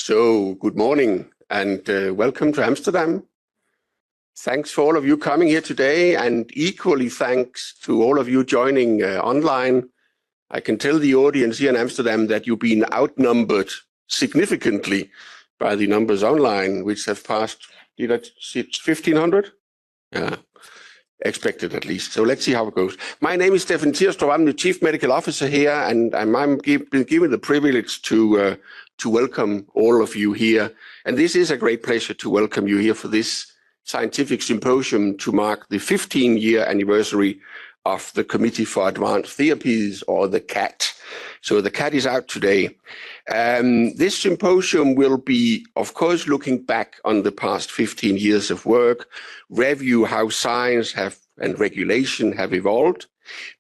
So, good morning and welcome to Amsterdam. Thanks for all of you coming here today, and equally thanks to all of you joining online. I can tell the audience here in Amsterdam that you've been outnumbered significantly by the numbers online, which have passed, did I see 1,500? Yeah, expected at least. So let's see how it goes. My name is Stefan Tirstrup. I'm the Chief Medical Officer here, and I'm been given the privilege to welcome all of you here. And this is a great pleasure to welcome you here for this scientific symposium to mark the 15-year anniversary of the Committee for Advanced Therapies, or the CAT. So the CAT is out today. This symposium will be, of course, looking back on the past 15 years of work, review how science and regulation have evolved.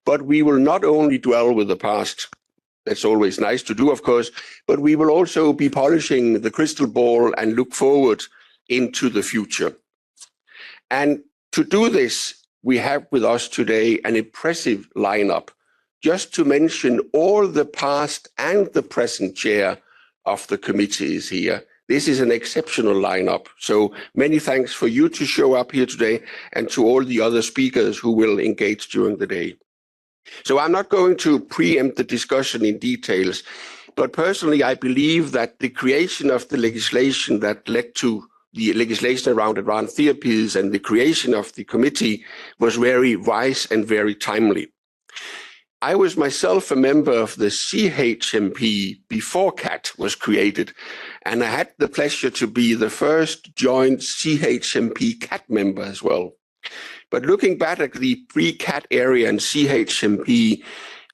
But we will not only dwell with the past, that's always nice to do, of course, but we will also be polishing the crystal ball and look forward into the future. And to do this, we have with us today an impressive lineup. Just to mention, all the past and the present chair of the committee is here. This is an exceptional lineup. So many thanks for you to show up here today, and to all the other speakers who will engage during the day. So I'm not going to preempt the discussion in details, but personally I believe that the creation of the legislation that led to the legislation around advanced therapies and the creation of the committee was very wise and very timely. I was myself a member of the CHMP before CAT was created, and I had the pleasure to be the first joint CHMP CAT member as well. But looking back at the pre-CAT area and CHMP,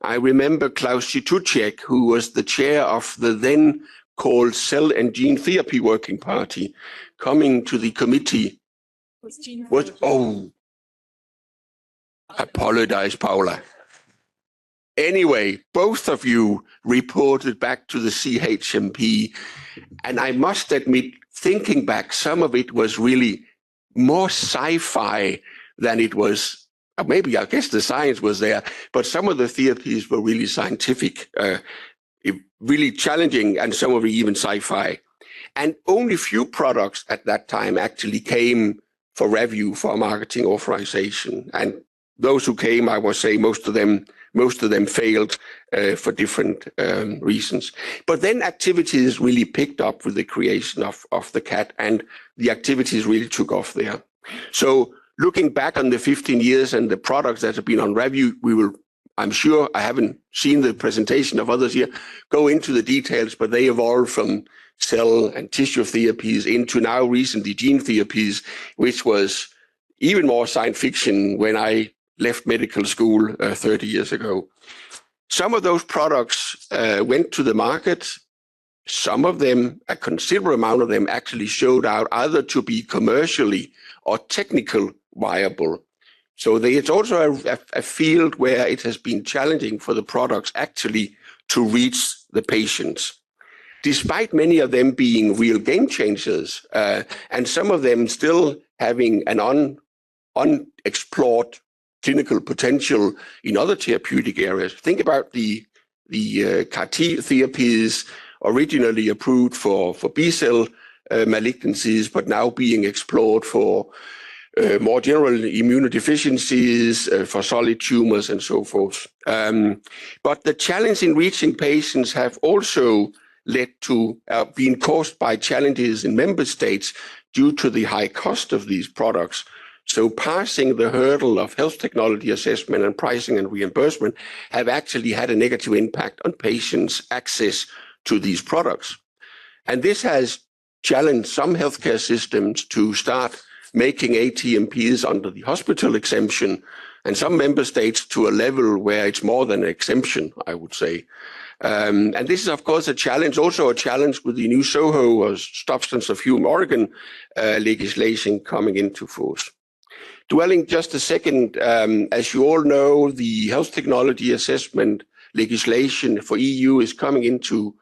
I remember Klaus Zitucek, who was the chair of the then called Cell and Gene Therapy Working Party, coming to the committee. I apologize, Paula. Anyway, both of you reported back to the CHMP, and I must admit, thinking back, some of it was really more sci-fi than it was. Maybe, I guess the science was there, but some of the therapies were really scientific, really challenging, and some of it even sci-fi. And only few products at that time actually came for review for marketing authorization. And those who came, I must say, most of them failed for different reasons. But then activities really picked up with the creation of the CAT, and the activities really took off there. So looking back on the 15 years and the products that have been on review, we will, I'm sure, I haven't seen the presentation of others here, go into the details, but they evolved from cell and tissue therapies into now recently gene therapies, which was even more science fiction when I left medical school 30 years ago. Some of those products went to the market. Some of them, a considerable amount of them, actually showed out either to be commercially or technical viable. So it's also a field where it has been challenging for the products actually to reach the patients, despite many of them being real game changers, and some of them still having an unexplored clinical potential in other therapeutic areas. Think about the CAR-T therapies originally approved for B-cell malignancies, but now being explored for more general immunodeficiencies, for solid tumors and so forth. But the challenge in reaching patients have also led to being caused by challenges in member states due to the high cost of these products. So passing the hurdle of health technology assessment and pricing and reimbursement have actually had a negative impact on patients' access to these products. And this has challenged some healthcare systems to start making ATMPs under the hospital exemption, and some member states to a level where it's more than an exemption, I would say. And this is, of course, a challenge, also a challenge with the new SOHO, or substance of human organ legislation, coming into force. Dwelling just a second, as you all know, the health technology assessment legislation for EU is coming into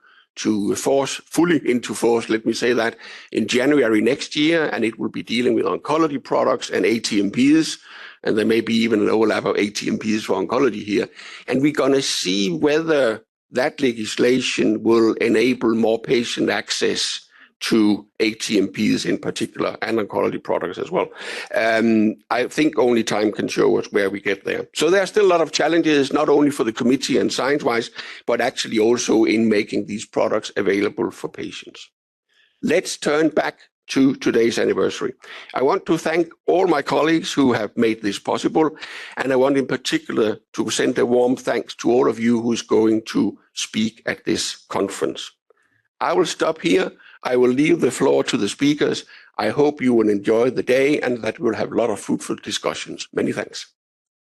force, fully into force, let me say that, in January next year, and it will be dealing with oncology products and ATMPs, and there may be even an overlap of ATMPs for oncology here. And we're going to see whether that legislation will enable more patient access to ATMPs in particular, and oncology products as well. I think only time can show us where we get there. So there are still a lot of challenges, not only for the committee and science-wise, but actually also in making these products available for patients. Let's turn back to today's anniversary. I want to thank all my colleagues who have made this possible, and I want in particular to send a warm thanks to all of you who's going to speak at this conference. I will stop here. I will leave the floor to the speakers. I hope you will enjoy the day and that we'll have a lot of fruitful discussions. Many thanks.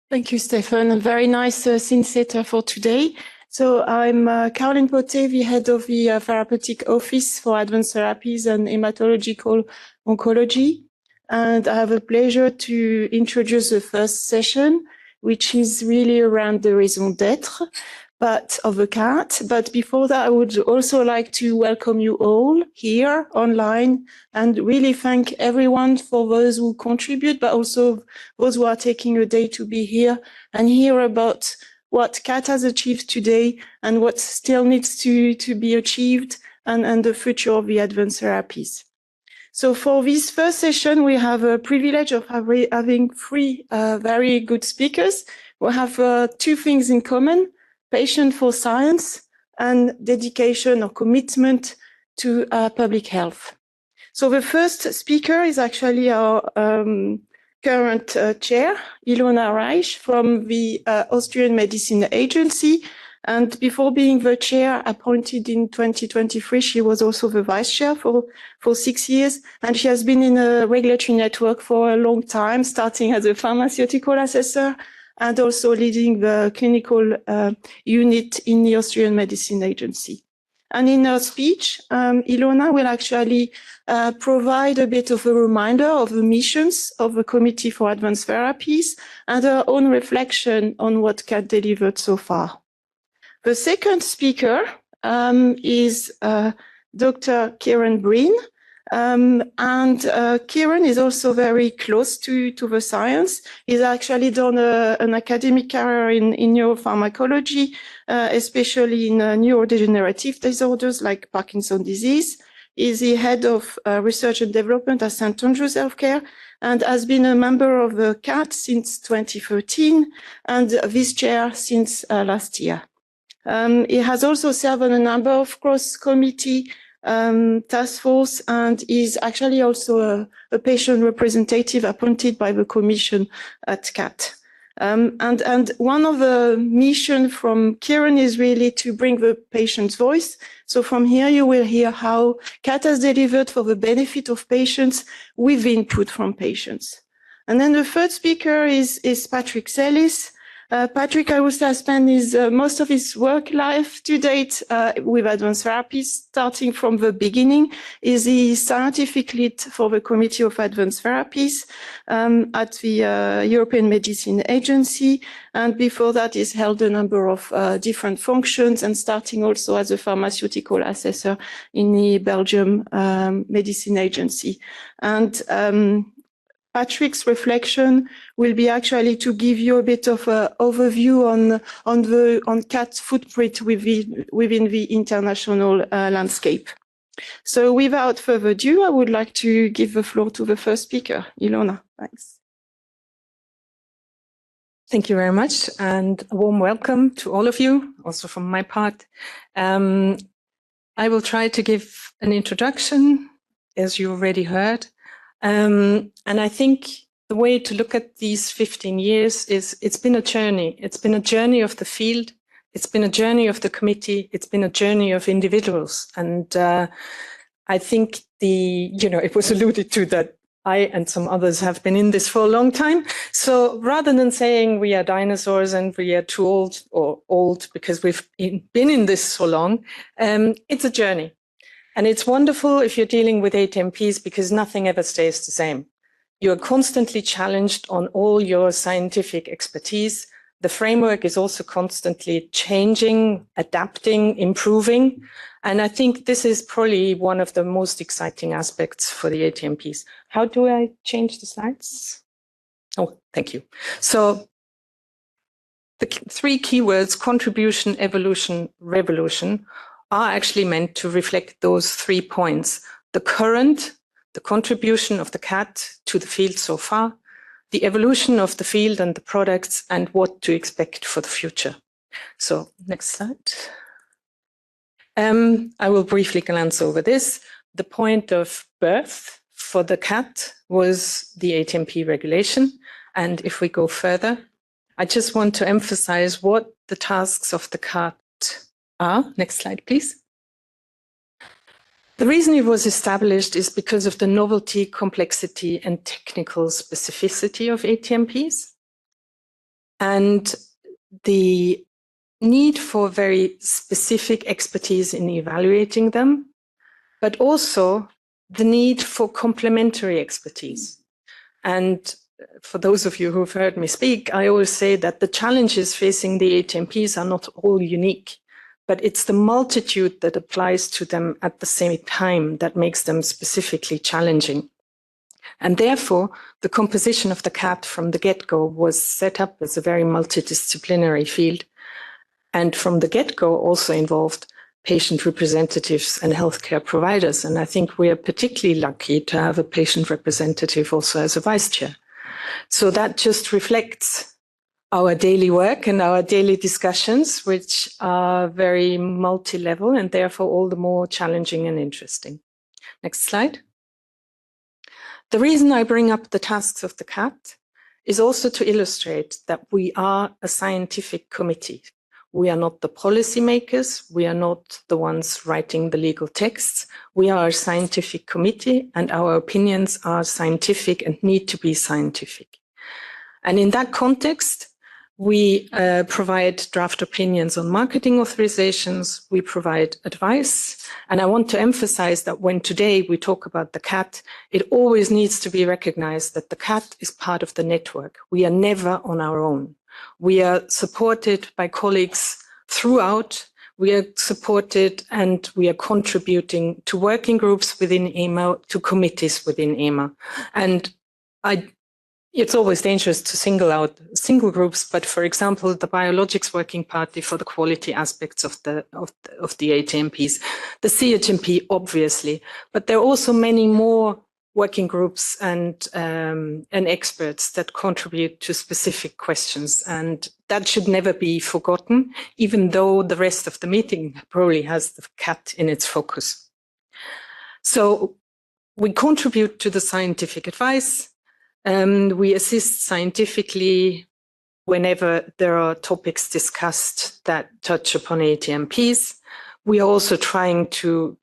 Thank you, Stefan. A very nice scene setter for today. So I'm Caroline Potet, the head of the Therapeutic Office for Advanced Therapies and Hematological Oncology. And I have a pleasure to introduce the first session, which is really around the raison d'être of the CAT. But before that, I would also like to welcome you all here online and really thank everyone for those who contribute, but also those who are taking a day to be here and hear about what CAT has achieved today and what still needs to be achieved and the future of the advanced therapies. So for this first session, we have a privilege of having three very good speakers who have two things in common: passion for science and dedication or commitment to public health. So the first speaker is actually our current chair, Ilona Reich, from the Austrian Medicine Agency. And before being the chair appointed in 2023, she was also the vice chair for 6 years. And she has been in a regulatory network for a long time, starting as a pharmaceutical assessor and also leading the clinical unit in the Austrian Medicine Agency. And in her speech, Ilona will actually provide a bit of a reminder of the missions of the Committee for Advanced Therapies and her own reflection on what CAT delivered so far. The second speaker is Dr. Kieran Breen. Kieran is also very close to the science. He's actually done an academic career in neuropharmacology, especially in neurodegenerative disorders like Parkinson's disease. He's the head of research and development at St. Andrews Healthcare and has been a member of the CAT since 2013 and vice chair since last year. He has also served on a number of cross-committee task force and is actually also a patient representative appointed by the Commission at CAT. And one of the missions from Kieran is really to bring the patient's voice. So from here, you will hear how CAT has delivered for the benefit of patients with input from patients. And then the third speaker is Patrick Sellis. Patrick, I would say, spent most of his work life to date with advanced therapies, starting from the beginning. Is the scientific lead for the Committee of Advanced Therapies at the European Medicine Agency. And before that, he's held a number of different functions and starting also as a pharmaceutical assessor in the Belgium Medicine Agency. And Patrick's reflection will be actually to give you a bit of an overview on CAT's footprint within the international landscape. So without further ado, I would like to give the floor to the first speaker, Ilona. Thanks. Thank you very much, and a warm welcome to all of you, also from my part. I will try to give an introduction, as you already heard. And I think the way to look at these 15 years is it's been a journey. It's been a journey of the field. It's been a journey of the committee. It's been a journey of individuals. And I think it was alluded to that I and some others have been in this for a long time. So rather than saying we are dinosaurs and we are too old or old because we've been in this so long, it's a journey. And it's wonderful if you're dealing with ATMPs because nothing ever stays the same. You're constantly challenged on all your scientific expertise. The framework is also constantly changing, adapting, improving. And I think this is probably one of the most exciting aspects for the ATMPs. How do I change the slides? Oh, thank you. So the three keywords, contribution, evolution, revolution, are actually meant to reflect those 3 points. the current, the contribution of the CAT to the field so far, the evolution of the field and the products, and what to expect for the future. So next slide. I will briefly glance over this. The point of birth for the CAT was the ATMP regulation. And if we go further, I just want to emphasize what the tasks of the CAT are. Next slide, please. The reason it was established is because of the novelty, complexity, and technical specificity of ATMPs, and the need for very specific expertise in evaluating them, but also the need for complementary expertise. And for those of you who've heard me speak, I always say that the challenges facing the ATMPs are not all unique, but it's the multitude that applies to them at the same time that makes them specifically challenging. And therefore, the composition of the CAT from the get-go was set up as a very multidisciplinary field, and from the get-go also involved patient representatives and healthcare providers. And I think we are particularly lucky to have a patient representative also as a vice chair. So that just reflects our daily work and our daily discussions, which are very multi-level and therefore all the more challenging and interesting. Next slide. The reason I bring up the tasks of the CAT is also to illustrate that we are a scientific committee. We are not the policymakers. We are not the ones writing the legal texts. We are a scientific committee, and our opinions are scientific and need to be scientific. And in that context, we provide draft opinions on marketing authorizations. We provide advice. And I want to emphasize that when today we talk about the CAT, it always needs to be recognized that the CAT is part of the network. We are never on our own. We are supported by colleagues throughout. We are supported and we are contributing to working groups within EMA, to committees within EMA. And it's always dangerous to single out single groups, but for example, the Biologics Working Party for the quality aspects of the ATMPs, the CHMP, obviously, but there are also many more working groups and experts that contribute to specific questions, and that should never be forgotten, even though the rest of the meeting probably has the CAT in its focus. So we contribute to the scientific advice. We assist scientifically whenever there are topics discussed that touch upon ATMPs. We are also trying to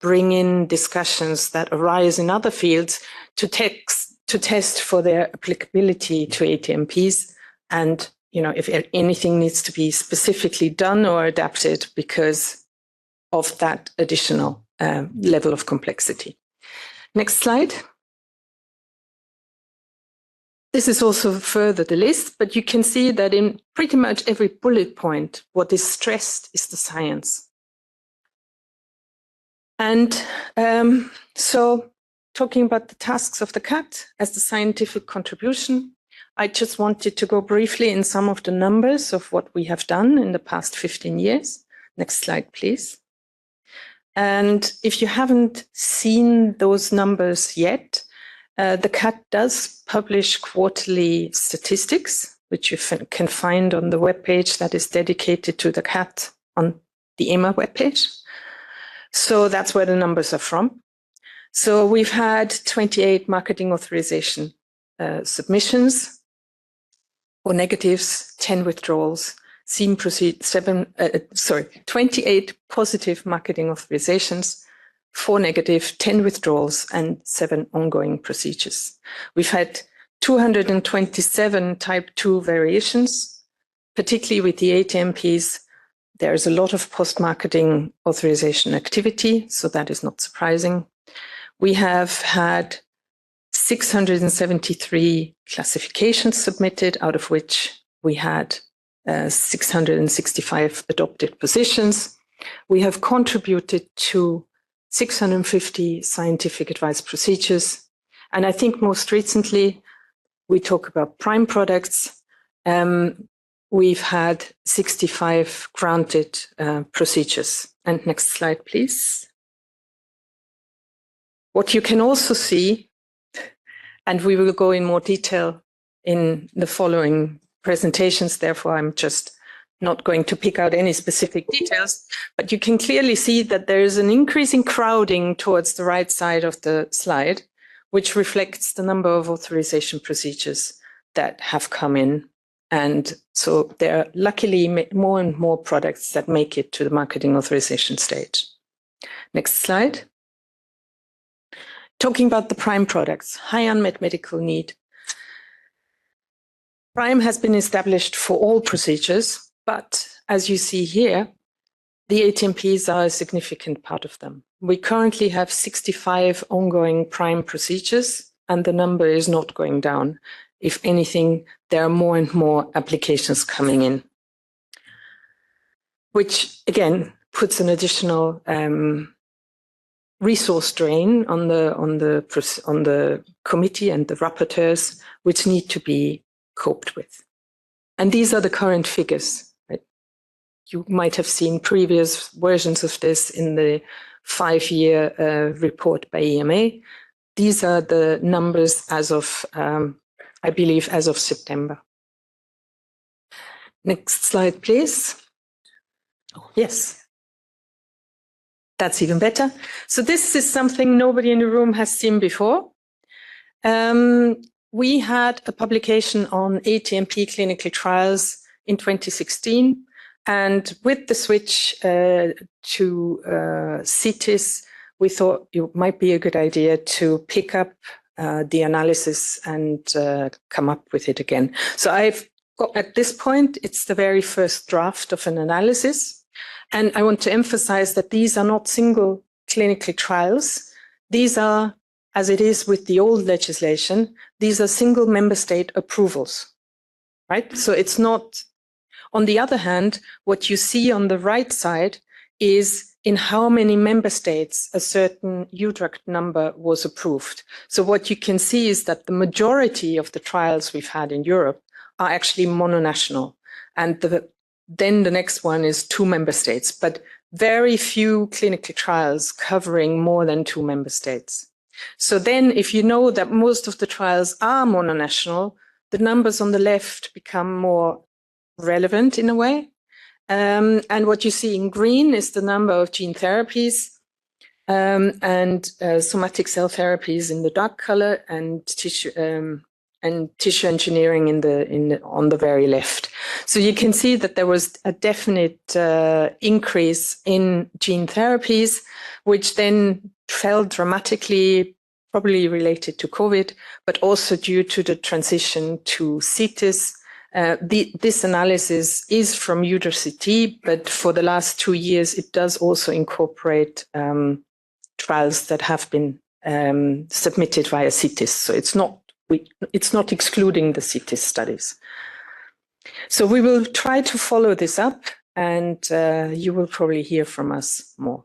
bring in discussions that arise in other fields to test for their applicability to ATMPs, and if anything needs to be specifically done or adapted because of that additional level of complexity. Next slide. This is also further the list, but you can see that in pretty much every bullet point, what is stressed is the science. And so talking about the tasks of the CAT as the scientific contribution, I just wanted to go briefly in some of the numbers of what we have done in the past 15 years. Next slide, please. And if you haven't seen those numbers yet, the CAT does publish quarterly statistics, which you can find on the webpage that is dedicated to the CAT on the EMA webpage. So that's where the numbers are from. So we've had 28 marketing authorization submissions or negatives, 10 withdrawals, 28 positive marketing authorizations, 4 negative, 10 withdrawals, and 7 ongoing procedures. We've had 227 type 2 variations, particularly with the ATMPs. There's a lot of post-marketing authorization activity, so that is not surprising. We have had 673 classifications submitted, out of which we had 665 adopted positions. We have contributed to 650 scientific advice procedures. And I think most recently, we talk about prime products. We've had 65 granted procedures. And next slide, please. What you can also see, and we will go in more detail in the following presentations, therefore I'm just not going to pick out any specific details, but you can clearly see that there is an increasing crowding towards the right side of the slide, which reflects the number of authorization procedures that have come in. And so there are luckily more and more products that make it to the marketing authorization stage. Next slide. Talking about the prime products, high unmet medical need. Prime has been established for all procedures, but as you see here, the ATMPs are a significant part of them. We currently have 65 ongoing prime procedures, and the number is not going down. If anything, there are more and more applications coming in, which again puts an additional resource drain on the committee and the rapporteurs, which need to be coped with. And these are the current figures. Right? You might have seen previous versions of this in the 5-year report by EMA. These are the numbers as of, I believe, as of September. Next slide, please. Oh, yes. That's even better. So this is something nobody in the room has seen before. We had a publication on ATMP clinical trials in 2016. And with the switch to CITES, we thought it might be a good idea to pick up the analysis and come up with it again. So I've got, at this point, it's the very first draft of an analysis. And I want to emphasize that these are not single clinical trials. These are, as it is with the old legislation, these are single member state approvals, right? So it's not, on the other hand, what you see on the right side is in how many member states a certain UDRUG number was approved. So what you can see is that the majority of the trials we've had in Europe are actually mononational. And then the next one is 2 member states, but very few clinical trials covering more than 2 member states. So then if you know that most of the trials are mononational, the numbers on the left become more relevant in a way. And what you see in green is the number of gene therapies and somatic cell therapies in the dark color and tissue engineering on the very left. So you can see that there was a definite increase in gene therapies, which then fell dramatically, probably related to COVID, but also due to the transition to CITES. This analysis is from EudraCT, but for the last 2 years, it does also incorporate trials that have been submitted via CITES. So it's not excluding the CITES studies. So we will try to follow this up, and you will probably hear from us more.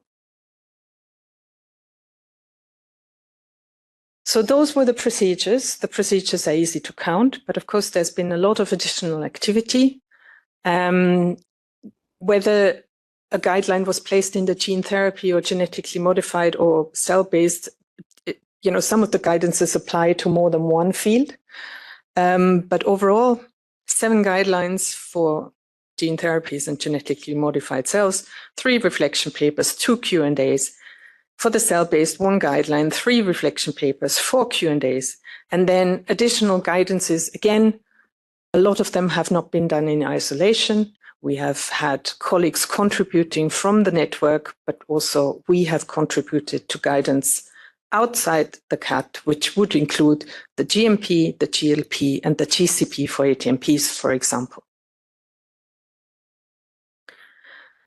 So those were the procedures. The procedures are easy to count, but of course there's been a lot of additional activity. Whether a guideline was placed in the gene therapy or genetically modified or cell-based, some of the guidances apply to more than one field. But overall, 7 guidelines for gene therapies and genetically modified cells, 3 reflection papers, 2 Q&As. For the cell-based, 1 guideline, 3 reflection papers, 4 Q&As, and then additional guidances. Again, a lot of them have not been done in isolation. We have had colleagues contributing from the network, but also we have contributed to guidance outside the CAT, which would include the GMP, the GLP, and the GCP for ATMPs, for example.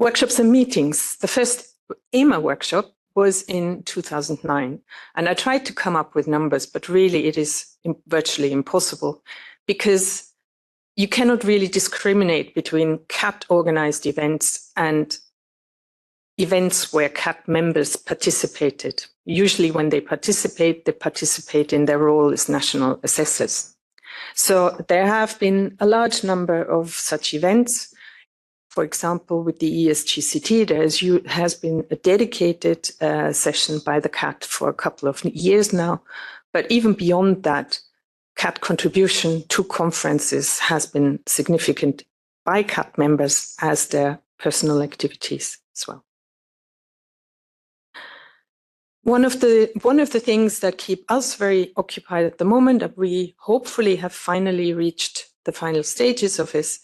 Workshops and meetings. The first EMA workshop was in 2009. And I tried to come up with numbers, but really it is virtually impossible because you cannot really discriminate between CAT organized events and events where CAT members participated. Usually when they participate in their role as national assessors. So there have been a large number of such events. For example, with the ESGCT, has been a dedicated session by the CAT for a couple of years now. But even beyond that, CAT contribution to conferences has been significant by CAT members as their personal activities as well. One of the things that keep us very occupied at the moment, that we hopefully have finally reached the final stages of this,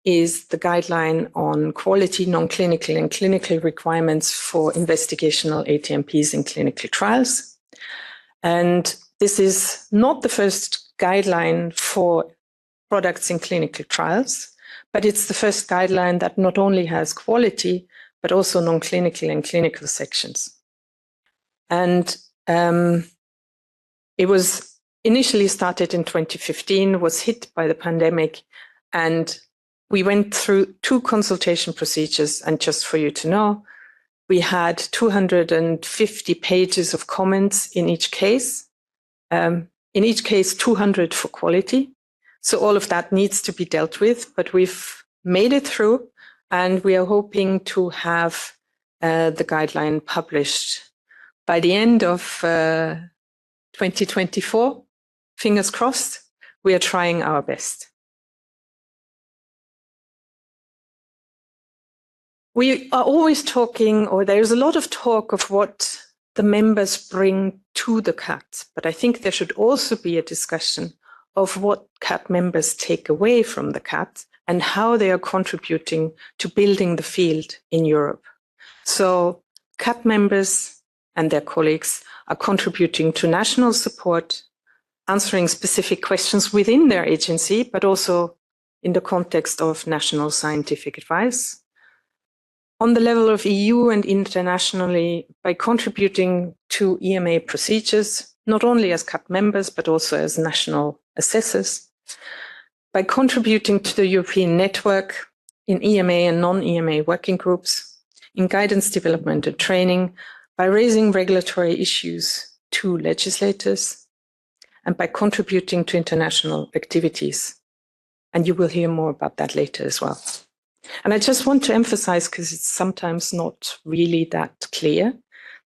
is the guideline on quality, non-clinical and clinical requirements for investigational ATMPs in clinical trials. And this is not the first guideline for products in clinical trials, but it's the first guideline that not only has quality, but also non-clinical and clinical sections. And it was initially started in 2015, was hit by the pandemic, and we went through 2 consultation procedures. And just for you to know, we had 250 pages of comments in each case. In each case, 200 for quality. So all of that needs to be dealt with, but we've made it through, and we are hoping to have the guideline published by the end of 2024. Fingers crossed. We are trying our best. We are always talking, or there's a lot of talk of what the members bring to the CAT, but I think there should also be a discussion of what CAT members take away from the CAT and how they are contributing to building the field in Europe. So CAT members and their colleagues are contributing to national support, answering specific questions within their agency, but also in the context of national scientific advice. On the level of EU and internationally, by contributing to EMA procedures, not only as CAT members, but also as national assessors, by contributing to the European network in EMA and non-EMA working groups, in guidance development and training, by raising regulatory issues to legislators, and by contributing to international activities. And you will hear more about that later as well. And I just want to emphasize, because it's sometimes not really that clear,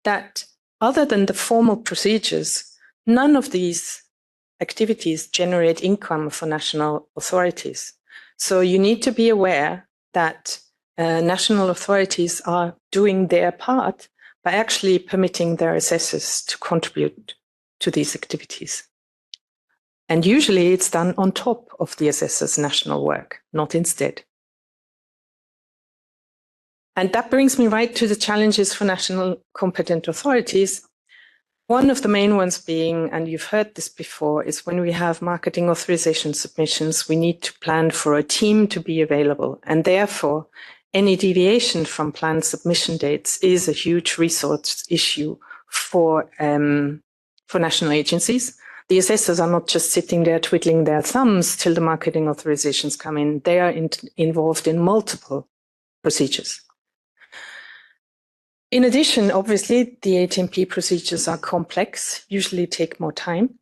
that other than the formal procedures, none of these activities generate income for national authorities. So you need to be aware that national authorities are doing their part by actually permitting their assessors to contribute to these activities. And usually it's done on top of the assessor's national work, not instead. And that brings me right to the challenges for national competent authorities. One of the main ones being, and you've heard this before, is when we have marketing authorization submissions, we need to plan for a team to be available. And therefore, any deviation from planned submission dates is a huge resource issue for national agencies. The assessors are not just sitting there twiddling their thumbs till the marketing authorizations come in. They are involved in multiple procedures. In addition, obviously, the ATMP procedures are complex, usually take more time,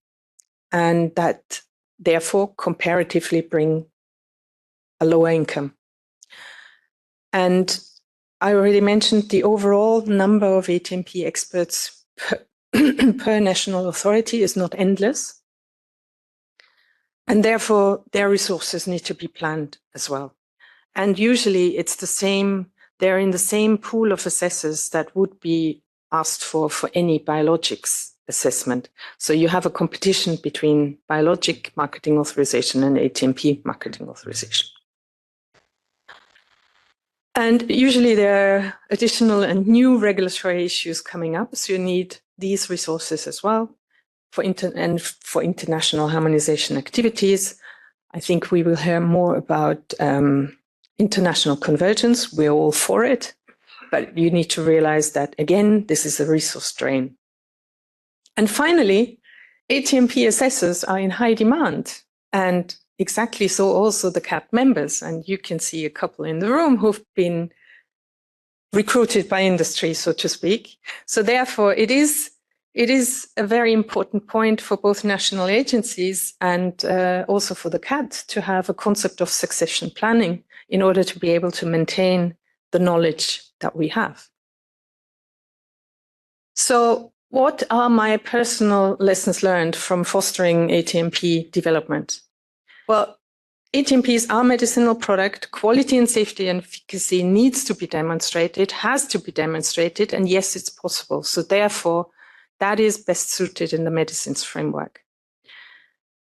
and that therefore comparatively bring a lower income. And I already mentioned the overall number of ATMP experts per national authority is not endless. And therefore, their resources need to be planned as well. And usually it's the same, they're in the same pool of assessors that would be asked for any biologics assessment. So you have a competition between biologic marketing authorization and ATMP marketing authorization. And usually there are additional and new regulatory issues coming up, so you need these resources as well for international harmonization activities. I think we will hear more about international convergence. We're all for it, but you need to realize that, again, this is a resource drain. And finally, ATMP assessors are in high demand, and exactly so also the CAT members. And you can see a couple in the room who've been recruited by industry, so to speak. So therefore, it is a very important point for both national agencies and also for the CAT to have a concept of succession planning in order to be able to maintain the knowledge that we have. So what are my personal lessons learned from fostering ATMP development? Well, ATMPs are a medicinal product. Quality and safety and efficacy needs to be demonstrated, has to be demonstrated, and yes, it's possible. So therefore, that is best suited in the medicines framework.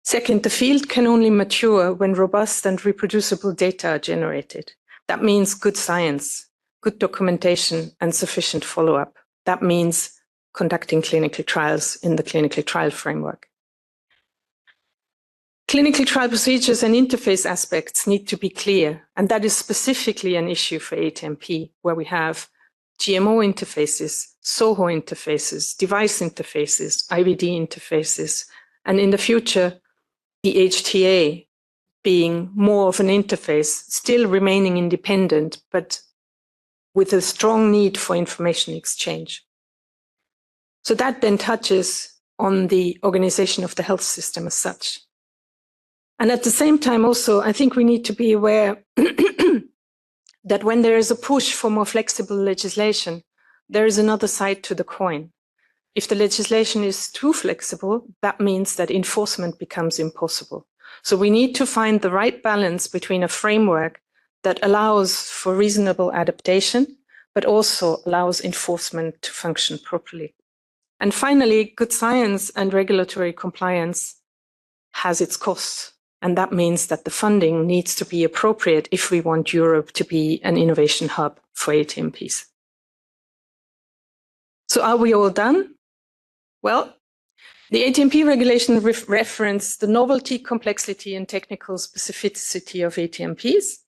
Second, the field can only mature when robust and reproducible data are generated. That means good science, good documentation, and sufficient follow-up. That means conducting clinical trials in the clinical trial framework. Clinical trial procedures and interface aspects need to be clear, and that is specifically an issue for ATMP, where we have GMO interfaces, SOHO interfaces, device interfaces, IVD interfaces, and in the future, the HTA being more of an interface, still remaining independent, but with a strong need for information exchange. So that then touches on the organization of the health system as such. And at the same time also, I think we need to be aware that when there is a push for more flexible legislation, there is another side to the coin. If the legislation is too flexible, that means that enforcement becomes impossible. So we need to find the right balance between a framework that allows for reasonable adaptation, but also allows enforcement to function properly. And finally, good science and regulatory compliance has its costs. And that means that the funding needs to be appropriate if we want Europe to be an innovation hub for ATMPs. So are we all done? Well, the ATMP regulation referenced the novelty, complexity, and technical specificity of ATMPs.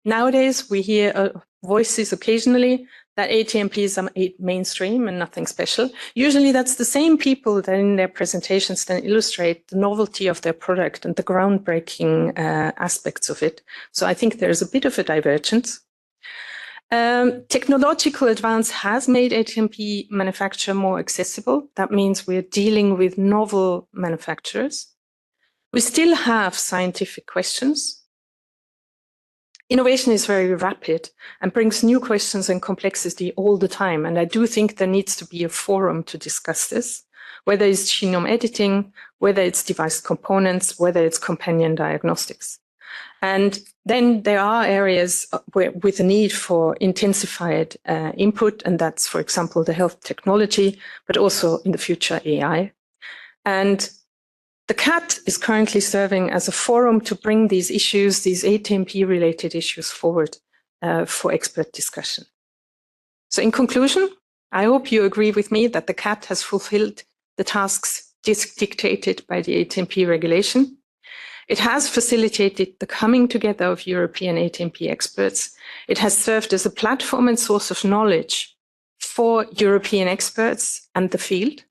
Nowadays, we hear voices occasionally that ATMPs are mainstream and nothing special. Usually that's the same people that in their presentations then illustrate the novelty of their product and the groundbreaking aspects of it. So I think there's a bit of a divergence. Technological advance has made ATMP manufacture more accessible. That means we're dealing with novel manufacturers. We still have scientific questions. Innovation is very rapid and brings new questions and complexity all the time. And I do think there needs to be a forum to discuss this, whether it's genome editing, whether it's device components, whether it's companion diagnostics. And then there are areas with a need for intensified input, and that's, for example, the health technology, but also in the future AI. And the CAT is currently serving as a forum to bring these issues, these ATMP-related issues forward for expert discussion. So in conclusion, I hope you agree with me that the CAT has fulfilled the tasks dictated by the ATMP regulation. It has facilitated the coming together of European ATMP experts. It has served as a platform and source of knowledge for European experts and the field.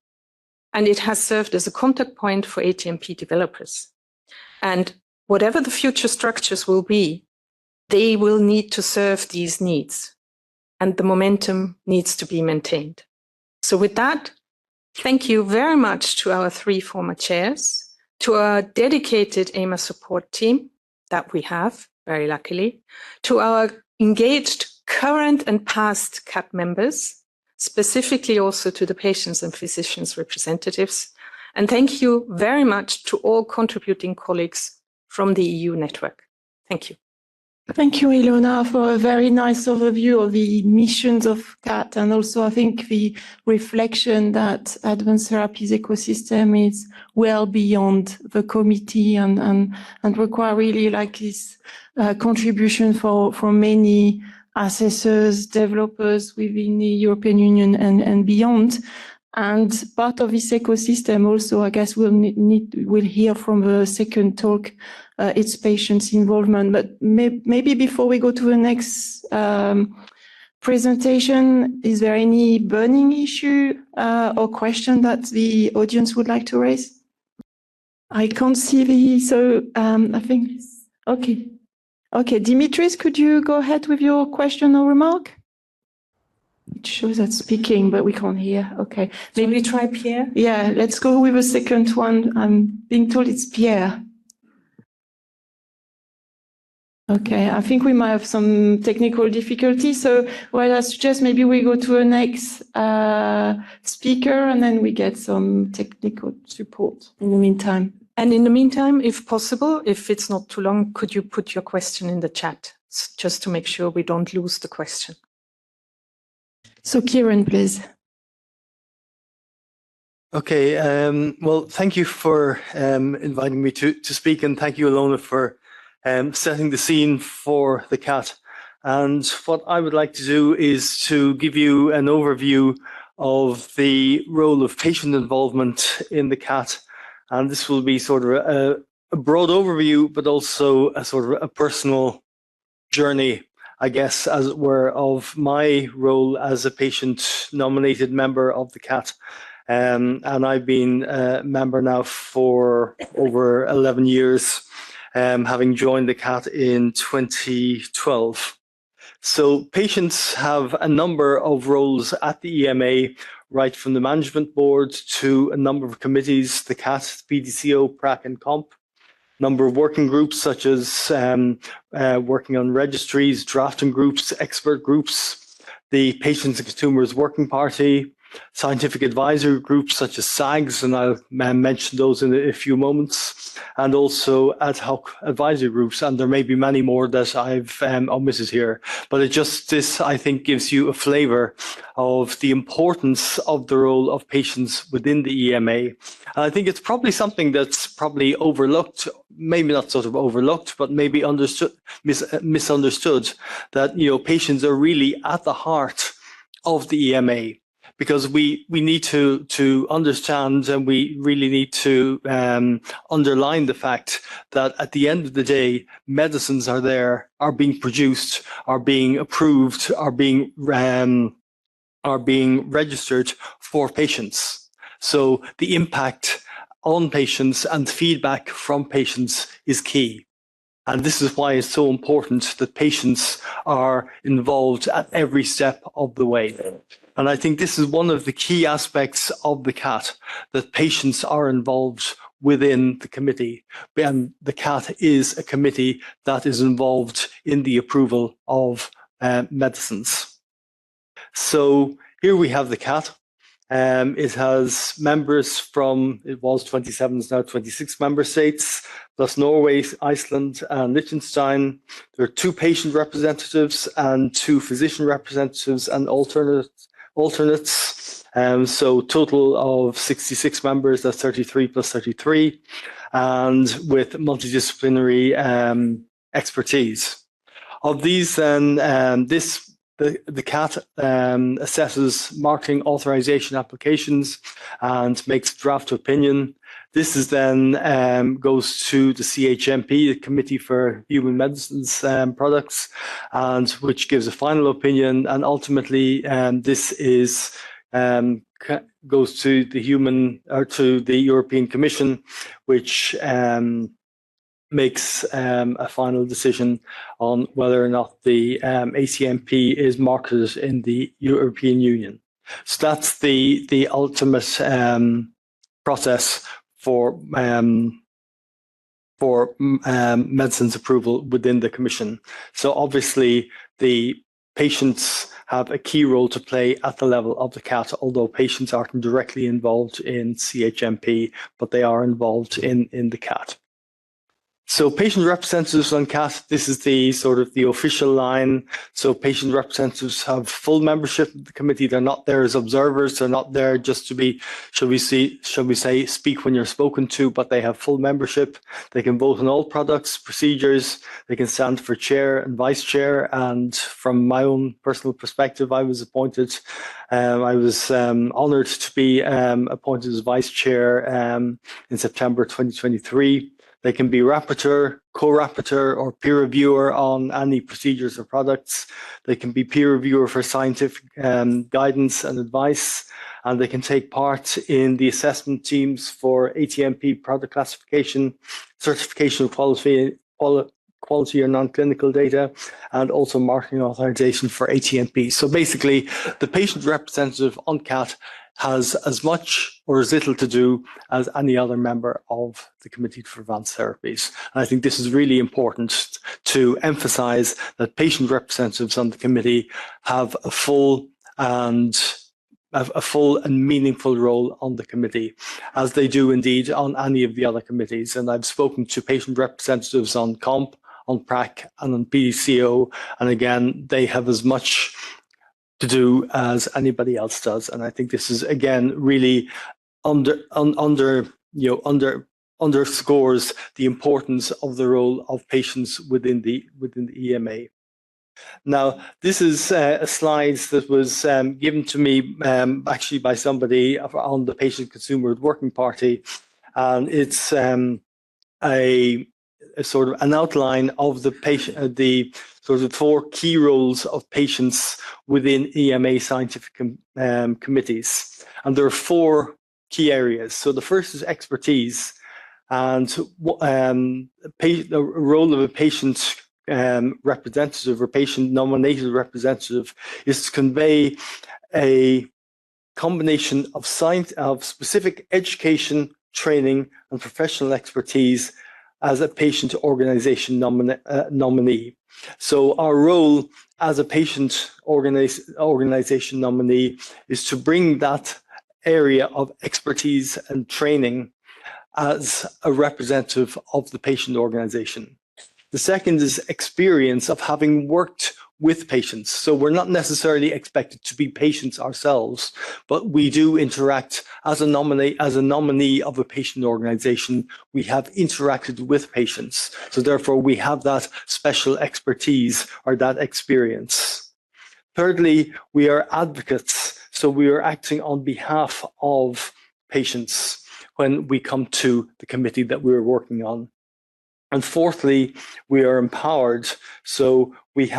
And it has served as a contact point for ATMP developers. And whatever the future structures will be, they will need to serve these needs. And the momentum needs to be maintained. So with that, thank you very much to our 3 former chairs, to our dedicated AMA support team that we have, very luckily, to our engaged current and past CAT members, specifically also to the patients and physicians representatives. And thank you very much to all contributing colleagues from the EU network. Thank you. Thank you, Ilona, for a very nice overview of the missions of CAT, and also I think the reflection that advanced therapies ecosystem is well beyond the committee and require really like this contribution from many assessors, developers within the European Union and beyond. And part of this ecosystem also, I guess we'll hear from the second talk, its patients' involvement. But maybe before we go to the next presentation, is there any burning issue or question that the audience would like to raise? I can't see so I think, okay. Okay, Dimitris, could you go ahead with your question or remark? It shows that speaking, but we can't hear. Okay. Maybe try Pierre? Yeah, let's go with the second one. I'm being told it's Pierre. Okay, I think we might have some technical difficulty. So what I suggest, maybe we go to a next speaker and then we get some technical support in the meantime. And in the meantime, if possible, if it's not too long, could you put your question in the chat just to make sure we don't lose the question? So Kieran, please. Okay, well, thank you for inviting me to speak, and thank you, Alona, for setting the scene for the CAT. And what I would like to do is to give you an overview of the role of patient involvement in the CAT. And this will be sort of a broad overview, but also a sort of a personal journey, I guess, as it were, of my role as a patient-nominated member of the CAT. And I've been a member now for over 11 years, having joined the CAT in 2012. So patients have a number of roles at the EMA, right from the management board to a number of committees, the CAT, PDCO, PRAC and COMP. Number of working groups such as working on registries, drafting groups, expert groups, the Patients and Consumers Working Party, scientific advisory groups such as SAGs, and I'll mention those in a few moments, and also ad hoc advisory groups, and there may be many more that I've omitted here. But this, I think, gives you a flavour of the importance of the role of patients within the EMA. And I think it's probably something that's probably overlooked, maybe not sort of overlooked, but maybe misunderstood, that patients are really at the heart of the EMA. Because we need to understand, and we really need to underline the fact that at the end of the day, medicines are being produced, are being approved, are being registered for patients. So the impact on patients and feedback from patients is key. And this is why it's so important that patients are involved at every step of the way. And I think this is one of the key aspects of the CAT, that patients are involved within the committee. And the CAT is a committee that is involved in the approval of medicines. So here we have the CAT. It has members from, it was 27, it's now 26 member states, plus Norway, Iceland, and Liechtenstein. There are 2 patient representatives and 2 physician representatives and alternates. So total of 66 members, that's 33 plus 33, and with multidisciplinary expertise. Of these, then, the CAT assesses marketing authorization applications and makes draft opinion. This is then goes to the CHMP, the Committee for Human Medicines Products, and which gives a final opinion. And ultimately, this is goes to the European Commission, which makes a final decision on whether or not the ACMP is marketed in the European Union. So that's the ultimate process for medicines approval within the Commission. So obviously the patients have a key role to play at the level of the CAT, although patients aren't directly involved in CHMP, but they are involved in the CAT. So patient representatives on CAT, this is the sort of the official line. So patient representatives have full membership of the committee. They're not there as observers. They're not there just to be, shall we say, speak when you're spoken to, but they have full membership. They can vote on all products, procedures. They can stand for chair and vice chair. And from my own personal perspective, I was appointed. I was honored to be appointed as vice chair in September 2023. They can be rapporteur, co-rapporteur, or peer reviewer on any procedures or products. They can be peer reviewer for scientific guidance and advice, and they can take part in the assessment teams for ATMP product classification, certification of quality or non-clinical data, and also marketing authorization for ATMP. So basically, the patient representative on CAT has as much or as little to do as any other member of the Committee for Advanced Therapies. And I think this is really important to emphasize that patient representatives on the committee have a full and meaningful role on the committee, as they do indeed on any of the other committees. And I've spoken to patient representatives on COMP, on PRAC, and on PDCO, and again, they have as much to do as anybody else does. And I think this is again really underscores the importance of the role of patients within the EMA. Now, this is a slide that was given to me actually by somebody on the Patient Consumer Working Party, and it's a sort of an outline of the patient, the sort of 4 key roles of patients within EMA scientific committees. And there are 4 key areas. So the first is expertise, and the role of a patient representative or patient nominated representative is to convey a combination of specific education, training, and professional expertise as a patient organization nominee. So our role as a patient organization nominee is to bring that area of expertise and training as a representative of the patient organization. The second is experience of having worked with patients. So we're not necessarily expected to be patients ourselves, but we do interact as a nominee of a patient organization. We have interacted with patients. So therefore we have that special expertise or that experience. Thirdly, we are advocates. So we are acting on behalf of patients when we come to the committee that we're working on. And fourthly, we are empowered. So we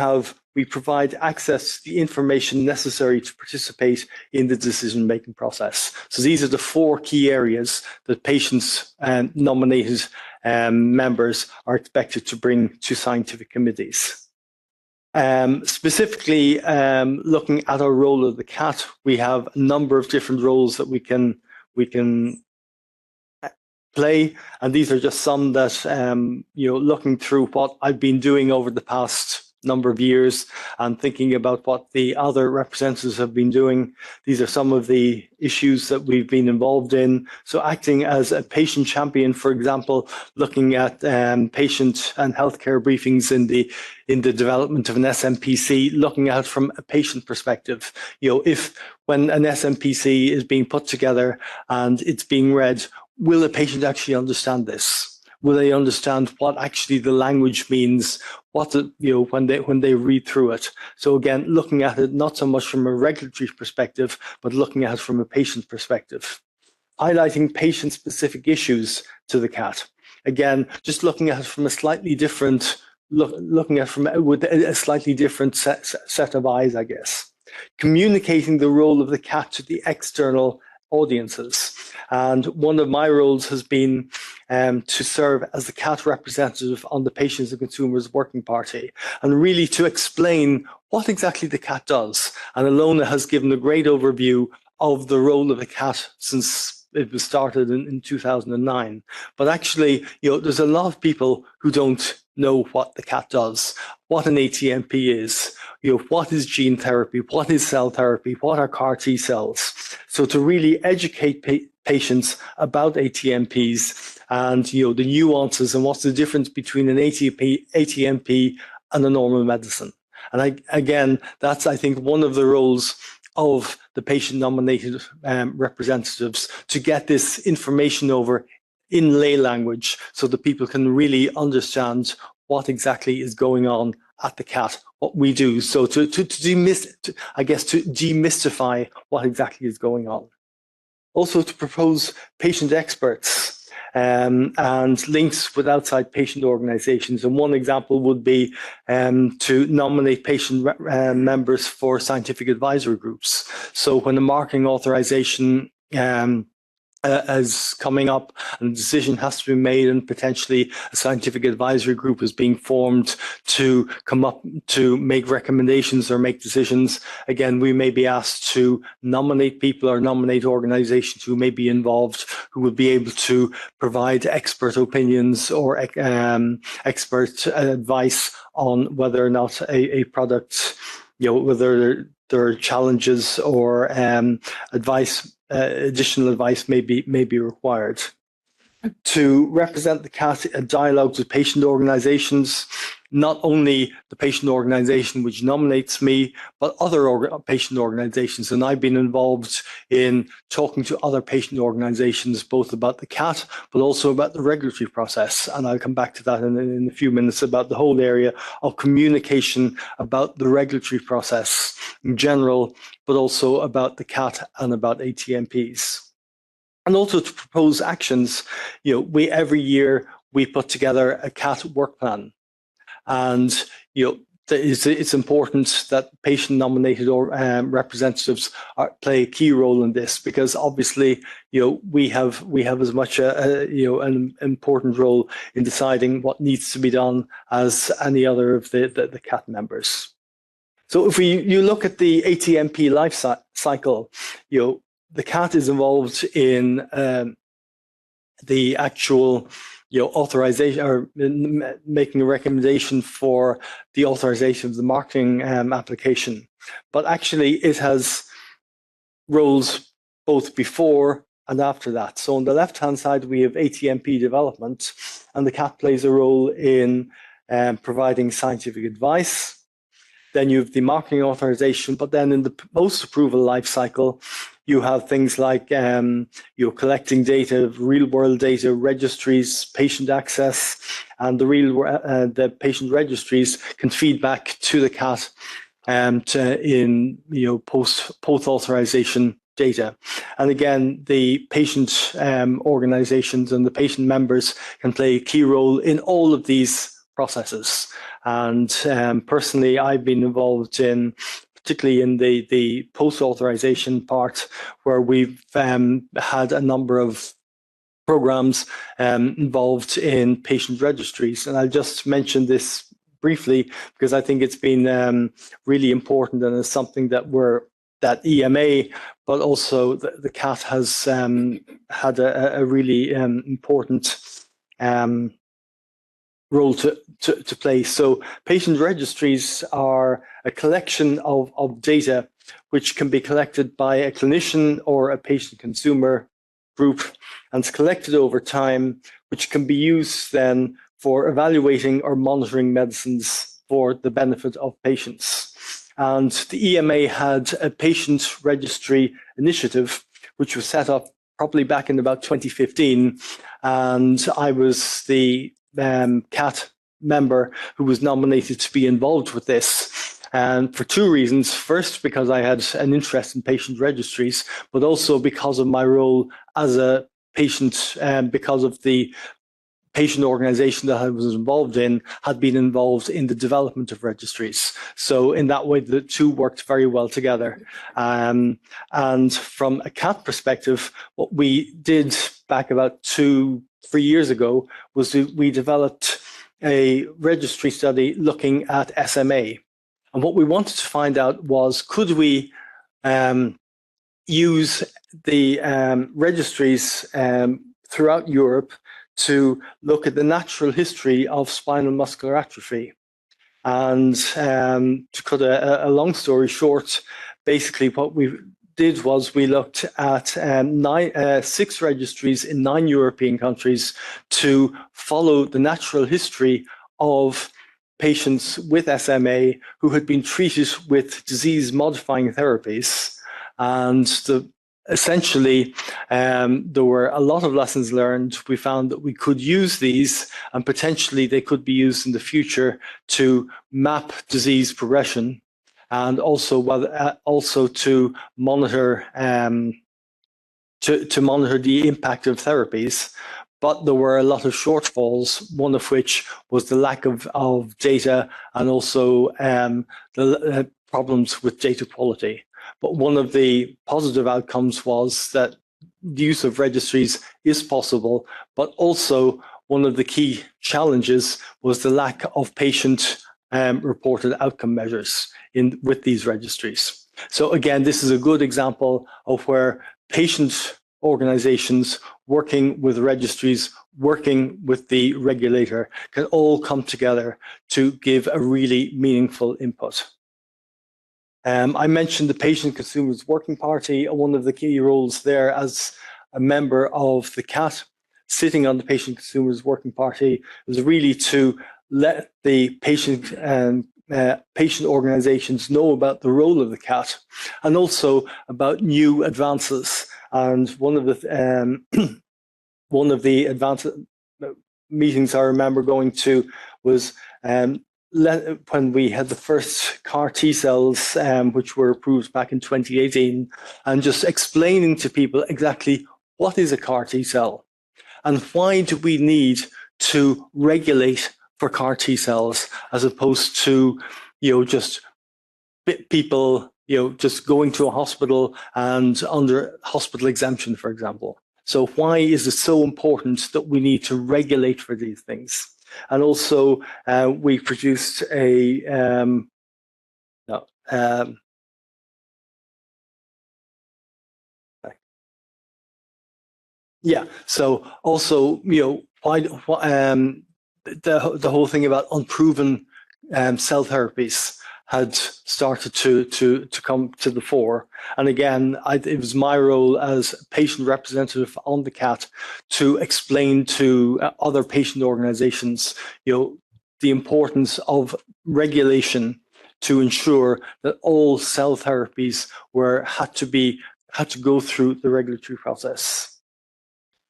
provide access to the information necessary to participate in the decision-making process. So these are the 4 key areas that patients and nominated members are expected to bring to scientific committees. Specifically, looking at our role of the CAT, we have a number of different roles that we can play, and these are just some that looking through what I've been doing over the past number of years and thinking about what the other representatives have been doing. These are some of the issues that we've been involved in. So acting as a patient champion, for example, looking at patient and healthcare briefings in the development of an SMPC, looking at it from a patient perspective. When an SMPC is being put together and it's being read, will a patient actually understand this? Will they understand what actually the language means? When they read through it? So again, looking at it not so much from a regulatory perspective, but looking at it from a patient perspective. Highlighting patient-specific issues to the CAT. Again, just looking at it from a slightly different with a slightly different set of eyes, I guess. Communicating the role of the CAT to the external audiences. And one of my roles has been to serve as the CAT representative on the Patients and Consumers Working Party, and really to explain what exactly the CAT does. And Ilona has given a great overview of the role of the CAT since it was started in 2009. But actually, there's a lot of people who don't know what the CAT does, what an ATMP is, what is gene therapy, what is cell therapy, what are CAR T cells. So to really educate patients about ATMPs and the nuances and what's the difference between an ATMP and a normal medicine. And again, that's, I think, one of the roles of the patient-nominated representatives, to get this information over in lay language so that people can really understand what exactly is going on at the CAT, what we do. So to demystify what exactly is going on. Also to propose patient experts and links with outside patient organizations. And one example would be to nominate patient members for scientific advisory groups. So when the marketing authorization as coming up, and a decision has to be made, and potentially a scientific advisory group is being formed to come up to make recommendations or make decisions. Again, we may be asked to nominate people or nominate organizations who may be involved, who will be able to provide expert opinions or expert advice on whether or not a product, whether there are challenges or advice. Additional advice may be required. To represent the CAT, dialogues with patient organizations, not only the patient organization which nominates me, but other patient organizations. And I've been involved in talking to other patient organizations, both about the CAT, but also about the regulatory process. And I'll come back to that in a few minutes, about the whole area of communication about the regulatory process in general, but also about the CAT and about ATMPs. And also to propose actions. Every year we put together a CAT work plan, and it's important that patient-nominated or representatives play a key role in this, because obviously we have as much an important role in deciding what needs to be done as any other of the CAT members. So if you look at the ATMP life cycle, the CAT is involved in the actual authorization, or making a recommendation for the authorization of the marketing application. But actually it has roles both before and after that. So on the left-hand side, we have ATMP development, and the CAT plays a role in providing scientific advice. Then you have the marketing authorization, but then in the post-approval life cycle, you have things like collecting data, real-world data, registries, patient access, and the patient registries can feed back to the CAT in post-authorization data. And again, the patient organizations and the patient members can play a key role in all of these processes. And personally, I've been involved in, particularly in the post-authorization part, where we've had a number of programs involved in patient registries. And I'll just mention this briefly because I think it's been really important, and it's something that EMA, but also the CAT has had a really important role to play. So patient registries are a collection of data which can be collected by a clinician or a patient consumer group, and it's collected over time, which can be used then for evaluating or monitoring medicines for the benefit of patients. And the EMA had a patient registry initiative, which was set up probably back in about 2015, and I was the CAT member who was nominated to be involved with this, and for two reasons. First, because I had an interest in patient registries, but also because of my role as a patient, because of the patient organization that I was involved in had been involved in the development of registries. So in that way, the two worked very well together. And from a CAT perspective, what we did back about 2-3 years ago was we developed a registry study looking at SMA. And what we wanted to find out was, could we use the registries throughout Europe to look at the natural history of spinal muscular atrophy. And to cut a long story short, basically what we did was we looked at 6 registries in 9 European countries to follow the natural history of patients with SMA who had been treated with disease-modifying therapies. And essentially, there were a lot of lessons learned. We found that we could use these, and potentially they could be used in the future to map disease progression, and also to monitor to monitor the impact of therapies. But there were a lot of shortfalls, one of which was the lack of data, and also the problems with data quality. But one of the positive outcomes was that the use of registries is possible, but also one of the key challenges was the lack of patient reported outcome measures with these registries. So again, this is a good example of where patient organizations working with registries, working with the regulator, can all come together to give a really meaningful input. I mentioned the Patient Consumers Working Party. One of the key roles there as a member of the CAT, sitting on the Patient Consumers Working Party, was really to let the patient organizations know about the role of the CAT and also about new advances. And one of the advanced meetings I remember going to was when we had the first CAR T cells, which were approved back in 2018, and just explaining to people exactly what is a CAR T cell and why do we need to regulate for CAR T cells as opposed to, just people, just going to a hospital and under hospital exemption, for example. So why is it so important that we need to regulate for these things? And also, we produced a So also, why the whole thing about unproven cell therapies had started to come to the fore. And again, it was my role as patient representative on the CAT to explain to other patient organizations, the importance of regulation to ensure that all cell therapies had to go through the regulatory process.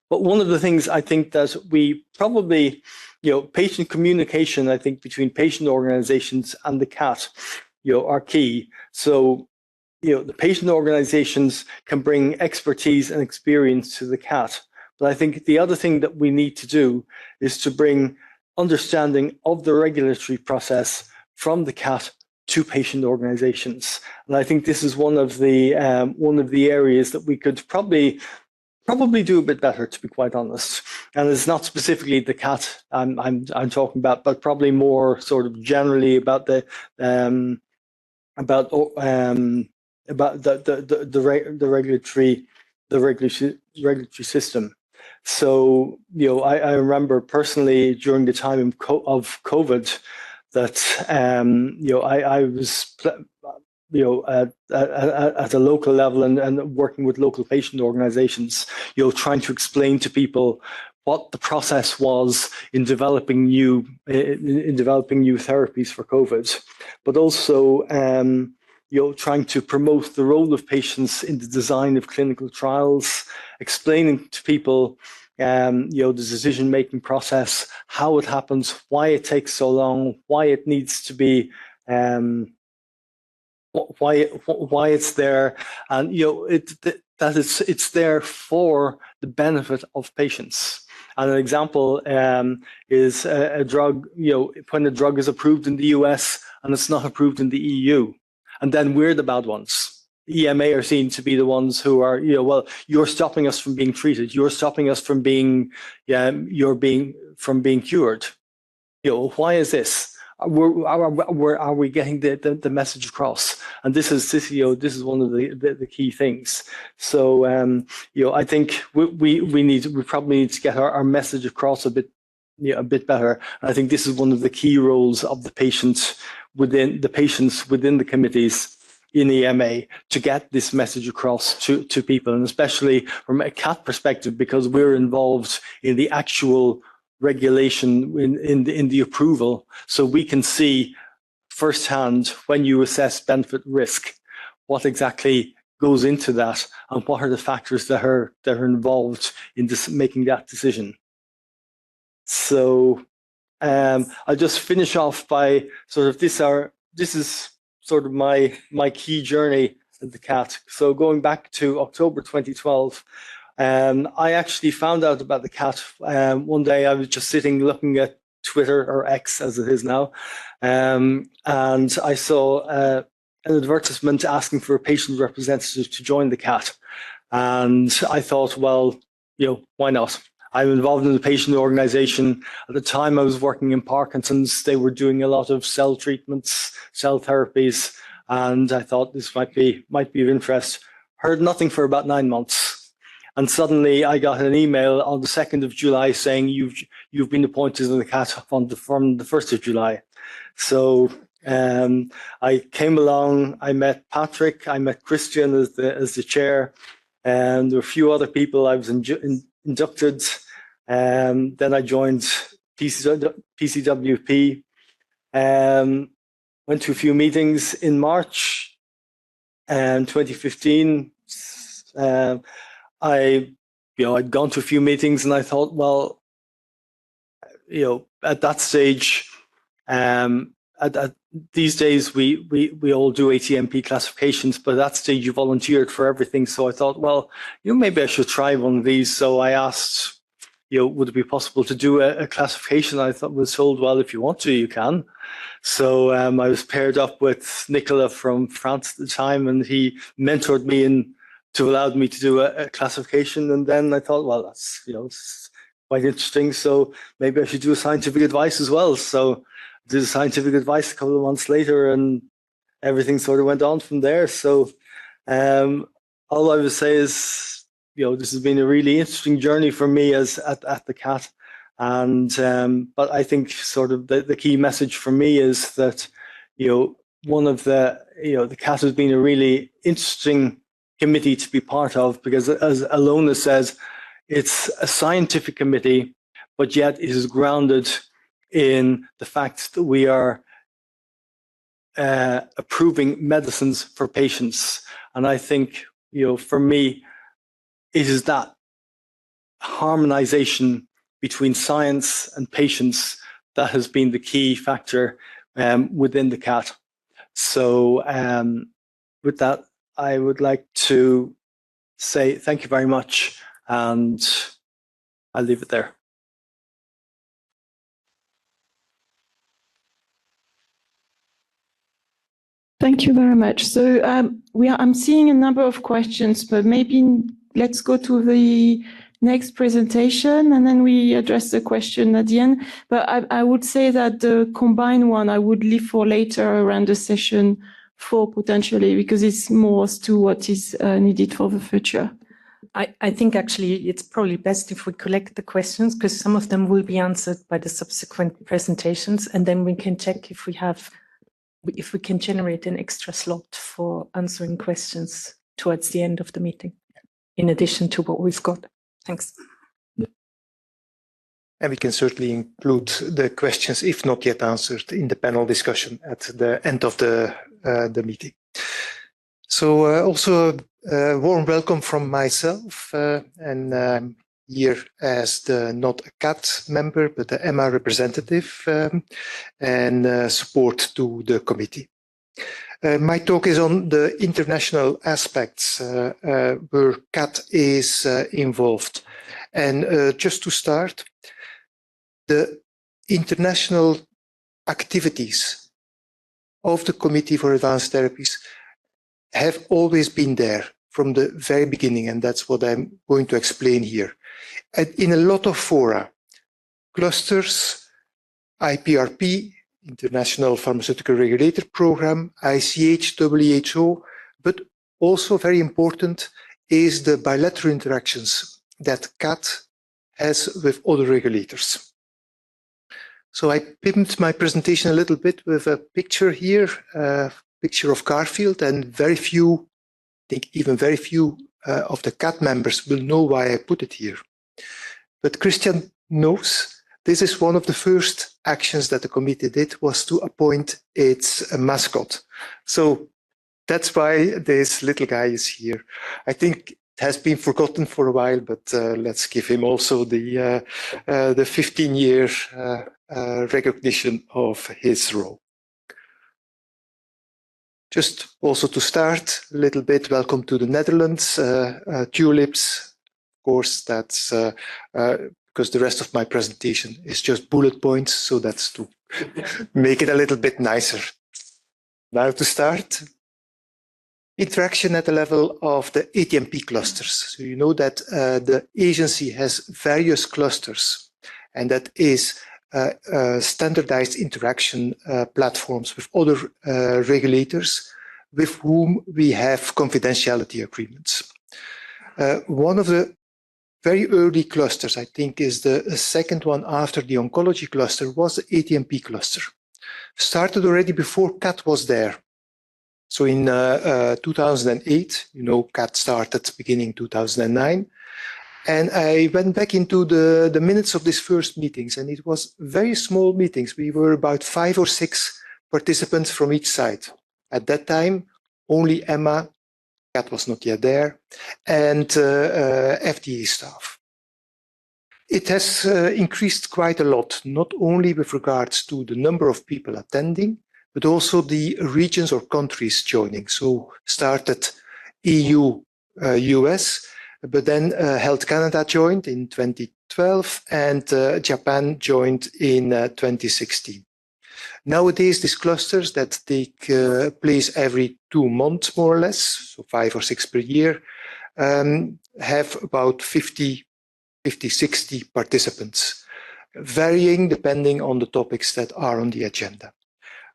But one of the things I think that we probably, patient communication, I think, between patient organizations and the CAT, are key. So, the patient organizations can bring expertise and experience to the CAT. But I think the other thing that we need to do is to bring understanding of the regulatory process from the CAT to patient organizations. And I think this is one of the areas that we could probably do a bit better, to be quite honest. And it's not specifically the CAT I'm talking about, but probably more sort of generally about the regulatory system. So I remember personally during the time of COVID that I was at a local level and working with local patient organizations, trying to explain to people what the process was in developing new therapies for COVID, but also trying to promote the role of patients in the design of clinical trials, explaining to people the decision-making process, how it happens, why it takes so long, why it needs to be why it's there, and it's there for the benefit of patients. And an example is a drug. When a drug is approved in the US and it's not approved in the EU, and then we're the bad ones. The EMA are seen to be the ones who are, well, you're stopping us from being treated. You're stopping us from being cured. Why is this? Are we getting the message across? And this is one of the key things. So I think we probably need to get our message across a bit better. And I think this is one of the key roles of the patients within the committees in EMA to get this message across to people, and especially from a CAT perspective, because we're involved in the actual regulation in the approval, so we can see firsthand when you assess benefit risk what exactly goes into that and what are the factors that are involved in making that decision. So I'll just finish off by sort of this is sort of my key journey at the CAT. So going back to October 2012. I actually found out about the CAT one day. I was just sitting looking at Twitter, or X as it is now, and I saw an advertisement asking for a patient representative to join the CAT. And I thought, well, why not? I'm involved in the patient organization. At the time I was working in Parkinson's, they were doing a lot of cell treatments, cell therapies, and I thought this might be of interest. Heard nothing for about 9 months. And suddenly I got an email on the 2nd of July saying you've been appointed in the CAT from the 1st of July. So I came along, I met Patrick, I met Christian as the chair, and there were a few other people I was inducted. Then I joined PCWP, went to a few meetings in March 2015. I'd gone to a few meetings and I thought, well, at that stage, at these days we all do ATMP classifications, but at that stage you volunteered for everything. So I thought, well, maybe I should try one of these. So I asked, would it be possible to do a classification? I was told, well, if you want to, you can. So I was paired up with Nicola from France at the time, and he mentored me to allow me to do a classification. And then I thought, well, that's it's quite interesting. So maybe I should do a scientific advice as well. So I did a scientific advice a couple of months later, and everything sort of went on from there. So all I would say is, this has been a really interesting journey for me at the CAT. And but I think sort of the key message for me is that one of the CAT has been a really interesting committee to be part of, because as Alona says, it's a scientific committee, but yet it is grounded in the fact that we are approving medicines for patients. And I think for me, it is that harmonization between science and patients that has been the key factor within the CAT. So with that, I would like to say thank you very much, and I'll leave it there. Thank you very much. So I'm seeing a number of questions, but maybe let's go to the next presentation and then we address the question at the end. But I would say that the combined one I would leave for later around the session 4 potentially, because it's more as to what is needed for the future. I think actually it's probably best if we collect the questions, because some of them will be answered by the subsequent presentations, and then we can check if we can generate an extra slot for answering questions towards the end of the meeting, in addition to what we've got. Thanks. And we can certainly include the questions, if not yet answered, in the panel discussion at the end of the meeting. So also a warm welcome from myself, and I'm here as not a CAT member, but the EMA representative, and support to the committee. My talk is on the international aspects where CAT is involved. And just to start, the international activities of the Committee for Advanced Therapies have always been there from the very beginning, and that's what I'm going to explain here. And in a lot of fora, clusters, IPRP, International Pharmaceutical Regulator Program, ICH, WHO, but also very important is the bilateral interactions that CAT has with other regulators. So I pimped my presentation a little bit with a picture here, a picture of Garfield, and very few, I think even very few of the CAT members will know why I put it here. But Christian knows this is one of the first actions that the committee did, was to appoint its mascot. So that's why this little guy is here. I think it has been forgotten for a while, but let's give him also the 15-year recognition of his role. Just also to start a little bit, welcome to the Netherlands, tulips. Of course, that's because the rest of my presentation is just bullet points, so that's to make it a little bit nicer. Now to start, interaction at the level of the ATMP clusters. So you know that the agency has various clusters, and that is standardized interaction platforms with other regulators with whom we have confidentiality agreements. One of the very early clusters, I think, is the second one after the oncology cluster, was the ATMP cluster. Started already before CAT was there. So in 2008, you know, CAT started beginning 2009. And I went back into the minutes of these first meetings, and it was very small meetings. We were about 5 or 6 participants from each side. At that time, only EMA, CAT was not yet there, and FDA staff. It has increased quite a lot, not only with regards to the number of people attending, but also the regions or countries joining. So started EU, US, but then Health Canada joined in 2012 and Japan joined in 2016. Nowadays, these clusters that take place every 2 months, more or less, so 5 or 6 per year, have about 50, 60 participants, varying depending on the topics that are on the agenda.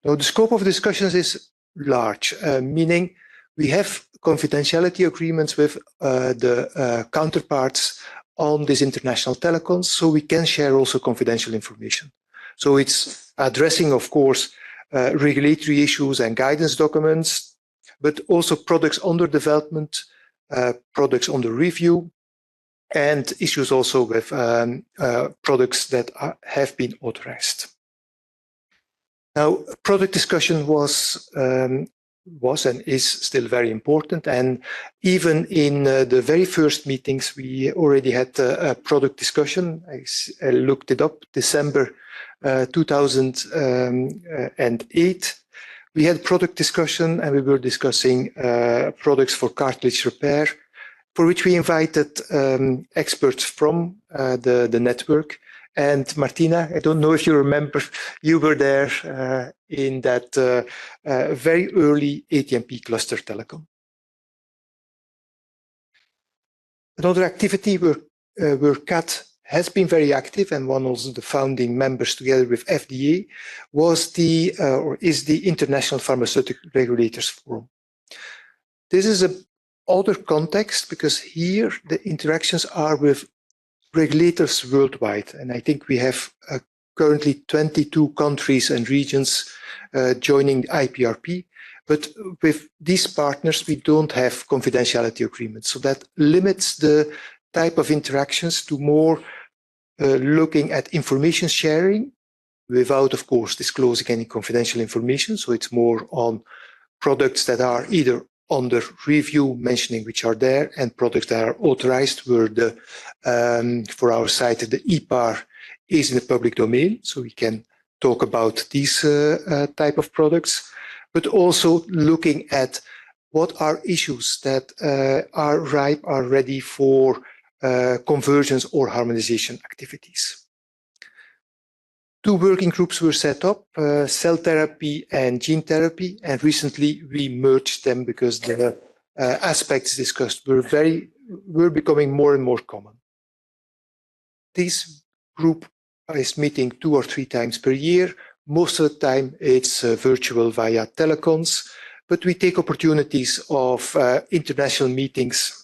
Now, the scope of discussions is large, meaning we have confidentiality agreements with the counterparts on these international telecoms, so we can share also confidential information. So it's addressing, of course, regulatory issues and guidance documents, but also products under development, products under review, and issues also with products that have been authorized. Now, product discussion was and is still very important. And even in the very first meetings, we already had a product discussion. I looked it up, December 2008. We had product discussion, and we were discussing products for cartilage repair, for which we invited experts from the network. And Martina, I don't know if you remember, you were there in that very early ATMP cluster telecom. Another activity where CAT has been very active, and one of the founding members together with FDA, was is the International Pharmaceutical Regulators Forum. This is a other context because here the interactions are with regulators worldwide, and I think we have currently 22 countries and regions joining the IPRP, but with these partners we don't have confidentiality agreements, so that limits the type of interactions to more looking at information sharing without, of course, disclosing any confidential information. So it's more on products that are either under review, mentioning which are there, and products that are authorized, where the for our site the EPAR is in the public domain, so we can talk about these type of products, but also looking at what are issues that are ripe, are ready for convergence or harmonization activities. 2 working groups were set up, cell therapy and gene therapy, and recently we merged them because the aspects discussed were becoming more and more common. This group is meeting 2 or 3 times per year. Most of the time it's virtual via telecons, but we take opportunities of international meetings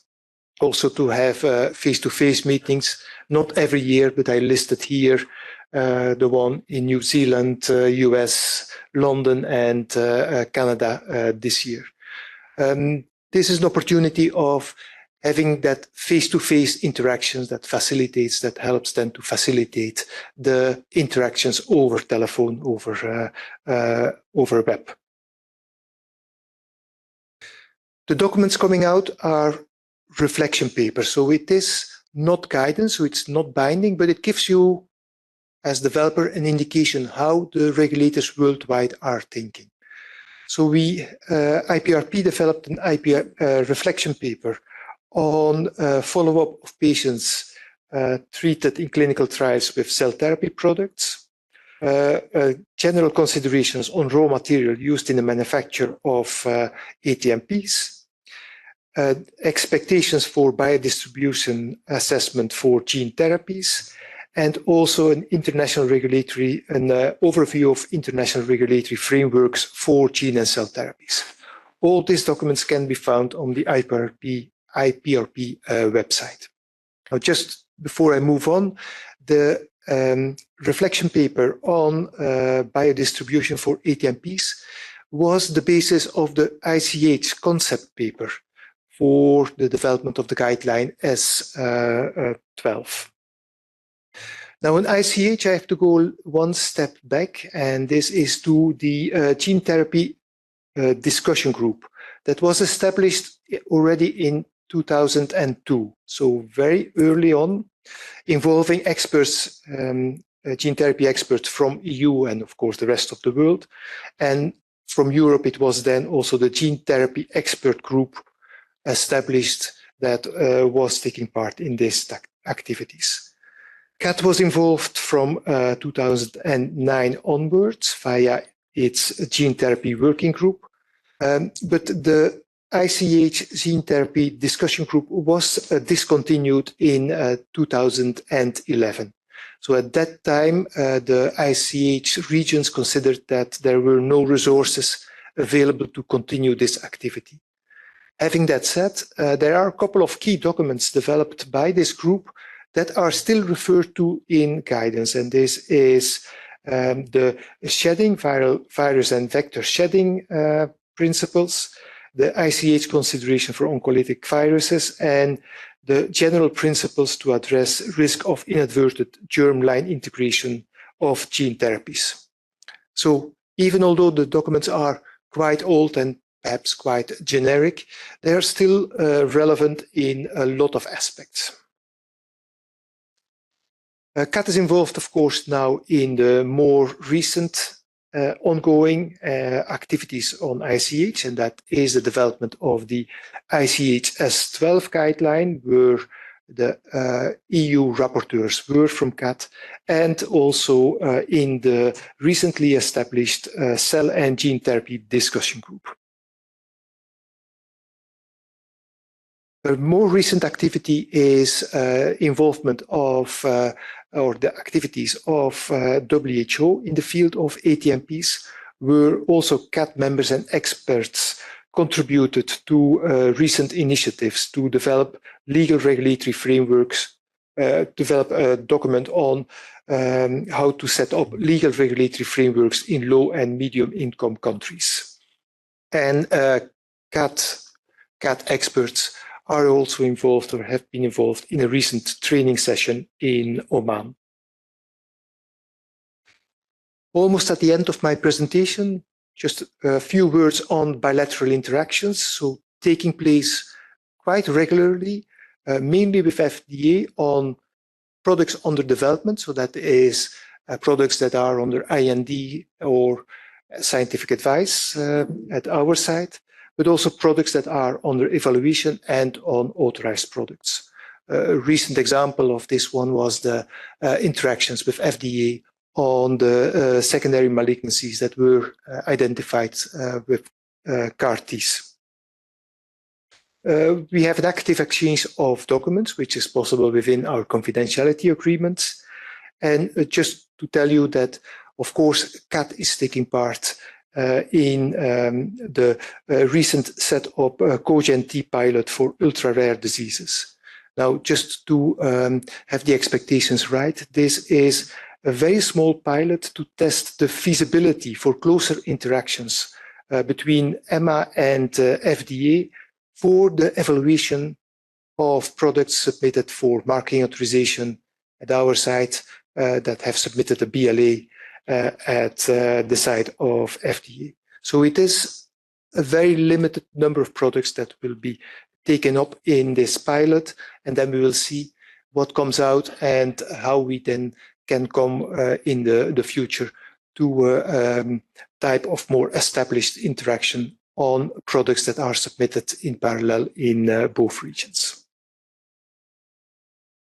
also to have face-to-face meetings, not every year, but I listed here the one in New Zealand, US, London, and Canada this year. This is an opportunity of having that face-to-face interactions that helps them to facilitate the interactions over telephone, over web. The documents coming out are reflection papers, so it is not guidance, so it's not binding, but it gives you, as developer, an indication how the regulators worldwide are thinking. So we, IPRP, developed an reflection paper on follow-up of patients treated in clinical trials with cell therapy products, general considerations on raw material used in the manufacture of ATMPs, expectations for biodistribution assessment for gene therapies, and also an overview of international regulatory frameworks for gene and cell therapies. All these documents can be found on the IPRP website. Now, just before I move on, the reflection paper on biodistribution for ATMPs was the basis of the ICH concept paper for the development of the guideline S12. Now, in ICH, I have to go one step back, and this is to the gene therapy discussion group that was established already in 2002, so very early on, involving experts, gene therapy experts from EU and of course the rest of the world. And from Europe, it was then also the gene therapy expert group established that was taking part in these activities. CAT was involved from 2009 onwards via its gene therapy working group, but the ICH gene therapy discussion group was discontinued in 2011. So at that time, the ICH regions considered that there were no resources available to continue this activity. Having that said, there are a couple of key documents developed by this group that are still referred to in guidance, and this is the shedding, virus and vector shedding principles, the ICH consideration for oncolytic viruses, and the general principles to address risk of inadvertent germline integration of gene therapies. So even although the documents are quite old and perhaps quite generic, they are still relevant in a lot of aspects. CAT is involved, of course, now in the more recent ongoing activities on ICH, and that is the development of the ICH S12 guideline, where the EU rapporteurs were from CAT, and also in the recently established cell and gene therapy discussion group. A more recent activity is involvement of or the activities of WHO in the field of ATMPs, where also CAT members and experts contributed to recent initiatives to develop legal regulatory frameworks, develop a document on how to set up legal regulatory frameworks in low and medium income countries. And CAT experts are also involved or have been involved in a recent training session in Oman. Almost at the end of my presentation, just a few words on bilateral interactions. So taking place quite regularly, mainly with FDA on products under development. So that is products that are under IND or scientific advice at our side, but also products that are under evaluation and on authorized products. A recent example of this one was the interactions with FDA on the secondary malignancies that were identified with CAR-Ts. We have an active exchange of documents, which is possible within our confidentiality agreements. And just to tell you that, of course, CAT is taking part in the recent set up COGEN-T pilot for ultra-rare diseases. Now, just to have the expectations right, this is a very small pilot to test the feasibility for closer interactions between EMA and FDA for the evaluation of products submitted for marketing authorization at our site that have submitted a BLA at the side of FDA. So it is a very limited number of products that will be taken up in this pilot, and then we will see what comes out and how we then can come in the future to a type of more established interaction on products that are submitted in parallel in both regions.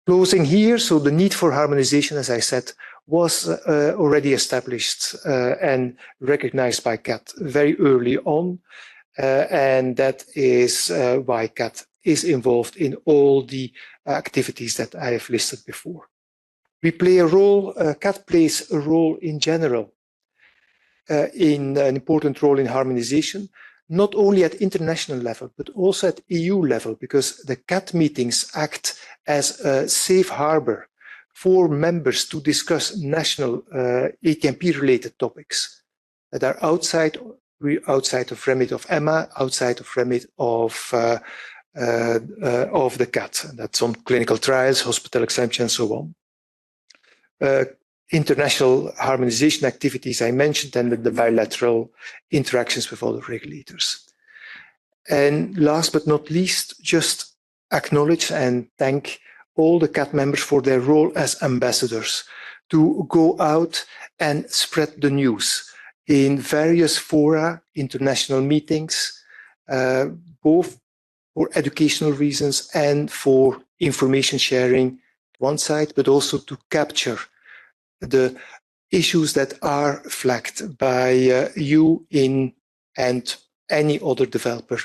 Closing here, so the need for harmonization, as I said, was already established and recognized by CAT very early on. and that is why CAT is involved in all the activities that I have listed before. We play a role, CAT plays a role in general, in an important role in harmonization, not only at international level, but also at EU level, because the CAT meetings act as a safe harbor for members to discuss national ATMP-related topics that are outside of remit of EMA, outside of remit of the CAT. That's on clinical trials, hospital exemption, and so on. International harmonization activities I mentioned, and the bilateral interactions with other regulators. And last but not least, just acknowledge and thank all the CAT members for their role as ambassadors to go out and spread the news in various fora, international meetings, both for educational reasons and for information sharing one side, but also to capture the issues that are flagged by you and any other developer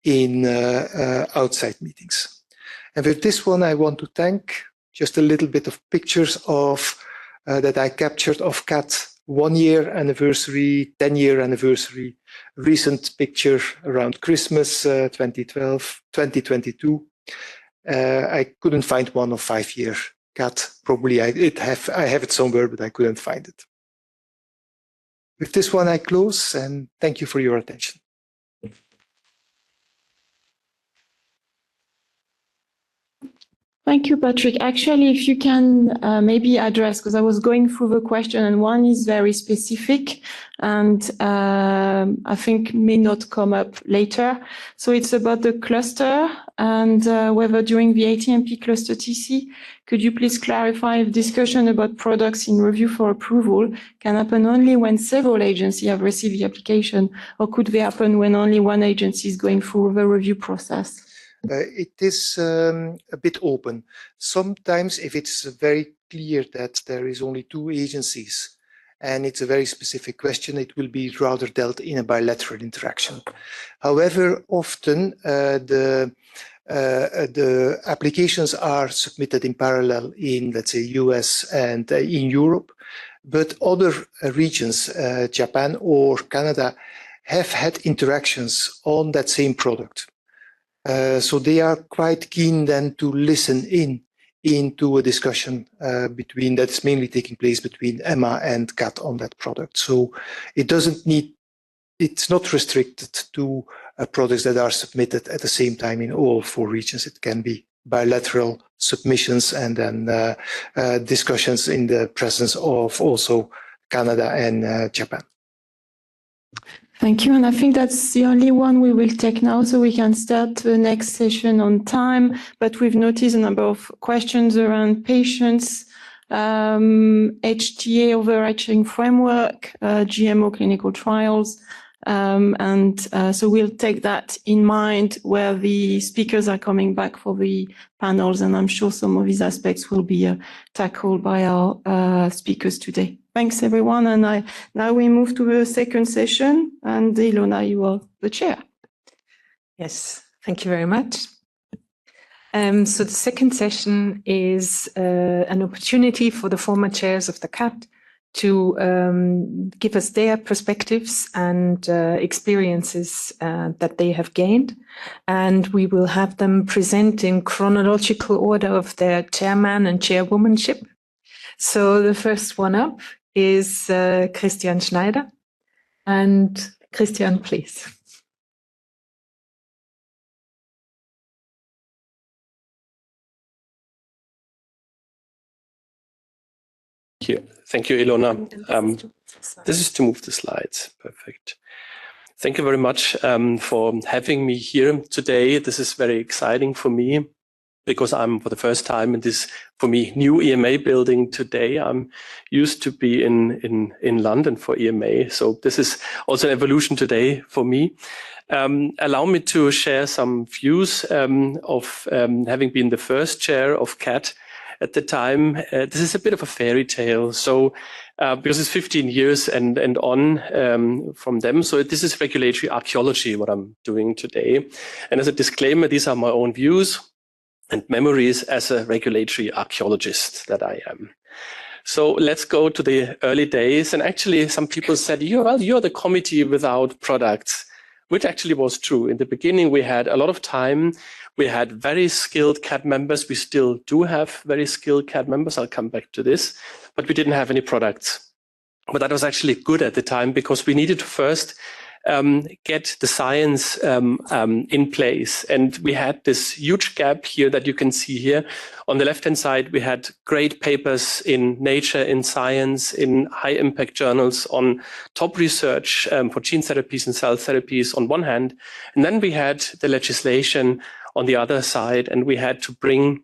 in outside meetings. And with this one, I want to thank just a little bit of pictures of that I captured of CAT 1 year anniversary, 10-year anniversary, recent picture around Christmas 2012, 2022. I couldn't find one of 5-year CAT. Probably I have it somewhere, but I couldn't find it. With this one, I close and thank you for your attention. Thank you, Patrick. Actually, if you can maybe address, because I was going through the question and one is very specific and I think may not come up later. So it's about the cluster and whether during the ATMP cluster TC, could you please clarify if discussion about products in review for approval can happen only when several agencies have received the application, or could they happen when only one agency is going through the review process? It is a bit open. Sometimes if it's very clear that there is only 2 agencies and it's a very specific question, it will be rather dealt in a bilateral interaction. However, often the applications are submitted in parallel in, let's say, US and in Europe, but other regions, Japan or Canada, have had interactions on that same product. So they are quite keen then to listen into a discussion between that's mainly taking place between EMA and CAT on that product. So it doesn't need, it's not restricted to products that are submitted at the same time in all 4 regions. It can be bilateral submissions and then discussions in the presence of also Canada and Japan. Thank you. And I think that's the only one we will take now, so we can start the next session on time. But we've noticed a number of questions around patients, HTA overarching framework, GMO clinical trials. So we'll take that in mind where the speakers are coming back for the panels. And I'm sure some of these aspects will be tackled by our speakers today. Thanks, everyone. And now we move to the second session. And Ilona, you are the chair. Yes, thank you very much. So the second session is an opportunity for the former chairs of the CAT to give us their perspectives and experiences that they have gained. And we will have them present in chronological order of their chairman and chairwomanship. So the first one up is Christian Schneider. And Christian, please. Thank you, Ilona. This is to move the slides. Perfect. Thank you very much for having me here today. This is very exciting for me because I'm for the first time in this, for me, new EMA building today. I'm used to be in London for EMA. So this is also an evolution today for me. Allow me to share some views of having been the first chair of CAT at the time. This is a bit of a fairy tale. So because it's 15 years and on from them. So this is regulatory archaeology, what I'm doing today. And as a disclaimer, these are my own views and memories as a regulatory archaeologist that I am. So let's go to the early days. And actually, some people said, you're the committee without products, which actually was true. In the beginning, we had a lot of time. We had very skilled CAD members. We still do have very skilled CAD members. I'll come back to this. But we didn't have any products. But that was actually good at the time because we needed to first get the science in place. And we had this huge gap here that you can see here. On the left-hand side, we had great papers in Nature, in Science, in high-impact journals on top research for gene therapies and cell therapies on one hand. And then we had the legislation on the other side, and we had to bring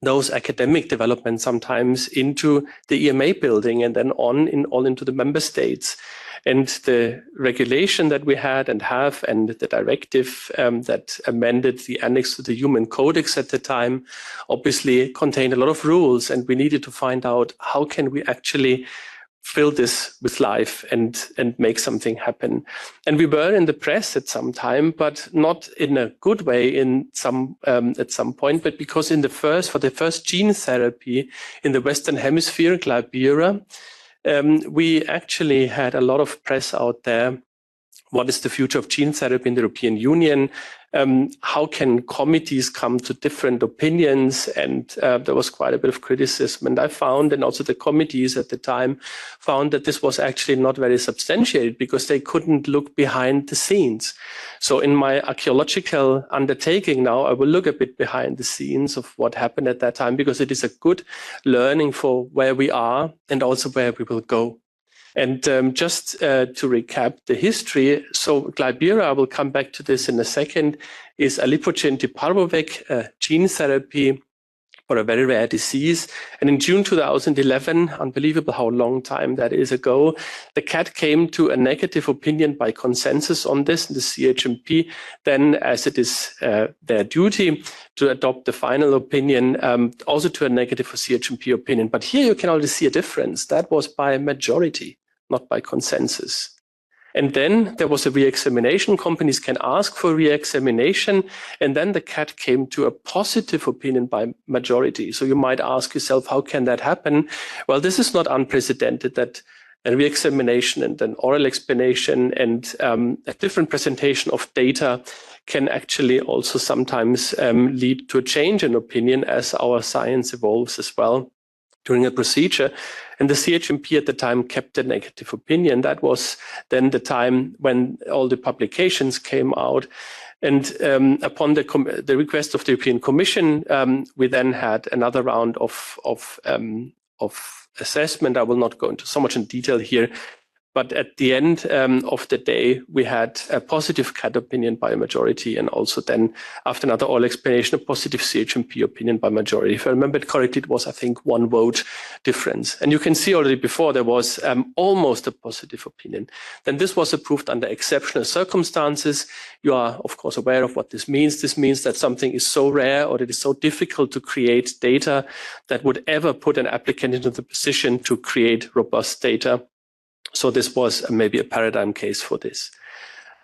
those academic developments sometimes into the EMA building and then all into the member states. And the regulation that we had and have and the directive that amended the annex to the Human Codex at the time obviously contained a lot of rules, and we needed to find out how can we actually fill this with life and make something happen. And we were in the press at some time, but not in a good way at some point, but because for the first gene therapy in the Western Hemisphere, Glybera, we actually had a lot of press out there. What is the future of gene therapy in the European Union? How can committees come to different opinions? And there was quite a bit of criticism. And I found, and also the committees at the time, found that this was actually not very substantiated because they couldn't look behind the scenes. So in my archaeological undertaking now, I will look a bit behind the scenes of what happened at that time, because it is a good learning for where we are and also where we will go. And just to recap the history, so Glybera, I will come back to this in a second, is a lipogene parvovec gene therapy for a very rare disease. And in June 2011, unbelievable how long time that is ago, the CAT came to a negative opinion by consensus on this, the CHMP, then as it is their duty to adopt the final opinion, also to a negative for CHMP opinion. But here you can already see a difference. That was by majority, not by consensus. And then there was a re-examination. Companies can ask for re-examination. And then the CAT came to a positive opinion by majority. So you might ask yourself, how can that happen? Well, this is not unprecedented, that a re-examination and an oral explanation and a different presentation of data can actually also sometimes lead to a change in opinion as our science evolves as well during a procedure. And the CHMP at the time kept a negative opinion. That was then the time when all the publications came out. And upon the request of the European Commission, we then had another round of assessment. I will not go into so much in detail here. But at the end of the day, we had a positive CAT opinion by a majority, and also then, after another oral explanation, a positive CHMP opinion by majority. If I remember it correctly, it was, I think, 1 vote difference. And you can see already before there was almost a positive opinion. Then this was approved under exceptional circumstances. You are, of course, aware of what this means. This means that something is so rare or it is so difficult to create data that would ever put an applicant into the position to create robust data. So this was maybe a paradigm case for this.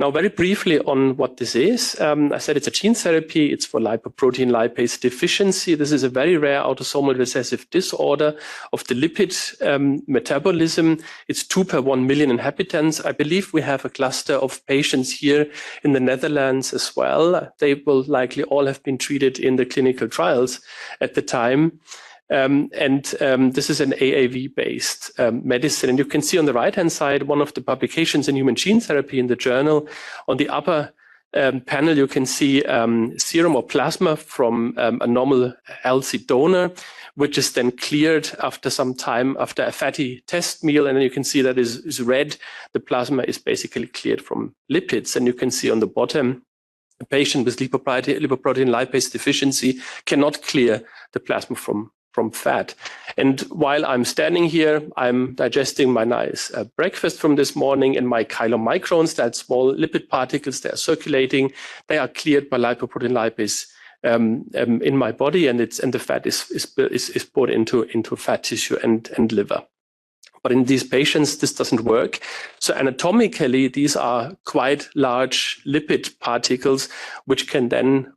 Now, very briefly on what this is. I said it's a gene therapy. It's for lipoprotein lipase deficiency. This is a very rare autosomal recessive disorder of the lipid metabolism. It's 2 per 1 million inhabitants. I believe we have a cluster of patients here in the Netherlands as well. They will likely all have been treated in the clinical trials at the time. This is an AAV-based medicine. And you can see on the right-hand side, one of the publications in human gene therapy in the journal. On the upper panel, you can see serum or plasma from a normal healthy donor, which is then cleared after some time, after a fatty test meal. And then you can see that is red. The plasma is basically cleared from lipids. And you can see on the bottom, a patient with lipoprotein lipase deficiency cannot clear the plasma from fat. And while I'm standing here, I'm digesting my nice breakfast from this morning, and my chylomicrons, that small lipid particles that are circulating, they are cleared by lipoprotein lipase in my body, and the fat is poured into fat tissue and liver. But in these patients, this doesn't work. So anatomically, these are quite large lipid particles, which can then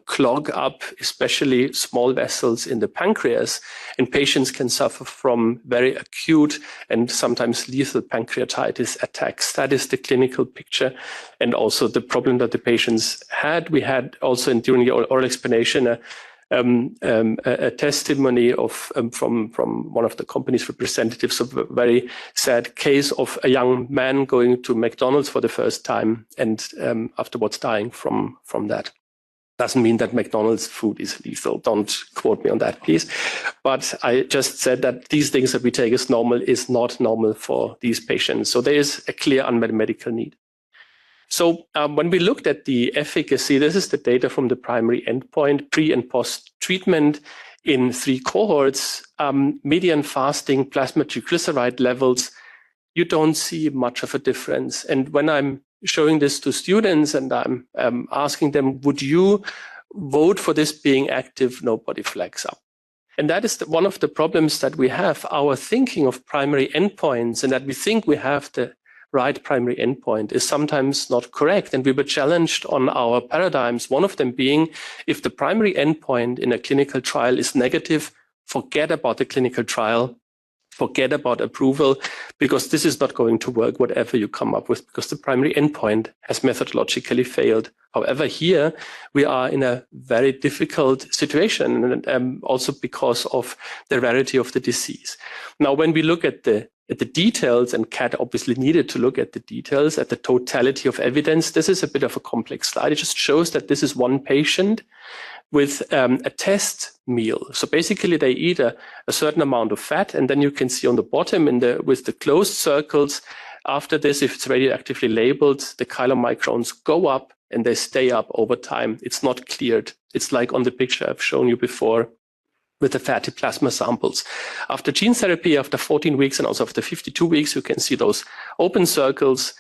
clog up, especially small vessels in the pancreas, and patients can suffer from very acute and sometimes lethal pancreatitis attacks. That is the clinical picture, and also the problem that the patients had. We had also during the oral explanation a testimony of from one of the company's representatives of a very sad case of a young man going to McDonald's for the first time and afterwards dying from that. Doesn't mean that McDonald's food is lethal. Don't quote me on that, please. But I just said that these things that we take as normal is not normal for these patients. So there is a clear unmet medical need. So when we looked at the efficacy, this is the data from the primary endpoint, pre and post treatment in 3 cohorts, median fasting plasma triglyceride levels, you don't see much of a difference. And when I'm showing this to students and I'm asking them, would you vote for this being active? Nobody flags up. And that is one of the problems that we have, our thinking of primary endpoints, and that we think we have the right primary endpoint is sometimes not correct. And we were challenged on our paradigms, one of them being, if the primary endpoint in a clinical trial is negative, forget about the clinical trial, forget about approval, because this is not going to work, whatever you come up with, because the primary endpoint has methodologically failed. However, here we are in a very difficult situation, and also because of the rarity of the disease. Now, when we look at the details, and Kat obviously needed to look at the details, at the totality of evidence, this is a bit of a complex slide. It just shows that this is one patient with a test meal. So basically they eat a certain amount of fat, and then you can see on the bottom with the closed circles, after this, if it's radioactively labeled, the chylomicrons go up and they stay up over time. It's not cleared. It's like on the picture I've shown you before with the fatty plasma samples. After gene therapy, after 14 weeks and also after 52 weeks, you can see those open circles.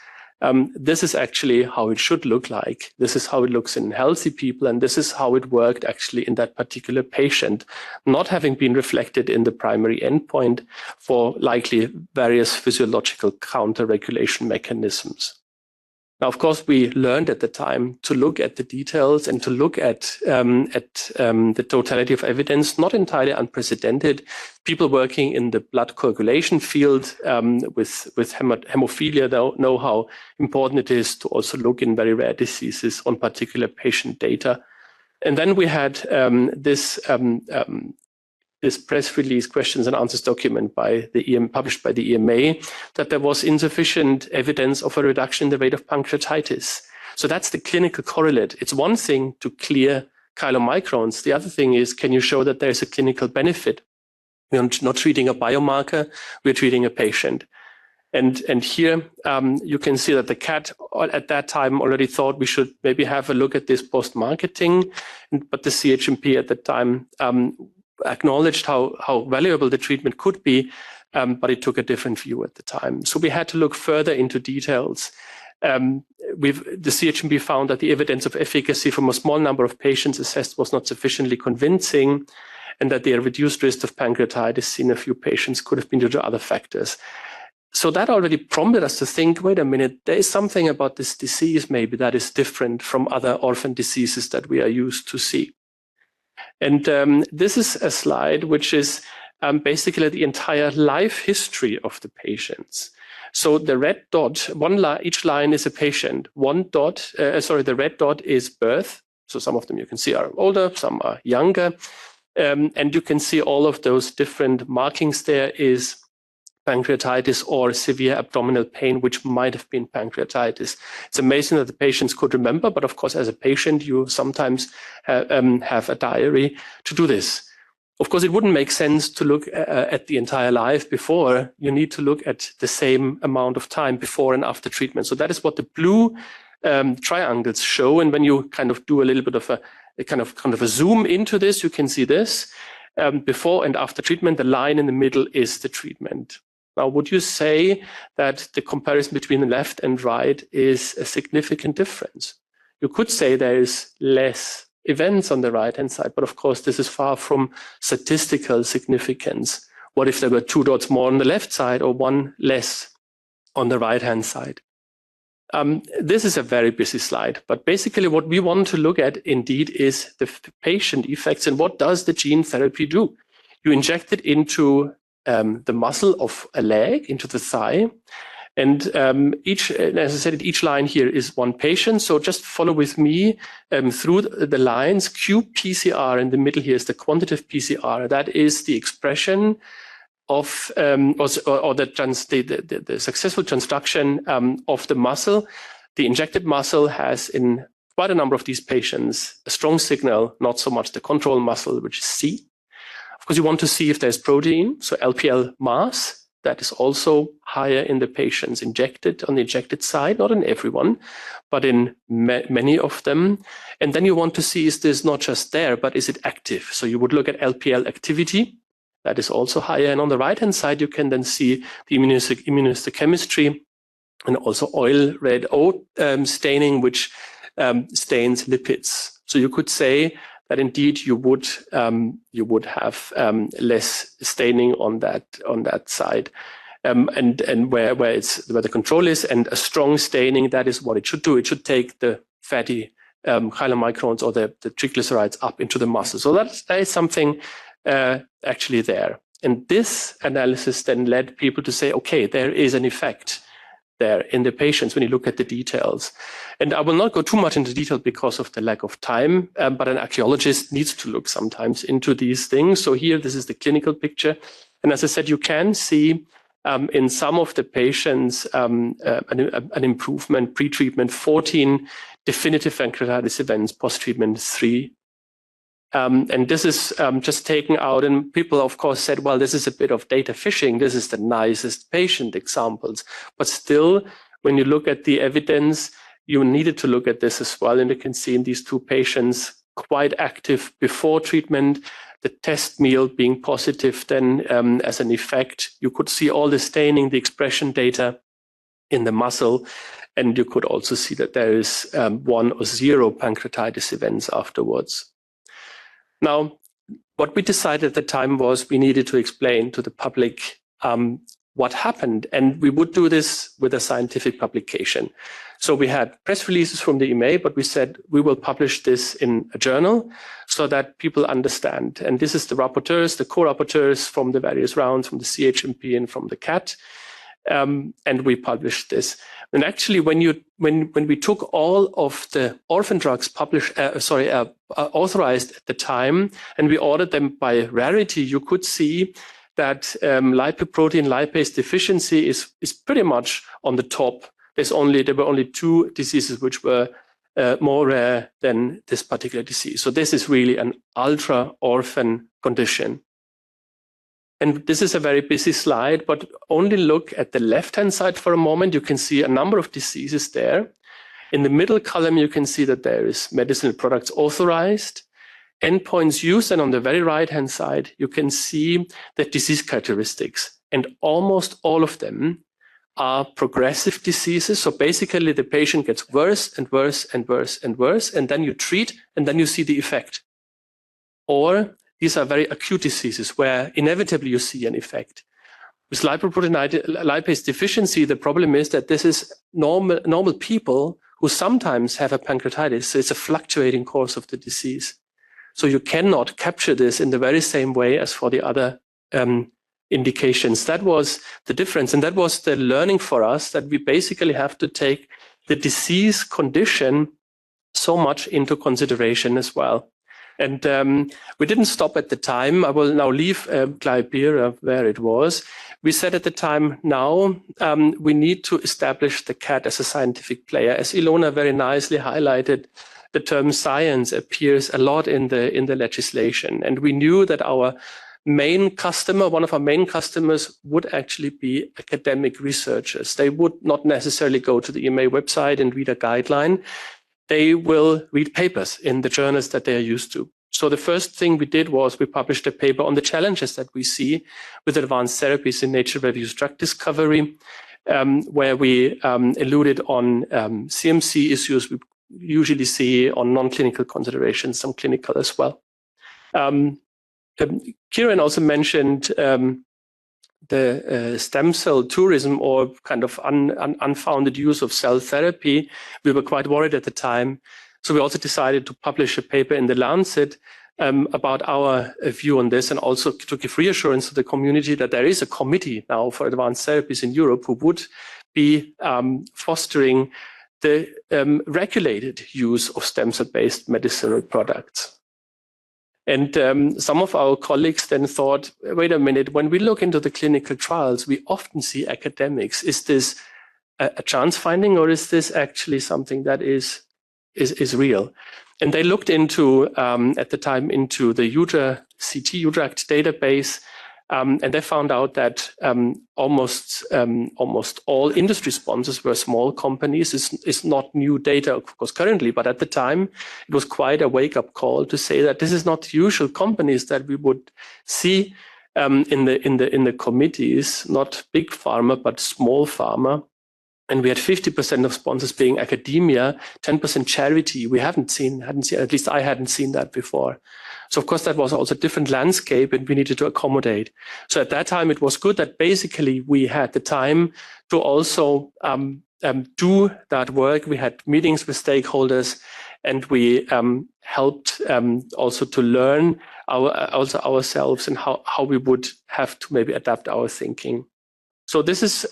This is actually how it should look like. This is how it looks in healthy people, and this is how it worked actually in that particular patient, not having been reflected in the primary endpoint for likely various physiological counter-regulation mechanisms. Now, of course, we learned at the time to look at the details and to look at the totality of evidence, not entirely unprecedented. People working in the blood coagulation field with hemophilia know how important it is to also look in very rare diseases on particular patient data. And then we had this press release questions and answers document published by the EMA, that there was insufficient evidence of a reduction in the rate of pancreatitis. So that's the clinical correlate. It's one thing to clear chylomicrons. The other thing is, can you show that there's a clinical benefit? We're not treating a biomarker, we're treating a patient. And here you can see that the CAT at that time already thought we should maybe have a look at this post-marketing, but the CHMP at the time acknowledged how valuable the treatment could be, but it took a different view at the time. So we had to look further into details. The CHMP found that the evidence of efficacy from a small number of patients assessed was not sufficiently convincing, and that the reduced risk of pancreatitis seen in a few patients could have been due to other factors. So that already prompted us to think, wait a minute, there is something about this disease maybe that is different from other orphan diseases that we are used to see. And this is a slide which is basically the entire life history of the patients. So the red dot, each line is a patient. The red dot is birth. So some of them you can see are older, some are younger. And you can see all of those different markings there is pancreatitis or severe abdominal pain, which might have been pancreatitis. It's amazing that the patients could remember, but of course, as a patient, you sometimes have a diary to do this. Of course, it wouldn't make sense to look at the entire life before. You need to look at the same amount of time before and after treatment. So that is what the blue triangles show. And when you kind of do a little bit of a kind of a zoom into this, you can see this. Before and after treatment, the line in the middle is the treatment. Now, would you say that the comparison between the left and right is a significant difference? You could say there is less events on the right-hand side, but of course, this is far from statistical significance. What if there were 2 dots more on the left side or 1 less on the right-hand side? This is a very busy slide, but basically what we want to look at indeed is the patient effects and what does the gene therapy do? You inject it into the muscle of a leg, into the thigh, and as I said, each line here is 1 patient. So just follow with me through the lines. qPCR in the middle here is the quantitative PCR. That is the expression of or the successful transduction of the muscle. The injected muscle has in quite a number of these patients a strong signal, not so much the control muscle, which is C. Of course, you want to see if there's protein, so LPL mass. That is also higher in the patients injected on the injected side, not in everyone, but in many of them. And then you want to see, is this not just there, but is it active? So you would look at LPL activity. That is also higher. And on the right-hand side, you can then see the immunohistochemistry and also oil red staining, which stains lipids. So you could say that indeed you would have less staining on that side, and where the control is, and a strong staining, that is what it should do. It should take the fatty chylomicrons or the triglycerides up into the muscle. So that is something actually there. And this analysis then led people to say, okay, there is an effect there in the patients when you look at the details. And I will not go too much into detail because of the lack of time, but an archaeologist needs to look sometimes into these things. So here, this is the clinical picture. And as I said, you can see in some of the patients an improvement, pre-treatment, 14 definitive pancreatitis events, post-treatment 3. And this is just taken out, and people, of course, said, well, this is a bit of data fishing. This is the nicest patient examples. But still, when you look at the evidence, you needed to look at this as well. And you can see in these 2 patients, quite active before treatment, the test meal being positive then as an effect. You could see all the staining, the expression data in the muscle. And you could also see that there is 1 or 0 pancreatitis events afterwards. Now, what we decided at the time was we needed to explain to the public what happened, and we would do this with a scientific publication. So we had press releases from the EMA, but we said we will publish this in a journal so that people understand. And this is the rapporteurs, the co-rapporteurs from the various rounds, from the CHMP and from the CAT. And we published this. And actually, when we took all of the orphan drugs authorized at the time, and we ordered them by rarity, you could see that lipoprotein lipase deficiency is pretty much on the top. There were only 2 diseases which were more rare than this particular disease. So this is really an ultra orphan condition. And this is a very busy slide, but only look at the left-hand side for a moment. You can see a number of diseases there. In the middle column, you can see that there is medicinal products authorized, endpoints used, and on the very right-hand side, you can see the disease characteristics. And almost all of them are progressive diseases. So basically, the patient gets worse and worse and worse and worse, and then you treat, and then you see the effect. Or these are very acute diseases where inevitably you see an effect. With lipoprotein lipase deficiency, the problem is that this is normal people who sometimes have a pancreatitis. So it's a fluctuating course of the disease. So you cannot capture this in the very same way as for the other indications. That was the difference. And that was the learning for us, that we basically have to take the disease condition so much into consideration as well. And we didn't stop at the time. I will now leave Clypeira where it was. We said at the time, now we need to establish the CAT as a scientific player. As Ilona very nicely highlighted, the term science appears a lot in the legislation. And we knew that our main customer, one of our main customers, would actually be academic researchers. They would not necessarily go to the EMA website and read a guideline. They will read papers in the journals that they are used to. So the first thing we did was we published a paper on the challenges that we see with advanced therapies in Nature Reviews Drug Discovery, where we alluded on CMC issues. usually see on non-clinical considerations, some clinical as well. Kieran also mentioned the stem cell tourism, or kind of unfounded use of cell therapy. We were quite worried at the time. So we also decided to publish a paper in the Lancet about our view on this, and also to give reassurance to the community that there is a committee now for advanced therapies in Europe who would be fostering the regulated use of stem cell-based medicinal products. And some of our colleagues then thought, wait a minute, when we look into the clinical trials, we often see academics. Is this a chance finding, or is this actually something that is real? And they looked into, at the time, into the CT UDRACT database, and they found out that almost all industry sponsors were small companies. It's not new data, of course, currently, but at the time, it was quite a wake-up call to say that this is not the usual companies that we would see in the committees, not big pharma, but small pharma. And we had 50% of sponsors being academia, 10% charity. We hadn't seen, at least I hadn't seen that before. So of course that was also a different landscape, and we needed to accommodate. So at that time, it was good that basically we had the time to also do that work. We had meetings with stakeholders, and we helped also to learn ourselves and how we would have to maybe adapt our thinking. So this is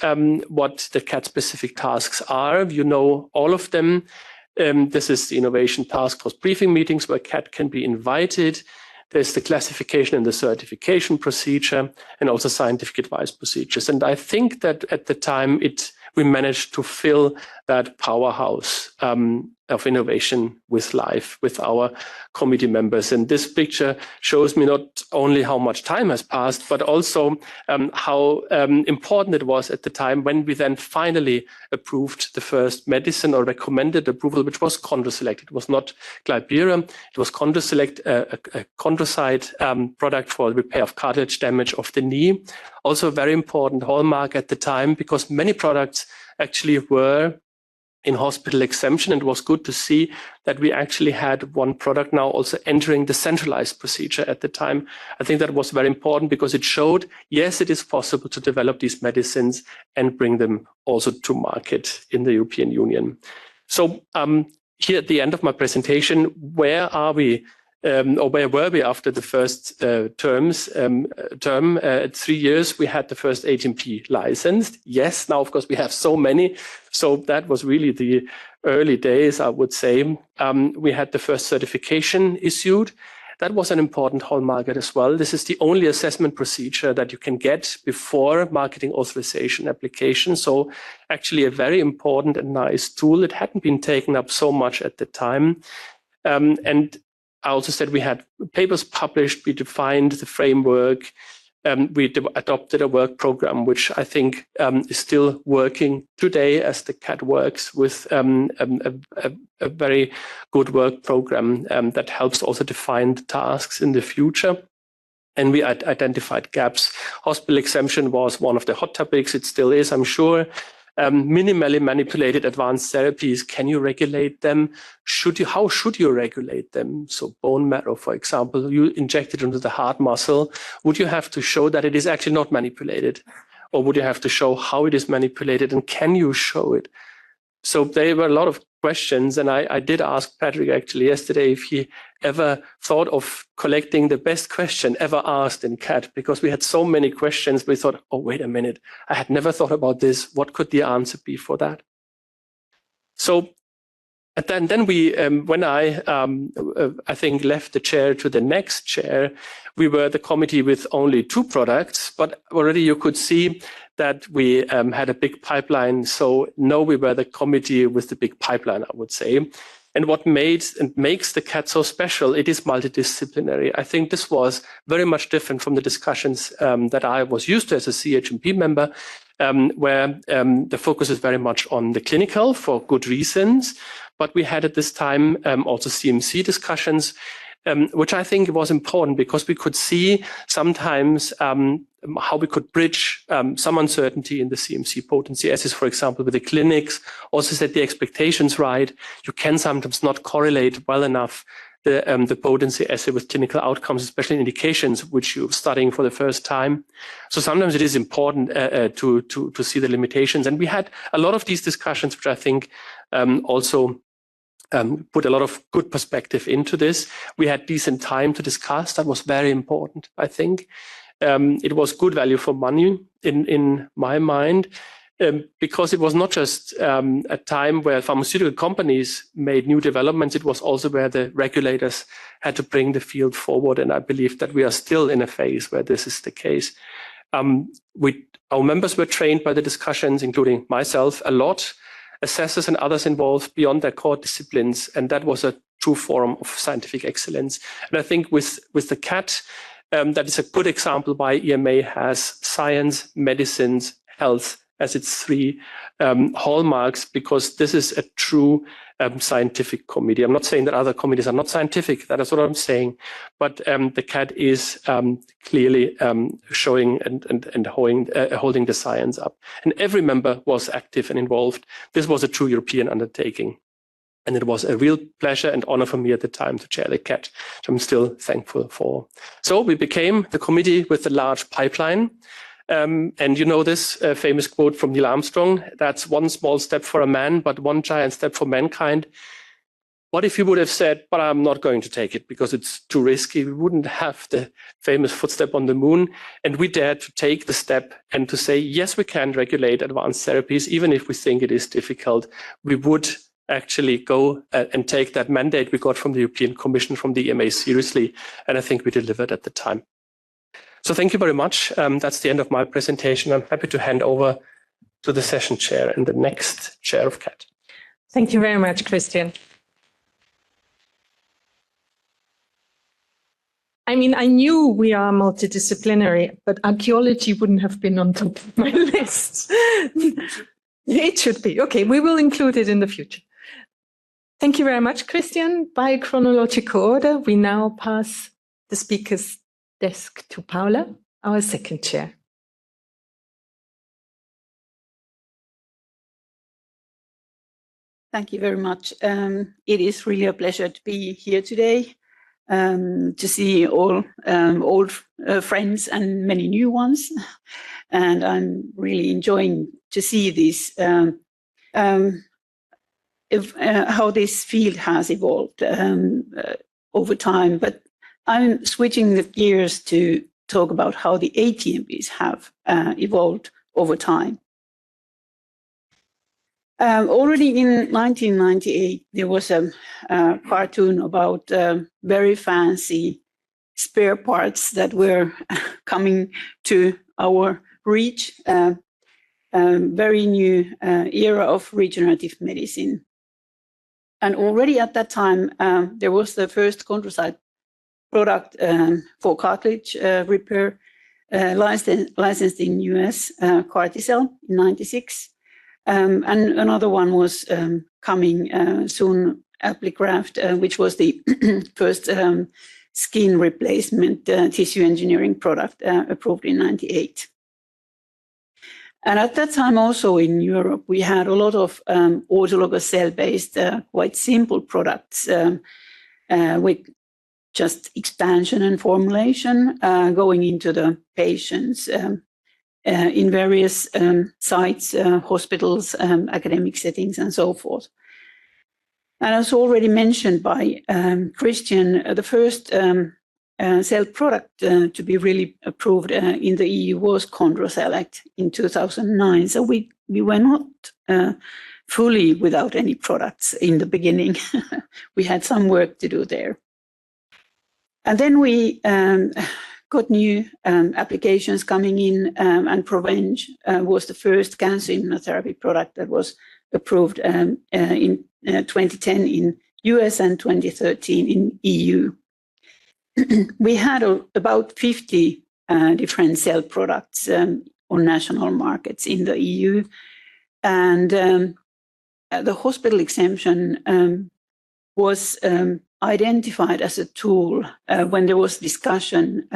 what the CAT-specific tasks are. You know all of them. This is the Innovation Task Force briefing meetings where CAT can be invited. There's the classification and the certification procedure, and also scientific advice procedures. And I think that at the time we managed to fill that powerhouse of innovation with life, with our committee members. And this picture shows me not only how much time has passed, but also how important it was at the time when we then finally approved the first medicine, or recommended approval, which was Chondroselect. It was not Glybera, it was Chondroselect, a chondrocyte product for the repair of cartilage damage of the knee. Also a very important hallmark at the time, because many products actually were in hospital exemption, and it was good to see that we actually had one product now also entering the centralized procedure at the time. I think that was very important, because it showed, yes, it is possible to develop these medicines and bring them also to market in the European Union. So here at the end of my presentation, where are we? Or where were we after the first term? 3 years, we had the first HMP licensed. Yes, now, of course, we have so many. So that was really the early days, I would say. We had the first certification issued. That was an important hallmark as well. This is the only assessment procedure that you can get before marketing authorization application. So actually a very important and nice tool. It hadn't been taken up so much at the time. And I also said we had papers published, we defined the framework, we adopted a work program, which I think is still working today as the CAT works, with a very good work program that helps also define the tasks in the future. And we identified gaps. Hospital exemption was one of the hot topics. It still is, I'm sure. Minimally manipulated advanced therapies, can you regulate them? How should you regulate them? So bone marrow, for example, you inject it into the heart muscle. Would you have to show that it is actually not manipulated? Or would you have to show how it is manipulated, and can you show it? So there were a lot of questions, and I did ask Patrick actually yesterday if he ever thought of collecting the best question ever asked in CAT, because we had so many questions. We thought, oh, wait a minute, I had never thought about this. What could the answer be for that? So and then we, when I think left the chair to the next chair, we were the committee with only 2 products, but already you could see that we had a big pipeline. So no, we were the committee with the big pipeline, I would say. And what makes the CAT so special, it is multidisciplinary. I think this was very much different from the discussions that I was used to as a CHMP member, where the focus is very much on the clinical for good reasons. But we had at this time also CMC discussions. which I think was important because we could see sometimes how we could bridge some uncertainty in the CMC potency assays, for example, with the clinics, also set the expectations right. You can sometimes not correlate well enough the potency assay with clinical outcomes, especially in indications which you're studying for the first time. So sometimes it is important to see the limitations. And we had a lot of these discussions, which I think also put a lot of good perspective into this. We had decent time to discuss. That was very important, I think. It was good value for money in my mind, because it was not just a time where pharmaceutical companies made new developments, it was also where the regulators had to bring the field forward. And I believe that we are still in a phase where this is the case. Our members were trained by the discussions, including myself, a lot, assessors and others involved beyond their core disciplines. And that was a true form of scientific excellence. And I think with the CAT, that is a good example why EMA has science, medicines, health as its three hallmarks, because this is a true scientific committee. I'm not saying that other committees are not scientific. That is what I'm saying. But the CAT is clearly showing and holding the science up. And every member was active and involved. This was a true European undertaking. And it was a real pleasure and honor for me at the time to chair the CAT, which I'm still thankful for. So we became the committee with the large pipeline. And you know this famous quote from Neil Armstrong, that's one small step for a man, but one giant step for mankind. What if he would have said, but I'm not going to take it because it's too risky? We wouldn't have the famous footstep on the moon. And we dared to take the step and to say, yes, we can regulate advanced therapies, even if we think it is difficult. We would actually go and take that mandate we got from the European Commission, from the EMA seriously. And I think we delivered at the time. So thank you very much. That's the end of my presentation. I'm happy to hand over to the session chair and the next chair of CAT. Thank you very much, Christian. I mean, I knew we are multidisciplinary, but archaeology wouldn't have been on top of my list. It should be. Okay, we will include it in the future. Thank you very much, Christian. By chronological order, we now pass the speaker's desk to Paula, our second chair. Thank you very much. It is really a pleasure to be here today, to see all old friends and many new ones. And I'm really enjoying to see this, how this field has evolved over time. But I'm switching the gears to talk about how the ATMPs have evolved over time. Already in 1998, there was a cartoon about very fancy spare parts that were coming to our reach, very new era of regenerative medicine. And already at that time, there was the first chondrocyte product for cartilage repair licensed in US, Carticel in 96. And another one was coming soon, Appligraft, which was the first skin replacement tissue engineering product approved in 98. And at that time also in Europe, we had a lot of autologous cell-based, quite simple products with just expansion and formulation going into the patients in various sites, hospitals, academic settings, and so forth. And as already mentioned by Christian, the first cell product to be really approved in the EU was ChondroSelect in 2009. So we were not fully without any products in the beginning. We had some work to do there. And then we got new applications coming in, and Provenge was the first cancer immunotherapy product that was approved in 2010 in US and 2013 in EU. We had about 50 different cell products on national markets in the EU. And the hospital exemption was identified as a tool when there was discussion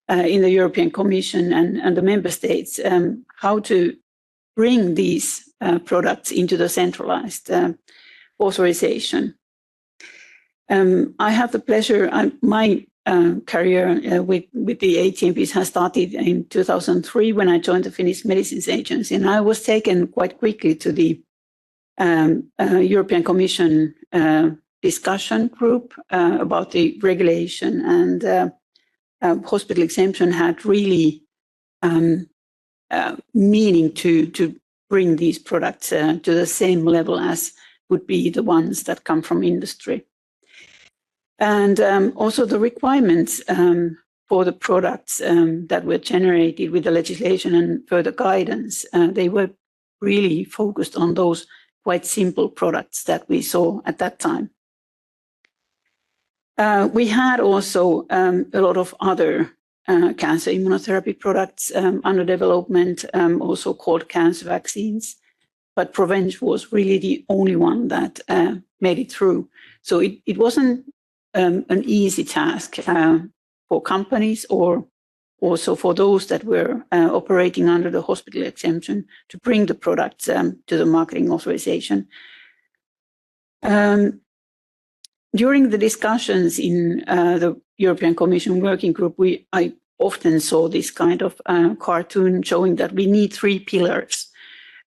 in the European Commission and the member states how to bring these products into the centralized authorization. I have the pleasure, my career with the ATMPs has started in 2003 when I joined the Finnish Medicines Agency, and I was taken quite quickly to the European Commission discussion group about the regulation, and hospital exemption had really meaning to bring these products to the same level as would be the ones that come from industry. And also the requirements for the products that were generated with the legislation and further guidance, they were really focused on those quite simple products that we saw at that time. We had also a lot of other cancer immunotherapy products under development, also called cancer vaccines, but Provenge was really the only one that made it through. So it wasn't an easy task for companies or also for those that were operating under the hospital exemption to bring the products to the marketing authorization. During the discussions in the European Commission Working Group, I often saw this kind of cartoon showing that we need 3 pillars.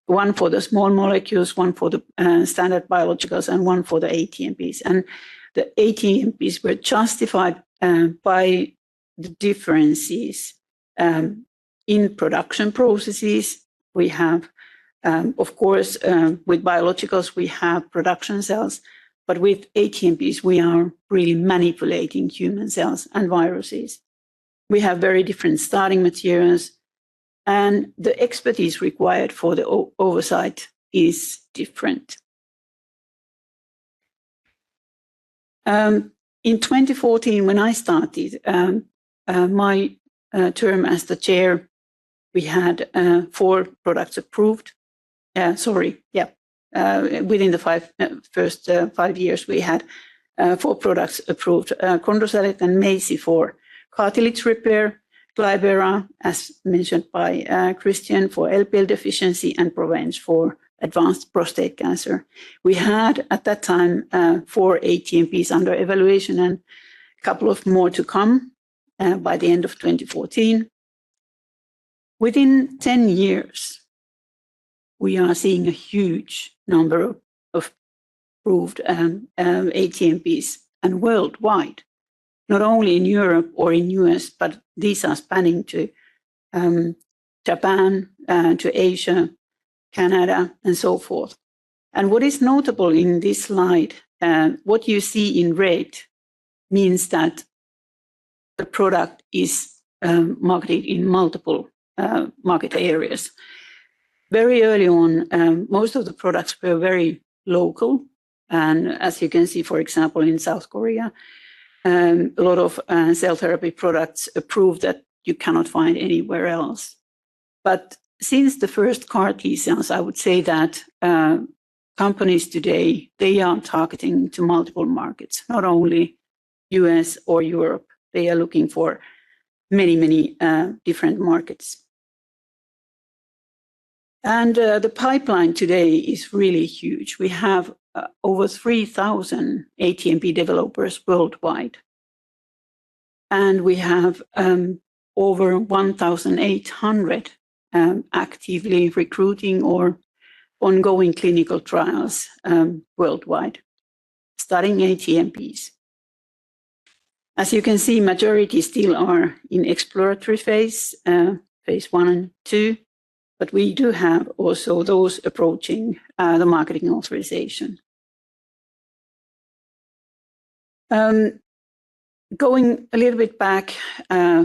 One for the small molecules, one for the standard biologicals, and one for the ATMPs. And the ATMPs were justified by the differences in production processes. We have, of course, with biologicals, we have production cells, but with ATMPs, we are really manipulating human cells and viruses. We have very different starting materials, and the expertise required for the oversight is different. In 2014, when I started my term as the chair, we had 4 products approved. Within the first 5 years, we had 4 products approved: Chondrosalix and Macy for cartilage repair, Glybera, as mentioned by Christian, for LPL deficiency, and Provenge for advanced prostate cancer. We had at that time 4 ATMPs under evaluation and a couple of more to come by the end of 2014. Within 10 years, we are seeing a huge number of approved ATMPs and worldwide, not only in Europe or in US, but these are spanning to Japan, to Asia, Canada, and so forth. And what is notable in this slide, what you see in red means that the product is marketed in multiple market areas. Very early on, most of the products were very local. And as you can see, for example, in South Korea, a lot of cell therapy products approved that you cannot find anywhere else. But since the first CAR T cells, I would say that companies today, they are targeting to multiple markets, not only US or Europe. They are looking for many, many different markets. And the pipeline today is really huge. We have over 3,000 ATMP developers worldwide. And we have over 1,800 actively recruiting or ongoing clinical trials worldwide, studying ATMPs. As you can see, majority still are in exploratory phase, phase 1 and 2. But we do have also those approaching the marketing authorization. Going a little bit back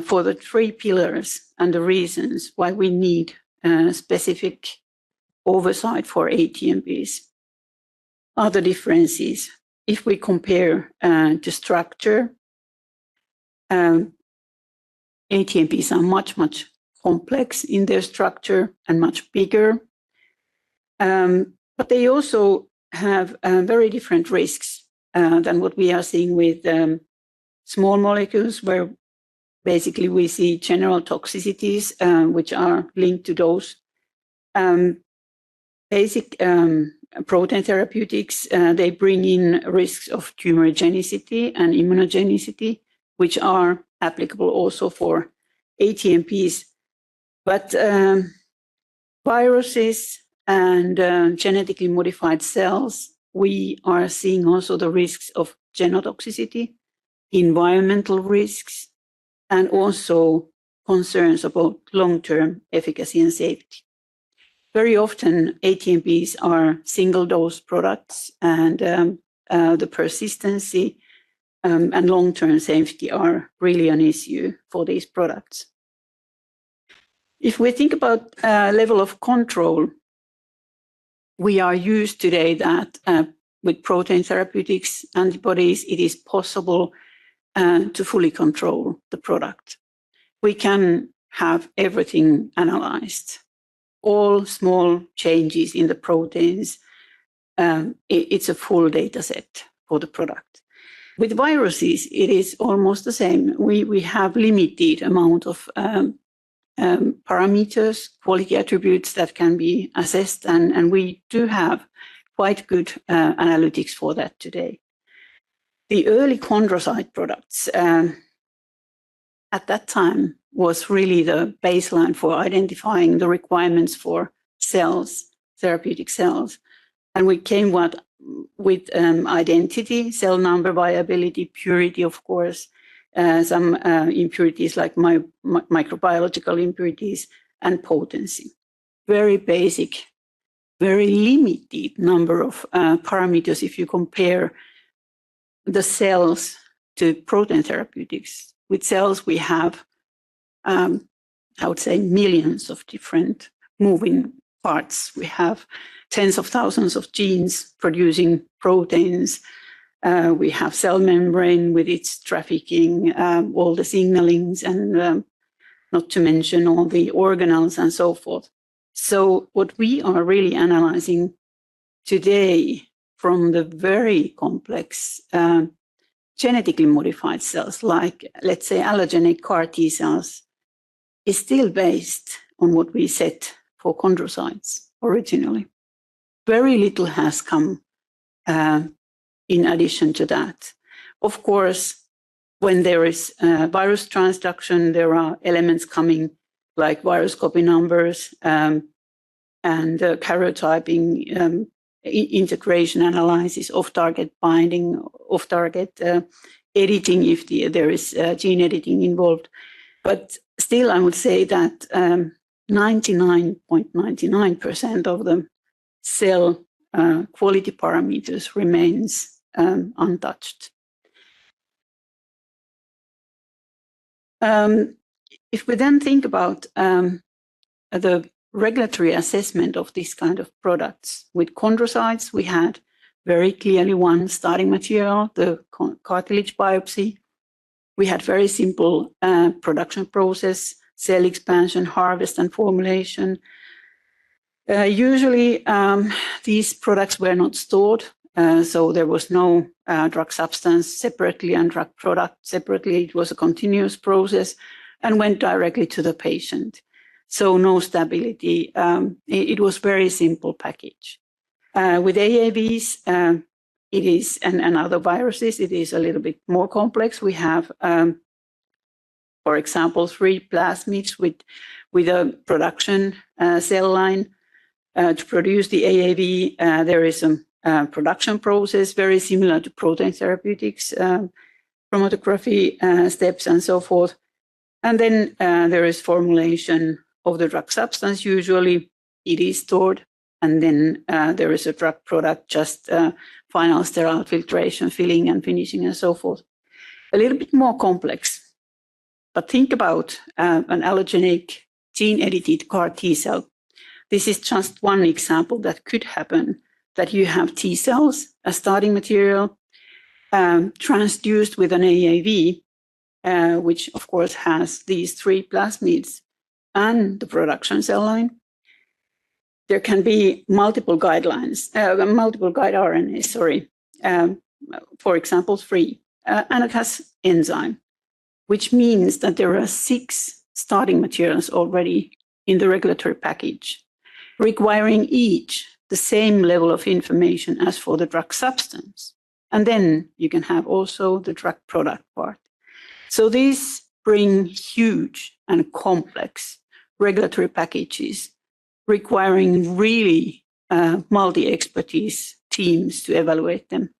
for the 3 pillars and the reasons why we need specific oversight for ATMPs are the differences. If we compare to structure, ATMPs are much complex in their structure and much bigger. But they also have very different risks. than what we are seeing with small molecules, where basically we see general toxicities which are linked to those. Basic protein therapeutics, they bring in risks of tumorigenicity and immunogenicity, which are applicable also for ATMPs. But viruses and genetically modified cells, we are seeing also the risks of genotoxicity, environmental risks, and also concerns about long-term efficacy and safety. Very often, ATMPs are single-dose products, and the persistency and long-term safety are really an issue for these products. If we think about level of control, we are used today that with protein therapeutics, antibodies, it is possible to fully control the product. We can have everything analyzed. All small changes in the proteins, it's a full data set for the product. With viruses, it is almost the same. We have limited amount of parameters, quality attributes that can be assessed, and we do have quite good analytics for that today. The early chondrocyte products at that time was really the baseline for identifying the requirements for cells, therapeutic cells. And we came with identity, cell number, viability, purity, of course, some impurities like microbiological impurities, and potency. Very basic, very limited number of parameters if you compare the cells to protein therapeutics. With cells, we have, I would say, millions of different moving parts. We have tens of thousands of genes producing proteins. We have cell membrane with its trafficking, all the signalings, and not to mention all the organelles and so forth. So what we are really analyzing today from the very complex genetically modified cells, like, let's say, allogeneic CAR T cells, is still based on what we set for chondrocytes originally. Very little has come in addition to that. Of course, when there is virus transduction, there are elements coming like virus copy numbers and karyotyping, integration analysis, off-target binding, off-target editing if there is gene editing involved. But still, I would say that 99.99% of the cell quality parameters remains untouched. If we then think about the regulatory assessment of this kind of products, with chondrocytes, we had very clearly one starting material, the cartilage biopsy. We had very simple production process, cell expansion, harvest, and formulation. Usually, these products were not stored, so there was no drug substance separately and drug product separately. It was a continuous process and went directly to the patient. So no stability. It was very simple package. With AAVs, it is, and other viruses, it is a little bit more complex. We have, for example, 3 plasmids with a production cell line. To produce the AAV, there is a production process very similar to protein therapeutics, chromatography steps and so forth. And then there is formulation of the drug substance. Usually it is stored, and then there is a drug product, just final sterile filtration, filling and finishing and so forth. A little bit more complex. But think about an allogeneic gene-edited CAR T cell. This is just one example that could happen, that you have T cells, a starting material, transduced with an AAV, which of course has these 3 plasmids and the production cell line. There can be multiple guide RNAs, for example, free, and it has enzyme, which means that there are 6 starting materials already in the regulatory package, requiring each the same level of information as for the drug substance. And then you can have also the drug product part. So these bring huge and complex regulatory packages requiring really multi-expertise teams to evaluate them.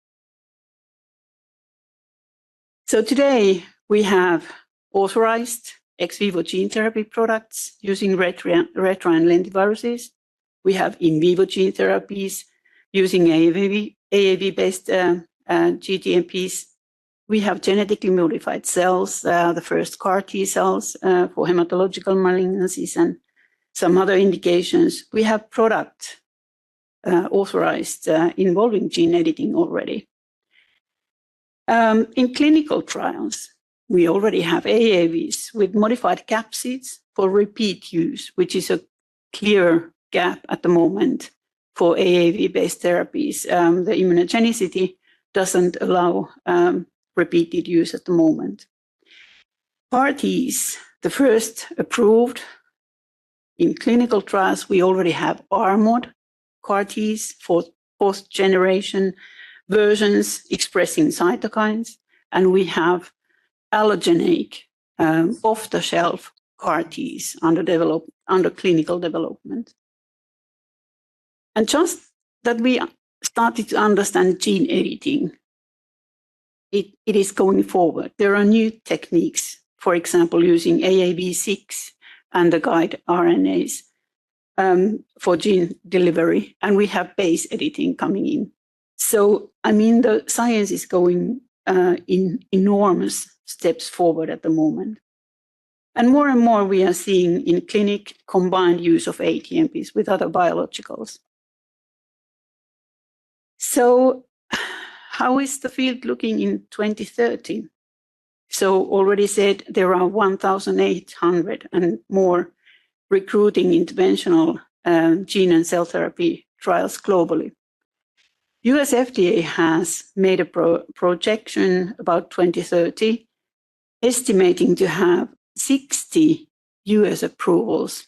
So today we have authorized ex vivo gene therapy products using retro and lentiviruses. We have in vivo gene therapies using AAV-based GTMPs. We have genetically modified cells, the first CAR T cells for hematological malignancies and some other indications. We have product authorized involving gene editing already. In clinical trials, we already have AAVs with modified capsids for repeat use, which is a clear gap at the moment for AAV-based therapies. The immunogenicity doesn't allow repeated use at the moment. CAR Ts, the first approved in clinical trials, we already have armored CAR Ts for fourth generation versions expressing cytokines, and we have allogeneic off-the-shelf CAR Ts under clinical development. And just that we started to understand gene editing, it is going forward. There are new techniques, for example, using AAV6 and the guide RNAs for gene delivery, and we have base editing coming in. So, I mean, the science is going in enormous steps forward at the moment. And more we are seeing in clinic combined use of ATMPs with other biologicals. So how is the field looking in 2030? So already said there are 1,800 and more recruiting interventional gene and cell therapy trials globally. US FDA has made a projection about 2030, estimating to have 60 US approvals,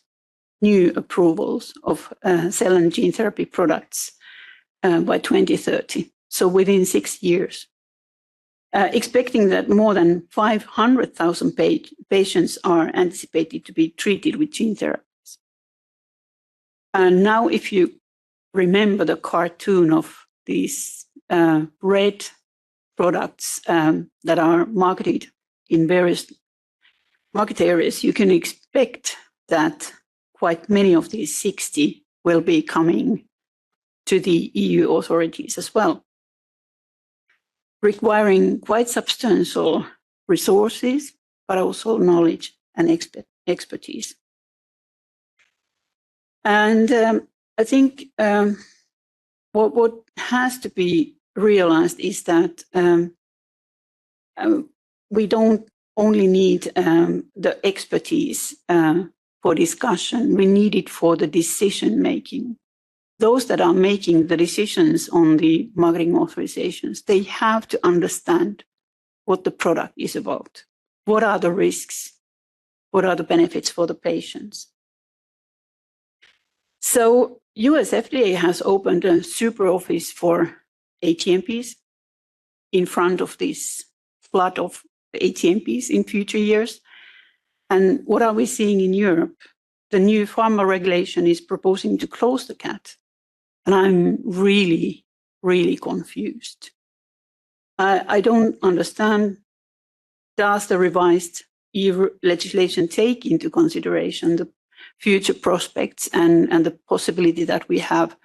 new approvals of cell and gene therapy products by 2030, so within 6 years. Expecting that more than 500,000 patients are anticipated to be treated with gene therapies. And now if you remember the cartoon of these red products that are marketed in various market areas, you can expect that quite many of these 60 will be coming to the EU authorities as well, requiring quite substantial resources, but also knowledge and expertise. And I think what has to be realized is that we don't only need the expertise for discussion, we need it for the decision making. Those that are making the decisions on the marketing authorizations, they have to understand what the product is about. What are the risks? What are the benefits for the patients? So US FDA has opened a super office for ATMPs in front of this flood of ATMPs in future years. And what are we seeing in Europe? The new pharma regulation is proposing to close the CAT. And I'm really, really confused. I don't understand, does the revised EU legislation take into consideration the future prospects and the possibility that we have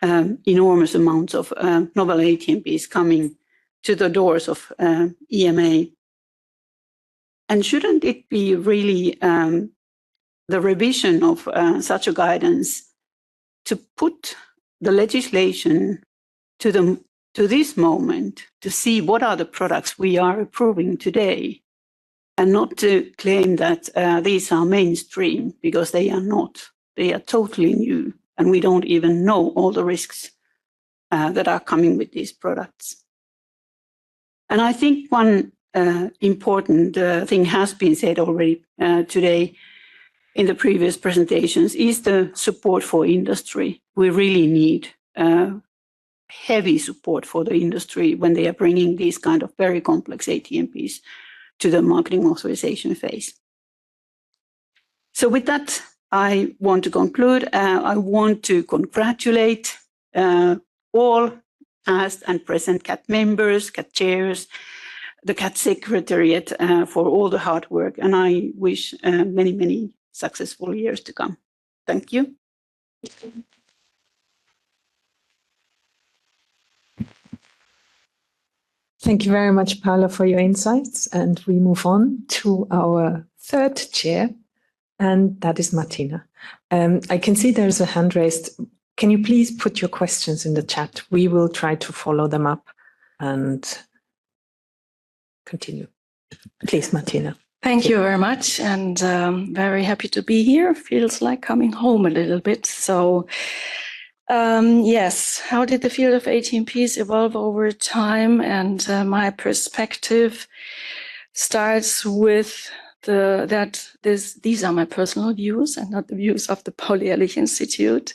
enormous amounts of novel ATMPs coming to the doors of EMA? And shouldn't it be really the revision of such a guidance to put the legislation to this moment to see what are the products we are approving today, and not to claim that these are mainstream, because they are not. They are totally new, and we don't even know all the risks that are coming with these products. And I think one important thing has been said already today in the previous presentations is the support for industry. We really need heavy support for the industry when they are bringing these kind of very complex ATMPs to the marketing authorization phase. So with that, I want to conclude. I want to congratulate all past and present CAT members, CAT chairs, the CAT Secretariat for all the hard work. And I wish many, many successful years to come. Thank you. Thank you very much, Paula, for your insights. And we move on to our third chair, and that is Martina. I can see there's a hand raised. Can you please put your questions in the chat? We will try to follow them up and continue. Please, Martina. Thank you very much, and very happy to be here. Feels like coming home a little bit. So, yes, how did the field of ATMPs evolve over time? And my perspective starts with these are my personal views and not the views of the Paul-Ehrlich Institute.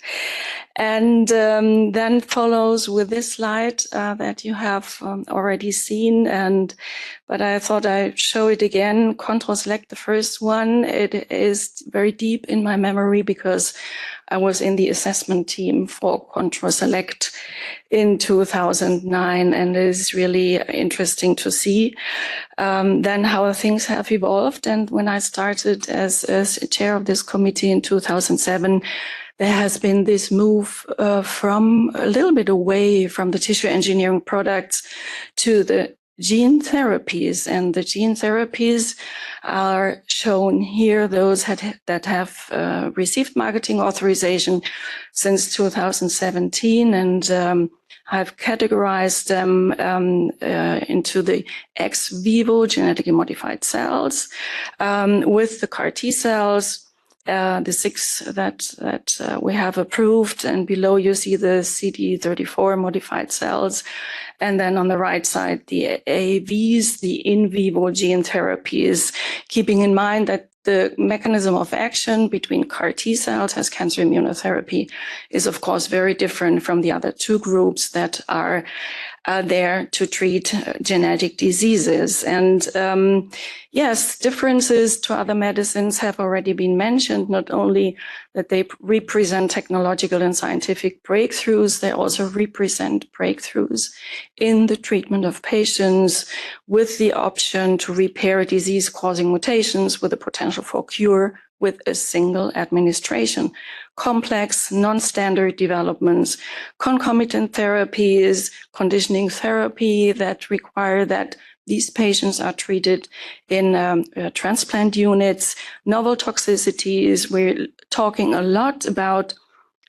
And then follows with this slide that you have already seen. But I thought I'd show it again. Control Select, the first one, it is very deep in my memory because I was in the assessment team for Control Select in 2009, and it is really interesting to see then how things have evolved. And when I started as chair of this committee in 2007, there has been this move from a little bit away from the tissue engineering products to the gene therapies. And the gene therapies are shown here, those that have received marketing authorization since 2017. And I've categorized them into the ex vivo genetically modified cells with the CAR T cells. The 6 that we have approved, and below you see the CD34 modified cells. And then on the right side, the AAVs, the in vivo gene therapies, keeping in mind that the mechanism of action between CAR T cells as cancer immunotherapy is, of course, very different from the other 2 groups that are there to treat genetic diseases. And yes, differences to other medicines have already been mentioned, not only that they represent technological and scientific breakthroughs, they also represent breakthroughs in the treatment of patients with the option to repair disease-causing mutations with the potential for cure with a single administration. Complex, non-standard developments, concomitant therapies, conditioning therapy that require that these patients are treated in transplant units, novel toxicities. We're talking a lot about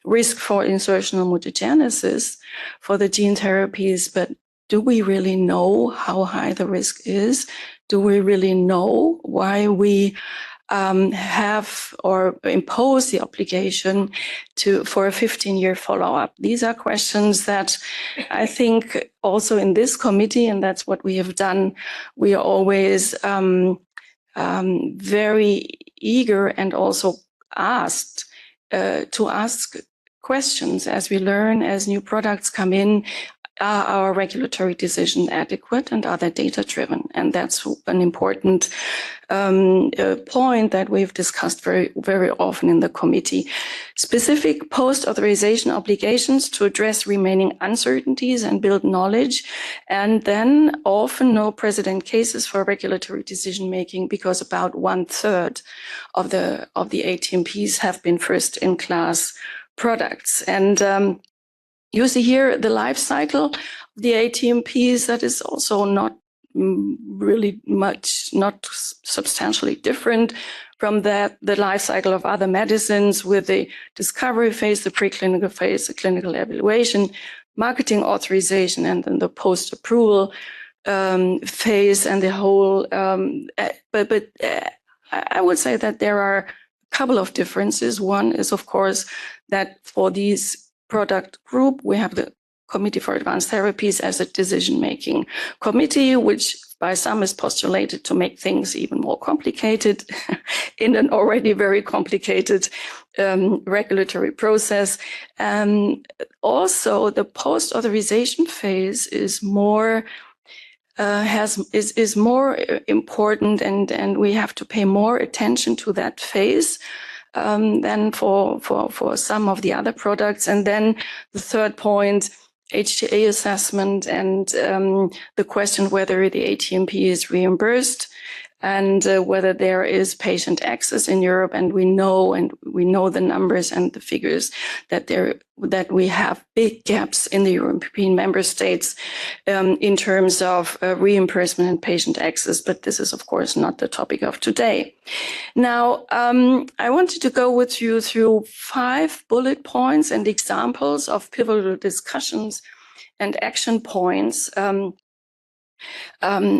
risk for insertional mutagenesis for the gene therapies, but do we really know how high the risk is? Do we really know why we have or impose the obligation for a 15-year follow-up? These are questions that I think also in this committee, and that's what we have done, we are always very eager and also asked to ask questions as we learn, as new products come in. Are our regulatory decisions adequate, and are they data-driven? And that's an important point that we've discussed very, very often in the committee. Specific post-authorization obligations to address remaining uncertainties and build knowledge, and then often no precedent cases for regulatory decision-making, because about 1/3 of the ATMPs have been first-in-class products. And you see here the life cycle of the ATMPs. That is also not really much, not substantially different from the life cycle of other medicines, with the discovery phase, the preclinical phase, the clinical evaluation, marketing authorization, and then the post-approval phase, and the whole. But I would say that there are a couple of differences. One is, of course, that for these product group, we have the Committee for Advanced Therapies as a decision-making committee, which by some is postulated to make things even more complicated in an already very complicated regulatory process. Also, the post-authorization phase is more is more important, and we have to pay more attention to that phase than for some of the other products. And then the third point, HTA assessment and the question whether the ATMP is reimbursed and whether there is patient access in Europe. And we know the numbers and the figures that we have big gaps in the European member states in terms of reimbursement and patient access. But this is, of course, not the topic of today. Now, I wanted to go with you through 5 bullet points and examples of pivotal discussions and action points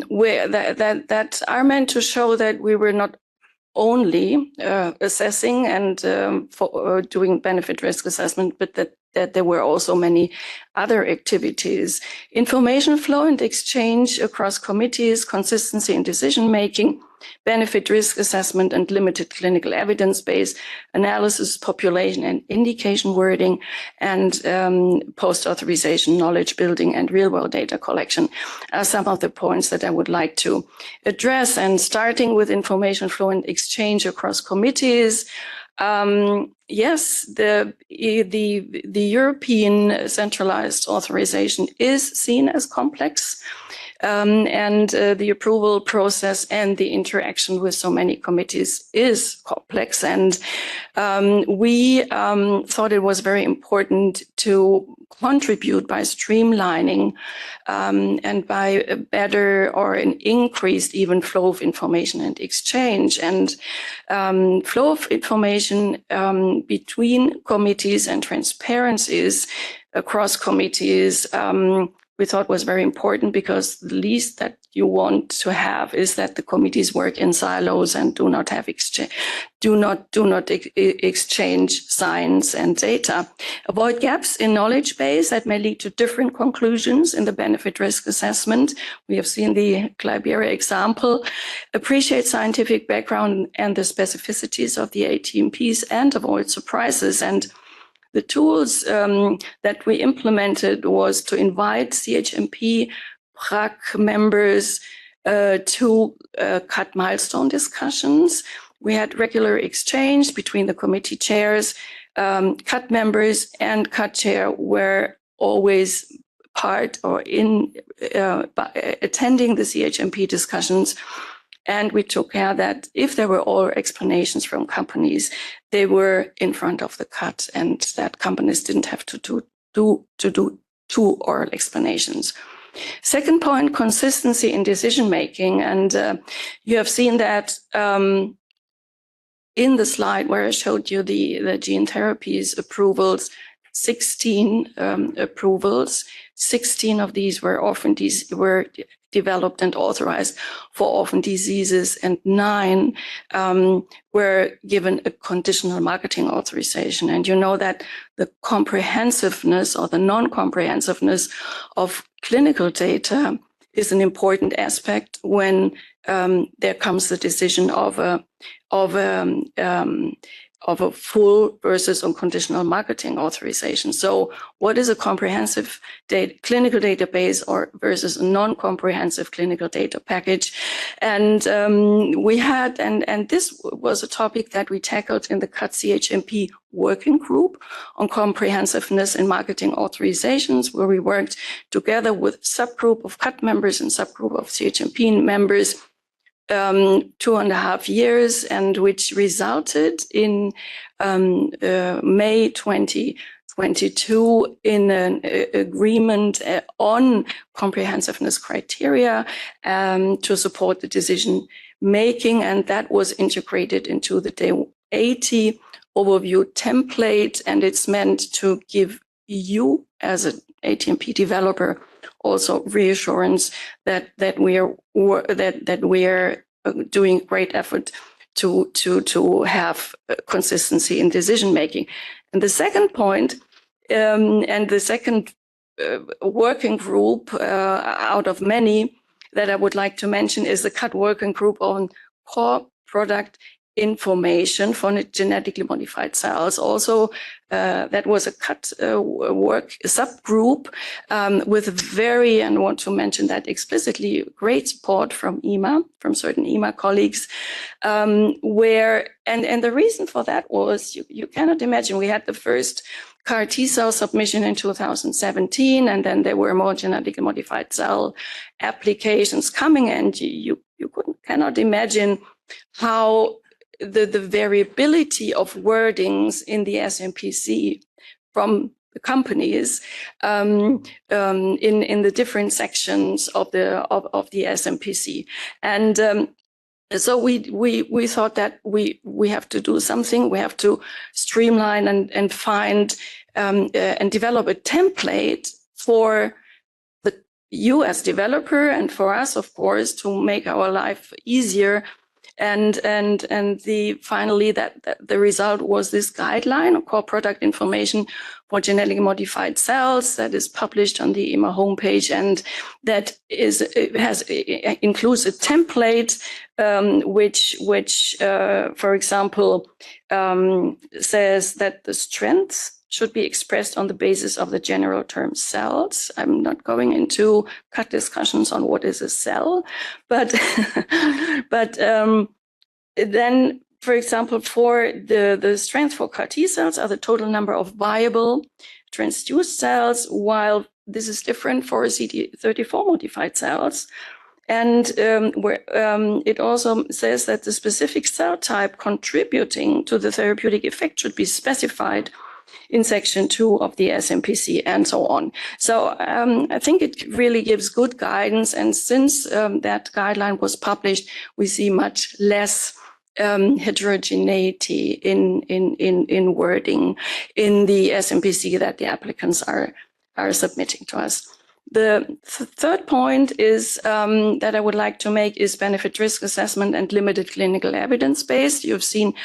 where that are meant to show that we were not only assessing and doing benefit risk assessment, but that there were also many other activities. Information flow and exchange across committees, consistency in decision making, benefit risk assessment and limited clinical evidence-based analysis, population and indication wording, and post-authorization knowledge building and real-world data collection are some of the points that I would like to address. And starting with information flow and exchange across committees, yes, the European centralized authorization is seen as complex. And the approval process and the interaction with so many committees is complex. And we thought it was very important to contribute by streamlining and by a better or an increased even flow of information and exchange. And flow of information between committees and transparencies across committees we thought was very important, because the least that you want to have is that the committees work in silos and do not exchange science and data. Avoid gaps in knowledge base that may lead to different conclusions in the benefit risk assessment. We have seen the Liberia example. Appreciate scientific background and the specificities of the ATMPs and avoid surprises. And the tools that we implemented was to invite CHMP PRAC members to cut milestone discussions. We had regular exchange between the committee chairs. CUT members and CUT chair were always part or in attending the CHMP discussions. And we took care that if there were oral explanations from companies, they were in front of the CUT, and that companies didn't have to do 2 oral explanations. Second point, consistency in decision making. And you have seen that in the slide where I showed you the gene therapies approvals, 16 approvals. 16 of these were were developed and authorized for orphan diseases, and 9 were given a conditional marketing authorization. And you know that the comprehensiveness or the non-comprehensiveness of clinical data is an important aspect when there comes the decision of a full versus unconditional marketing authorization. So what is a comprehensive clinical database or versus a non-comprehensive clinical data package? And we had, and this was a topic that we tackled in the CUT CHMP working group on comprehensiveness in marketing authorizations, where we worked together with subgroup of CUT members and subgroup of CHMP members 2.5 years, and which resulted in May 2022 in an agreement on comprehensiveness criteria to support the decision making, and that was integrated into the Day 80 overview template, and it's meant to give you as an ATMP developer also reassurance that we are doing great effort to have consistency in decision making. And the second point, and the second working group out of many that I would like to mention is the CUT working group on core product information for genetically modified cells. Also, that was a CUT work subgroup with very, and I want to mention that explicitly, great support from EMA, from certain EMA colleagues, where, and the reason for that was, you cannot imagine, we had the first CAR T cell submission in 2017, and then there were more genetically modified cell applications coming, and you cannot imagine how the variability of wordings in the SMPC from the companies in the different sections of the SMPC. And so we thought that we have to do something. We have to streamline and find and develop a template for the US developer and for us, of course, to make our life easier. And finally the result was this guideline of core product information for genetically modified cells that is published on the EMA homepage, and that includes a template which for example says that the strengths should be expressed on the basis of the general term cells. I'm not going into CUT discussions on what is a cell, but then, for example, for the strength for CAR T cells are the total number of viable transduced cells, while this is different for CD34 modified cells. And it also says that the specific cell type contributing to the therapeutic effect should be specified in section 2 of the SMPC, and so on. So I think it really gives good guidance. And since that guideline was published, we see much less heterogeneity in wording in the SMPC that the applicants are submitting to us. The third point is that I would like to make is benefit risk assessment and limited clinical evidence based. You've seen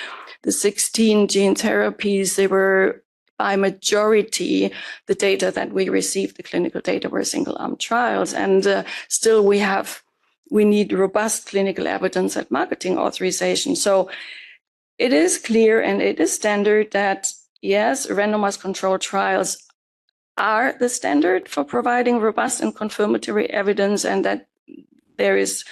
the 16 gene therapies. They were by majority, the data that we received, the clinical data, were single arm trials. And still we need robust clinical evidence at marketing authorization. So it is clear and it is standard that, yes, randomized controlled trials are the standard for providing robust and confirmatory evidence, and that there is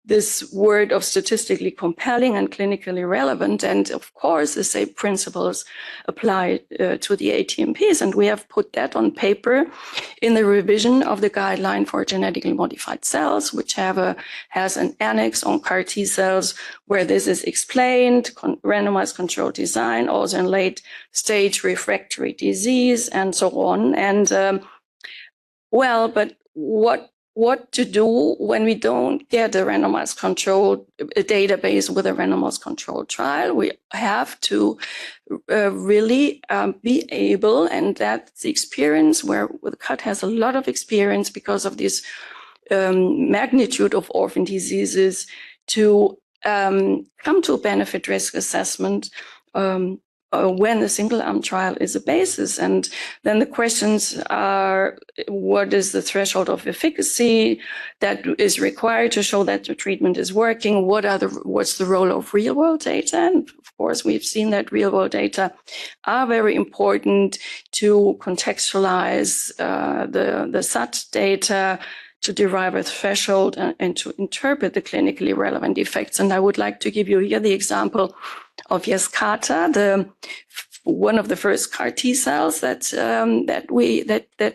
this word of statistically compelling and clinically relevant. And of course, the same principles apply to the ATMPs. And we have put that on paper in the revision of the guideline for genetically modified cells, which has an annex on CAR T cells where this is explained, randomized control design, also in late stage refractory disease, and so on. And but what to do when we don't get a randomized controlled database with a randomized controlled trial? We have to really be able, and that's the experience where the CUT has a lot of experience because of this magnitude of orphan diseases, to come to a benefit risk assessment when the single arm trial is a basis. And then the questions are, what is the threshold of efficacy that is required to show that the treatment is working? What's the role of real world data? And of course, we've seen that real world data are very important to contextualize the SAT data, to derive a threshold and to interpret the clinically relevant effects. And I would like to give you here the example of Yescarta, one of the first CAR T cells that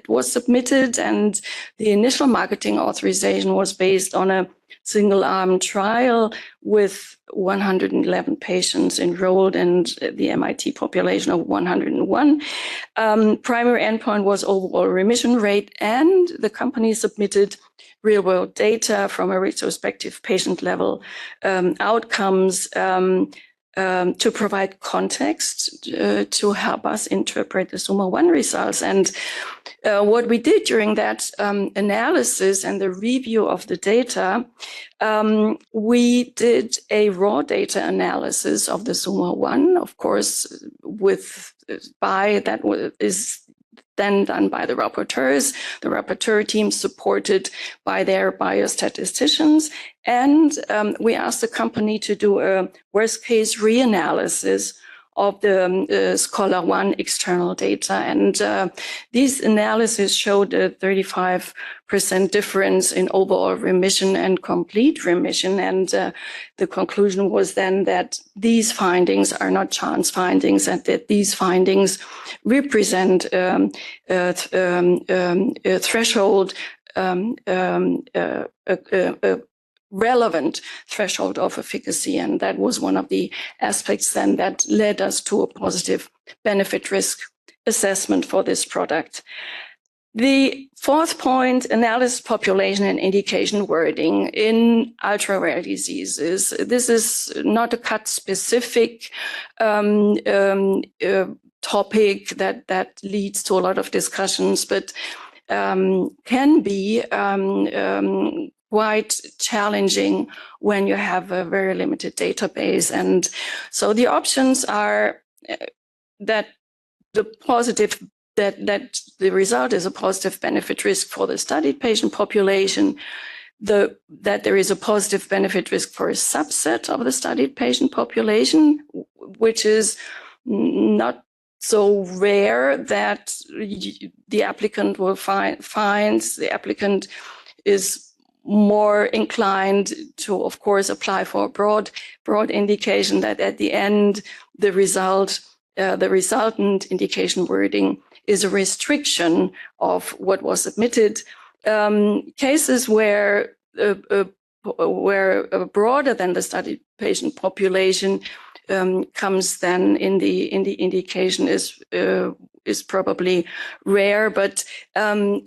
was submitted, and the initial marketing authorization was based on a single-arm trial with 111 patients enrolled and the MIT population of 101. Primary endpoint was overall remission rate, and the company submitted real-world data from a retrospective patient-level outcomes to provide context to help us interpret the SUMA-1 results. And what we did during that analysis and the review of the data, we did a raw data analysis of the SUMA-1, of course, then done by the rapporteurs, the rapporteur team supported by their biostatisticians. And we asked the company to do a worst case reanalysis of the Scholar One external data. And these analyses showed a 35% difference in overall remission and complete remission. And the conclusion was then that these findings are not chance findings, and that these findings represent a threshold, a relevant threshold of efficacy. And that was one of the aspects then that led us to a positive benefit risk assessment for this product. The fourth point, analysis population and indication wording in ultra-rare diseases. This is not a cut specific topic that leads to a lot of discussions, but can be quite challenging when you have a very limited database. And so the options are that the result is a positive benefit risk for the studied patient population, that there is a positive benefit risk for a subset of the studied patient population, which is not so rare that the applicant will finds the applicant is more inclined to, of course, apply for a broad indication, that at the end, the resultant indication wording is a restriction of what was submitted. Cases where broader than the studied patient population comes then in the indication is probably rare. But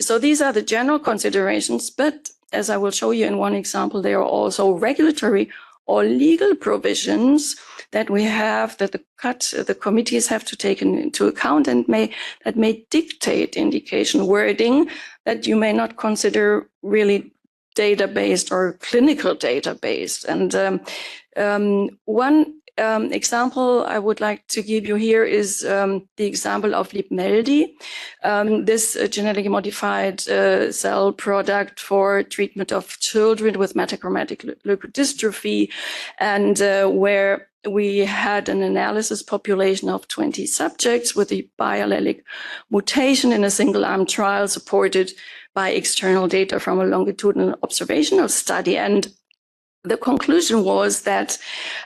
so these are the general considerations. But as I will show you in one example, there are also regulatory or legal provisions that we have, that the committees have to take into account, and may dictate indication wording that you may not consider really data-based or clinical data-based. And one example I would like to give you here is the example of Libmeldi, this genetically modified cell product for treatment of children with metachromatic leukodystrophy, and where we had an analysis population of 20 subjects with a biallelic mutation in a single-arm trial supported by external data from a longitudinal observational study. And the conclusion was that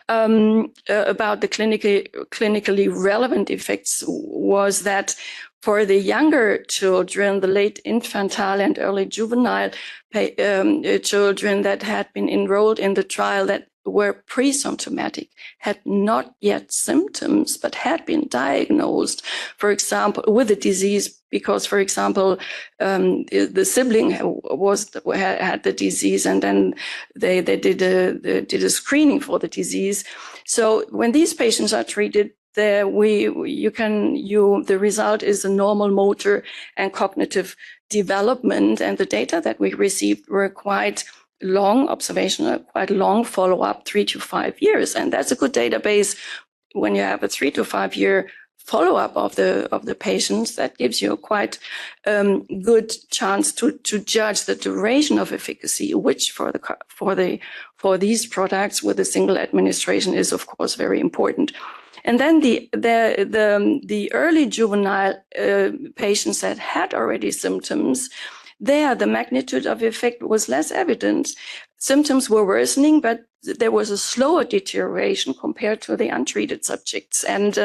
about the clinically relevant effects was that for the younger children, the late infantile and early juvenile children that had been enrolled in the trial that were pre-symptomatic, had not yet symptoms, but had been diagnosed, for example, with a disease, because, for example, the sibling had the disease, and then they did a screening for the disease. So when these patients are treated, the result is a normal motor and cognitive development, and the data that we received were quite long observational, quite long follow-up, 3 to 5 years. And that's a good database when you have a 3 to 5 year follow-up of the patients. That gives you a quite good chance to judge the duration of efficacy, which for these products with a single administration is, of course, very important. And then the early juvenile patients that had already symptoms, there, the magnitude of effect was less evident. Symptoms were worsening, but there was a slower deterioration compared to the untreated subjects. And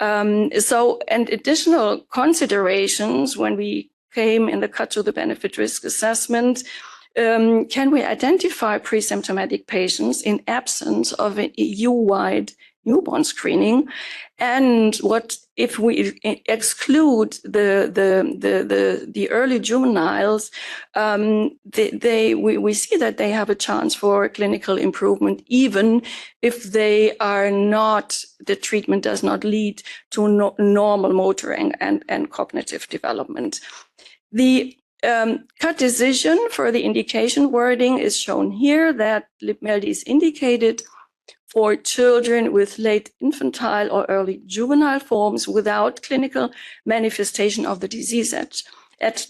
and additional considerations when we came in the cut to the benefit risk assessment, can we identify pre-symptomatic patients in absence of an EU-wide newborn screening? And what if we exclude the early juveniles? We see that they have a chance for clinical improvement, even if they are not, the treatment does not lead to normal motor and cognitive development. The cut decision for the indication wording is shown here, that Libmeldi is indicated for children with late infantile or early juvenile forms without clinical manifestation of the disease at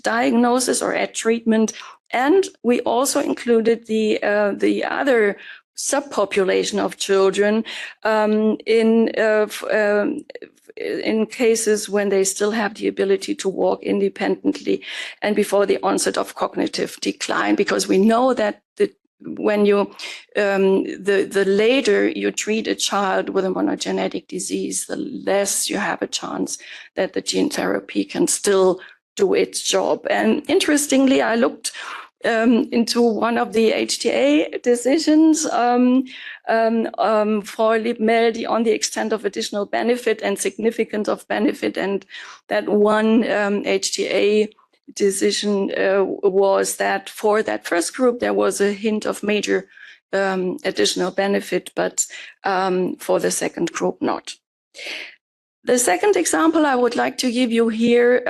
diagnosis or at treatment. And we also included the other subpopulation of children in cases when they still have the ability to walk independently and before the onset of cognitive decline, because we know that when you the later you treat a child with a monogenetic disease, the less you have a chance that the gene therapy can still do its job. And interestingly, I looked into one of the HTA decisions for LibMeldi on the extent of additional benefit and significance of benefit, and that one HTA decision was that for that first group there was a hint of major additional benefit, but for the second group not. The second example I would like to give you here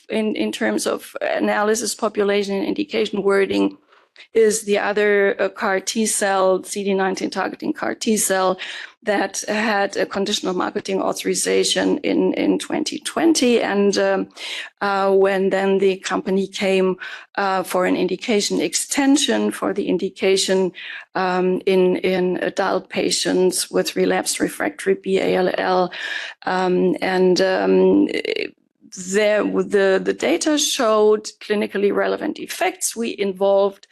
in terms of analysis, population, and indication wording is the other CAR T-cell, CD19 targeting CAR T-cell that had a conditional marketing authorization in 2020. And when then the company came for an indication extension for the indication in adult patients with relapsed refractory BALL, the data showed clinically relevant effects. We involved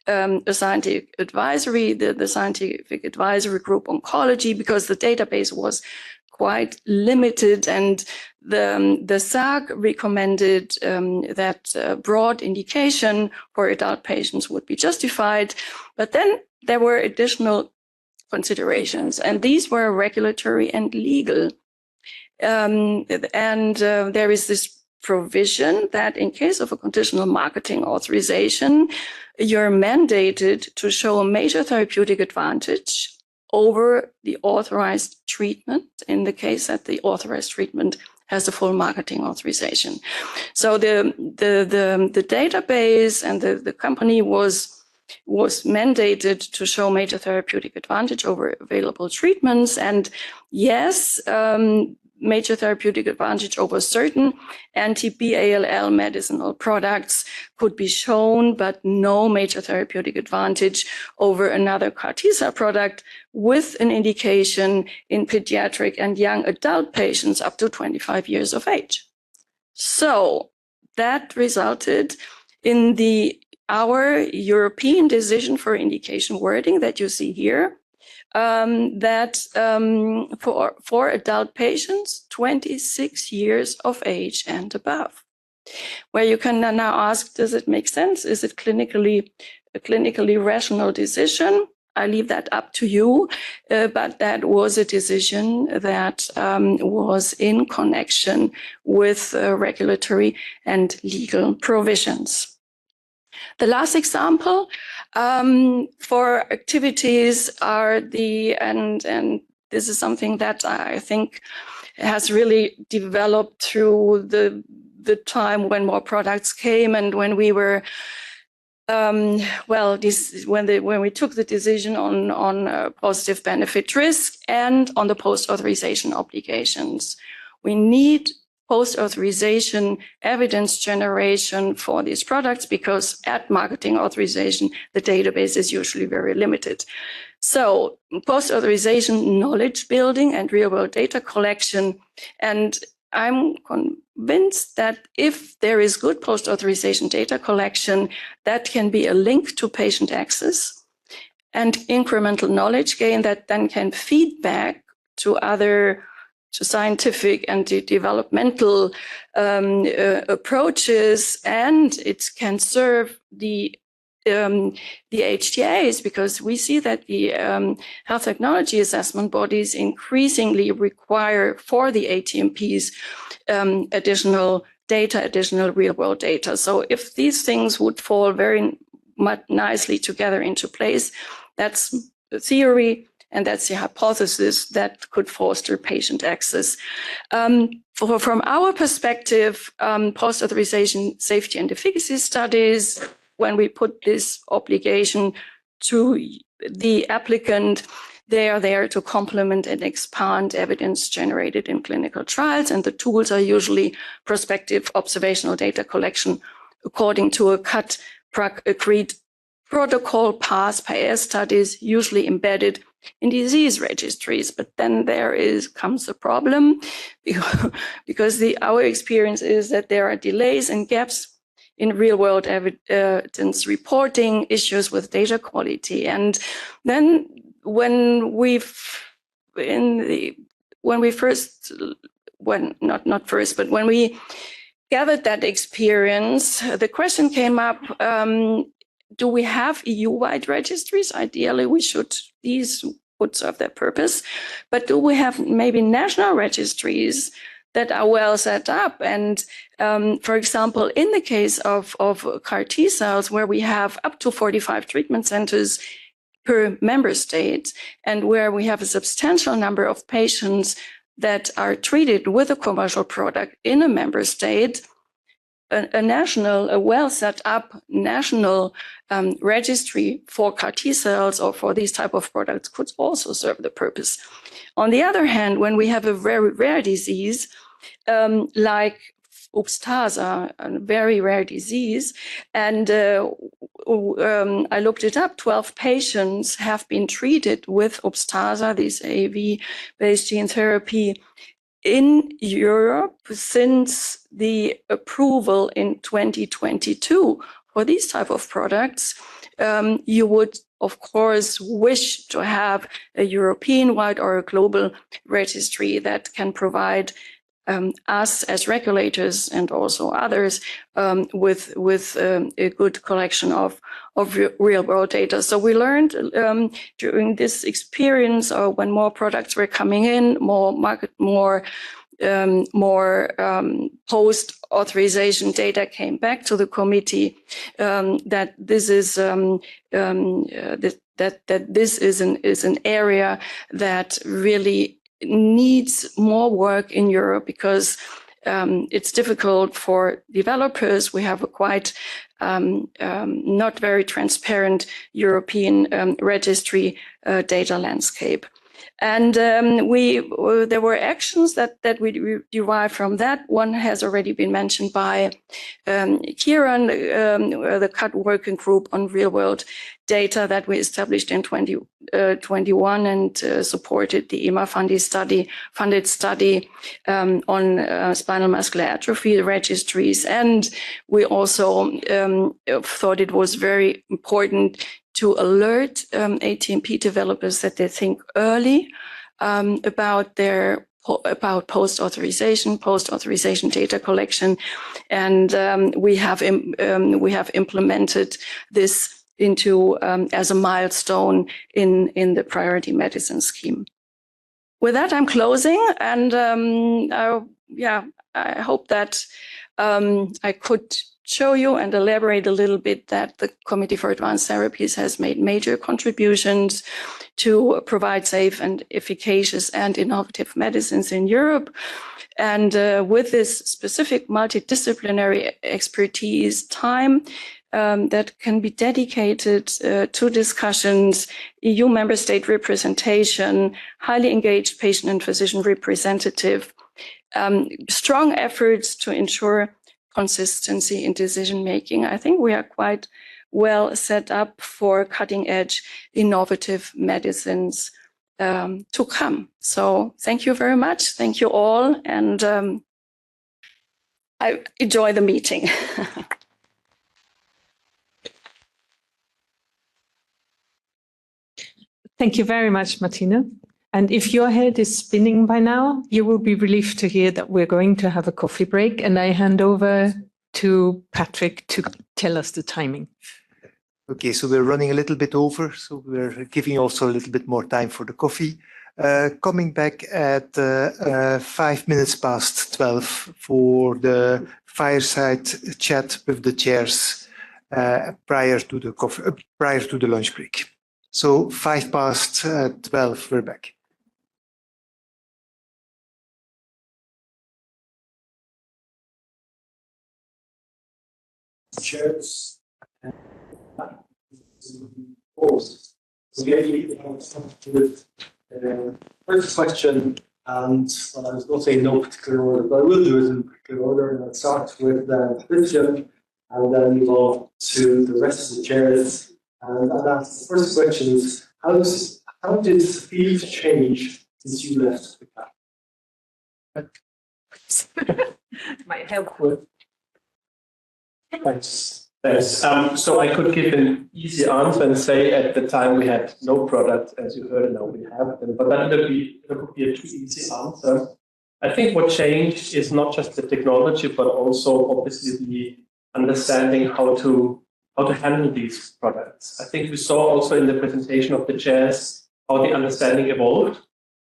a scientific advisory, the scientific advisory group oncology, because the database was quite limited, and the SAG recommended that broad indication for adult patients would be justified. But then there were additional considerations, and these were regulatory and legal. There is this provision that in case of a conditional marketing authorization, you're mandated to show a major therapeutic advantage over the authorized treatment in the case that the authorized treatment has a full marketing authorization. So the database and the company was mandated to show major therapeutic advantage over available treatments. And yes, major therapeutic advantage over certain anti-BALL medicinal products could be shown, but no major therapeutic advantage over another CAR T-cell product with an indication in pediatric and young adult patients up to 25 years of age. So that resulted in our European decision for indication wording that you see here, that for adult patients 26 years of age and above, where you can now ask, does it make sense? Is it a clinically rational decision? I leave that up to you, but that was a decision that was in connection with regulatory and legal provisions. The last example for activities are and this is something that I think has really developed through the time when more products came and when we were when we took the decision on positive benefit risk and on the post-authorization obligations. We need post-authorization evidence generation for these products because at marketing authorization, the database is usually very limited. So post-authorization knowledge building and real-world data collection. And I'm convinced that if there is good post-authorization data collection, that can be a link to patient access and incremental knowledge gain that then can feed back to scientific and developmental approaches, and it can serve the HTAs, because we see that the health technology assessment bodies increasingly require for the ATMPs additional data, additional real-world data. So if these things would fall very much nicely together into place, that's the theory. And that's the hypothesis that could foster patient access. From our perspective, post-authorization safety and efficacy studies, when we put this obligation to the applicant, they are there to complement and expand evidence generated in clinical trials. And the tools are usually prospective observational data collection according to a agreed protocol, pass studies, usually embedded in disease registries. But then comes a problem because our experience is that there are delays and gaps in real world evidence reporting, issues with data quality. And then when we gathered that experience, the question came up, do we have EU-wide registries? Ideally, these would serve their purpose, but do we have maybe national registries that are well set up? And for example, in the case of CAR T cells, where we have up to 45 treatment centers per member state, and where we have a substantial number of patients that are treated with a commercial product in a member state, a well set up national registry for CAR T cells or for these type of products could also serve the purpose. On the other hand, when we have a very rare disease, like Upstaza, a very rare disease, and I looked it up, 12 patients have been treated with Upstaza, this AAV-based gene therapy, in Europe since the approval in 2022 for these type of products. You would, of course, wish to have a European-wide or a global registry that can provide us as regulators and also others with a good collection of real world data. So we learned during this experience, when more products were coming in, more post authorization data came back to the committee, that this is that this is an area that really needs more work in Europe, because it's difficult for developers. We have a quite not very transparent European registry data landscape. And there were actions that we derived from that. One has already been mentioned by Kieran, the CUT working group on real world data that we established in 2021 and supported the EMA funded study on spinal muscular atrophy registries. And we also thought it was very important to alert ATMP developers that they think early about post-authorization data collection, and we have implemented this into as a milestone in the priority medicine scheme. With that, I'm closing, and I hope that I could show you and elaborate a little bit that the Committee for Advanced Therapies has made major contributions to provide safe and efficacious and innovative medicines in Europe. And with this specific multidisciplinary expertise, time that can be dedicated to discussions, EU member state representation, highly engaged patient and physician representative, strong efforts to ensure consistency in decision making. I think we are quite well set up for cutting edge innovative medicines to come. So thank you very much. Thank you all. And I enjoy the meeting. Thank you very much, Martina. And if your head is spinning by now, you will be relieved to hear that we're going to have a coffee break. And I hand over to Patrick to tell us the timing. Okay, so we're running a little bit over, so we're giving also a little bit more time for the coffee. Coming back at 5 minutes past 12 for the fireside chat with the chairs prior to the lunch break. So 5 past 12, we're back. Chairs. Maybe with first question, and well, I was going to say no particular order, but I will do it in particular order. And I'll start with Christian, and then move on to the rest of the chairs. And I'll ask the first question is, how did the field change since you left the CAP? Might help with. Thanks. So I could give an easy answer and say at the time we had no product, as you heard, now we have them. But that would be a too easy answer. I think what changed is not just the technology, but also obviously the understanding how to handle these products. I think we saw also in the presentation of the chairs how the understanding evolved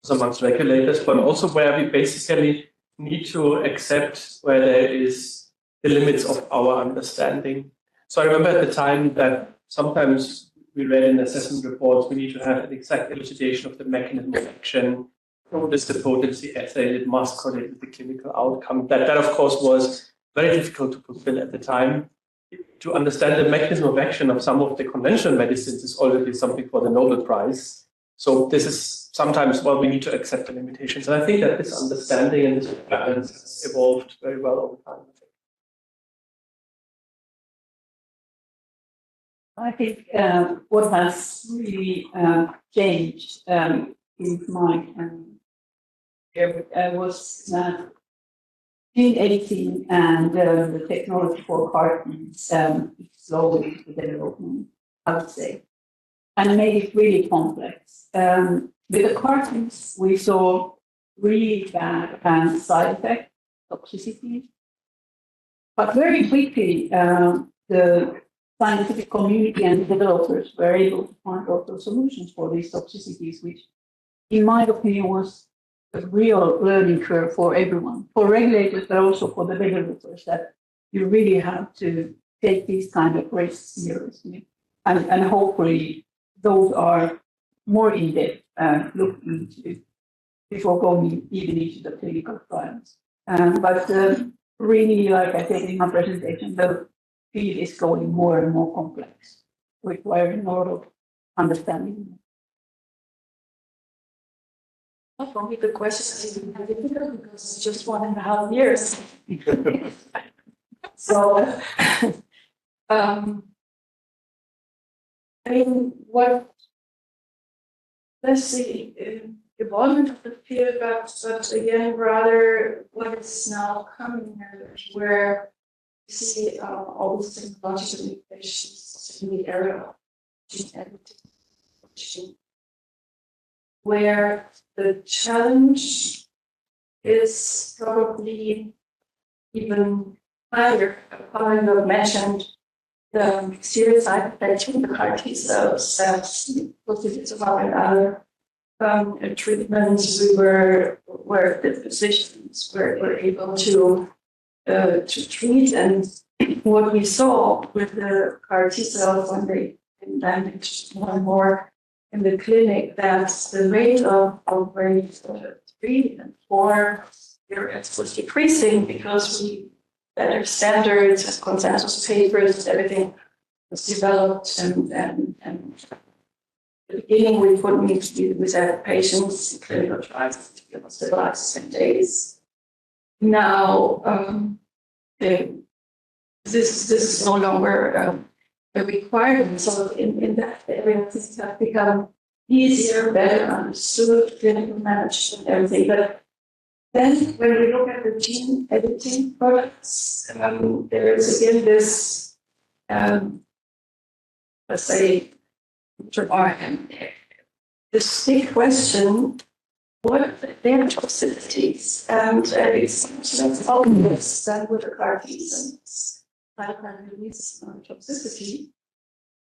amongst regulators, but also where we basically need to accept where there is the limits of our understanding. So I remember at the time that sometimes we read in assessment reports, we need to have an exact elucidation of the mechanism of action, what is the potency assay, it must correlate with the clinical outcome. That of course was very difficult to fulfill at the time. To understand the mechanism of action of some of the conventional medicines is already something for the Nobel Prize. So this is sometimes, well, we need to accept the limitations. And I think that this understanding and this balance has evolved very well over time. I think what has really changed in my was that gene editing and the technology for CAR-Ts slowly developing, I would say, and made it really complex. With the CAR-Ts, we saw really bad side effect toxicity, but very quickly the scientific community and developers were able to find also solutions for these toxicities, which, in my opinion, was a real learning curve for everyone, for regulators, but also for the developers, that you really have to take these kind of risks seriously. And hopefully those are more in-depth looked into before going even into the clinical trials. But really, like I said in my presentation, the field is going more and more complex, requiring a lot of understanding. Not only the questions is difficult because it's just 1.5 years. So, I mean, let's see, evolvement of the field, but again, rather what is now coming where you see all these technological innovations in the area of gene editing, where the challenge is probably even higher. Colin mentioned the serious side effects from the CAR-T cells that tocilizumab and other treatments where the physicians were able to treat. And what we saw with the CAR-T cells when they damaged more and more in the clinic, that the rate of grade 3 and 4 areas was decreasing because we better standards and consensus papers, everything was developed, and at the beginning we couldn't meet with our patients in clinical trials to be hospitalized 10 days. Now this is no longer a requirement. So in that area things have become easier, better understood, clinical management, everything. But then when we look at the gene editing products, there is again this, let's say, this big question, what are their toxicities? And it's much obvious than with the CAR-Ts and cytokine release toxicity.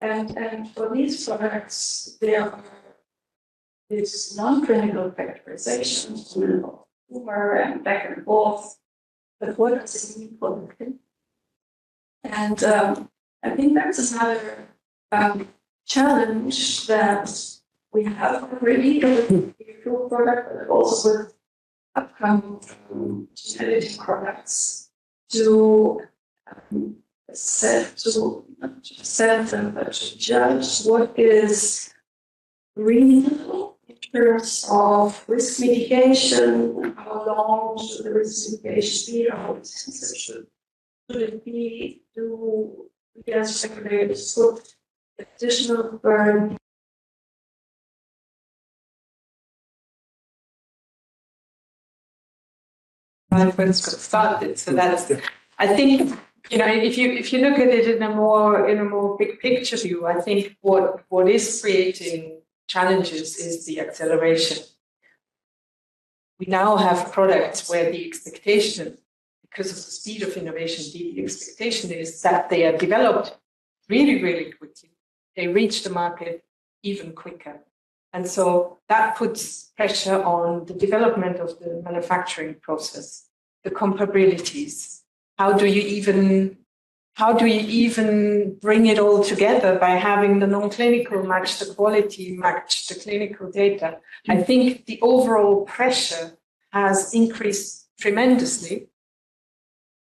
And for these products, there are this non-clinical characterization, tumor and back and forth, but what does it mean for the clinic? And I think that's another challenge that we have already with the usual product, but also with upcoming gene editing products to set them, but to judge what is reasonable in terms of risk mitigation? How long should the risk mitigation be? How extensive should it be? Do we as regulators put additional burden? My friends got started, so that's. I think if you look at it in a more big picture view, I think what is creating challenges is the acceleration. We now have products where the expectation, because of the speed of innovation, the expectation is that they are developed really, really quickly. They reach the market even quicker. And so that puts pressure on the development of the manufacturing process, the comparabilities. How do you even bring it all together by having the non-clinical match the quality, match the clinical data? I think the overall pressure has increased tremendously.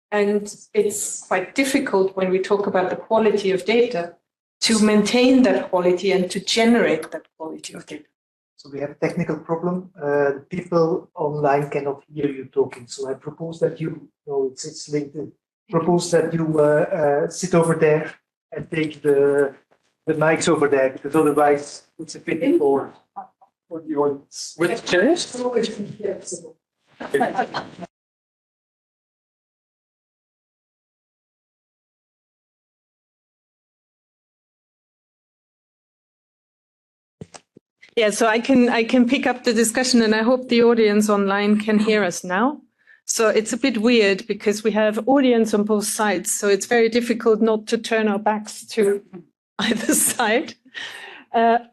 And it's quite difficult when we talk about the quality of data to maintain that quality and to generate that quality of data. So we have a technical problem. People online cannot hear you talking. So I propose that it's linked. Propose that you sit over there and take the mics over there, because otherwise it's a pity for the audience. With chairs? Yeah, so I can pick up the discussion, and I hope the audience online can hear us now. So it's a bit weird because we have audience on both sides, so it's very difficult not to turn our backs to either side.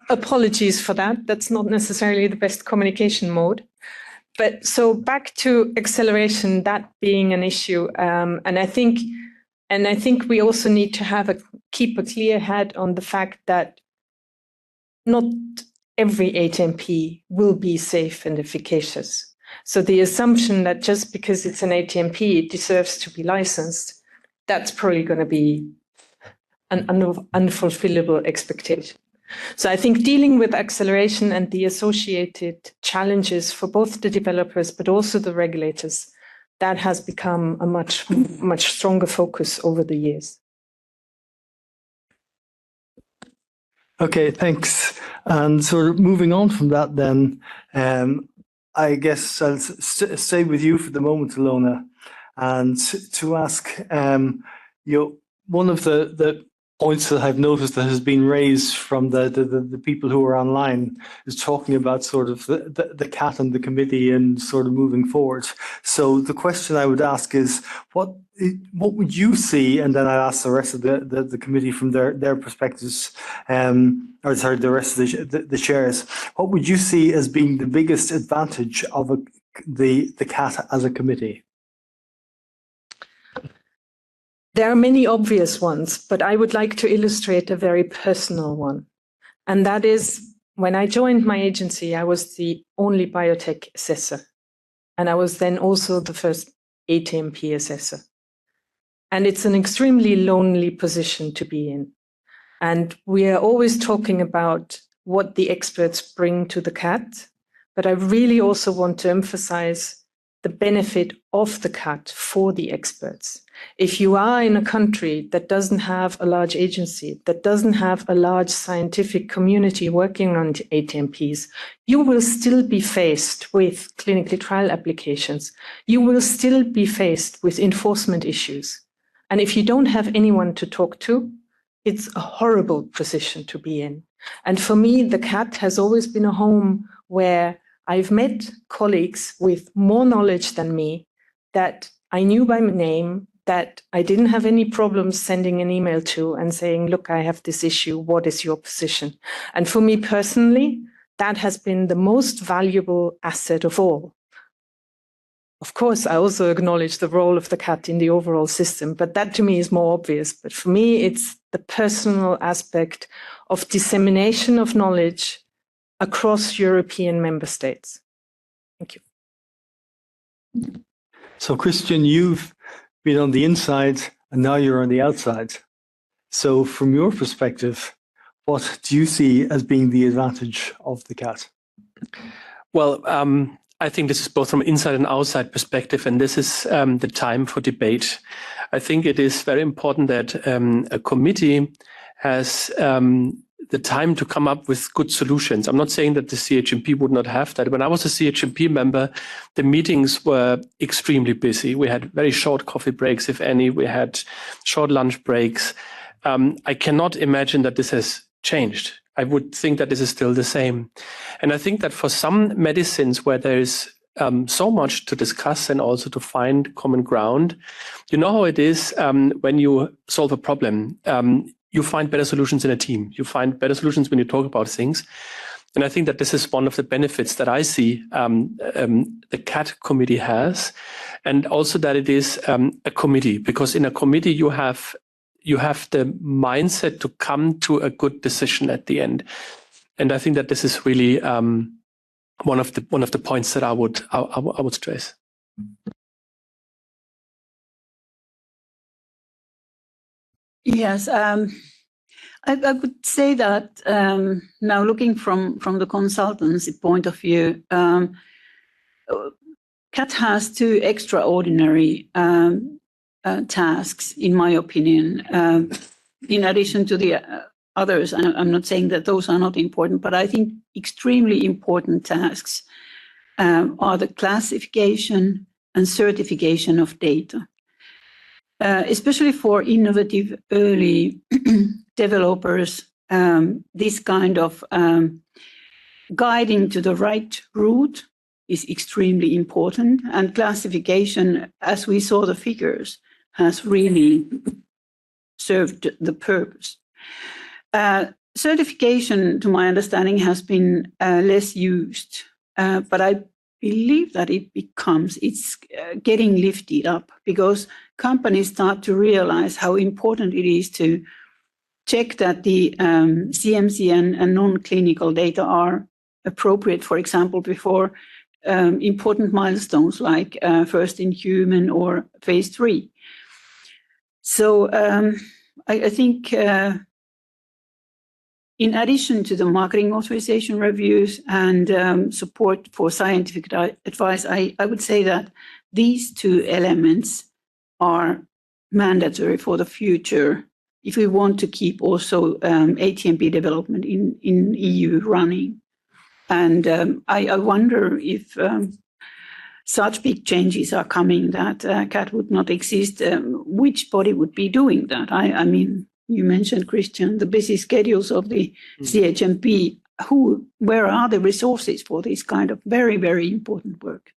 Apologies for that. That's not necessarily the best communication mode. But so back to acceleration, that being an issue, and I think we also need to keep a clear head on the fact that not every ATMP will be safe and efficacious. So the assumption that just because it's an ATMP, it deserves to be licensed, that's probably going to be an unfulfillable expectation. So I think dealing with acceleration and the associated challenges for both the developers, but also the regulators, that has become a much stronger focus over the years. Okay, thanks. And sort of moving on from that then, I guess I'll stay with you for the moment, Ilona, and to ask, one of the points that I've noticed that has been raised from the people who are online is talking about sort of the cat and the committee and sort of moving forward. So the question I would ask is, what would you see, and then I'll ask the rest of the committee from their perspectives, the rest of the chairs, what would you see as being the biggest advantage of the cat as a committee? There are many obvious ones, but I would like to illustrate a very personal one. And that is, when I joined my agency, I was the only biotech assessor. And I was then also the first ATMP assessor. And it's an extremely lonely position to be in. And we are always talking about what the experts bring to the cat. But I really also want to emphasize the benefit of the cat for the experts. If you are in a country that doesn't have a large agency, that doesn't have a large scientific community working on ATMPs, you will still be faced with clinical trial applications. You will still be faced with enforcement issues. And if you don't have anyone to talk to, it's a horrible position to be in. And for me, the cat has always been a home where I've met colleagues with more knowledge than me that I knew by name, that I didn't have any problems sending an email to and saying, look, I have this issue. What is your position? And for me personally, that has been the most valuable asset of all. Of course, I also acknowledge the role of the cat in the overall system, but that to me is more obvious. But for me, it's the personal aspect of dissemination of knowledge across European member states. Thank you. So, Christian, you've been on the inside and now you're on the outside. So from your perspective, what do you see as being the advantage of the CAT? Well, I think this is both from inside and outside perspective, and this is the time for debate. I think it is very important that a committee has the time to come up with good solutions. I'm not saying that the CHMP would not have that. When I was a CHMP member, the meetings were extremely busy. We had very short coffee breaks, if any. We had short lunch breaks. I cannot imagine that this has changed. I would think that this is still the same. And I think that for some medicines where there is so much to discuss and also to find common ground, you know how it is when you solve a problem. You find better solutions in a team. You find better solutions when you talk about things. And I think that this is one of the benefits that I see the CAT committee has, and also that it is a committee, because in a committee you have the mindset to come to a good decision at the end. And I think that this is really one of the points that I would stress. Yes, I would say that now looking from the consultancy point of view, CAT has two extraordinary tasks, in my opinion, in addition to the others. I'm not saying that those are not important, but I think extremely important tasks are the classification and certification of data. Especially for innovative early developers, this kind of guiding to the right route is extremely important. And classification, as we saw the figures, has really served the purpose. Certification, to my understanding, has been less used, but I believe that it's getting lifted up because companies start to realize how important it is to check that the CMC and non-clinical data are appropriate, for example, before important milestones like first in human or phase 3. So I think in addition to the marketing authorization reviews and support for scientific advice, I would say that these two elements are mandatory for the future if we want to keep also ATMP development in EU running. And I wonder if such big changes are coming that CAT would not exist, which body would be doing that? I mean, you mentioned, Christian, the busy schedules of the CHMP. Where are the resources for this kind of very, very important work?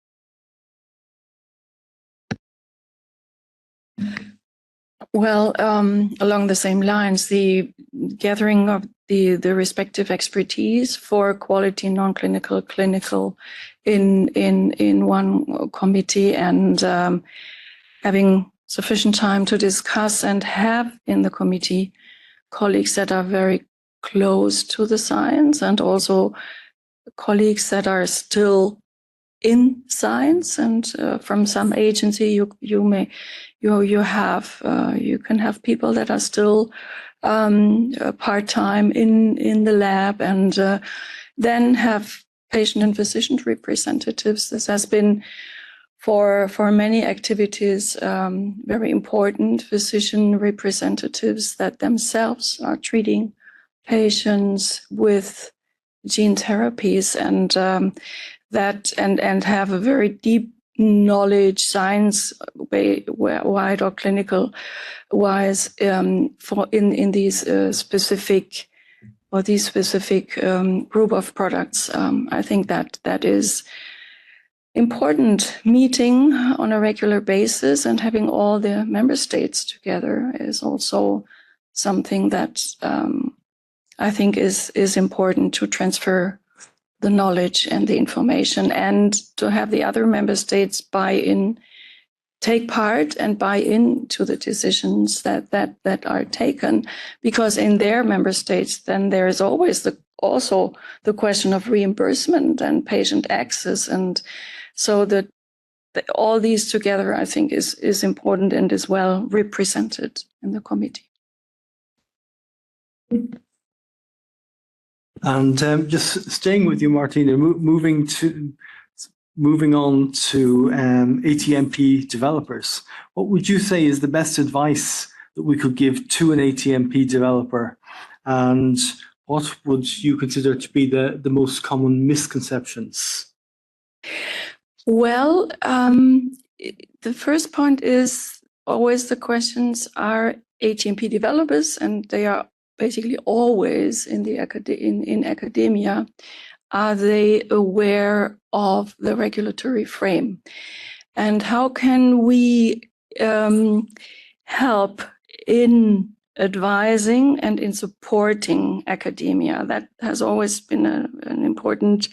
Well, along the same lines, the gathering of the respective expertise for quality, non-clinical, clinical in one committee, and having sufficient time to discuss and have in the committee colleagues that are very close to the science and also colleagues that are still in science, and from some agency you can have people that are still part-time in the lab, and then have patient and physician representatives. This has been for many activities very important. Physician representatives that themselves are treating patients with gene therapies, and and have a very deep knowledge, science wide or clinical wise, for in these specific group of products. I think that is important. Meeting on a regular basis and having all the member states together is also something that I think is important to transfer the knowledge and the information, and to have the other member states take part and buy into the decisions that are taken, because in their member states, then there is always also the question of reimbursement and patient access, and so that all these together, I think, is important and is well represented in the committee. And just staying with you, Martina, moving on to ATMP developers, what would you say is the best advice that we could give to an ATMP developer? And what would you consider to be the most common misconceptions? Well, the first point is always the questions are ATMP developers, and they are basically always in the in academia. Are they aware of the regulatory frame? And how can we help in advising and in supporting academia? That has always been an important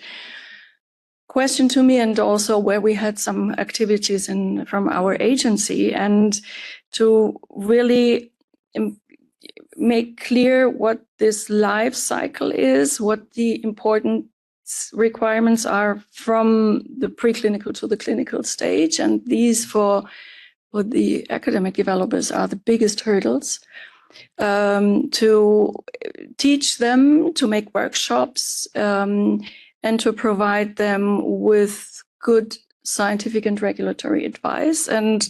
question to me, and also where we had some activities from our agency, and to really make clear what this life cycle is, what the important requirements are from the preclinical to the clinical stage. And these for the academic developers are the biggest hurdles. To teach them, to make workshops, and to provide them with good scientific and regulatory advice. And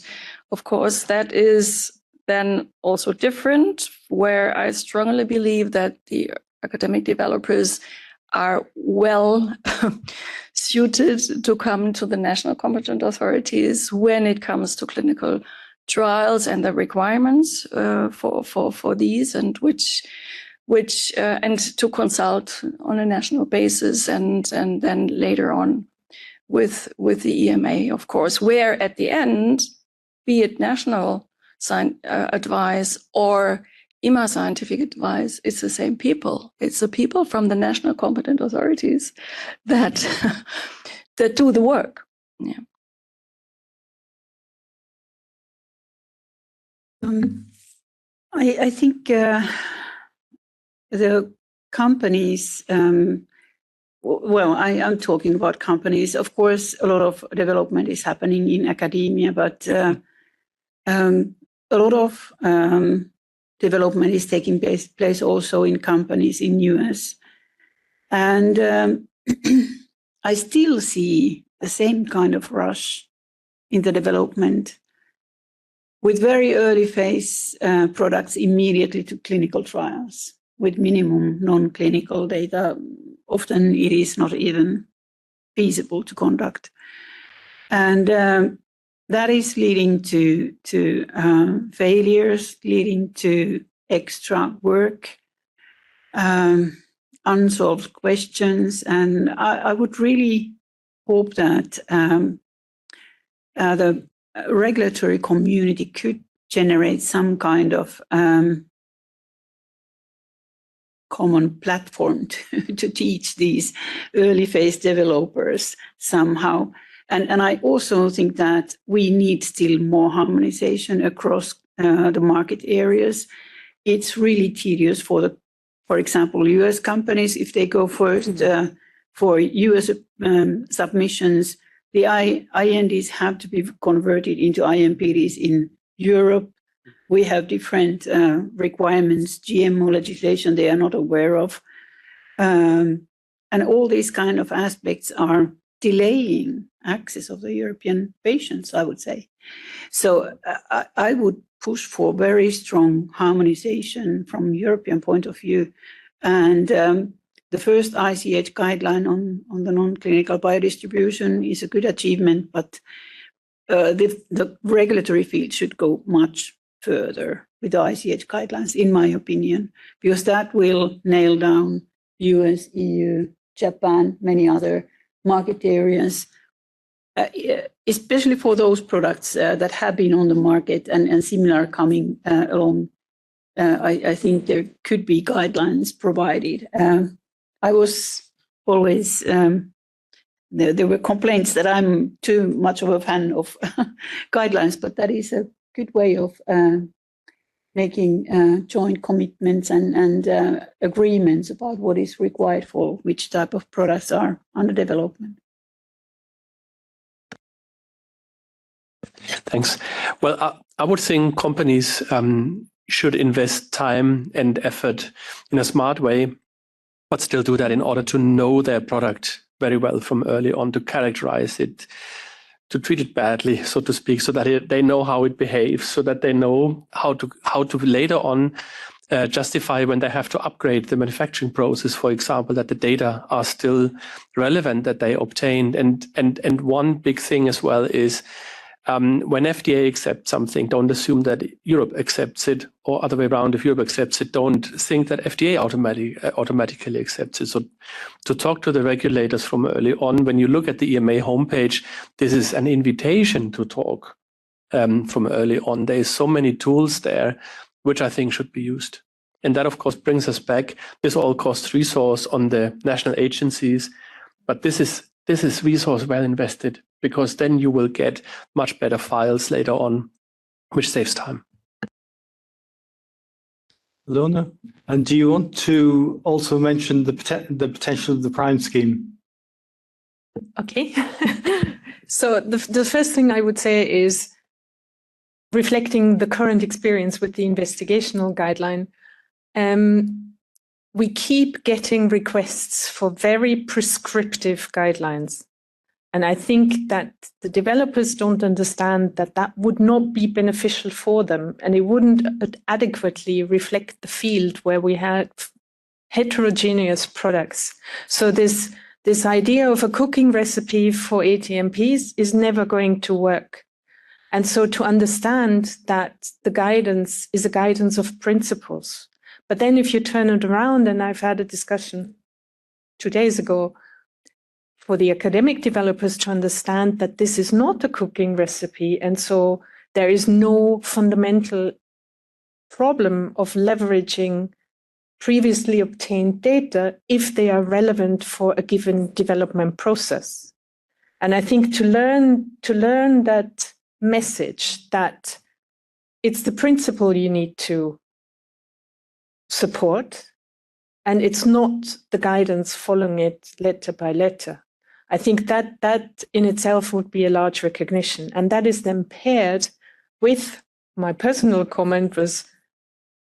of course, that is then also different, where I strongly believe that the academic developers are well suited to come to the national competent authorities when it comes to clinical trials and the requirements for these, and which and to consult on a national basis, and then later on with the EMA, of course, where at the end, be it national advice or EMA scientific advice, it's the same people. It's the people from the national competent authorities that that do the work. Yeah. I think the companies, well, I'm talking about companies. Of course, a lot of development is happening in academia, but a lot of development is taking place also in companies in US. And I still see the same kind of rush in the development with very early phase products immediately to clinical trials with minimum non-clinical data. Often it is not even feasible to conduct. And that is leading to failures, leading to extra work, unsolved questions. And I would really hope that the regulatory community could generate some kind of common platform to teach these early phase developers somehow. And I also think that we need still more harmonization across the market areas. It's really tedious for example, US companies, if they go first for US submissions, the INDs have to be converted into IMPDs in Europe. We have different requirements, GMO legislation they are not aware of. And all these kind of aspects are delaying access of the European patients, I would say. So I would push for very strong harmonization from European point of view. And the first ICH guideline on the non-clinical biodistribution is a good achievement, but the regulatory field should go much further with the ICH guidelines, in my opinion, because that will nail down US, EU, Japan, many other market areas, especially for those products that have been on the market and similar coming along. I think there could be guidelines provided. I was always, there were complaints that I'm too much of a fan of guidelines, but that is a good way of making joint commitments and agreements about what is required for which type of products are under development. Thanks. Well, I would think companies should invest time and effort in a smart way but still do that in order to know their product very well from early on, to characterize it, to treat it badly, so to speak, so that they know how it behaves, so that they know how to later on justify when they have to upgrade the manufacturing process, for example, that the data are still relevant that they obtained. And one big thing as well is when FDA accepts something, don't assume that Europe accepts it, or other way around. If Europe accepts it, don't think that FDA automatically accepts it. So to talk to the regulators from early on, when you look at the EMA homepage, this is an invitation to talk from early on. There's so many tools there, which I think should be used. And that, of course, brings us back. This all costs resource on the national agencies, but this is resource well invested, because then you will get much better files later on, which saves time. Lona, and do you want to also mention the potential of the Prime scheme? Okay. So the first thing I would say is, reflecting the current experience with the investigational guideline, we keep getting requests for very prescriptive guidelines. And I think that the developers don't understand that that would not be beneficial for them, and it wouldn't adequately reflect the field where we have heterogeneous products. So this idea of a cooking recipe for ATMPs is never going to work. And so to understand that the guidance is a guidance of principles. But then if you turn it around, and I've had a discussion 2 days ago, for the academic developers to understand that this is not a cooking recipe, and so there is no fundamental problem of leveraging previously obtained data if they are relevant for a given development process. And I think to learn that message, that it's the principle you need to support, and it's not the guidance following it letter by letter. I think that in itself would be a large recognition. And that is then paired with, my personal comment was,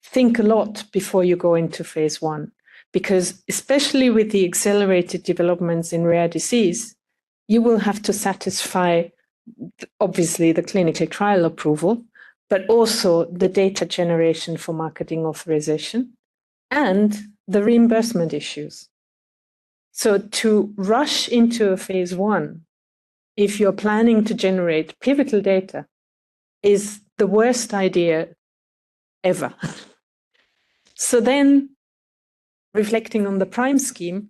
think a lot before you go into phase 1. Because especially with the accelerated developments in rare disease, you will have to satisfy, obviously, the clinical trial approval, but also the data generation for marketing authorization and the reimbursement issues. So to rush into a phase 1, if you're planning to generate pivotal data, is the worst idea ever. So then, reflecting on the Prime scheme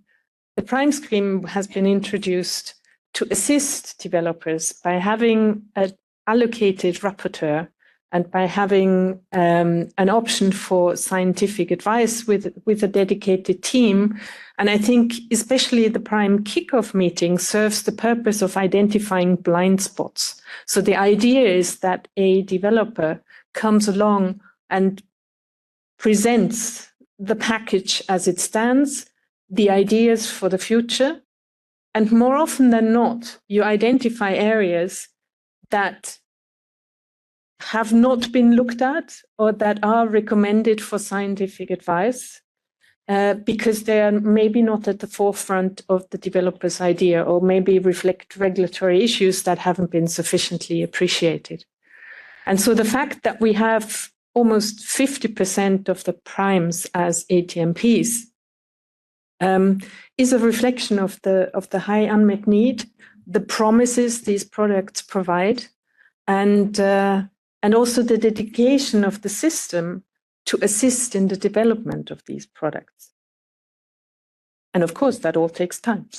has been introduced to assist developers by having an allocated rapporteur and by having an option for scientific advice with a dedicated team. And I think especially the Prime kickoff meeting serves the purpose of identifying blind spots. So the idea is that a developer comes along and presents the package as it stands, the ideas for the future, and more often than not, you identify areas that have not been looked at or that are recommended for scientific advice because they are maybe not at the forefront of the developer's idea, or maybe reflect regulatory issues that haven't been sufficiently appreciated. And so the fact that we have almost 50% of the primes as ATMPs is a reflection of the high unmet need, the promises these products provide, and also the dedication of the system to assist in the development of these products. And of course, that all takes time.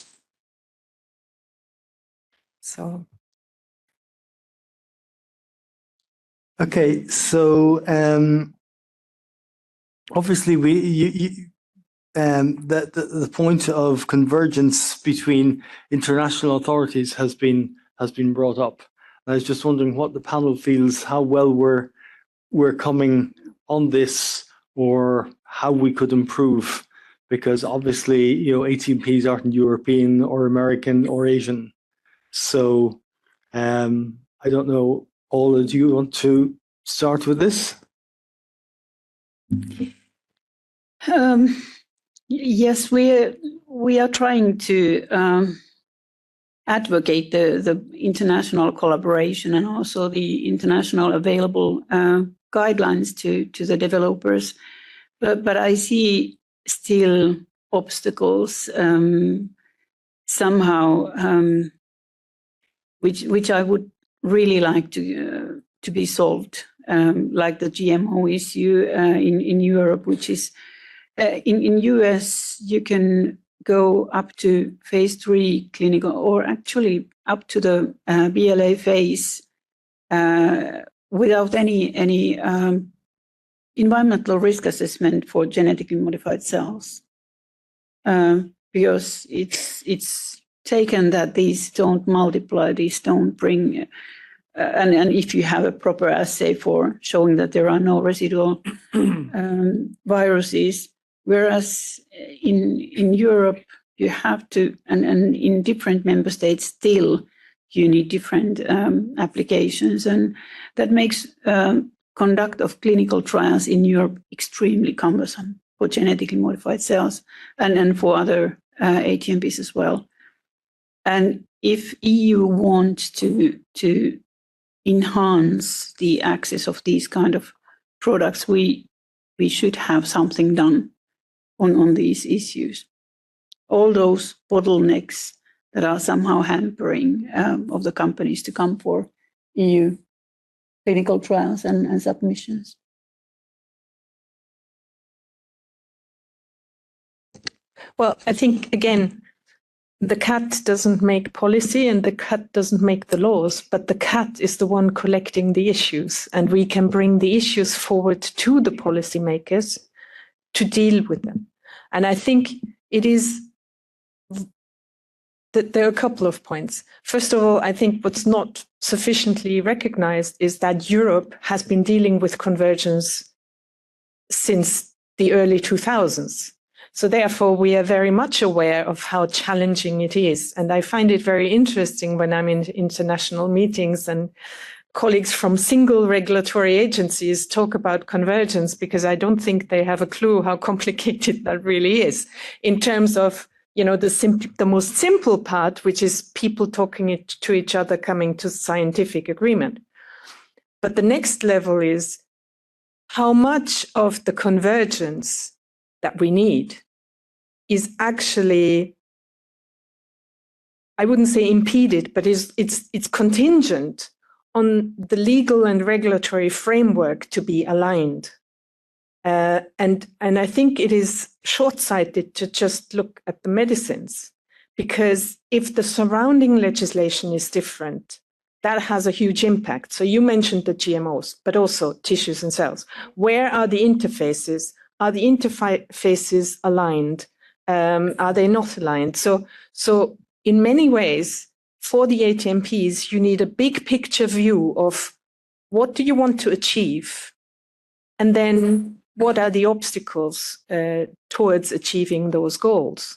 So. Okay, so obviously the point of convergence between international authorities has been brought up. I was just wondering what the panel feels, how well we're coming on this, or how we could improve, because obviously, ATMPs aren't European or American or Asian. So I don't know, Paula, do you want to start with this? Yes, we are trying to advocate the international collaboration and also the international available guidelines to the developers. But I see still obstacles somehow, which I would really like to be solved, like the GMO issue in Europe, which is in US you can go up to phase 3 clinical, or actually up to the BLA phase without any environmental risk assessment for genetically modified cells, because it's taken that these don't multiply, these don't bring, and if you have a proper assay for showing that there are no residual viruses, whereas in Europe you have to, and in different member states still you need different applications, and that makes conduct of clinical trials in Europe extremely cumbersome for genetically modified cells and for other ATMPs as well. And if EU wants to enhance the access of these kind of products, we should have something done on these issues. All those bottlenecks that are somehow hampering of the companies to come for EU clinical trials and submissions. Well, I think, again, the cat doesn't make policy and the cat doesn't make the laws, but the cat is the one collecting the issues, and we can bring the issues forward to the policymakers to deal with them. And I think it is that there are a couple of points. First of all, I think what's not sufficiently recognized is that Europe has been dealing with convergence since the early 2000s. So therefore, we are very much aware of how challenging it is. And I find it very interesting when I'm in international meetings and colleagues from single regulatory agencies talk about convergence, because I don't think they have a clue how complicated that really is in terms of, you know, the most simple part, which is people talking to each other, coming to scientific agreement. But the next level is how much of the convergence that we need is actually, I wouldn't say impeded, but it's contingent on the legal and regulatory framework to be aligned. And I think it is short-sighted to just look at the medicines, because if the surrounding legislation is different, that has a huge impact. So you mentioned the GMOs, but also tissues and cells. Where are the interfaces? Are the interfaces aligned? Are they not aligned? So in many ways, for the ATMPs, you need a big picture view of what do you want to achieve, and then what are the obstacles towards achieving those goals?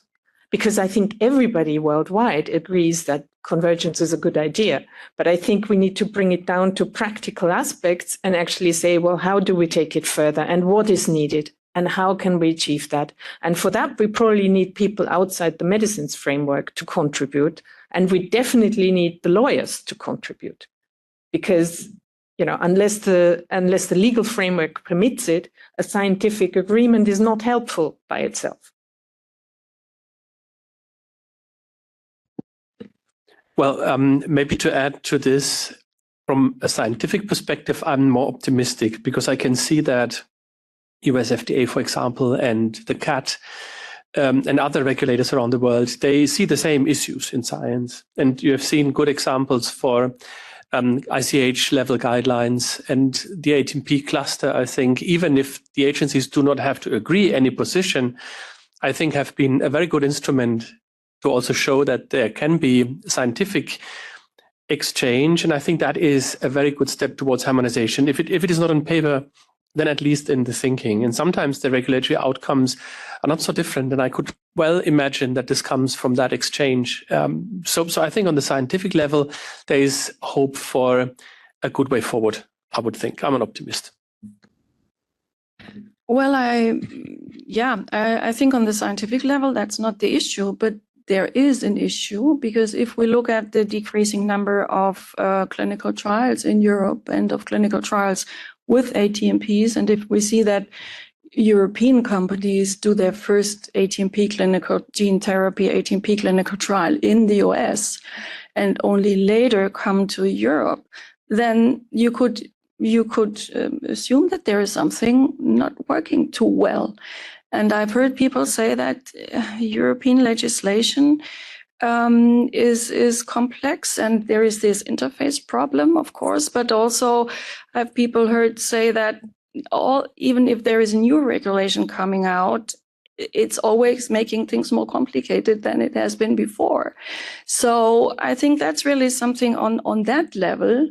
Because I think everybody worldwide agrees that convergence is a good idea, but I think we need to bring it down to practical aspects and actually say, well, how do we take it further, and what is needed, and how can we achieve that? And for that, we probably need people outside the medicines framework to contribute, and we definitely need the lawyers to contribute, because, you know, unless the legal framework permits it, a scientific agreement is not helpful by itself. Well, maybe to add to this, from a scientific perspective, I'm more optimistic, because I can see that US FDA, for example, and the CAT and other regulators around the world, they see the same issues in science. And you have seen good examples for ICH level guidelines and the ATMP cluster. I think even if the agencies do not have to agree any position, I think have been a very good instrument to also show that there can be scientific exchange. And I think that is a very good step towards harmonization. If it is not on paper, then at least in the thinking. And sometimes the regulatory outcomes are not so different. And I could well imagine that this comes from that exchange. So I think on the scientific level, there is hope for a good way forward, I would think. I'm an optimist. Well, I think on the scientific level, that's not the issue, but there is an issue because if we look at the decreasing number of clinical trials in Europe and of clinical trials with ATMPs, and if we see that European companies do their first ATMP clinical gene therapy ATMP clinical trial in the US and only later come to Europe, then you could assume that there is something not working too well. And I've heard people say that European legislation is complex, and there is this interface problem, of course, but also I've people heard say that even if there is a new regulation coming out, it's always making things more complicated than it has been before. So I think that's really something on that level.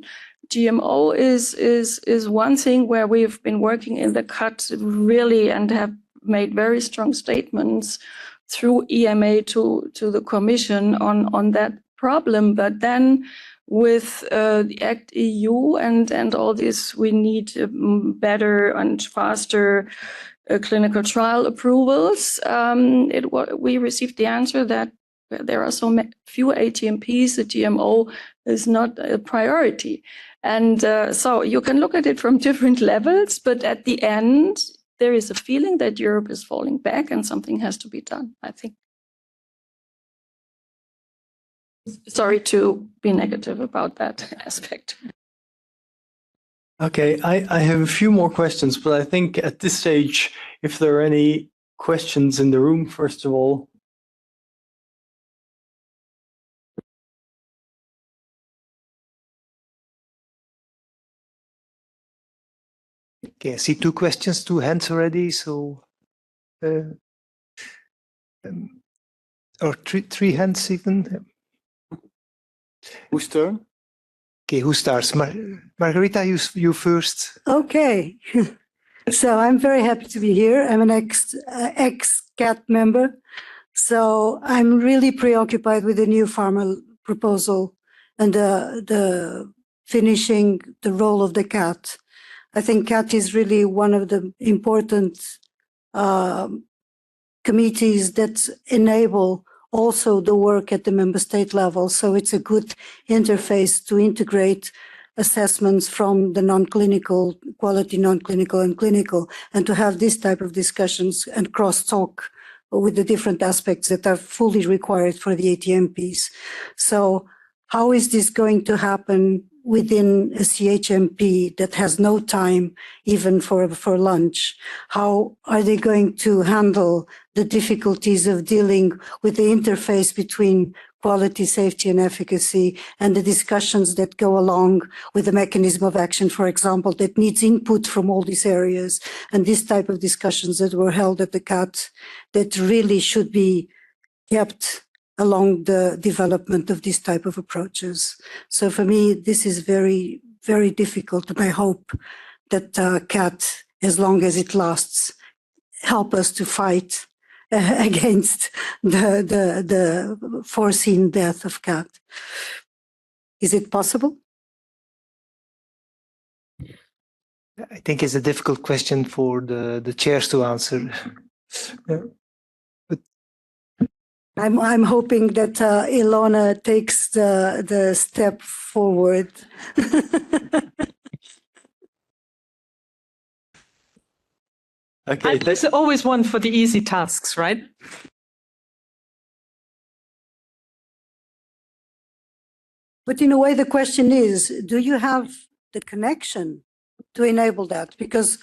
GMO is one thing where we've been working in the cut really and have made very strong statements through EMA to the Commission on that problem. But then with the Act EU and all this, we need better and faster clinical trial approvals. We received the answer that there are so few ATMPs, the GMO is not a priority. And so you can look at it from different levels, but at the end, there is a feeling that Europe is falling back and something has to be done, I think. Sorry to be negative about that aspect. Okay, I have a few more questions, but I think at this stage, if there are any questions in the room, first of all. Okay, I see two questions, two hands already. So, or three hands even. Whose turn? Okay, who starts? Margarita, you first. Okay. So I'm very happy to be here. I'm an ex-CAT member. So I'm really preoccupied with the new pharma proposal and the finishing the role of the CAT. I think CAT is really one of the important committees that enable also the work at the member state level. So it's a good interface to integrate assessments from the non-clinical, quality non-clinical and clinical, and to have this type of discussions and cross-talk with the different aspects that are fully required for the ATMPs. So how is this going to happen within a CHMP that has no time even for lunch? How are they going to handle the difficulties of dealing with the interface between quality, safety, and efficacy, and the discussions that go along with the mechanism of action, for example, that needs input from all these areas, and this type of discussions that were held at the CAT that really should be kept along the development of this type of approaches. So for me, this is very, very difficult, and I hope that CAT, as long as it lasts, help us to fight against the foreseen death of CAT. Is it possible? I think it's a difficult question for the chairs to answer. But I'm hoping that Ilona takes the step forward. Okay, There's always one for the easy tasks, right? But in a way, the question is, do you have the connection to enable that? Because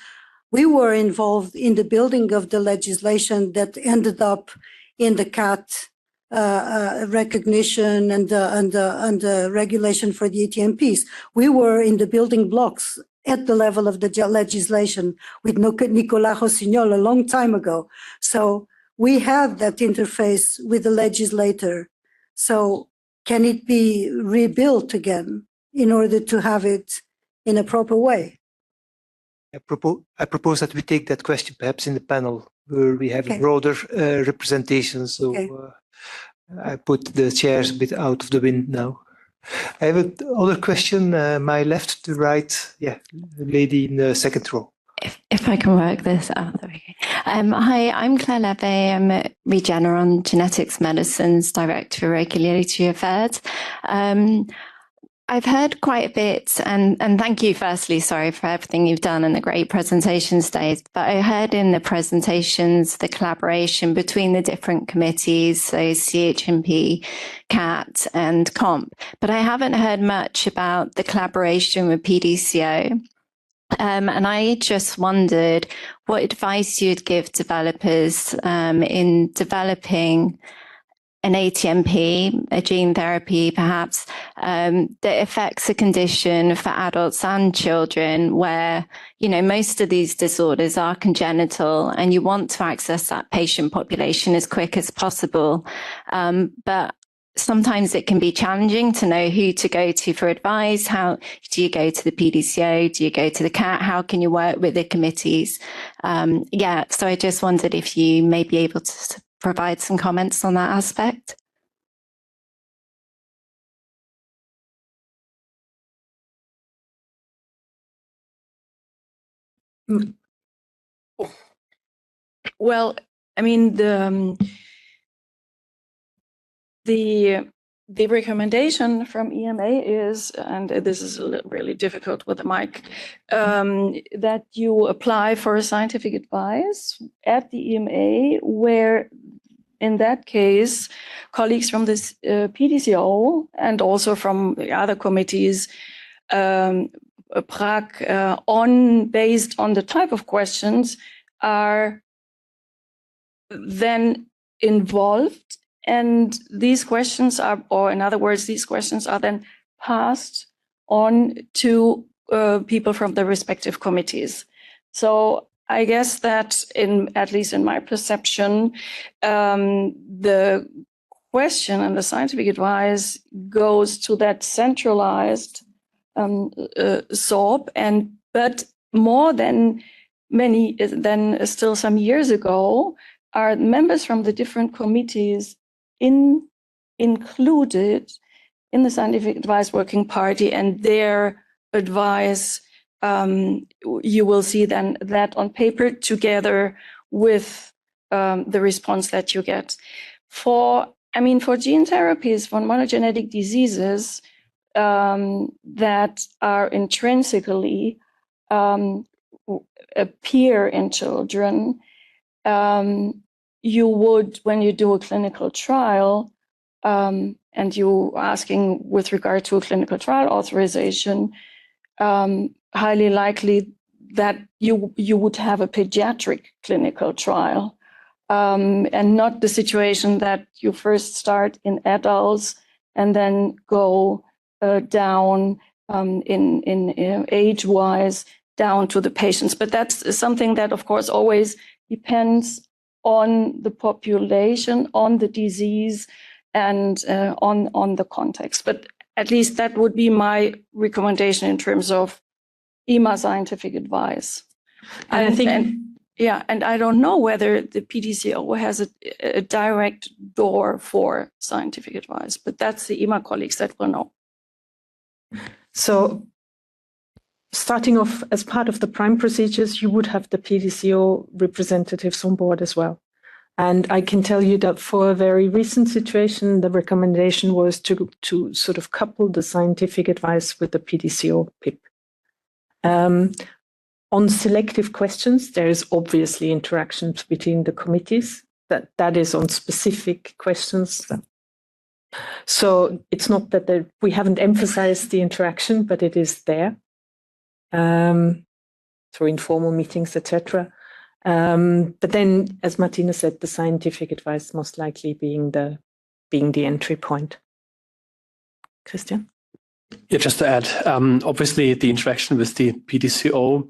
we were involved in the building of the legislation that ended up in the CAT recognition and the regulation for the ATMPs. We were in the building blocks at the level of the legislation with Nicolas Rossignol a long time ago. So we had that interface with the legislator. So can it be rebuilt again in order to have it in a proper way? I propose that we take that question perhaps in the panel where we have a broader representation. So I put the chairs a bit out of the wind now. I have another question, my left to right. Yeah, the lady in the second row. If I can work this out. There we go. Hi, I'm Claire Leve. I'm a Regeneron Genetics Medicines Director for Regulatory Affairs. I've heard quite a bit, and thank you firstly, sorry for everything you've done and the great presentations today, but I heard in the presentations the collaboration between the different committees, so CHMP, CAT and COMP, but I haven't heard much about the collaboration with PDCO. And I just wondered what advice you'd give developers in developing an ATMP, a gene therapy perhaps, that affects a condition for adults and children where, you know, most of these disorders are congenital and you want to access that patient population as quick as possible. But sometimes it can be challenging to know who to go to for advice. How do you go to the PDCO? Do you go to the CAT? How can you work with the committees? So I just wondered if you may be able to provide some comments on that aspect. Well, I mean, the recommendation from EMA is, and this is really difficult with the mic, that you apply for a scientific advice at the EMA, where in that case, colleagues from this PDCO and also from the other committees, based on the type of questions, are then involved. And these questions are, or in other words, these questions are then passed on to people from the respective committees. So I guess that at least in my perception, the question and the scientific advice goes to that centralized SORB, but more than still some years ago, are members from the different committees included in the scientific advice working party, and their advice, you will see then that on paper together with the response that you get. For gene therapies, for monogenetic diseases that are intrinsically appear in children, you would, when you do a clinical trial, and you asking with regard to a clinical trial authorization, highly likely that you would have a pediatric clinical trial, and not the situation that you first start in adults and then go down in age-wise down to the patients. But that's something that, of course, always depends on the population, on the disease, and on the context. But at least that would be my recommendation in terms of EMA scientific advice. And I think, and I don't know whether the PDCO has a direct door for scientific advice, but that's the EMA colleagues that will know. So starting off as part of the prime procedures, you would have the PDCO representatives on board as well. And I can tell you that for a very recent situation, the recommendation was to sort of couple the scientific advice with the PDCO PIP. On selective questions, there is obviously interactions between the committees. That is on specific questions. So it's not that we haven't emphasized the interaction, but it is there through informal meetings, etc. But then, as Martina said, the scientific advice most likely being the entry point. Christian? Yeah, just to add, obviously the interaction with the PDCO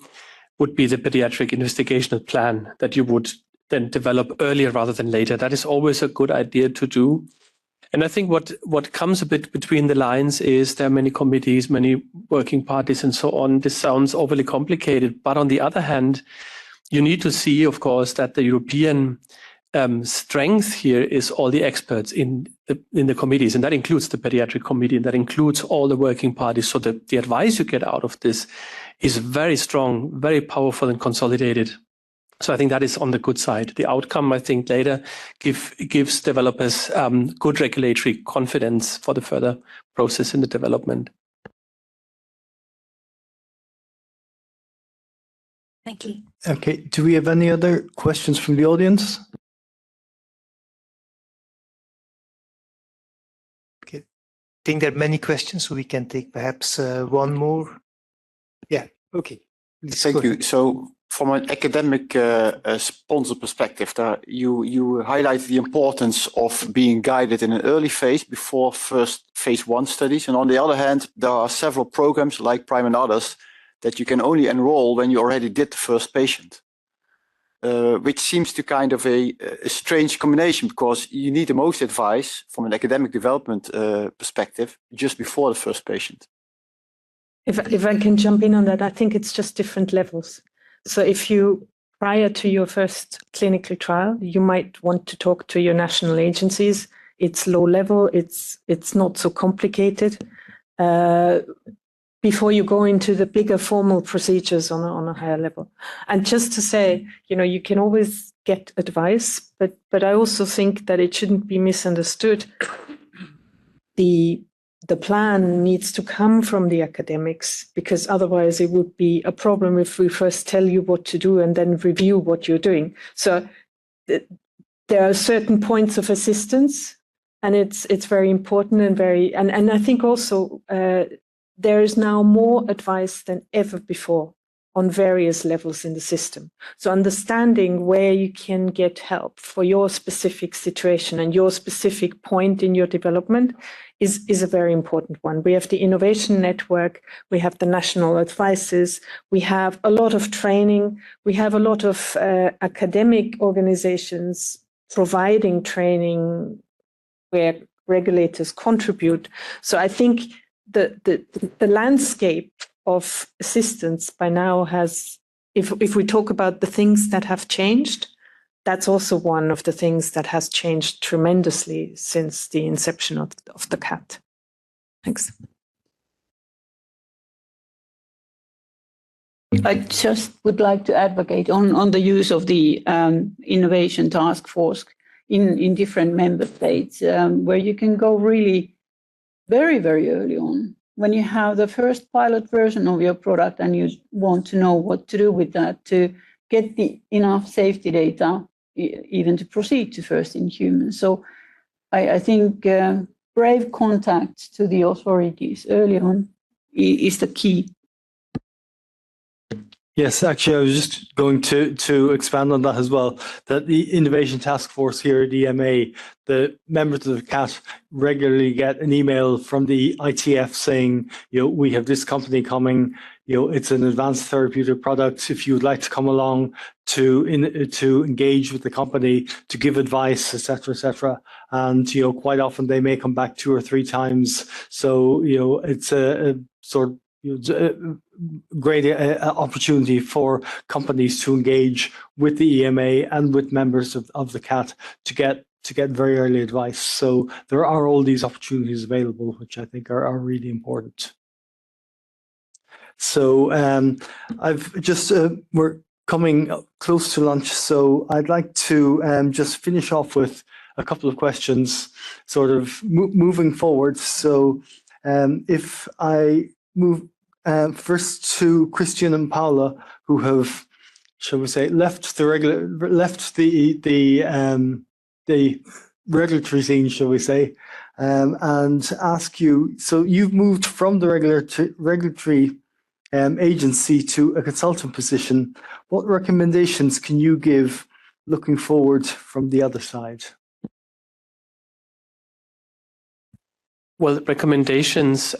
would be the pediatric investigational plan that you would then develop earlier rather than later. That is always a good idea to do. And I think what comes a bit between the lines is there are many committees, many working parties and so on. This sounds overly complicated, but on the other hand, you need to see, of course, that the European strength here is all the experts in the committees, and that includes the pediatric committee, and that includes all the working parties. So the advice you get out of this is very strong, very powerful and consolidated. So I think that is on the good side. The outcome, I think, later gives developers good regulatory confidence for the further process in the development. Thank you. Okay, do we have any other questions from the audience? Okay, I think there are many questions, so we can take perhaps one more. Yeah, okay. Please Thank go you. ahead. So from an academic sponsor perspective, you highlight the importance of being guided in an early phase before first phase 1 studies. And on the other hand, there are several programs like PRIME and others that you can only enroll when you already did the first patient, which seems to kind of a strange combination, because you need the most advice from an academic development perspective just before the first patient. If I can jump in on that, I think it's just different levels. So if you, prior to your first clinical trial, you might want to talk to your national agencies. It's low level, it's not so complicated. Before you go into the bigger formal procedures on a higher level. And just to say, you can always get advice, but I also think that it shouldn't be misunderstood. The plan needs to come from the academics, because otherwise it would be a problem if we first tell you what to do and then review what you're doing. So there are certain points of assistance, and it's very important and I think also there is now more advice than ever before on various levels in the system. So understanding where you can get help for your specific situation and your specific point in your development is a very important one. We have the Innovation Network, we have the national advices, we have a lot of training, we have a lot of academic organizations providing training where regulators contribute. So I think the landscape of assistance by now has, if we talk about the things that have changed, that's also one of the things that has changed tremendously since the inception of the CAT. Thanks. I just would like to advocate on the use of the innovation task force in different member states, where you can go really very, very early on. When you have the first pilot version of your product and you want to know what to do with that to get the enough safety data, even to proceed to first in humans. So I think brave contact to the authorities early on is the key. Yes, actually, I was just going to expand on that as well, that the Innovation Task Force here at EMA, the members of the CAT regularly get an email from the ITF saying, we have this company coming, it's an advanced therapeutic product. If you would like to come along to engage with the company, to give advice, etc., etc. And, quite often they may come back 2 or 3 times. So, it's a sort of great opportunity for companies to engage with the EMA and with members of the CAT to get very early advice. So there are all these opportunities available, which I think are really important. So I've just we're coming close to lunch, so I'd like to just finish off with a couple of questions, sort of moving forward. So if I move first to Christian and Paula, who have, shall we say, left the regulatory scene, shall we say, and ask you. So you've moved from the regulatory agency to a consultant position. What recommendations can you give looking forward from the other side? Well, recommendations.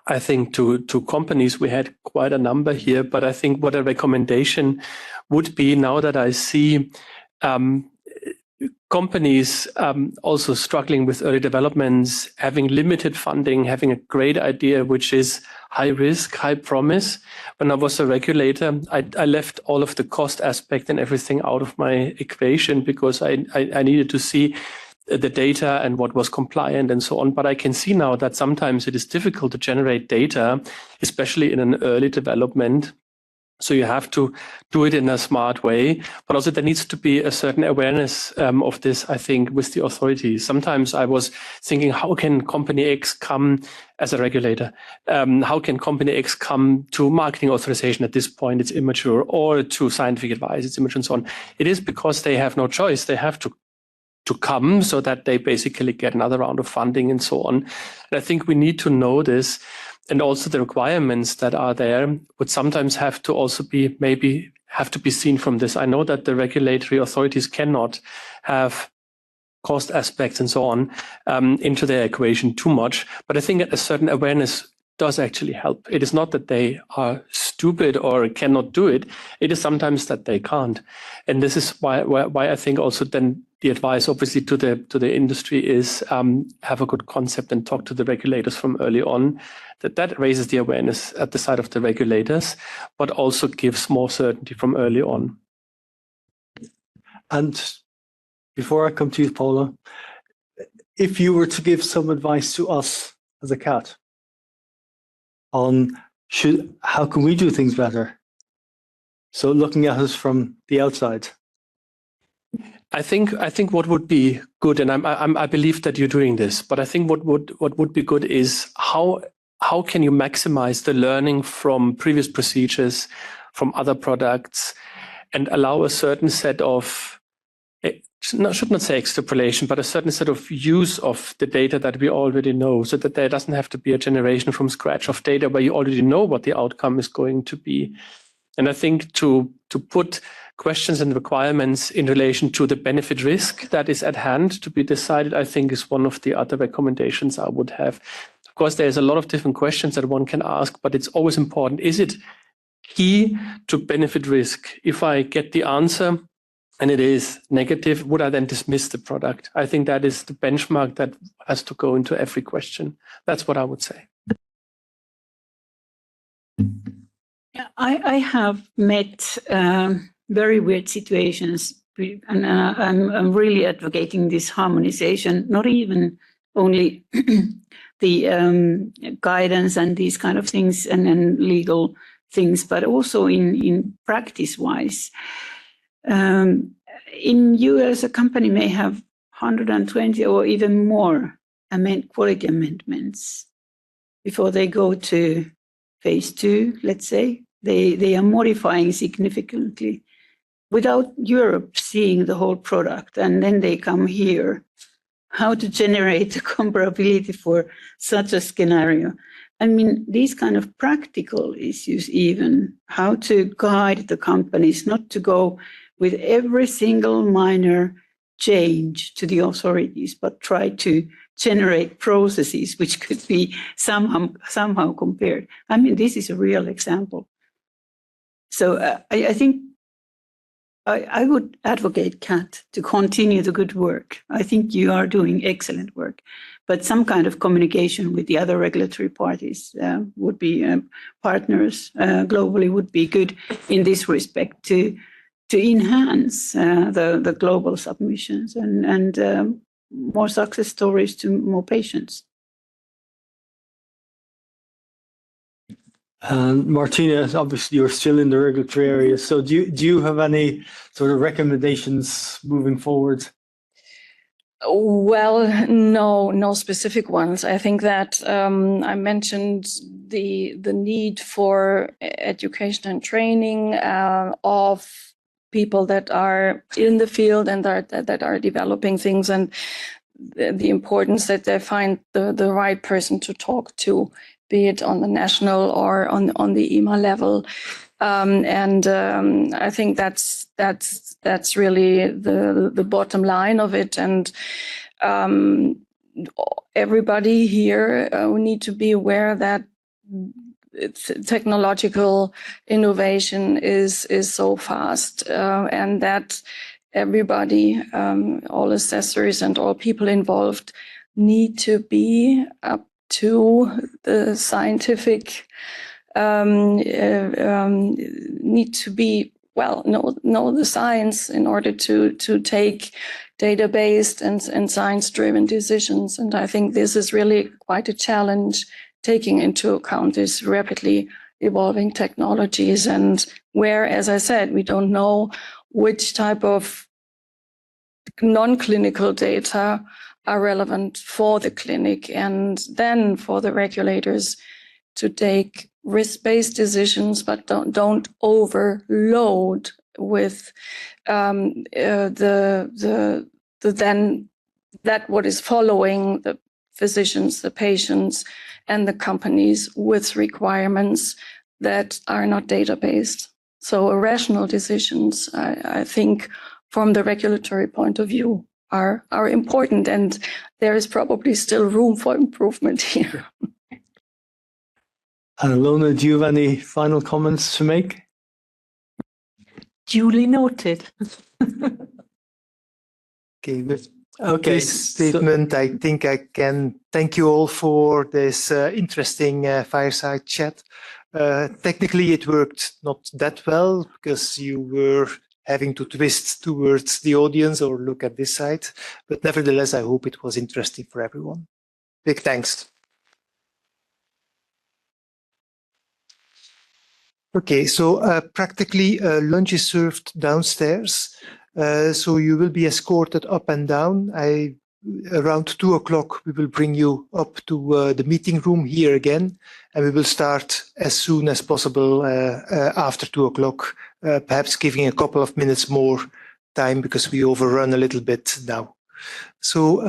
I think to companies, we had quite a number here, but I think what a recommendation would be, now that I see companies also struggling with early developments, having limited funding, having a great idea, which is high risk, high promise. When I was a regulator, I left all of the cost aspect and everything out of my equation because I needed to see the data and what was compliant and so on. But I can see now that sometimes it is difficult to generate data, especially in an early development. So you have to do it in a smart way, but also there needs to be a certain awareness of this, I think, with the authorities. Sometimes I was thinking, how can company X come as a regulator? How can company X come to marketing authorization at this point? It's immature, or to scientific advice, it's immature and so on. It is because they have no choice. They have to come so that they basically get another round of funding and so on. And I think we need to know this. And also the requirements that are there would sometimes have to also be seen from this. I know that the regulatory authorities cannot have cost aspects and so on into their equation too much. But I think a certain awareness does actually help. It is not that they are stupid or cannot do it. It is sometimes that they can't. And this is why I think also then the advice obviously to the industry is have a good concept and talk to the regulators from early on. That raises the awareness at the side of the regulators, but also gives more certainty from early on. And before I come to you, Paula, if you were to give some advice to us as a CAT on how can we do things better? So looking at us from the outside. I think what would be good, and I believe that you're doing this, but I think what would be good is how can you maximize the learning from previous procedures, from other products, and allow a certain set of, should not say extrapolation, but a certain set of use of the data that we already know, so that there doesn't have to be a generation from scratch of data where you already know what the outcome is going to be. And I think to put questions and requirements in relation to the benefit risk that is at hand to be decided, I think is one of the other recommendations I would have. Of course, there's a lot of different questions that one can ask, but it's always important. Is it key to benefit risk? If I get the answer and it is negative, would I then dismiss the product? I think that is the benchmark that has to go into every question. That's what I would say. I have met very weird situations, and I'm really advocating this harmonization, not even only the guidance and these kind of things and legal things, but also in practice-wise. In US, a company may have 120 or even more quality amendments before they go to phase 2, let's say. They are modifying significantly without Europe seeing the whole product, and then they come here. How to generate the comparability for such a scenario? I mean, these kind of practical issues, even how to guide the companies not to go with every single minor change to the authorities, but try to generate processes which could be somehow compared. I mean, this is a real example. So I think I would advocate CAT to continue the good work. I think you are doing excellent work, but some kind of communication with the other regulatory parties would be partners globally would be good in this respect to enhance the global submissions and more success stories to more patients. And Martina, obviously you're still in the regulatory area. So do you have any sort of recommendations moving forward? Well, no specific ones. I think that I mentioned the need for education and training of people that are in the field and that are developing things, and the importance that they find the right person to talk to, be it on the national or on the EMA level. I think that's really the bottom line of it. And everybody here we need to be aware that technological innovation is so fast, and that everybody, all assessors and all people involved need to be up to the scientific, need to be, well, know the science in order to take data-based and science-driven decisions. And I think this is really quite a challenge, taking into account these rapidly evolving technologies, and where, as I said, we don't know which type of non-clinical data are relevant for the clinic, and then for the regulators to take risk-based decisions, but don't overload with then that what is following the physicians, the patients, and the companies with requirements that are not data-based. So rational decisions, I think, from the regulatory point of view, are important, and there is probably still room for improvement here. And Ilona, do you have any final comments to make? Duly noted. Okay, with Okay, this statement, I think I can thank you all for this interesting fireside chat. Technically, it worked not that well because you were having to twist towards the audience or look at this side. But nevertheless, I hope it was interesting for everyone. Big thanks. Okay, so practically lunch is served downstairs. So you will be escorted up and down. Around 2:00, we will bring you up to the meeting room here again, and we will start as soon as possible after 2:00, perhaps giving a couple of minutes more time because we overrun a little bit now. So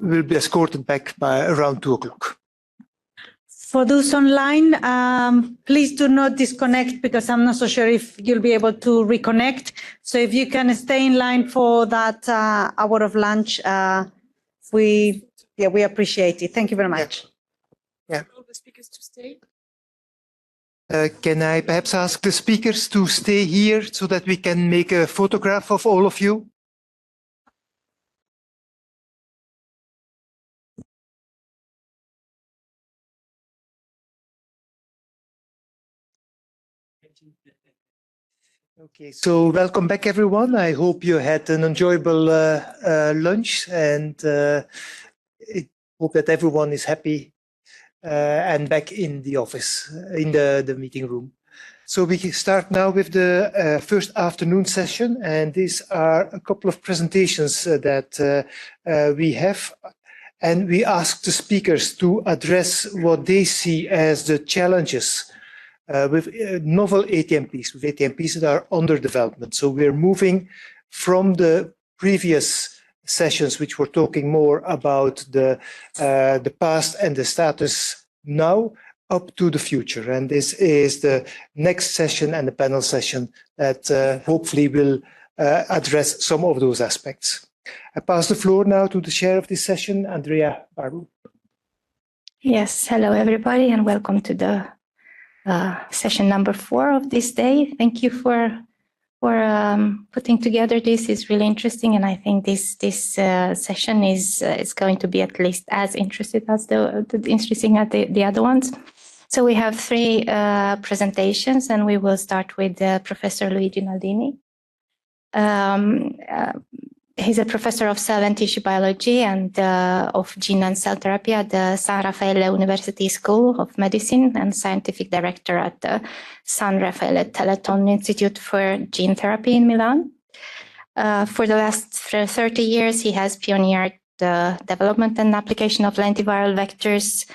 we'll be escorted back by around 2:00. For those online, please do not disconnect because I'm not so sure if you'll be able to reconnect. So if you can stay in line for that hour of lunch, we appreciate it. Thank you very much. Yeah. All the speakers to stay. Can I perhaps ask the speakers to stay here so that we can make a photograph of all of you? Okay, so welcome back, everyone. I hope you had an enjoyable lunch, and I hope that everyone is happy and back in the office, in the meeting room. So we can start now with the first afternoon session, and these are a couple of presentations that we have. And we ask the speakers to address what they see as the challenges with novel ATMPs, with ATMPs that are under development. So we're moving from the previous sessions, which were talking more about the past and the status now, up to the future. And this is the next session and the panel session that hopefully will address some of those aspects. I pass the floor now to the chair of this session, Andrea Baru. Yes, hello everybody, and welcome to the session number 4 of this day. Thank you for putting together this. Is really interesting, and I think this session is going to be at least as interesting as the other ones. So we have 3 presentations, and we will start with Professor Luigi Naldini. He's a professor of cell and tissue biology and of gene and cell therapy at the San Raffaele University School of Medicine and scientific director at the San Raffaele Teleton Institute for Gene Therapy in Milan. For the last 30 years, he has pioneered the development and application of lentiviral vectors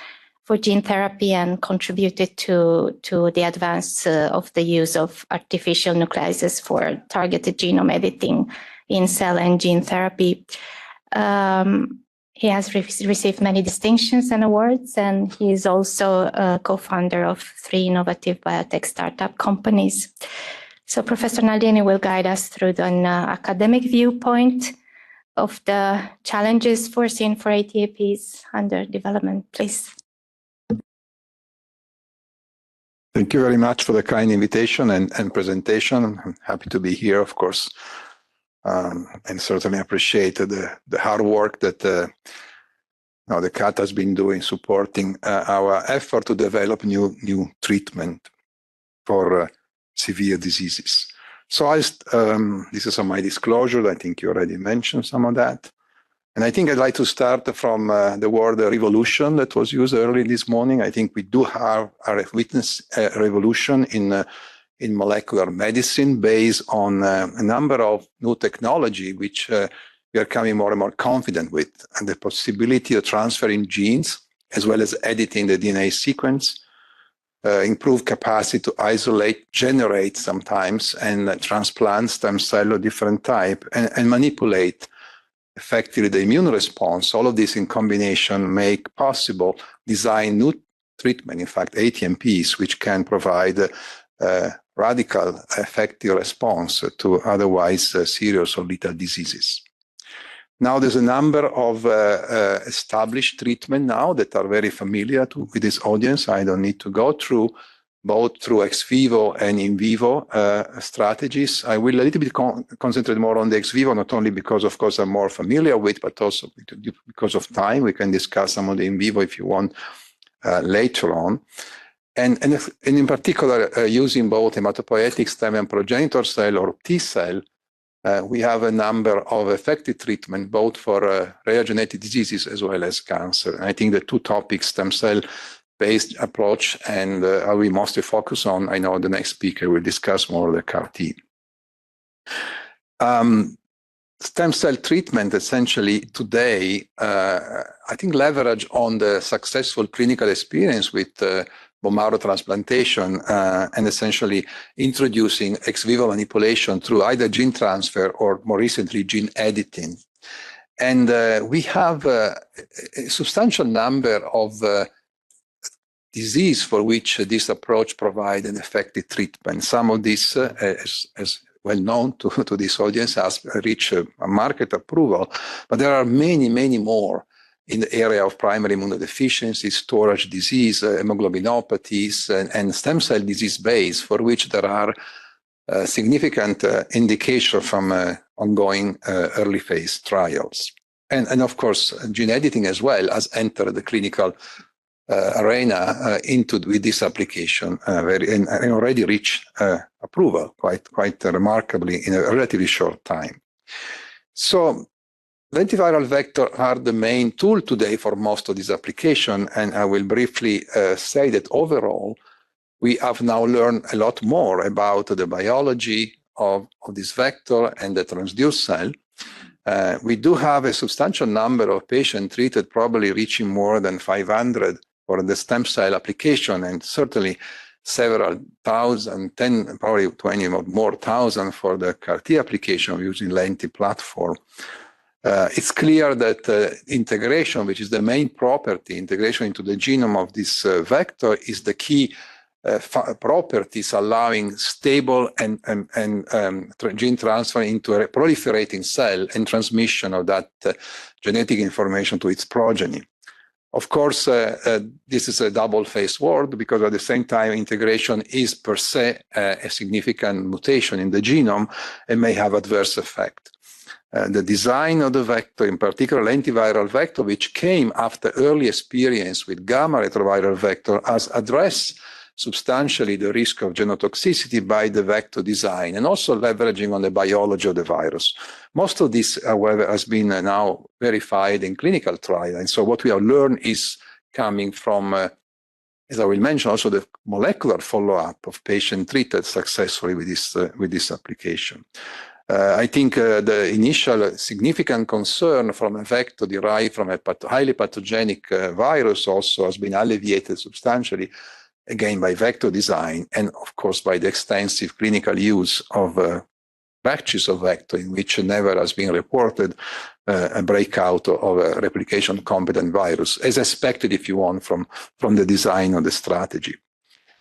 for gene therapy and contributed to the advance of the use of artificial nucleases for targeted genome editing in cell and gene therapy. He has received many distinctions and awards, and he is also a co-founder of 3 innovative biotech startup companies. So Professor Naldini will guide us through an academic viewpoint of the challenges foreseen for ATAPs under development, please. Thank you very much for the kind invitation and presentation. I'm happy to be here, of course, and certainly appreciate the hard work that the CAT has been doing, supporting our effort to develop new treatment for severe diseases. So this is on my disclosure. I think you already mentioned some of that. And I think I'd like to start from the word revolution that was used early this morning. I think we do have witness a revolution in molecular medicine based on a number of new technology, which we are becoming more and more confident with, and the possibility of transferring genes, as well as editing the DNA sequence, improve capacity to isolate, generate sometimes, and transplant stem cell of different type, and manipulate effectively the immune response. All of this in combination make possible design new treatment, in fact, ATMPs, which can provide radical effective response to otherwise serious or lethal diseases. Now, there's a number of established treatment now that are very familiar with this audience. I don't need to go through both through ex vivo and in vivo strategies. I will a little bit concentrate more on the ex vivo, not only because, of course, I'm more familiar with, but also because of time. We can discuss some of the in vivo if you want later on. And in particular, using both hematopoietic stem and progenitor cell or T cell, we have a number of effective treatment, both for rare genetic diseases as well as cancer. And I think the two topics, stem cell-based approach and I will mostly focus on, I know the next speaker will discuss more of the CAR-T. Stem cell treatment essentially today, I think leverage on the successful clinical experience with bone marrow transplantation and essentially introducing ex vivo manipulation through either gene transfer or more recently gene editing. And we have a substantial number of disease for which this approach provides an effective treatment. Some of this, as well known to this audience, has reached a market approval, but there are many, many more in the area of primary immunodeficiency, storage disease, hemoglobinopathies, and stem cell disease base, for which there are significant indication from ongoing early phase trials. And of course, gene editing as well has entered the clinical arena with this application and already reached approval quite remarkably in a relatively short time. So lentiviral vector are the main tool today for most of these applications, and I will briefly say that overall, we have now learned a lot more about the biology of this vector and the transduced cell. We do have a substantial number of patients treated, probably reaching more than 500 for the stem cell application, and certainly several thousand, 10, probably 20 or more thousand for the CAR-T application using Lenti platform. It's clear that integration, which is the main property, integration into the genome of this vector is the key properties allowing stable and gene transfer into a proliferating cell and transmission of that genetic information to its progeny. Of course, this is a double-faced word because at the same time, integration is per se a significant mutation in the genome and may have adverse effect. The design of the vector, in particular lentiviral vector, which came after early experience with gamma retroviral vector, has addressed substantially the risk of genotoxicity by the vector design and also leveraging on the biology of the virus. Most of this, however, has been now verified in clinical trial. And so what we have learned is coming from, as I will mention, also the molecular follow-up of patients treated successfully with this application. I think the initial significant concern from a vector derived from a highly pathogenic virus also has been alleviated substantially, again, by vector design and, of course, by the extensive clinical use of batches of vector in which never has been reported a breakout of a replication-competent virus, as expected, if you want, from the design of the strategy.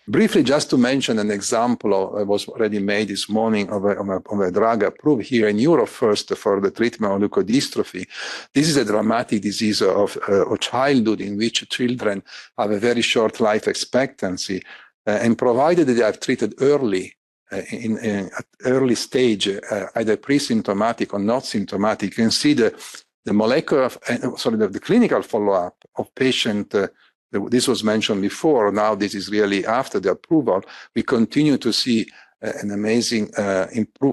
Briefly, just to mention an example of was already made this morning of a drug approved here in Europe first for the treatment of leukodystrophy. This is a dramatic disease of childhood in which children have a very short life expectancy. and provided that they have treated early, at early stage, either pre-symptomatic or not symptomatic, you can see the molecular, the clinical follow-up of patient. This was mentioned before. Now this is really after the approval. We continue to see an amazing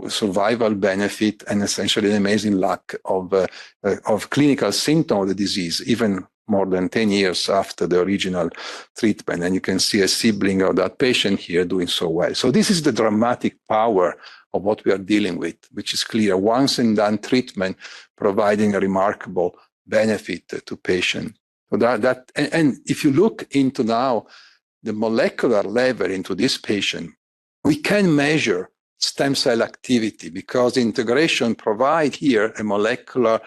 survival benefit and essentially an amazing lack of clinical symptom of the disease, even more than 10 years after the original treatment. And you can see a sibling of that patient here doing so well. So this is the dramatic power of what we are dealing with, which is clear. Once and done treatment providing a remarkable benefit to patient. So and if you look into now the molecular level into this patient, we can measure stem cell activity because integration provide here a molecular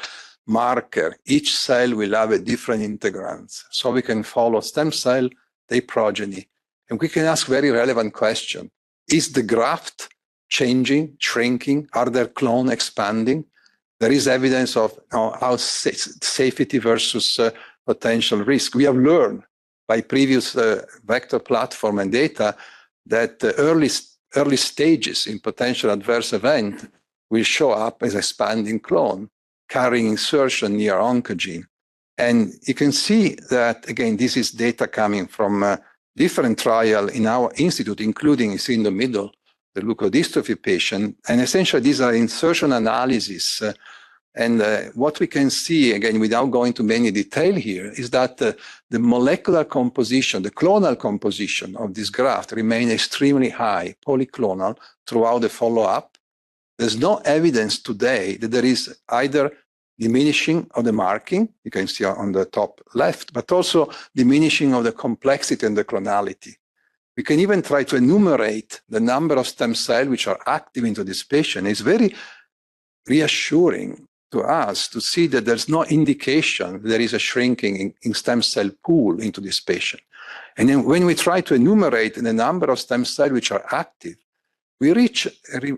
marker. Each cell will have a different integrants. So we can follow stem cell, their progeny, and we can ask very relevant question. Is the graft changing, shrinking? Are their clone expanding? There is evidence of how safety versus potential risk. We have learned by previous vector platform and data that early stages in potential adverse event will show up as expanding clone carrying insertion near oncogene. And you can see that, again, this is data coming from different trial in our institute, including, you see in the middle, the leukodystrophy patient. And essentially, these are insertion analysis. What we can see, again, without going to many detail here, is that the molecular composition, the clonal composition of this graft remain extremely high, polyclonal, throughout the follow-up. There's no evidence today that there is either diminishing of the marking, you can see on the top left, but also diminishing of the complexity and the clonality. We can even try to enumerate the number of stem cells which are active into this patient. It's very reassuring to us to see that there's no indication there is a shrinking in stem cell pool into this patient. And then when we try to enumerate the number of stem cells which are active, we reach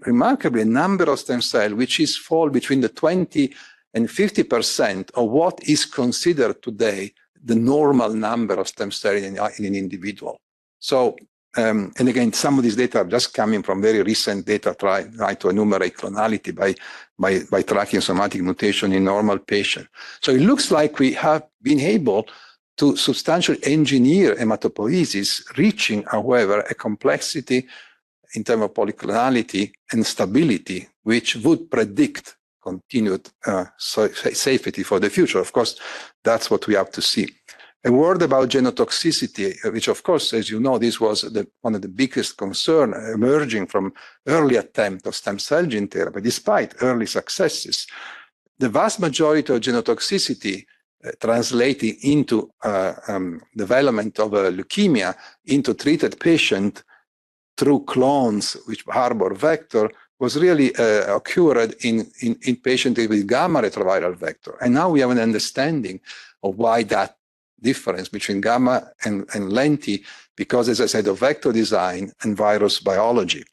remarkably a number of stem cells which is fall between the 20 and 50% of what is considered today the normal number of stem cells in an individual. So, and again, some of these data are just coming from very recent data try to enumerate clonality by tracking somatic mutation in normal patients. So it looks like we have been able to substantially engineer hematopoiesis, reaching, however, a complexity in terms of polyclonality and stability, which would predict continued safety for the future. Of course, that's what we have to see. A word about genotoxicity, which of course, as you know, this was one of the biggest concerns emerging from early attempt of stem cell gene therapy, despite early successes. The vast majority of genotoxicity translating into development of leukemia into treated patient through clones which harbor vector was really occurred in patients with gamma retroviral vector. And now we have an understanding of why that difference between gamma and lenti, because as I said, of vector design and virus biology.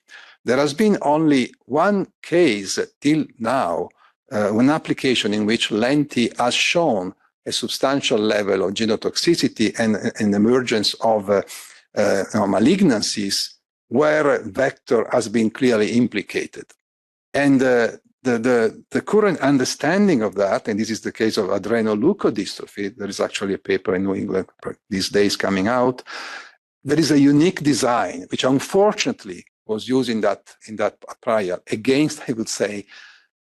There has been only one case till now, one application in which lenti has shown a substantial level of genotoxicity and emergence of malignancies where vector has been clearly implicated. And the current understanding of that, and this is the case of adrenoleukodystrophy, there is actually a paper in New England these days coming out, there is a unique design, which unfortunately was used in that trial against, I would say,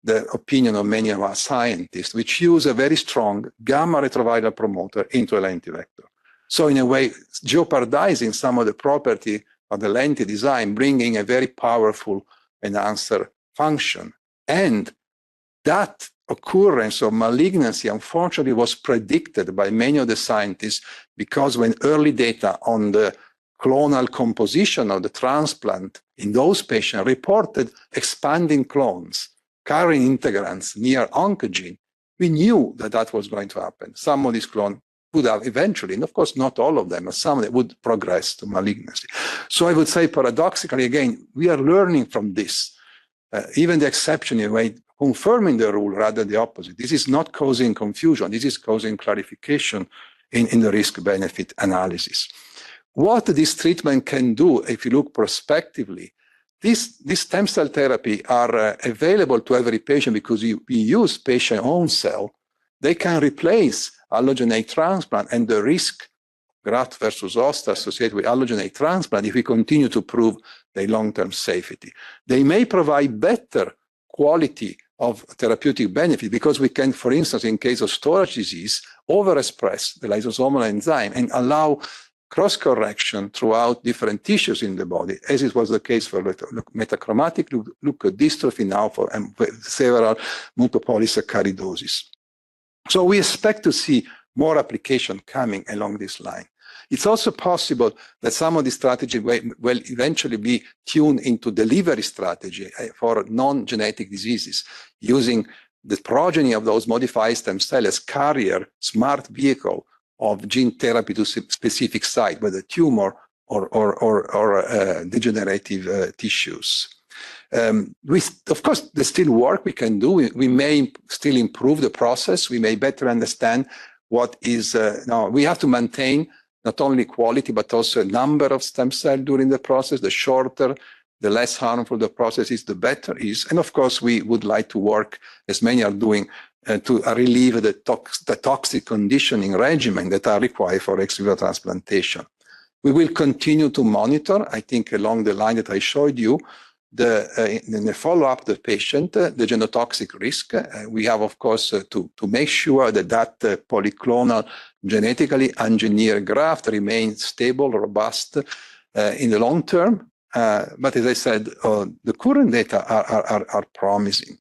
the opinion of many of our scientists, which use a very strong gamma retroviral promoter into a lenti vector. So in a way, jeopardizing some of the property of the lenti design, bringing a very powerful enhancer function. And that occurrence of malignancy, unfortunately, was predicted by many of the scientists because when early data on the clonal composition of the transplant in those patients reported expanding clones, carrying integrants near oncogene, we knew that that was going to happen. Some of these clones would have eventually, and of course not all of them, but some of them would progress to malignancy. So I would say paradoxically, again, we are learning from this. Even the exception in a way confirming the rule rather than the opposite. This is not causing confusion. This is causing clarification in the risk-benefit analysis. what this treatment can do, if you look prospectively, these stem cell therapy are available to every patient because we use patient own cell. They can replace allogeneic transplant, and the risk graft versus host associated with allogeneic transplant, if we continue to prove their long-term safety. They may provide better quality of therapeutic benefit because we can, for instance, in case of storage disease, overexpress the lysosomal enzyme and allow cross-correction throughout different tissues in the body, as it was the case for metachromatic leukodystrophy now for several mucopolysaccharidosis. So we expect to see more application coming along this line. It's also possible that some of the strategy will eventually be tuned into delivery strategy for non-genetic diseases, using the progeny of those modified stem cells as carrier smart vehicle of gene therapy to specific site, whether tumor or degenerative tissues. Of course, there's still work we can do. We may still improve the process. We may better understand what is, now we have to maintain not only quality, but also a number of stem cells during the process. The shorter, the less harmful the process is, the better it is. And of course, we would like to work, as many are doing, to relieve the toxic conditioning regimen that are required for ex vivo transplantation. We will continue to monitor, I think along the line that I showed you, in the follow-up the patient, the genotoxic risk. We have, of course, to make sure that polyclonal genetically engineered graft remains stable, robust in the long term. But as I said, the current data are promising.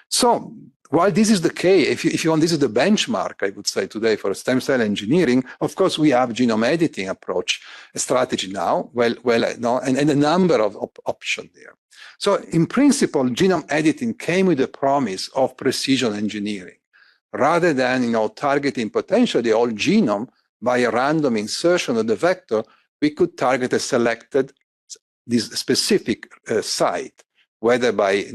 So while this is the case, if you want, this is the benchmark, I would say today for stem cell engineering. Of course, we have genome editing approach, a strategy now, and a number of options there. So in principle, genome editing came with the promise of precision engineering. Rather than targeting potentially the whole genome by a random insertion of the vector, we could target a selected this specific site, whether by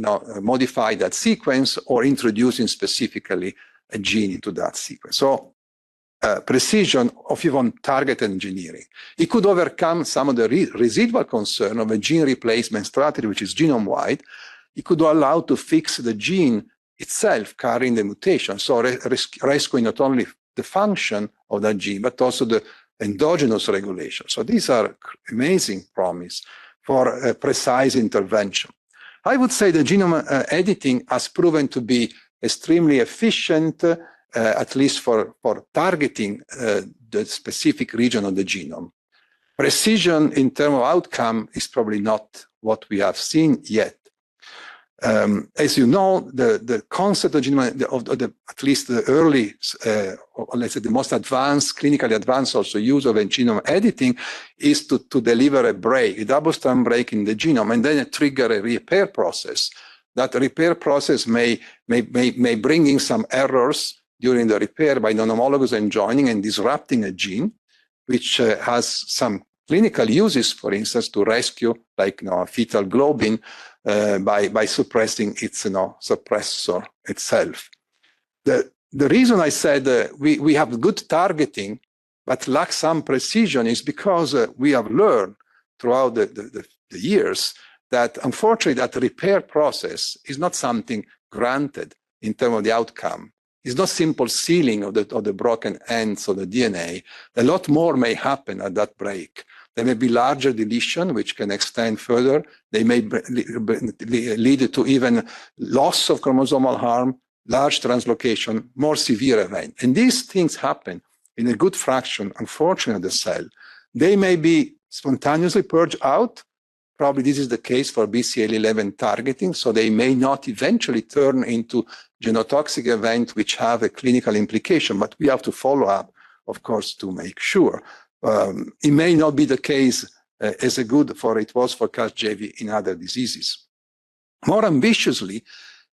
modify that sequence or introducing specifically a gene into that sequence. So precision of even target engineering. It could overcome some of the residual concern of a gene replacement strategy, which is genome-wide. It could allow to fix the gene itself carrying the mutation, so rescuing not only the function of that gene, but also the endogenous regulation. So these are amazing promise for precise intervention. I would say the genome editing has proven to be extremely efficient, at least for targeting the specific region of the genome. Precision in terms of outcome is probably not what we have seen yet. As you know, the concept of genome, at least the early, or let's say the most advanced, clinically advanced also use of genome editing is to deliver a break, a double-strand break in the genome, and then trigger a repair process. That repair process may bring in some errors during the repair by non-homologous enjoining and disrupting a gene, which has some clinical uses, for instance, to rescue like fetal globin by suppressing its suppressor itself. The reason I said we have good targeting but lack some precision is because we have learned throughout the years that unfortunately that repair process is not something granted in terms of the outcome. It's not simple sealing of the broken ends of the DNA. A lot more may happen at that break. There may be larger deletion, which can extend further. They may lead to even loss of chromosomal harm, large translocation, more severe event. And these things happen in a good fraction, unfortunately, of the cell. They may be spontaneously purged out. Probably this is the case for BCL11 targeting, so they may not eventually turn into genotoxic events which have a clinical implication, but we have to follow up, of course, to make sure. It may not be the case as a good for it was for Casgevy in other diseases. More ambitiously,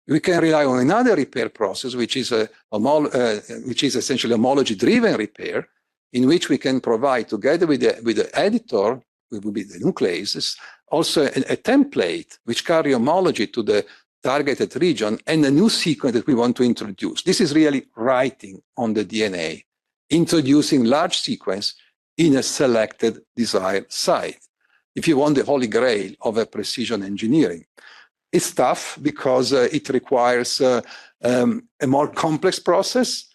we can rely on another repair process, which is essentially homology-driven repair, in which we can provide, together with the editor, which will be the nucleases, also a template which carry homology to the targeted region and a new sequence that we want to introduce. This is really writing on the DNA, introducing large sequence in a selected desired site. If you want the holy grail of a precision engineering. It's tough because it requires a more complex process,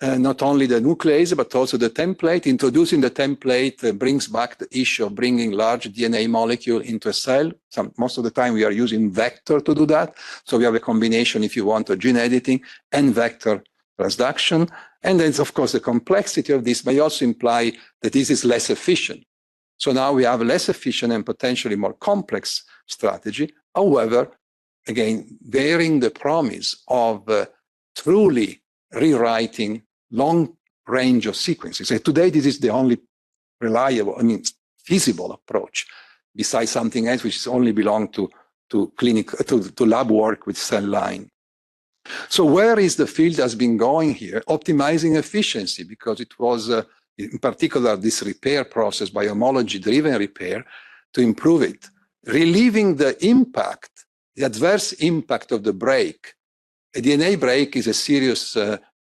not only the nuclease, but also the template. Introducing the template brings back the issue of bringing large DNA molecule into a cell. Most of the time we are using vector to do that. So we have a combination, if you want, of gene editing and vector transduction. And then, of course, the complexity of this may also imply that this is less efficient. So now we have a less efficient and potentially more complex strategy. However, again, bearing the promise of truly rewriting long range of sequences. And today, this is the only reliable, feasible approach, besides something else which only belong to lab work with cell line. So where is the field has been going here? Optimizing efficiency, because it was, in particular, this repair process by homology-driven repair, to improve it. Relieving the impact, the adverse impact of the break. A DNA break is a serious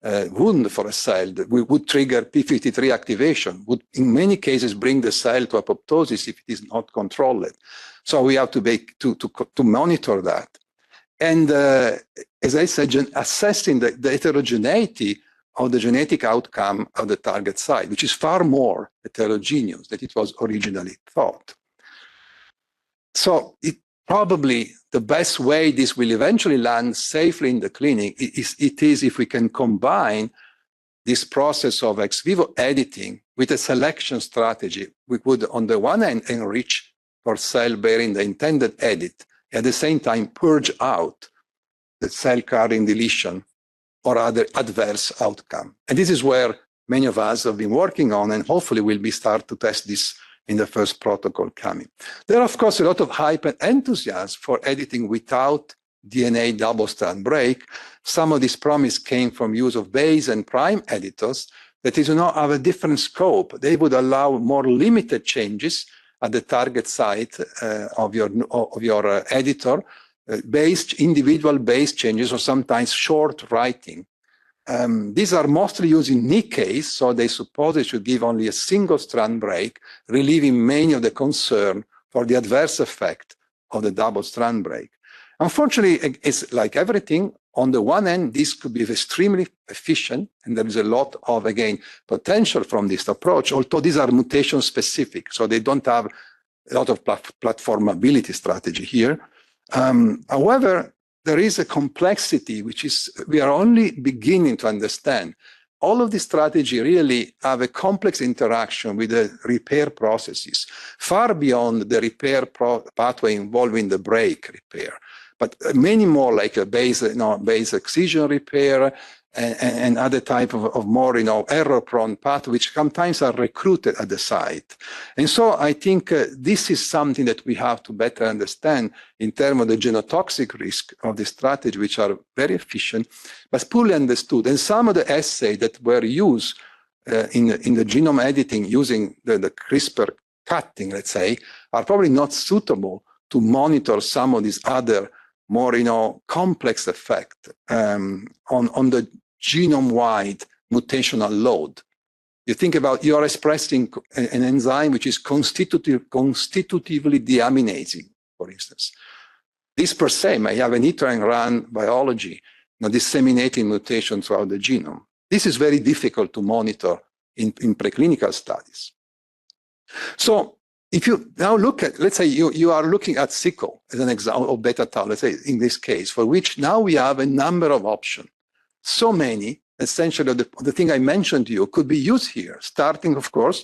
wound for a cell that would trigger p53 activation, would in many cases bring the cell to apoptosis if it is not controlled. So we have to monitor that. And as I said, assessing the heterogeneity of the genetic outcome of the target site, which is far more heterogeneous than it was originally thought. So probably the best way this will eventually land safely in the clinic is if we can combine this process of ex vivo editing with a selection strategy. We would, on the one hand, enrich for cell bearing the intended edit, at the same time purge out the cell carrying deletion or other adverse outcome. And this is where many of us have been working on, and hopefully we'll start to test this in the first protocol coming. There are, of course, a lot of hype and enthusiasm for editing without DNA double-strand break. Some of this promise came from use of base and prime editors that is now have a different scope. They would allow more limited changes at the target site of your editor, individual base changes, or sometimes short writing. These are mostly used in nickase, so they suppose they should give only a single strand break, relieving many of the concern for the adverse effect of the double strand break. Unfortunately, it's like everything. On the one hand, this could be extremely efficient, and there is a lot of, again, potential from this approach, although these are mutation specific, so they don't have a lot of platformability strategy here. However, there is a complexity which is we are only beginning to understand. All of this strategy really have a complex interaction with the repair processes, far beyond the repair pathway involving the break repair, but many more like a base excision repair and other type of more error-prone path, which sometimes are recruited at the site. And so I think this is something that we have to better understand in terms of the genotoxic risk of the strategy, which are very efficient, but poorly understood. And some of the assays that were used in the genome editing using the CRISPR cutting, let's say, are probably not suitable to monitor some of these other more complex effect on the genome-wide mutational load. You think about you are expressing an enzyme which is constitutively deaminasing, for instance. This per se may have an hit-and-run biology, disseminating mutation throughout the genome. This is very difficult to monitor in preclinical studies. So if you now look at, let's say you are looking at sickle as an example of beta tau, let's say in this case, for which now we have a number of options. So many, essentially the thing I mentioned to you could be used here, starting, of course,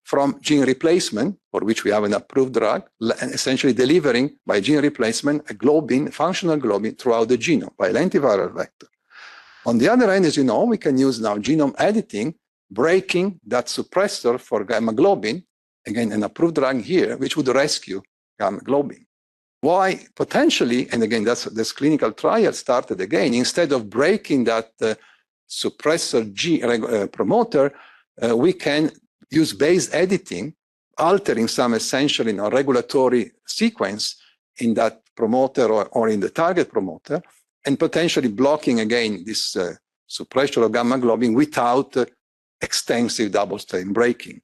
from gene replacement, for which we have an approved drug, and essentially delivering by gene replacement a globin, functional globin throughout the genome by lentiviral vector. On the other hand, as you know, we can use now genome editing, breaking that suppressor for gamma globin, again, an approved drug here, which would rescue gamma globin. Why potentially, and again, this clinical trial started again, instead of breaking that suppressor promoter, we can use base editing, altering some essentially regulatory sequence in that promoter or in the target promoter, and potentially blocking again this suppression of gamma globin without extensive double-strand breaking.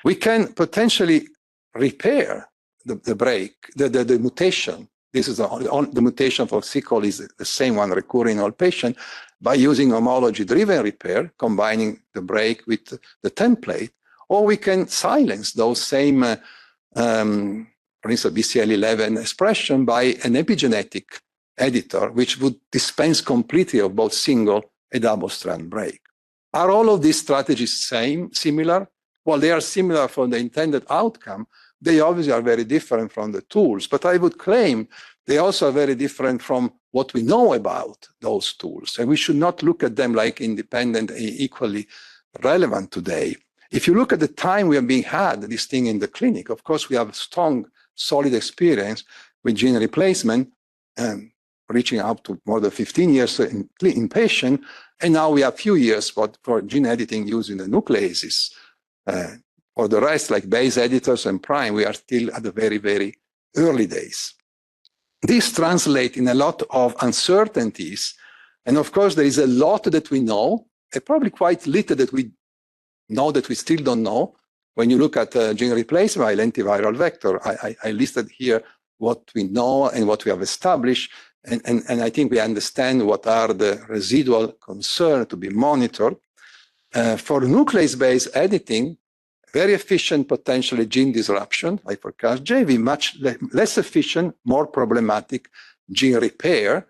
we can potentially repair the break, the mutation. This is the mutation for sickle is the same one recurring in all patients by using homology-driven repair, combining the break with the template, or we can silence those same, for instance, BCL11 expression by an epigenetic editor, which would dispense completely of both single and double-strand break. Are all of these strategies similar? Well, they are similar for the intended outcome. They obviously are very different from the tools, but I would claim they also are very different from what we know about those tools. And we should not look at them like independent and equally relevant today. If you look at the time we have had this thing in the clinic, of course, we have strong, solid experience with gene replacement, reaching up to more than 15 years in patient. And now we have few years for gene editing using the nucleases. For the rest, like base editors and prime, we are still at the very, very early days. This translates in a lot of uncertainties. And of course, there is a lot that we know, and probably quite little that we know that we still don't know. When you look at gene replacement by lentiviral vector, I listed here what we know and what we have established. And I think we understand what are the residual concerns to be monitored. For nuclease-based editing, very efficient potentially gene disruption, like for Cas-JV, much less efficient, more problematic gene repair,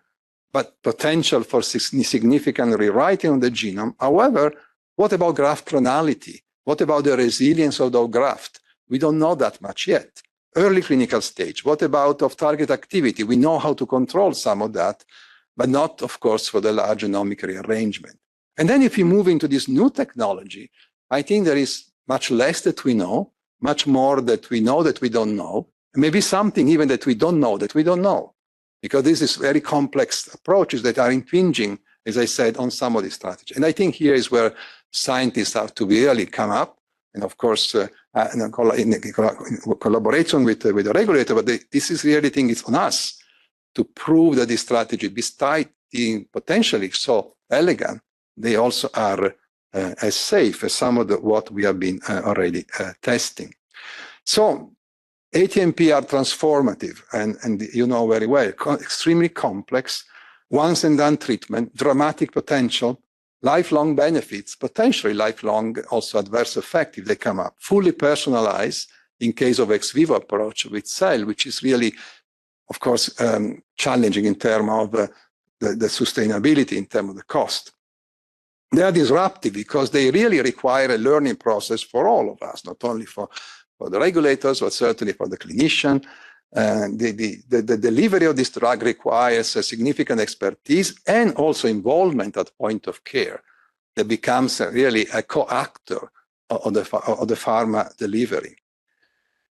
but potential for significant rewriting of the genome. However, what about graft clonality? What about the resilience of the graft? We don't know that much yet. Early clinical stage. What about off-target activity? We know how to control some of that, but not, of course, for the large genomic rearrangement. And then if you move into this new technology, I think there is much less that we know, much more that we know that we don't know, maybe something even that we don't know that we don't know, because this is very complex approaches that are impinging, as I said, on some of these strategies. And I think here is where scientists have to really come up, and of course, in collaboration with the regulator, but this is really, I think it's on us to prove that this strategy, despite being potentially so elegant, they also are as safe as some of what we have been already testing. So ATMP are transformative, and you know very well, extremely complex, once and done treatment, dramatic potential, lifelong benefits, potentially lifelong also adverse effects if they come up, fully personalized in case of ex vivo approach with cell, which is really, of course, challenging in terms of the sustainability, in terms of the cost. They are disruptive because they really require a learning process for all of us, not only for the regulators, but certainly for the clinician. The delivery of this drug requires a significant expertise and also involvement at point of care that becomes really a co-actor of the pharma delivery.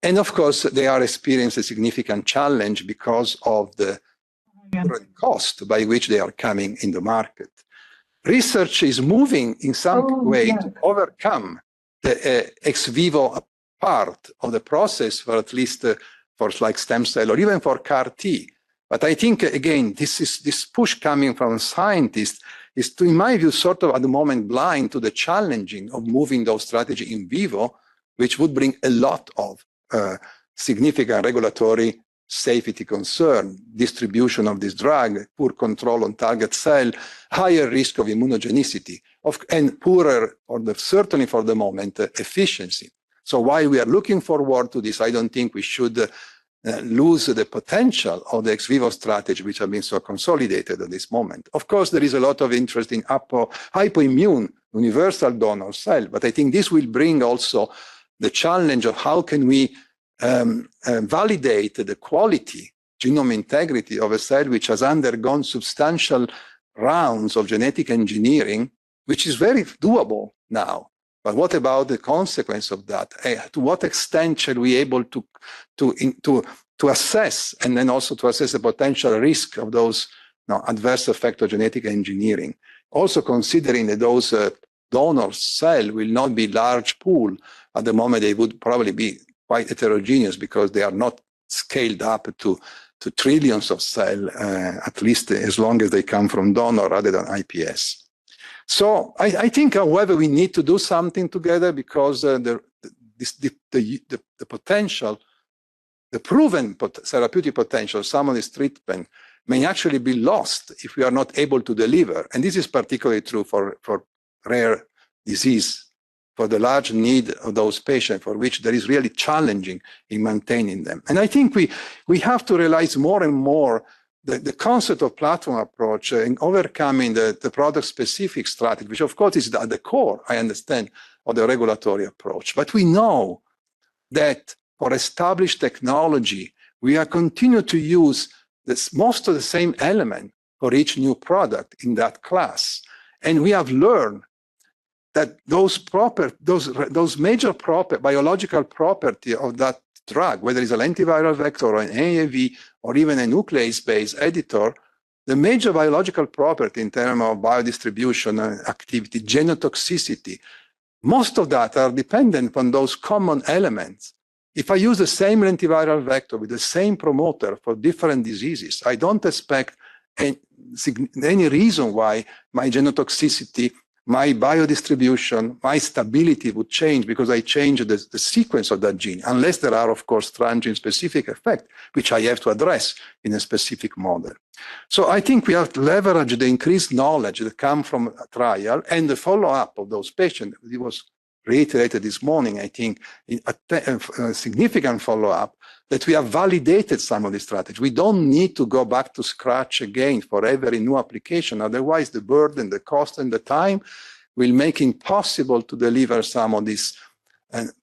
And of course, they are experiencing a significant challenge because of the cost by which they are coming in the market. Research is moving in some way to overcome the ex vivo part of the process for at least for like stem cell or even for CAR T. But I think, again, this push coming from scientists is, in my view, sort of at the moment blind to the challenging of moving those strategies in vivo, which would bring a lot of significant regulatory safety concern, distribution of this drug, poor control on target cell, higher risk of immunogenicity, and poorer, certainly for the moment, efficiency. So while we are looking forward to this, I don't think we should lose the potential of the ex vivo strategy, which have been so consolidated at this moment. Of course, there is a lot of interest in hypoimmune universal donor cell, but I think this will bring also the challenge of how can we validate the quality, genome integrity of a cell which has undergone substantial rounds of genetic engineering, which is very doable now. But what about the consequence of that? To what extent shall we be able to assess, and then also to assess the potential risk of those adverse effects of genetic engineering? Also considering that those donor cell will not be large pool. At the moment, they would probably be quite heterogeneous because they are not scaled up to trillions of cells, at least as long as they come from donor rather than IPS. So I think, however, we need to do something together because the potential, the proven therapeutic potential of some of this treatment may actually be lost if we are not able to deliver. And this is particularly true for rare disease, for the large need of those patients for which there is really challenging in maintaining them. And I think we have to realize more and more the concept of platform approach in overcoming the product-specific strategy, which of course is at the core, I understand, of the regulatory approach. But we know that for established technology, we are continue to use most of the same element for each new product in that class. And we have learned that those major biological property of that drug, whether it's a lentiviral vector or an AAV or even a nuclease-based editor, the major biological property in terms of biodistribution and activity, genotoxicity, most of that are dependent on those common elements. If I use the same lentiviral vector with the same promoter for different diseases, I don't expect any reason why my genotoxicity, my biodistribution, my stability would change because I change the sequence of that gene, unless there are, of course, transgene-specific effects, which I have to address in a specific model. So I think we have to leverage the increased knowledge that comes from a trial and the follow-up of those patients. It was reiterated this morning, I think, in a significant follow-up, that we have validated some of the strategies. We don't need to go back to scratch again for every new application. Otherwise, the burden, the cost, and the time will make it impossible to deliver some of these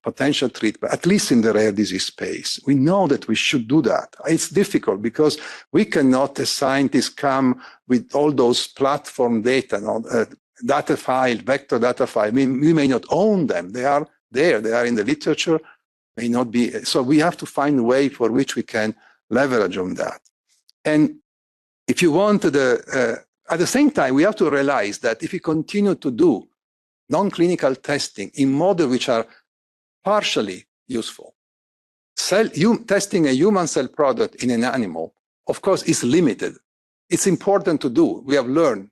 potential treatment, at least in the rare disease space. We know that we should do that. It's difficult because we cannot, as scientists, come with all those platform data, data file, vector data file. We may not own them. They are there. They are in the literature. May not be. So we have to find a way for which we can leverage on that. And if you want at the same time, we have to realize that if we continue to do non-clinical testing in models which are partially useful, testing a human cell product in an animal, of course, is limited. It's important to do. We have learned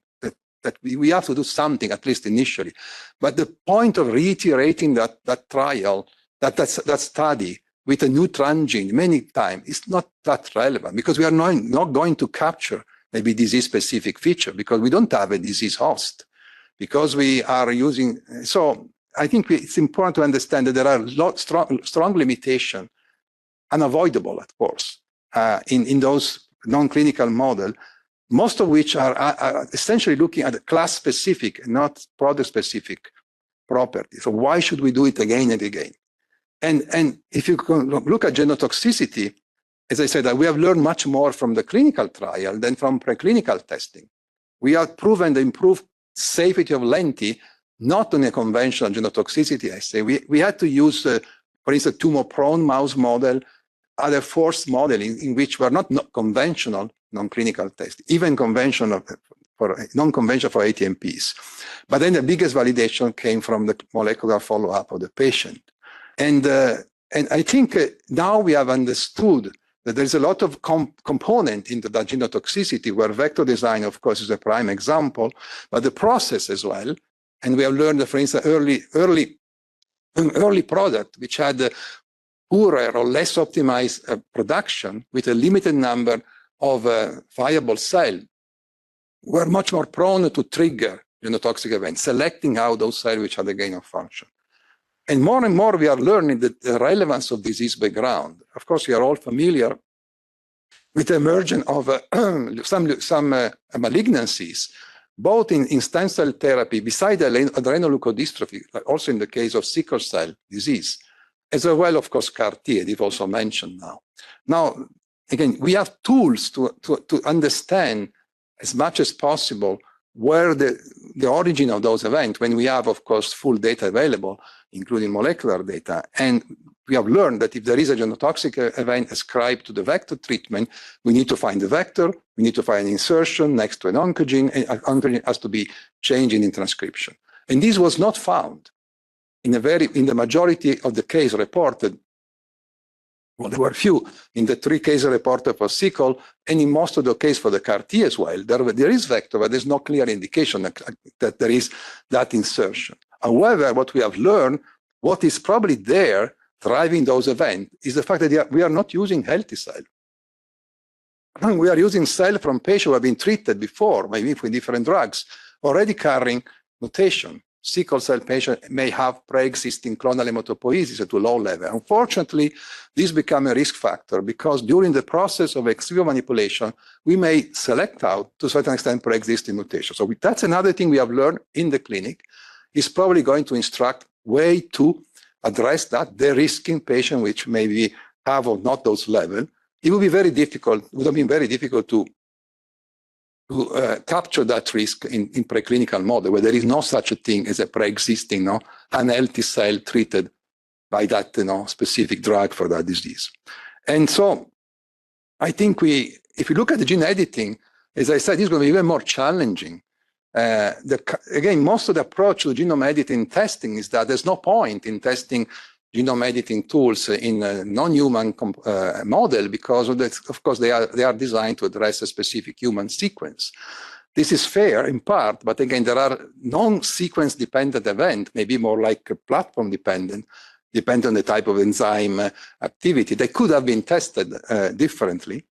that we have to do something, at least initially. But the point of reiterating that trial, that study with a new transgene many times is not that relevant because we are not going to capture maybe disease-specific feature because we don't have a disease host, because we are using. So I think it's important to understand that there are strong limitations, unavoidable, of course, in those non-clinical models, most of which are essentially looking at class-specific, not product-specific properties. So why should we do it again and again? And if you look at genotoxicity, as I said, we have learned much more from the clinical trial than from preclinical testing. We have proven the improved safety of lenti, not on a conventional genotoxicity assay. We had to use, for instance, tumor-prone mouse model, other forced modeling in which were not conventional non-clinical testing, even conventional non-conventional for ATMPs. But then the biggest validation came from the molecular follow-up of the patient. And I think now we have understood that there's a lot of component into that genotoxicity, where vector design, of course, is a prime example, but the process as well. And we have learned that, for instance, early product which had poorer or less optimized production with a limited number of viable cells were much more prone to trigger genotoxic events, selecting out those cells which had a gain of function. And more we are learning the relevance of disease background. Of course, we are all familiar with the emergence of some malignancies, both in stem cell therapy, beside adrenoleukodystrophy, also in the case of sickle cell disease, as well, of course, CAR-T, it also mentioned now. Now, again, we have tools to understand as much as possible where the origin of those events, when we have, of course, full data available, including molecular data. And we have learned that if there is a genotoxic event ascribed to the vector treatment, we need to find the vector, we need to find an insertion next to an oncogene, and oncogene has to be changing in transcription. And this was not found in the majority of the cases reported. Well, there were few in the 3 cases reported for sickle, and in most of the cases for the CAR-T as well. There is vector, but there's no clear indication that there is that insertion. However, what we have learned what is probably there driving those events is the fact that we are not using healthy cells. We are using cells from patients who have been treated before, maybe with different drugs, already carrying mutation. Sickle cell patients may have pre-existing clonal hematopoiesis at a low level. Unfortunately, this becomes a risk factor because during the process of ex vivo manipulation, we may select out to a certain extent pre-existing mutation. So that's another thing we have learned in the clinic. Is probably going to instruct way to address that, de-risking patients which maybe have or not those levels. It would be very difficult, would have been very difficult to capture that risk in preclinical model where there is no such a thing as a pre-existing unhealthy cell treated by that specific drug for that disease. And so I think if you look at the gene editing, as I said, it's going to be even more challenging. Again, most of the approach to genome editing testing is that there's no point in testing genome editing tools in a non-human model because of course they are designed to address a specific human sequence. This is fair in part, but again, there are non-sequence dependent events, maybe more like platform dependent, depending on the type of enzyme activity. They could have been tested differently.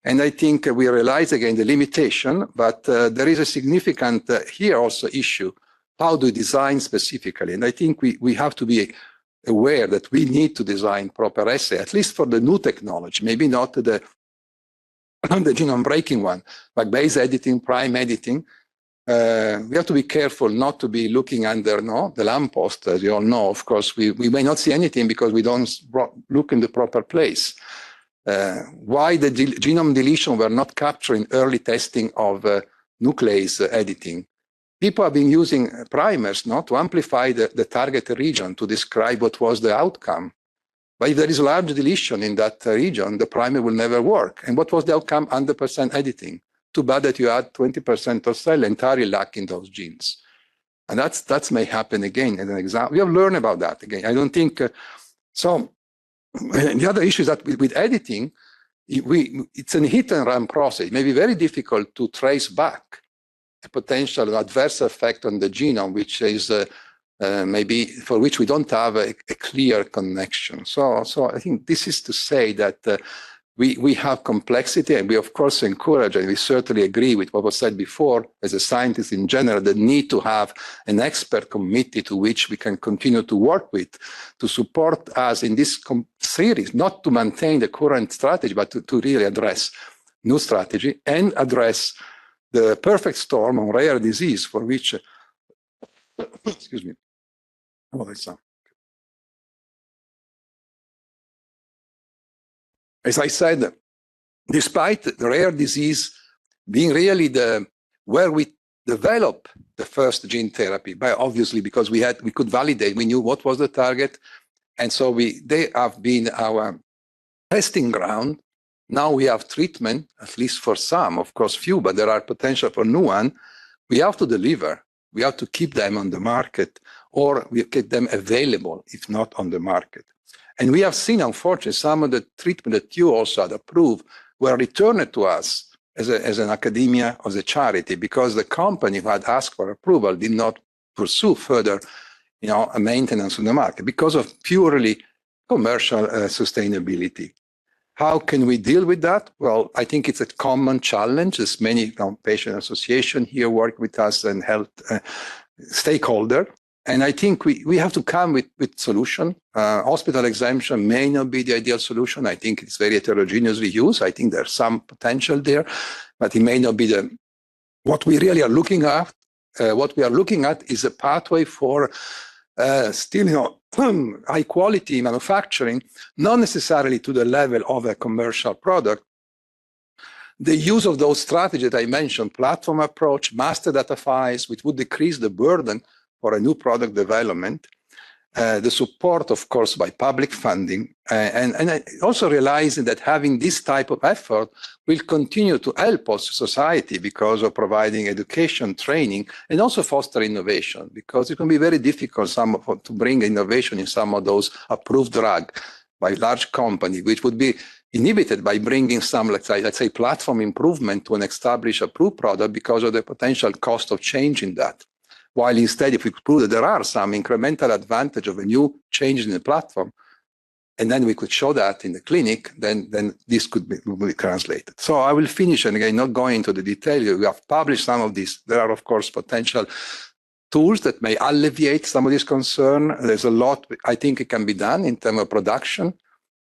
And I think we realize again the limitation, but there is a significant here also issue. How do we design specifically? And I think we have to be aware that we need to design proper assay, at least for the new technology, maybe not the genome breaking one, but base editing, prime editing. We have to be careful not to be looking under the lamppost, as you all know. Of course, we may not see anything because we don't look in the proper place. Why the genome deletion were not captured in early testing of nuclease editing. People have been using primers to amplify the target region to describe what was the outcome. But if there is a large deletion in that region, the primer will never work. And what was the outcome? 100% editing. Too bad that you had 20% of cell entirely lacking those genes. And that may happen again as an example. We have learned about that again. I don't think so. The other issue is that with editing, it's a hit and run process. It may be very difficult to trace back a potential adverse effect on the genome, which is maybe for which we don't have a clear connection. So I think this is to say that we have complexity, and we of course encourage, and we certainly agree with what was said before, as a scientist in general, the need to have an expert committee to which we can continue to work with, to support us in this series, not to maintain the current strategy, but to really address new strategy and address the perfect storm on rare disease for which, excuse me, as I said, despite the rare disease being really where we developed the first gene therapy, but obviously because we could validate, we knew what was the target, and so they have been our testing ground. Now we have treatment, at least for some, of course few, but there are potential for new one. We have to deliver. We have to keep them on the market, or we keep them available, if not on the market. And we have seen, unfortunately, some of the treatment that you also had approved were returned to us as an academia, as a charity, because the company who had asked for approval did not pursue further, a maintenance on the market because of purely commercial sustainability. How can we deal with that? Well, I think it's a common challenge. There's many patient associations here work with us and health stakeholder. And I think we have to come with solution. Hospital exemption may not be the ideal solution. I think it's very heterogeneously used. I think there's some potential there, but it may not be what we really are looking at. What we are looking at is a pathway for still, high quality manufacturing, not necessarily to the level of a commercial product. The use of those strategies that I mentioned, platform approach, master data files, which would decrease the burden for a new product development, the support, of course, by public funding, and also realizing that having this type of effort will continue to help us society because of providing education, training, and also foster innovation, because it can be very difficult to bring innovation in some of those approved drugs by large company, which would be inhibited by bringing some, let's say, platform improvement to an established approved product because of the potential cost of changing that. While instead, if we could prove that there are some incremental advantage of a new change in the platform, and then we could show that in the clinic, then this could be translated. So I will finish, and again, not going into the detail. We have published some of these. There are, of course, potential tools that may alleviate some of this concern. There's a lot I think it can be done in terms of production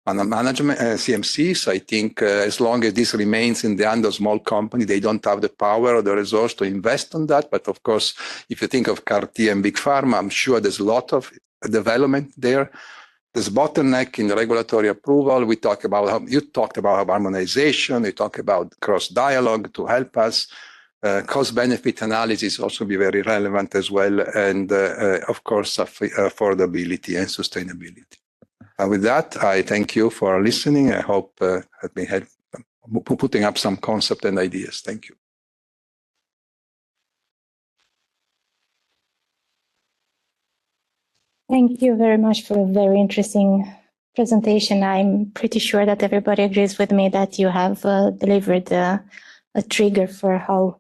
and management, CMCs. I think as long as this remains in the hand of small company, they don't have the power or the resource to invest on that. But of course, if you think of CAR-T and big pharma, I'm sure there's a lot of development there. There's bottleneck in the regulatory approval. You talked about harmonization. You talk about cross dialogue to help us. Cost benefit analysis also be very relevant as well. And of course, affordability and sustainability. With that, I thank you for listening. I hope I've been putting up some concept and ideas. Thank you. Thank you very much for a very interesting presentation. I'm pretty sure that everybody agrees with me that you have delivered a trigger for how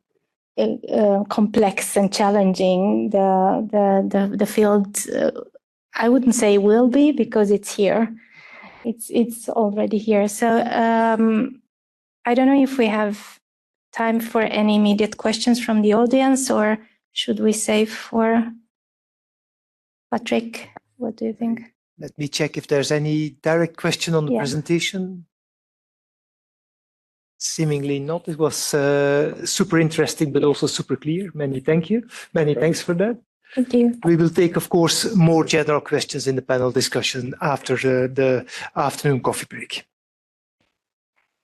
complex and challenging the field. I wouldn't say will be, because it's here. It's already here. So I don't know if we have time for any immediate questions from the audience, or should we save for Patrick? What do you think? Let me check if there's any direct question on the presentation. Seemingly not. It was super interesting, but also super clear. Many thanks for that. Thank you. We will take, of course, more general questions in the panel discussion after the afternoon coffee break.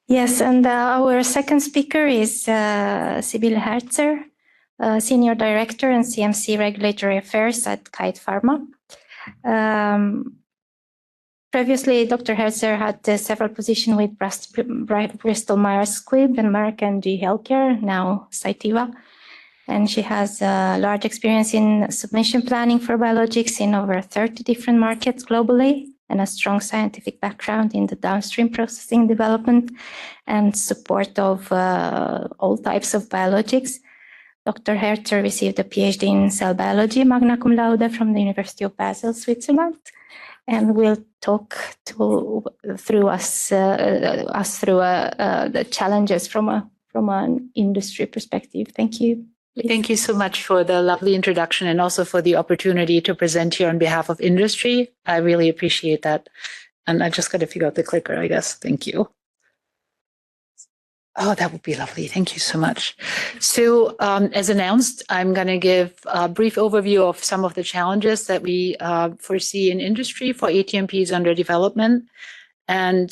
Yes, and our second speaker is Sibylle Herzer, Senior Director and CMC Regulatory Affairs at Kite Pharma. Previously, Dr. Herzer had several positions with Bristol Myers Squibb and Merck and G Healthcare, now Cytiva. And she has large experience in submission planning for biologics in over 30 different markets globally, and a strong scientific background in the downstream processing development and support of all types of biologics. Dr. Herzer received a PhD in cell biology, magna cum laude, from the University of Basel, Switzerland, and will talk through the challenges from an industry perspective. Thank you. Please. Thank you so much for the lovely introduction and also for the opportunity to present here on behalf of industry. I really appreciate that. And I just got to figure out the clicker, I guess. Thank you. Oh, that would be lovely. Thank you so much. So as announced, I'm going to give a brief overview of some of the challenges that we foresee in industry for ATMPs under development, and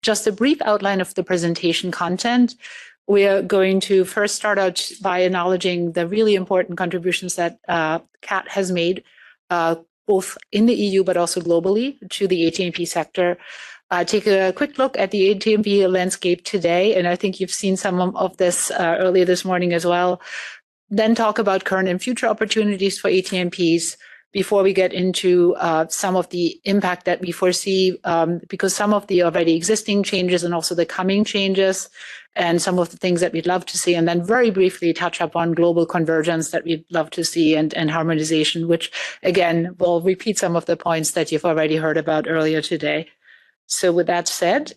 just a brief outline of the presentation content. We are going to first start out by acknowledging the really important contributions that CAT has made, both in the EU but also globally, to the ATMP sector. Take a quick look at the ATMP landscape today, and I think you've seen some of this earlier this morning as well. Then talk about current and future opportunities for ATMPs before we get into some of the impact that we foresee, because some of the already existing changes and also the coming changes, and some of the things that we'd love to see, and then very briefly touch upon global convergence that we'd love to see, and harmonization, which again will repeat some of the points that you've already heard about earlier today. So with that said,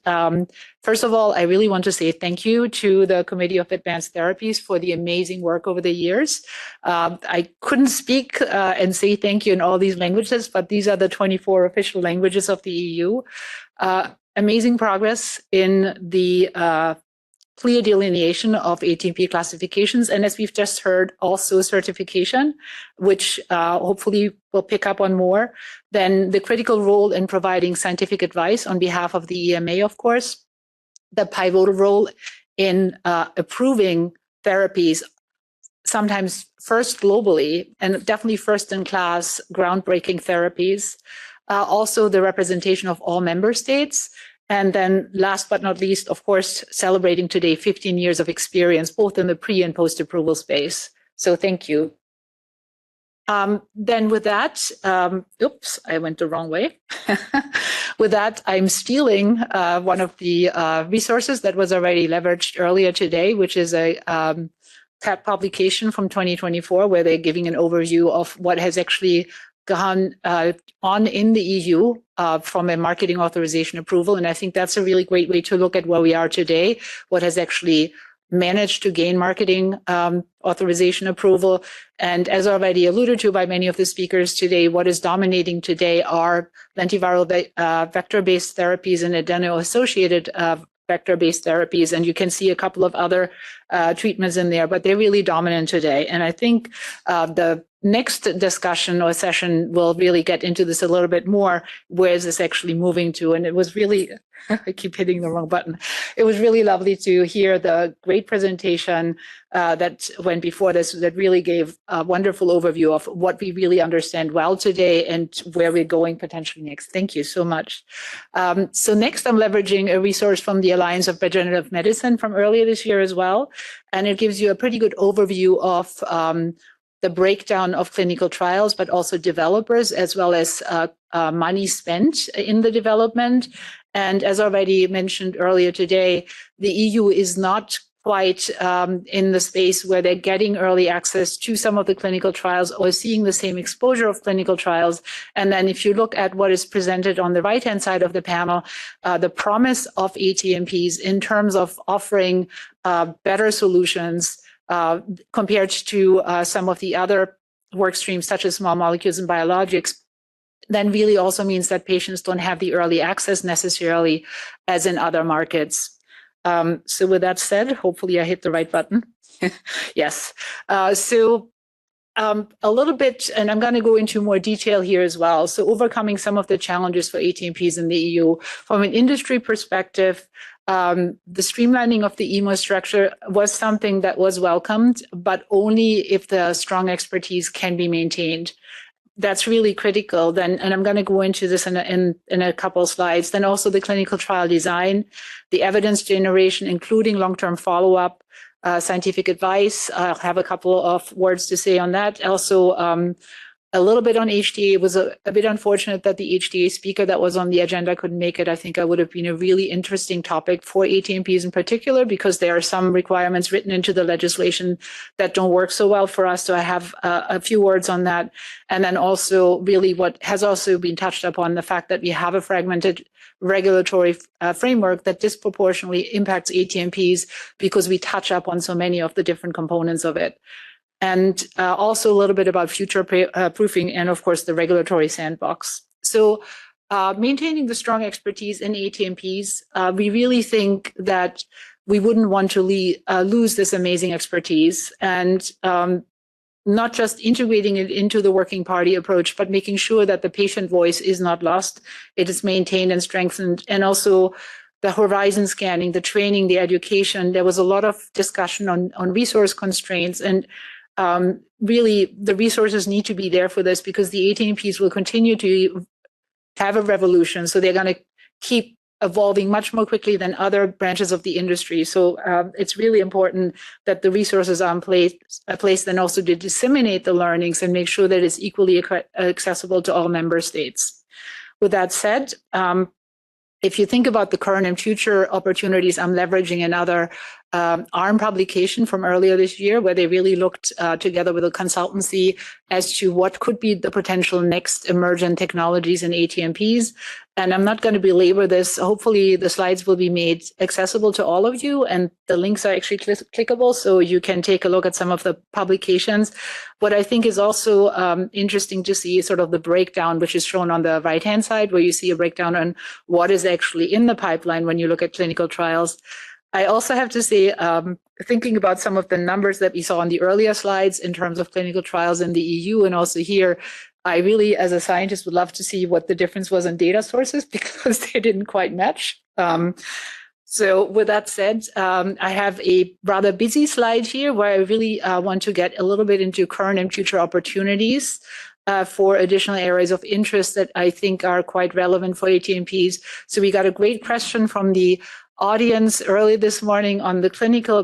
first of all, I really want to say thank you to the Committee of Advanced Therapies for the amazing work over the years. I couldn't speak and say thank you in all these languages, but these are the 24 official languages of the EU. Amazing progress in the clear delineation of ATMP classifications, and as we've just heard, also certification, which hopefully we'll pick up on more. Then the critical role in providing scientific advice on behalf of the EMA, of course, the pivotal role in approving therapies, sometimes first globally and definitely first in class, groundbreaking therapies. Also the representation of all member states. And then last but not least, of course, celebrating today 15 years of experience, both in the pre and post-approval space. So thank you. Then with that, oops, I went the wrong way. With that, I'm stealing one of the resources that was already leveraged earlier today, which is a publication from 2024, where they're giving an overview of what has actually gone on in the EU from a marketing authorization approval. And I think that's a really great way to look at where we are today, what has actually managed to gain marketing authorization approval. And as already alluded to by many of the speakers today, what is dominating today are lentiviral vector-based therapies and adeno-associated vector-based therapies. And you can see a couple of other treatments in there, but they're really dominant today. And I think the next discussion or session will really get into this a little bit more. Where is this actually moving to? And it was really, I keep hitting the wrong button. It was really lovely to hear the great presentation that went before this, that really gave a wonderful overview of what we really understand well today and where we're going potentially next. Thank you so much. So next, I'm leveraging a resource from the Alliance of Regenerative Medicine from earlier this year as well. And it gives you a pretty good overview of the breakdown of clinical trials, but also developers, as well as money spent in the development. And as already mentioned earlier today, the EU is not quite in the space where they're getting early access to some of the clinical trials or seeing the same exposure of clinical trials. And then if you look at what is presented on the right-hand side of the panel, the promise of ATMPs in terms of offering better solutions compared to some of the other work streams, such as small molecules and biologics, then really also means that patients don't have the early access necessarily as in other markets. So with that said, hopefully I hit the right button. Yes. So a little bit, and I'm going to go into more detail here as well. So overcoming some of the challenges for ATMPs in the EU. From an industry perspective, the streamlining of the EMO structure was something that was welcomed, but only if the strong expertise can be maintained. That's really critical. Then, and I'm going to go into this in a couple of slides. Then also the clinical trial design, the evidence generation, including long-term follow-up, scientific advice. I'll have a couple of words to say on that. Also, a little bit on HTA. It was a bit unfortunate that the HTA speaker that was on the agenda couldn't make it. I think it would have been a really interesting topic for ATMPs in particular, because there are some requirements written into the legislation that don't work so well for us. So I have a few words on that. And then also really what has also been touched upon, the fact that we have a fragmented regulatory framework that disproportionately impacts ATMPs because we touch up on so many of the different components of it. And also a little bit about future proofing and, of course, the regulatory sandbox. So maintaining the strong expertise in ATMPs, we really think that we wouldn't want to lose this amazing expertise, and not just integrating it into the working party approach, but making sure that the patient voice is not lost, it is maintained and strengthened, and also the horizon scanning, the training, the education. There was a lot of discussion on resource constraints, and really the resources need to be there for this, because the ATMPs will continue to have a revolution. So they're going to keep evolving much more quickly than other branches of the industry. So it's really important that the resources are in place and also to disseminate the learnings and make sure that it's equally accessible to all member states. With that said, if you think about the current and future opportunities, I'm leveraging another ARM publication from earlier this year, where they really looked together with a consultancy as to what could be the potential next emergent technologies in ATMPs. And I'm not going to belabor this. Hopefully the slides will be made accessible to all of you, and the links are actually clickable, so you can take a look at some of the publications. What I think is also interesting to see is sort of the breakdown, which is shown on the right-hand side, where you see a breakdown on what is actually in the pipeline when you look at clinical trials. I also have to say, thinking about some of the numbers that we saw on the earlier slides in terms of clinical trials in the EU and also here, I really, as a scientist, would love to see what the difference was in data sources, because they didn't quite match. So with that said, I have a rather busy slide here where I really want to get a little bit into current and future opportunities for additional areas of interest that I think are quite relevant for ATMPs. So we got a great question from the audience early this morning on the clinical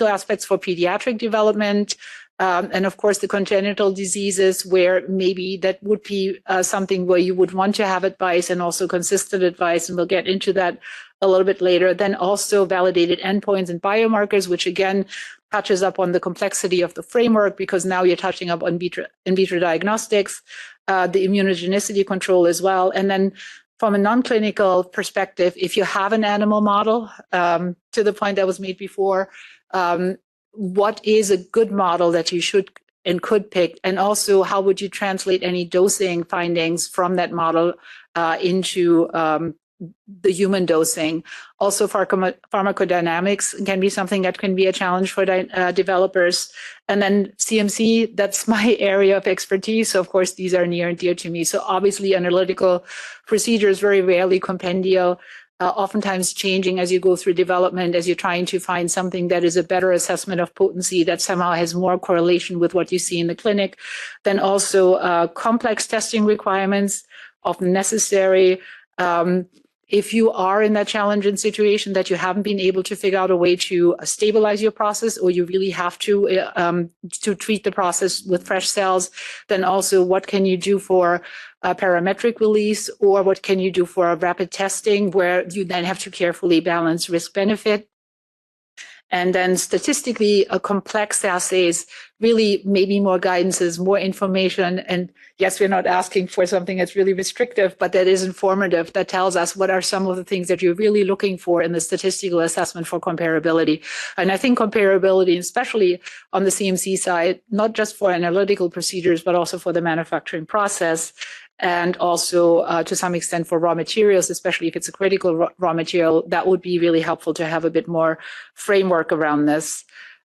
aspects for pediatric development, and of course the congenital diseases, where maybe that would be something where you would want to have advice and also consistent advice, and we'll get into that a little bit later. Then also validated endpoints and biomarkers, which again touches up on the complexity of the framework, because now you're touching up on in vitro diagnostics, the immunogenicity control as well. And then from a non-clinical perspective, if you have an animal model, to the point that was made before, what is a good model that you should and could pick? And also, how would you translate any dosing findings from that model into the human dosing? Also, pharmacodynamics can be something that can be a challenge for developers. And then CMC, that's my area of expertise. So of course, these are near and dear to me. So obviously analytical procedures, very rarely compendial, oftentimes changing as you go through development, as you're trying to find something that is a better assessment of potency that somehow has more correlation with what you see in the clinic. Then also complex testing requirements, often necessary. If you are in that challenging situation that you haven't been able to figure out a way to stabilize your process, or you really have to treat the process with fresh cells, then also what can you do for parametric release, or what can you do for rapid testing, where you then have to carefully balance risk-benefit. And then statistically, a complex assays, really maybe more guidances, more information. And yes, we're not asking for something that's really restrictive, but that is informative, that tells us what are some of the things that you're really looking for in the statistical assessment for comparability. And I think comparability, especially on the CMC side, not just for analytical procedures, but also for the manufacturing process, and also to some extent for raw materials, especially if it's a critical raw material, that would be really helpful to have a bit more framework around this.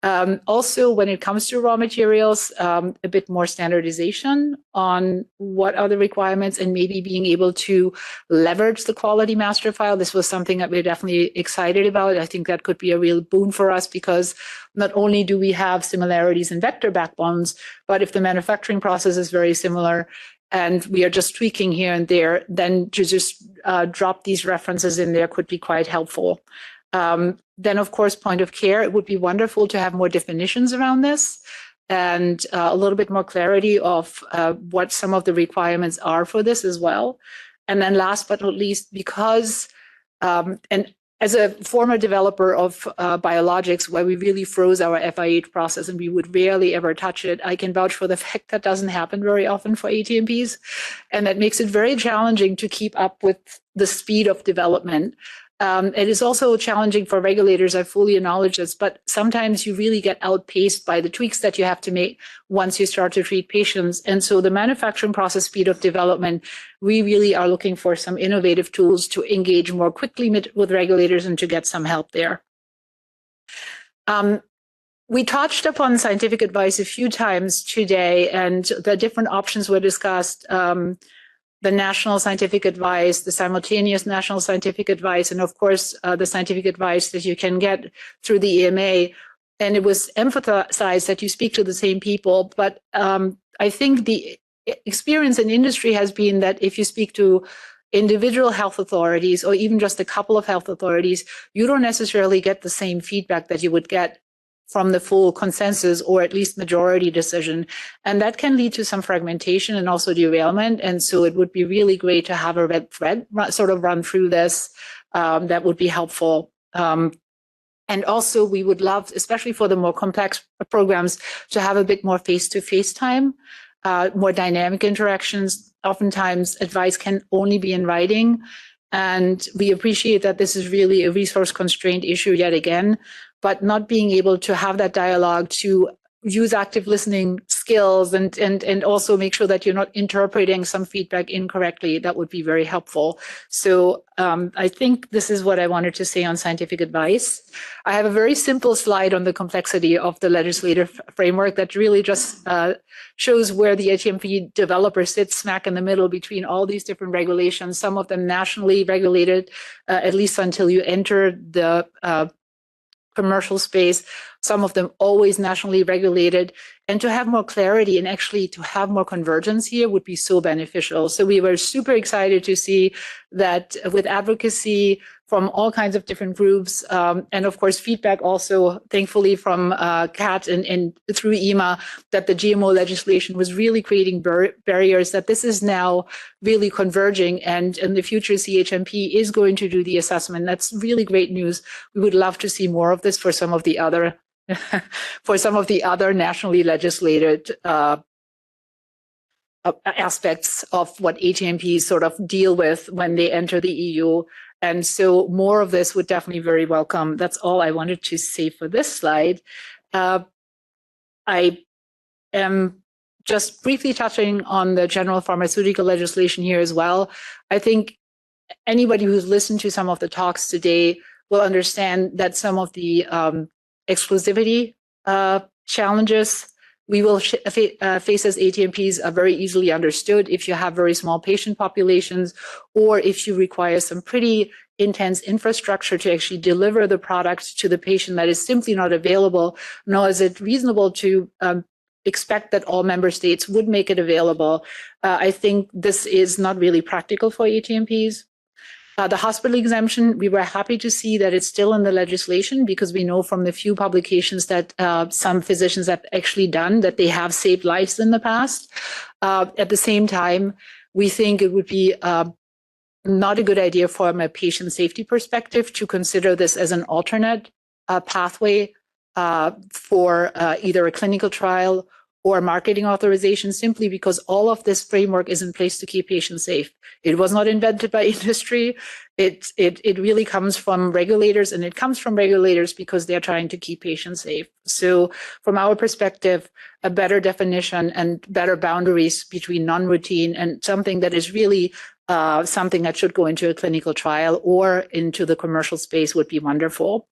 Also, when it comes to raw materials, a bit more standardization on what are the requirements, and maybe being able to leverage the quality master file. This was something that we're definitely excited about. I think that could be a real boon for us, because not only do we have similarities in vector backbones, but if the manufacturing process is very similar, and we are just tweaking here and there, then to just drop these references in there could be quite helpful. Then, of course, point of care, it would be wonderful to have more definitions around this, and a little bit more clarity of what some of the requirements are for this as well. And then last but not least, because, and as a former developer of biologics, where we really froze our FIH process and we would rarely ever touch it, I can vouch for the fact that doesn't happen very often for ATMPs. And that makes it very challenging to keep up with the speed of development. It is also challenging for regulators, I fully acknowledge this, but sometimes you really get outpaced by the tweaks that you have to make once you start to treat patients. And so the manufacturing process speed of development, we really are looking for some innovative tools to engage more quickly with regulators and to get some help there. We touched upon scientific advice a few times today, and the different options were discussed. The national scientific advice, the simultaneous national scientific advice, and of course, the scientific advice that you can get through the EMA. And it was emphasized that you speak to the same people. But I think the experience in industry has been that if you speak to individual health authorities, or even just a couple of health authorities, you don't necessarily get the same feedback that you would get from the full consensus, or at least majority decision. And that can lead to some fragmentation and also derailment. And so it would be really great to have a red thread sort of run through this. That would be helpful. And also we would love, especially for the more complex programs, to have a bit more face-to-face time, more dynamic interactions. Oftentimes advice can only be in writing. And we appreciate that this is really a resource constraint issue yet again, but not being able to have that dialogue, to use active listening skills and also make sure that you're not interpreting some feedback incorrectly, that would be very helpful. So I think this is what I wanted to say on scientific advice. I have a very simple slide on the complexity of the legislative framework that really just shows where the ATMP developer sits smack in the middle between all these different regulations, some of them nationally regulated, at least until you enter the commercial space. some of them always nationally regulated, and to have more clarity and actually to have more convergence here would be so beneficial. So we were super excited to see that with advocacy from all kinds of different groups, and of course feedback also, thankfully, from CAT and through EMA, that the GMO legislation was really creating barriers, that this is now really converging, and in the future CHMP is going to do the assessment. That's really great news. We would love to see more of this for some of the other for some of the other nationally legislated aspects of what ATMPs sort of deal with when they enter the EU. And so more of this would definitely be very welcome. That's all I wanted to say for this slide. I am just briefly touching on the general pharmaceutical legislation here as well. I think anybody who's listened to some of the talks today will understand that some of the exclusivity challenges we will face as ATMPs are very easily understood if you have very small patient populations, or if you require some pretty intense infrastructure to actually deliver the product to the patient that is simply not available, nor is it reasonable to expect that all member states would make it available. I think this is not really practical for ATMPs. The hospital exemption, we were happy to see that it's still in the legislation, because we know from the few publications that some physicians have actually done that they have saved lives in the past. At the same time, we think it would be not a good idea from a patient safety perspective to consider this as an alternate pathway for either a clinical trial or marketing authorization, simply because all of this framework is in place to keep patients safe. It was not invented by industry. It really comes from regulators, and it comes from regulators because they're trying to keep patients safe. So from our perspective, a better definition and better boundaries between non-routine and something that is really something that should go into a clinical trial or into the commercial space would be wonderful.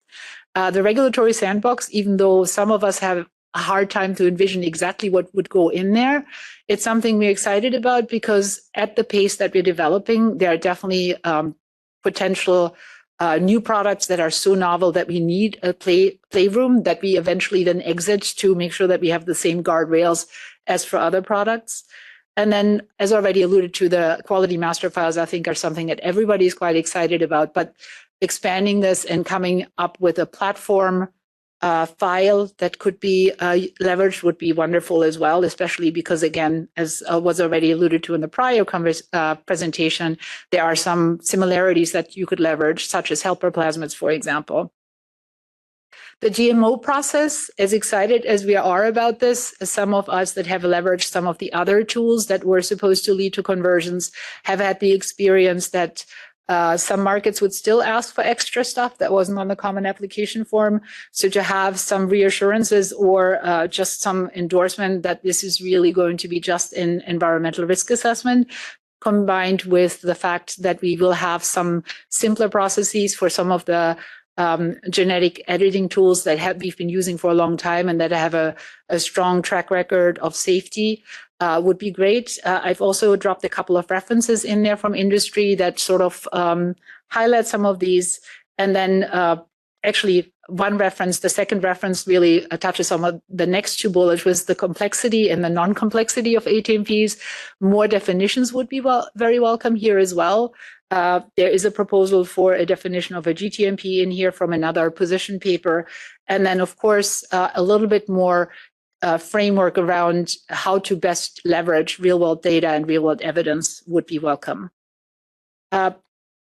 The regulatory sandbox, even though some of us have a hard time to envision exactly what would go in there, it's something we're excited about, because at the pace that we're developing, there are definitely potential new products that are so novel that we need a playroom that we eventually then exit to make sure that we have the same guardrails as for other products. And then, as already alluded to, the quality master files, I think, are something that everybody is quite excited about. But expanding this and coming up with a platform file that could be leveraged would be wonderful as well, especially because, again, as was already alluded to in the prior presentation, there are some similarities that you could leverage, such as helper plasmids, for example. The GMO process, as excited as we are about this, some of us that have leveraged some of the other tools that were supposed to lead to conversions have had the experience that some markets would still ask for extra stuff that wasn't on the common application form. So to have some reassurances or just some endorsement that this is really going to be just an environmental risk assessment, combined with the fact that we will have some simpler processes for some of the genetic editing tools that we've been using for a long time and that have a strong track record of safety, would be great. I've also dropped a couple of references in there from industry that sort of highlight some of these. And then actually one reference, the second reference really touches on the next two bullets, was the complexity and the non-complexity of ATMPs. More definitions would be very welcome here as well. There is a proposal for a definition of a GTMP in here from another position paper. And then, of course, a little bit more framework around how to best leverage real-world data and real-world evidence would be welcome.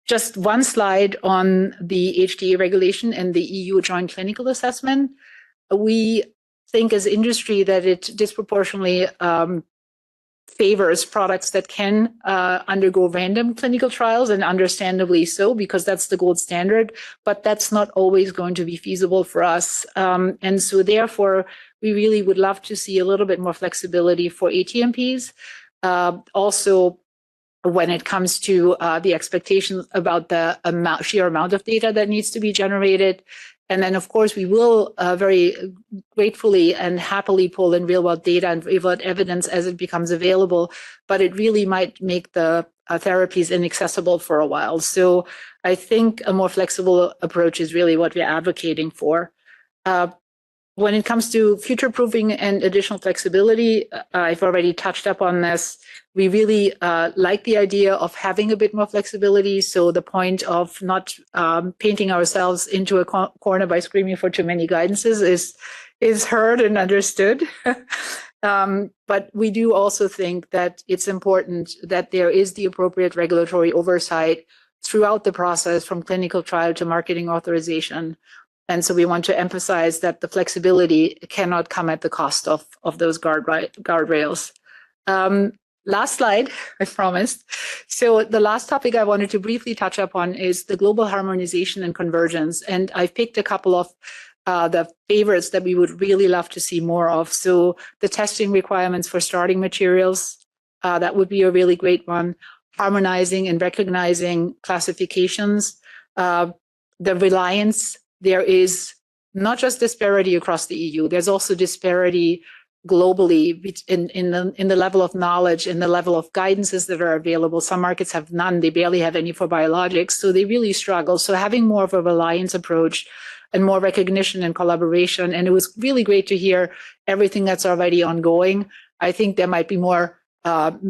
Just one slide on the HTA regulation and the EU joint clinical assessment. We think as industry that it disproportionately favors products that can undergo random clinical trials, and understandably so, because that's the gold standard, but that's not always going to be feasible for us. And so therefore, we really would love to see a little bit more flexibility for ATMPs. Also, when it comes to the expectations about the sheer amount of data that needs to be generated. And then, of course, we will very gratefully and happily pull in real-world data and real-world evidence as it becomes available, but it really might make the therapies inaccessible for a while. So I think a more flexible approach is really what we're advocating for. when it comes to future proofing and additional flexibility, I've already touched up on this. We really like the idea of having a bit more flexibility. So the point of not painting ourselves into a corner by screaming for too many guidances is heard and understood. But we do also think that it's important that there is the appropriate regulatory oversight throughout the process from clinical trial to marketing authorization. And so we want to emphasize that the flexibility cannot come at the cost of those guardrails. Last slide, I promised. So the last topic I wanted to briefly touch upon is the global harmonization and convergence. And I've picked a couple of the favorites that we would really love to see more of. So the testing requirements for starting materials, that would be a really great one. Harmonizing and recognizing classifications, the reliance. There is not just disparity across the EU, there's also disparity globally in the level of knowledge, in the level of guidances that are available. Some markets have none, they barely have any for biologics, so they really struggle. So having more of a reliance approach and more recognition and collaboration, and it was really great to hear everything that's already ongoing. I think there might be more globally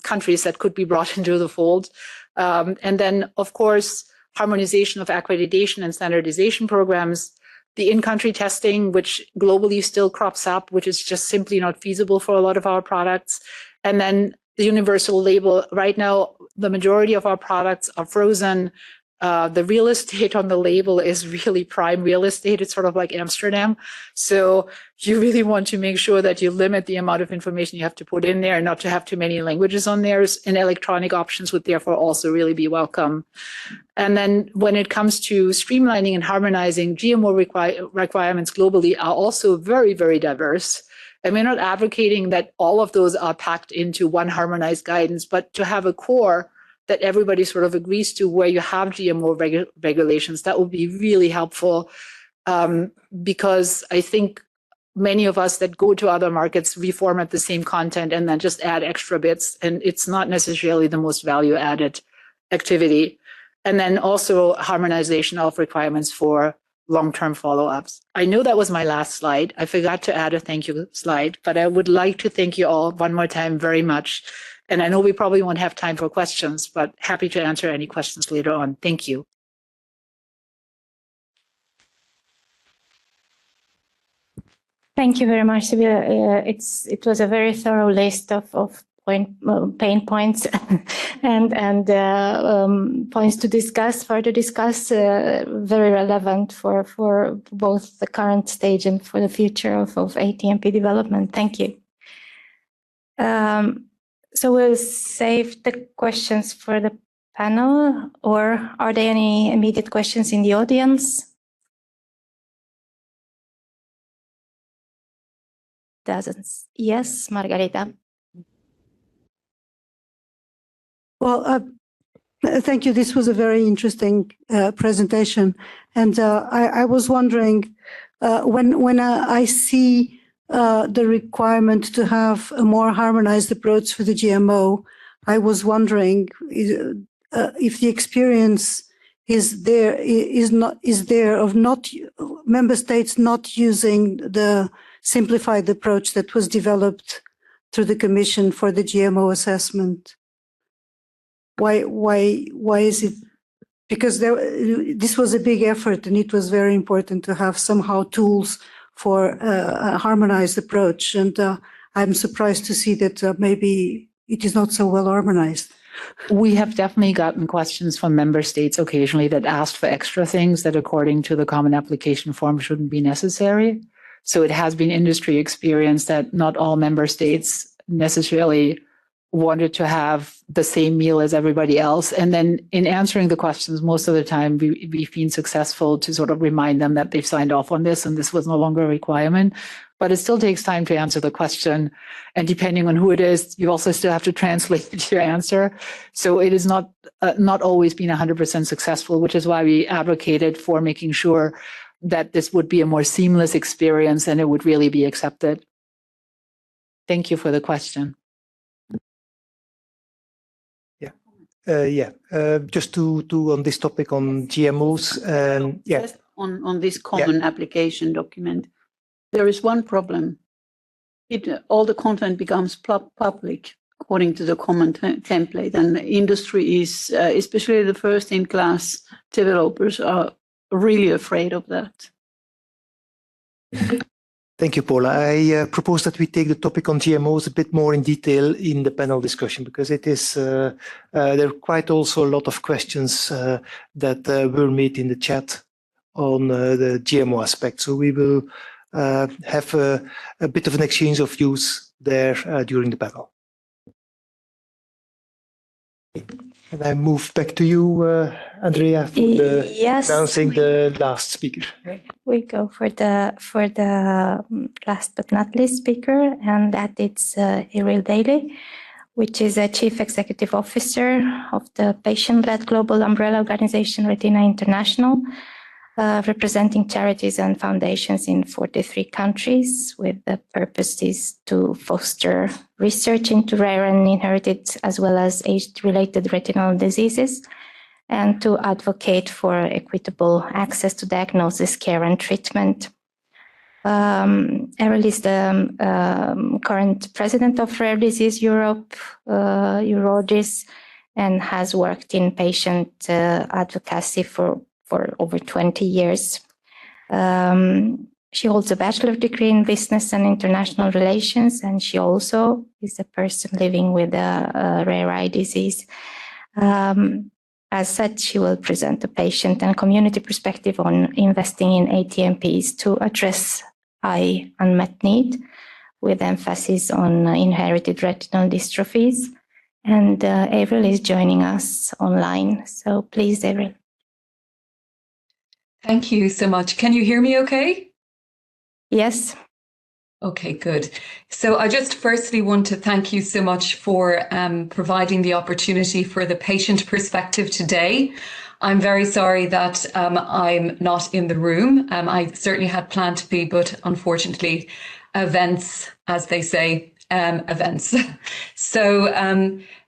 countries that could be brought into the fold. And then, of course, harmonization of accreditation and standardization programs, the in-country testing, which globally still crops up, which is just simply not feasible for a lot of our products. And then the universal label. Right now, the majority of our products are frozen. The real estate on the label is really prime real estate. It's sort of like Amsterdam. So you really want to make sure that you limit the amount of information you have to put in there and not to have too many languages on there. And electronic options would therefore also really be welcome. And then when it comes to streamlining and harmonizing, GMO requirements globally are also very, very diverse. And we're not advocating that all of those are packed into one harmonized guidance, but to have a core that everybody sort of agrees to where you have GMO regulations. That would be really helpful because I think many of us that go to other markets reformat the same content and then just add extra bits, and it's not necessarily the most value added activity. And then also harmonization of requirements for long-term follow-ups. I know that was my last slide. I forgot to add a thank you slide, but I would like to thank you all one more time very much. And I know we probably won't have time for questions, but happy to answer any questions later on. Thank you. Thank you very much, Sibylle. It was a very thorough list of pain points and points to discuss, further discuss, very relevant for both the current stage and for the future of ATMP development. Thank you. So we'll save the questions for the panel, or are there any immediate questions in the audience? Doesn't. Yes, Margarita. Well, thank you. This was a very interesting presentation. And I was wondering, when I see the requirement to have a more harmonized approach for the GMO, I was wondering if the experience is there of not member states not using the simplified approach that was developed through the Commission for the GMO assessment. Why is it? Because this was a big effort, and it was very important to have somehow tools for a harmonized approach. And I'm surprised to see that maybe it is not so well harmonized. We have definitely gotten questions from member states occasionally that asked for extra things that according to the common application form shouldn't be necessary. So it has been industry experience that not all member states necessarily wanted to have the same meal as everybody else. And then in answering the questions, most of the time we've been successful to sort of remind them that they've signed off on this and this was no longer a requirement. But it still takes time to answer the question. And depending on who it is, you also still have to translate your answer. So it is not always been 100% successful, which is why we advocated for making sure that this would be a more seamless experience and it would really be accepted. Thank you for the question. Just to on this topic on GMOs, on this common application document. There is one problem. All the content becomes public according to the common template, and industry is, especially the first-in-class developers, are really afraid of that. Thank you, Paula. I propose that we take the topic on GMOs a bit more in detail in the panel discussion, because it is there are quite also a lot of questions that were made in the chat on the GMO aspect. So we will have a bit of an exchange of views there during the panel. And I move back to you, Andrea, for announcing the last speaker. We go for the last but not least speaker, and that it's Iril Daly, which is a Chief Executive Officer of the patient-led global umbrella organization Retina International, representing charities and foundations in 43 countries, with the purpose is to foster research into rare and inherited as well as age-related retinal diseases, and to advocate for equitable access to diagnosis, care, and treatment. Errol is the current president of Rare Disease Europe, Eurogis, and has worked in patient advocacy for over 20 years. She holds a bachelor's degree in business and international relations, and she also is a person living with a rare eye disease. As such, she will present a patient and community perspective on investing in ATMPs to address eye unmet need, with emphasis on inherited retinal dystrophies. And Avril is joining us online. So please, Avril. Thank you so much. Can you hear me okay? Yes. Okay, good. So I just firstly want to thank you so much for providing the opportunity for the patient perspective today. I'm very sorry that I'm not in the room. I certainly had planned to be, but unfortunately, events, as they say, events. So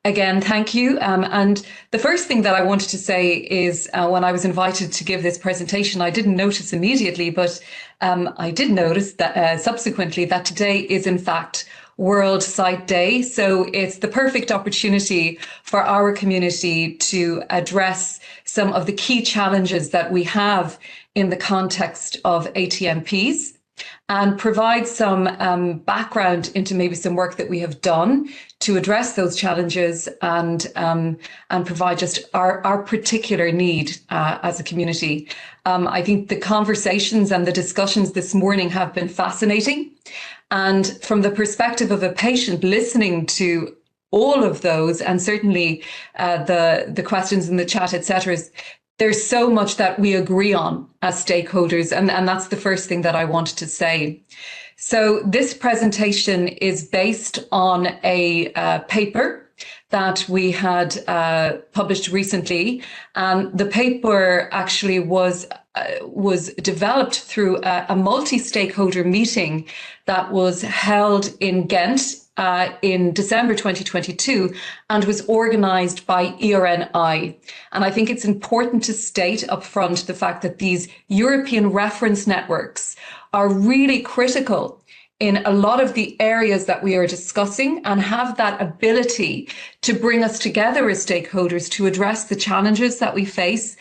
again, thank you. And the first thing that I wanted to say is when I was invited to give this presentation, I didn't notice immediately, but I did notice that subsequently that today is in fact World Sight Day. So it's the perfect opportunity for our community to address some of the key challenges that we have in the context of ATMPs, and provide some background into maybe some work that we have done to address those challenges, and provide just our particular need as a community. I think the conversations and the discussions this morning have been fascinating. And from the perspective of a patient, listening to all of those, and certainly the questions in the chat, etc., there's so much that we agree on as stakeholders, and that's the first thing that I wanted to say. So this presentation is based on a paper that we had published recently, and the paper actually was developed through a multi-stakeholder meeting that was held in Ghent in December 2022, and was organized by ERNI. And I think it's important to state upfront the fact that these European reference networks are really critical in a lot of the areas that we are discussing, and have that ability to bring us together as stakeholders to address the challenges that we face,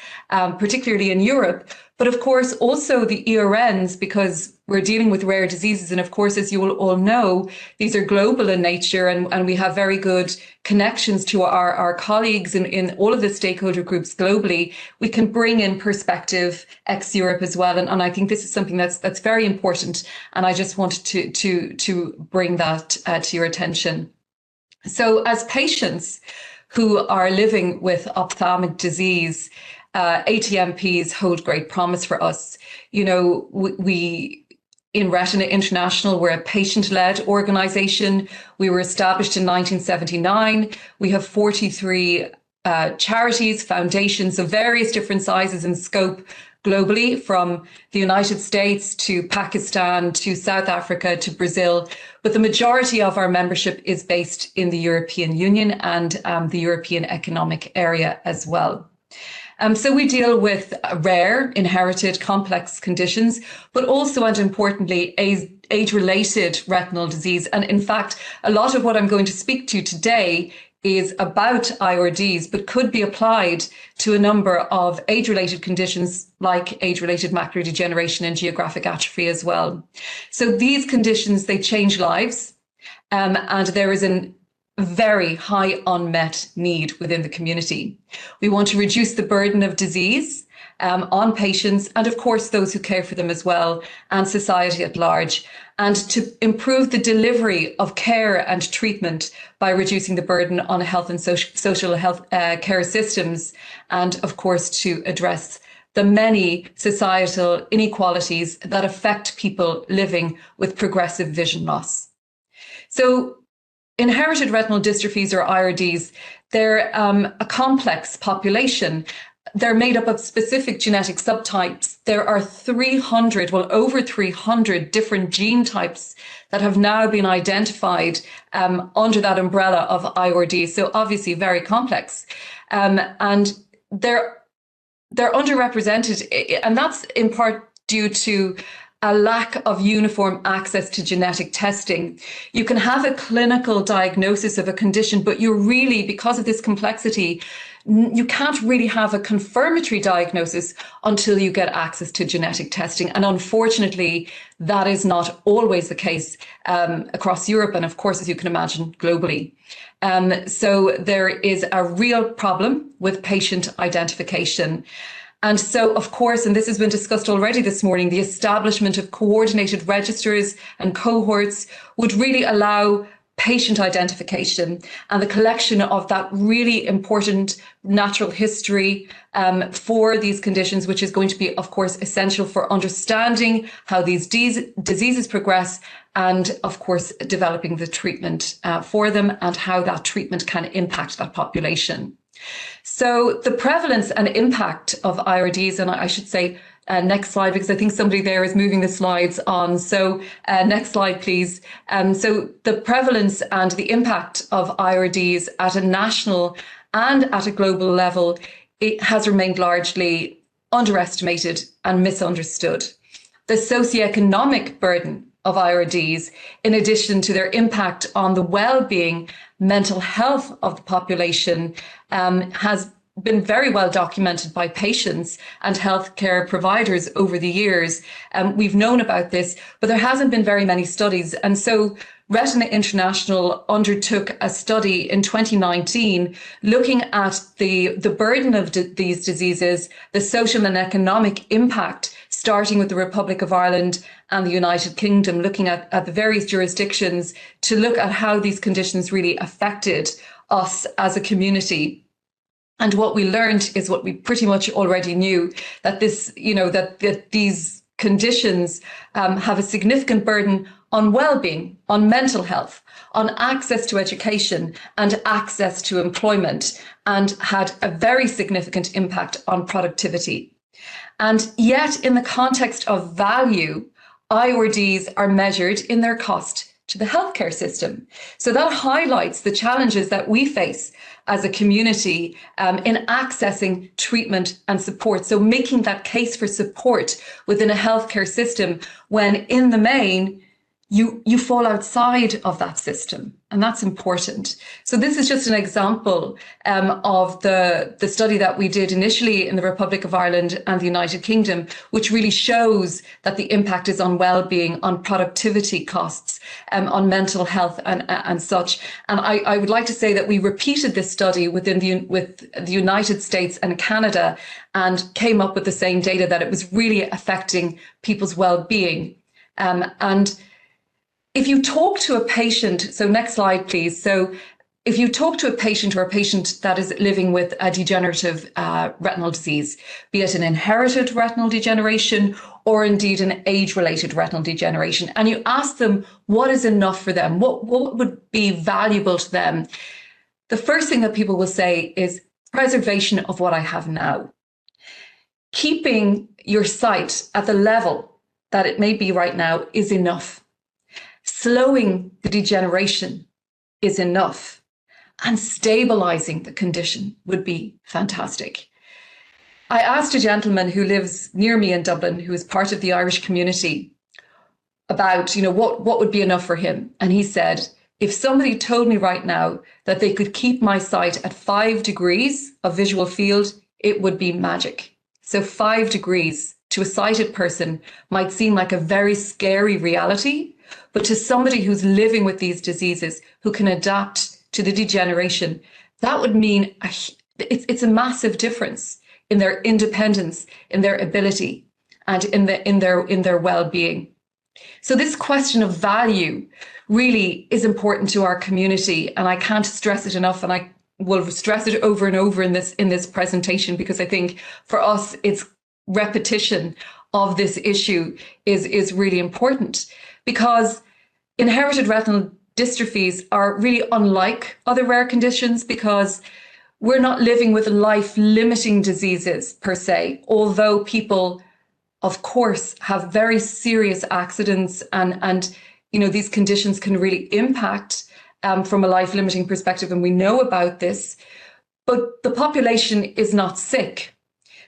particularly in Europe. But of course, also the ERNs, because we're dealing with rare diseases. And of course, as you will all know, these are global in nature, and we have very good connections to our colleagues in all of the stakeholder groups globally. We can bring in perspective ex-Europe as well. And I think this is something that's very important. And I just wanted to bring that to your attention. So as patients who are living with ophthalmic disease, ATMPs hold great promise for us. You know, we in Retina International, we're a patient-led organization. We were established in 1979. We have 43 charities, foundations of various different sizes and scope globally, from the United States to Pakistan to South Africa to Brazil. But the majority of our membership is based in the European Union and the European Economic Area as well. So we deal with rare, inherited, complex conditions, but also, and importantly, age-related retinal disease. And in fact, a lot of what I'm going to speak to today is about IRDs, but could be applied to a number of age-related conditions like age-related macular degeneration and geographic atrophy as well. So these conditions, they change lives, and there is a very high unmet need within the community. We want to reduce the burden of disease on patients and, of course, those who care for them as well, and society at large, and to improve the delivery of care and treatment by reducing the burden on health and social health care systems, and, of course, to address the many societal inequalities that affect people living with progressive vision loss. So inherited retinal dystrophies, or IRDs, they're a complex population. They're made up of specific genetic subtypes. There are over 300 different gene types that have now been identified under that umbrella of IRD. So obviously very complex. And they're underrepresented, and that's in part due to a lack of uniform access to genetic testing. You can have a clinical diagnosis of a condition, but you're really, because of this complexity, you can't really have a confirmatory diagnosis until you get access to genetic testing. And unfortunately, that is not always the case across Europe and, of course, as you can imagine, globally. So there is a real problem with patient identification. And so, of course, and this has been discussed already this morning, the establishment of coordinated registers and cohorts would really allow patient identification and the collection of that really important natural history for these conditions, which is going to be, of course, essential for understanding how these diseases progress and, of course, developing the treatment for them and how that treatment can impact that population. So the prevalence and impact of IRDs, and I should say, next slide, because I think somebody there is moving the slides on. So next slide, please. So the prevalence and the impact of IRDs at a national and at a global level, it has remained largely underestimated and misunderstood. The socioeconomic burden of IRDs, in addition to their impact on the well-being, mental health of the population, has been very well documented by patients and healthcare providers over the years. We've known about this, but there hasn't been very many studies. And so Retina International undertook a study in 2019 looking at the burden of these diseases, the social and economic impact, starting with the Republic of Ireland and the United Kingdom, looking at the various jurisdictions to look at how these conditions really affected us as a community. And what we learned is what we pretty much already knew, that this, that these conditions have a significant burden on well-being, on mental health, on access to education and access to employment, and had a very significant impact on productivity. And yet, in the context of value, IRDs are measured in their cost to the healthcare system. So that highlights the challenges that we face as a community in accessing treatment and support. So making that case for support within a healthcare system when in the main, you fall outside of that system, and that's important. So this is just an example of the study that we did initially in the Republic of Ireland and the United Kingdom, which really shows that the impact is on well-being, on productivity costs, on mental health and such. And I would like to say that we repeated this study with the United States and Canada and came up with the same data, that it was really affecting people's well-being. And if you talk to a patient, so next slide, please. So if you talk to a patient or a patient that is living with a degenerative retinal disease, be it an inherited retinal degeneration or indeed an age-related retinal degeneration, and you ask them what is enough for them, what would be valuable to them, the first thing that people will say is preservation of what I have now. Keeping your sight at the level that it may be right now is enough. Slowing the degeneration is enough, and stabilizing the condition would be fantastic. I asked a gentleman who lives near me in Dublin, who is part of the Irish community, about, what would be enough for him. And he said, if somebody told me right now that they could keep my sight at 5 degrees of visual field, it would be magic. So 5 degrees to a sighted person might seem like a very scary reality, but to somebody who's living with these diseases, who can adapt to the degeneration, that would mean it's a massive difference in their independence, in their ability, and in their well-being. So this question of value really is important to our community, and I can't stress it enough, and I will stress it over and over in this presentation, because I think for us it's repetition of this issue is really important, because inherited retinal dystrophies are really unlike other rare conditions, because we're not living with life-limiting diseases per se, although people, of course, have very serious accidents, and these conditions can really impact from a life-limiting perspective, and we know about this. But the population is not sick.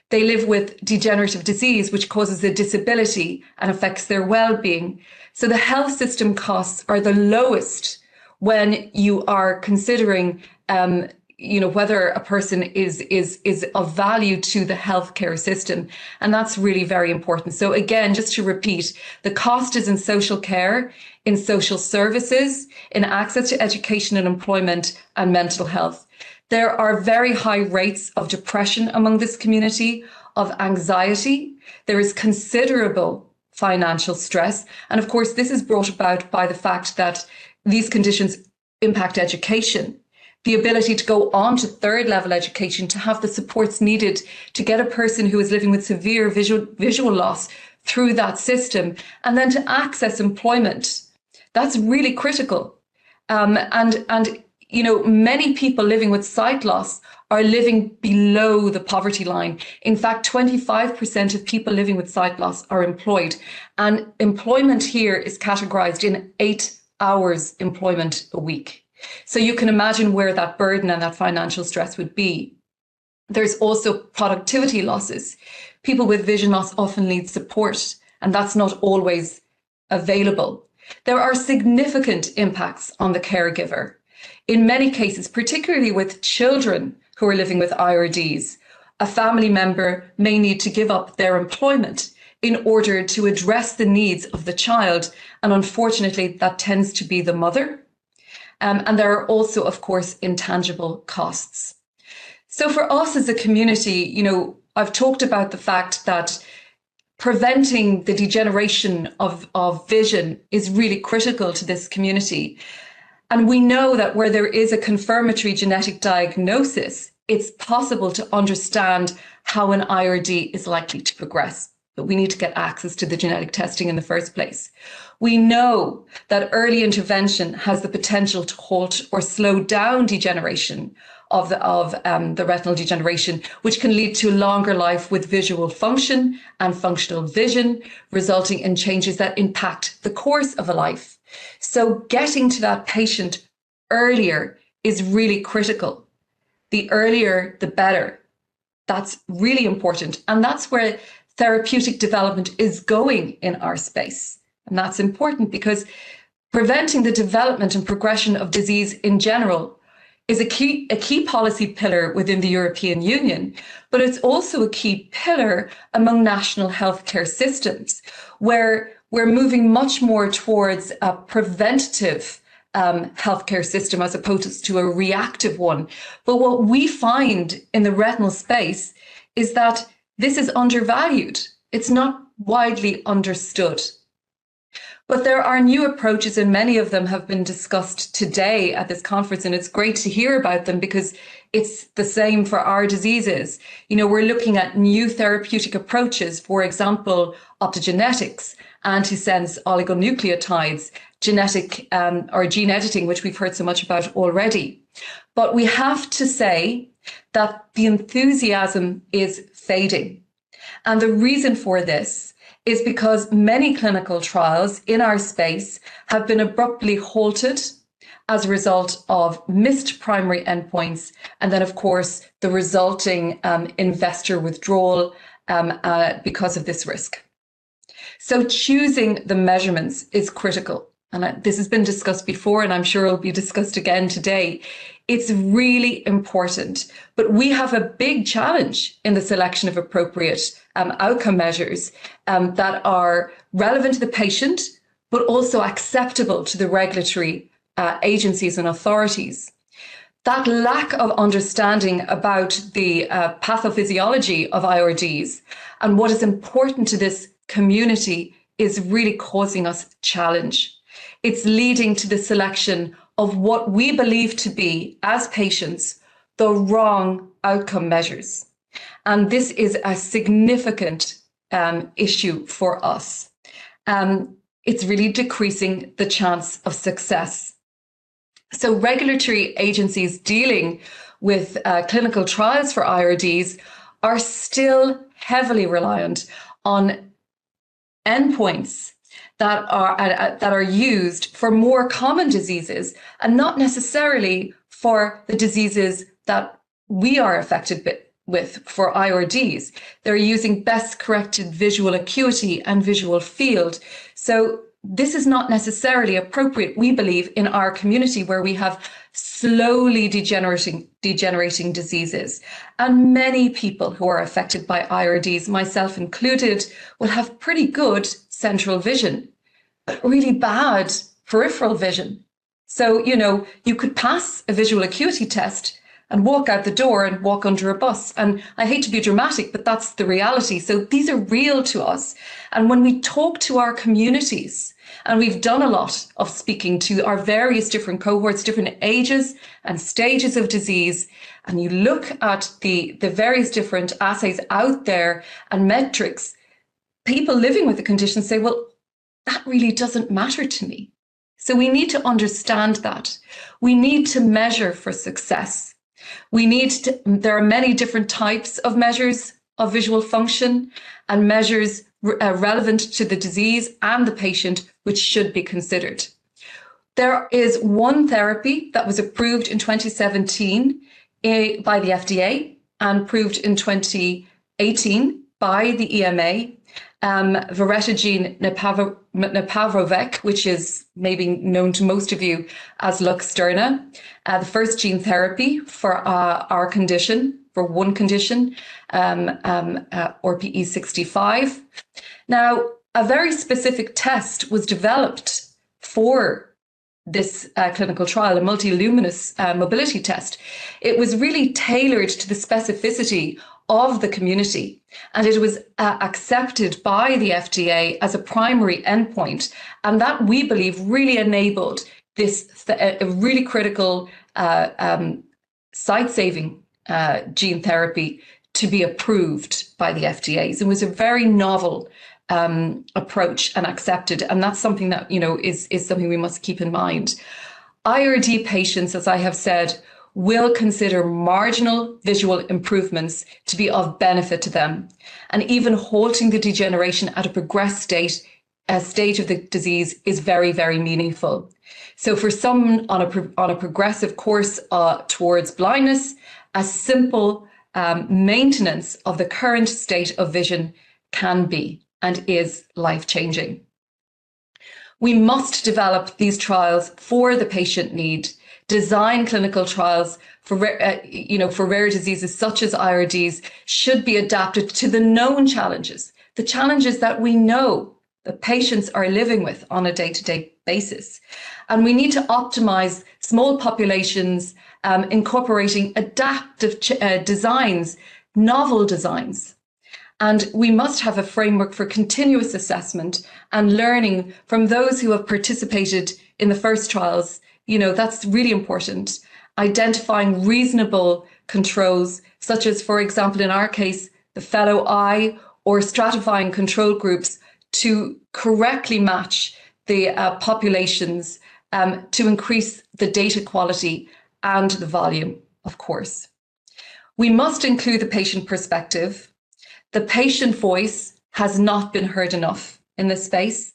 They live with degenerative disease, which causes a disability and affects their well-being. So the health system costs are the lowest when you are considering whether a person is of value to the healthcare system. And that's really very important. So again, just to repeat, the cost is in social care, in social services, in access to education and employment, and mental health. There are very high rates of depression among this community, of anxiety. There is considerable financial stress. And of course, this is brought about by the fact that these conditions impact education. The ability to go on to third level education, to have the supports needed to get a person who is living with severe visual loss through that system, and then to access employment. That's really critical. Many people living with sight loss are living below the poverty line. In fact, 25% of people living with sight loss are employed, and employment here is categorized in 8 hours employment a week. So you can imagine where that burden and that financial stress would be. There's also productivity losses. People with vision loss often need support, and that's not always available. There are significant impacts on the caregiver. In many cases, particularly with children who are living with IRDs, a family member may need to give up their employment in order to address the needs of the child. And unfortunately, that tends to be the mother. And there are also, of course, intangible costs. So for us as a community, I've talked about the fact that preventing the degeneration of vision is really critical to this community. And we know that where there is a confirmatory genetic diagnosis, it's possible to understand how an IRD is likely to progress. But we need to get access to the genetic testing in the first place. We know that early intervention has the potential to halt or slow down degeneration of the retinal degeneration, which can lead to a longer life with visual function and functional vision, resulting in changes that impact the course of a life. So getting to that patient earlier is really critical. The earlier, the better. That's really important. And that's where therapeutic development is going in our space. And that's important because preventing the development and progression of disease in general is a key policy pillar within the European Union, but it's also a key pillar among national healthcare systems, where we're moving much more towards a preventative healthcare system as opposed to a reactive one. But what we find in the retinal space is that this is undervalued. It's not widely understood. But there are new approaches, and many of them have been discussed today at this conference, and it's great to hear about them because it's the same for our diseases. We're looking at new therapeutic approaches, for example, optogenetics, antisense oligonucleotides, genetic or gene editing, which we've heard so much about already. But we have to say that the enthusiasm is fading. And the reason for this is because many clinical trials in our space have been abruptly halted as a result of missed primary endpoints, and then, of course, the resulting investor withdrawal because of this risk. So choosing the measurements is critical. And this has been discussed before, and I'm sure it'll be discussed again today. It's really important. But we have a big challenge in the selection of appropriate outcome measures that are relevant to the patient, but also acceptable to the regulatory agencies and authorities. That lack of understanding about the pathophysiology of IRDs and what is important to this community is really causing us challenge. It's leading to the selection of what we believe to be, as patients, the wrong outcome measures. And this is a significant issue for us. It's really decreasing the chance of success. So regulatory agencies dealing with clinical trials for IRDs are still heavily reliant on endpoints that are used for more common diseases and not necessarily for the diseases that we are affected with for IRDs. They're using best corrected visual acuity and visual field. So this is not necessarily appropriate, we believe, in our community where we have slowly degenerating diseases. And many people who are affected by IRDs, myself included, will have pretty good central vision, but really bad peripheral vision. So, you could pass a visual acuity test and walk out the door and walk under a bus. And I hate to be dramatic, but that's the reality. So these are real to us. And when we talk to our communities, and we've done a lot of speaking to our various different cohorts, different ages and stages of disease, and you look at the various different assays out there and metrics, people living with the condition say, well, that really doesn't matter to me. So we need to understand that. We need to measure for success. There are many different types of measures of visual function and measures relevant to the disease and the patient, which should be considered. There is one therapy that was approved in 2017 by the FDA and approved in 2018 by the EMA, Voretigene Neparvovec, which is maybe known to most of you as Luxturna, the first gene therapy for our condition, for one condition, RPE65. Now, a very specific test was developed for this clinical trial, a multi-luminous mobility test. It was really tailored to the specificity of the community, and it was accepted by the FDA as a primary endpoint. And that, we believe, really enabled this a really critical sight-saving gene therapy to be approved by the FDA. So it was a very novel approach and accepted. And that's something that, is something we must keep in mind. IRD patients, as I have said, will consider marginal visual improvements to be of benefit to them. And even halting the degeneration at a progressed stage of the disease is very, very meaningful. So for some on a progressive course towards blindness, a simple maintenance of the current state of vision can be and is life-changing. We must develop these trials for the patient need, design clinical trials for rare diseases such as IRDs should be adapted to the known challenges, the challenges that we know the patients are living with on a day-to-day basis. And we need to optimize small populations, incorporating adaptive designs, novel designs. And we must have a framework for continuous assessment and learning from those who have participated in the first trials. That's really important. Identifying reasonable controls, such as, for example, in our case, the fellow eye, or stratifying control groups to correctly match the populations to increase the data quality and the volume, of course. We must include the patient perspective. The patient voice has not been heard enough in this space.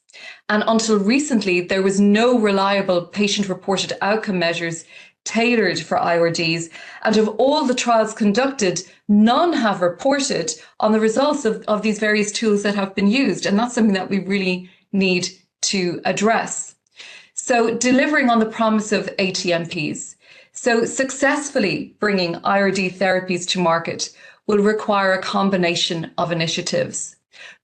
And until recently, there was no reliable patient-reported outcome measures tailored for IRDs. And of all the trials conducted, none have reported on the results of these various tools that have been used. And that's something that we really need to address. So delivering on the promise of ATMPs. So successfully bringing IRD therapies to market will require a combination of initiatives.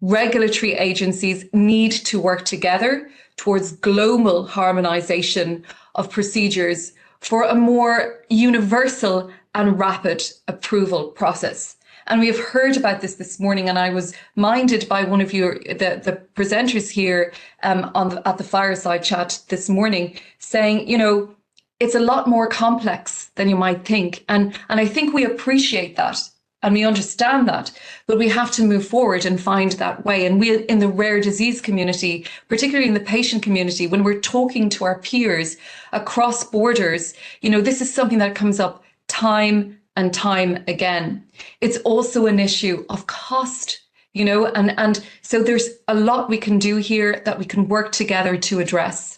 Regulatory agencies need to work together towards global harmonization of procedures for a more universal and rapid approval process. And we have heard about this morning, and I was minded by one of the presenters here at the fireside chat this morning, saying, you know, it's a lot more complex than you might think. And I think we appreciate that. And we understand that, but we have to move forward and find that way. And we, in the rare disease community, particularly in the patient community, when we're talking to our peers across borders, you know, this is something that comes up time and time again. It's also an issue of cost, you know, and so there's a lot we can do here that we can work together to address.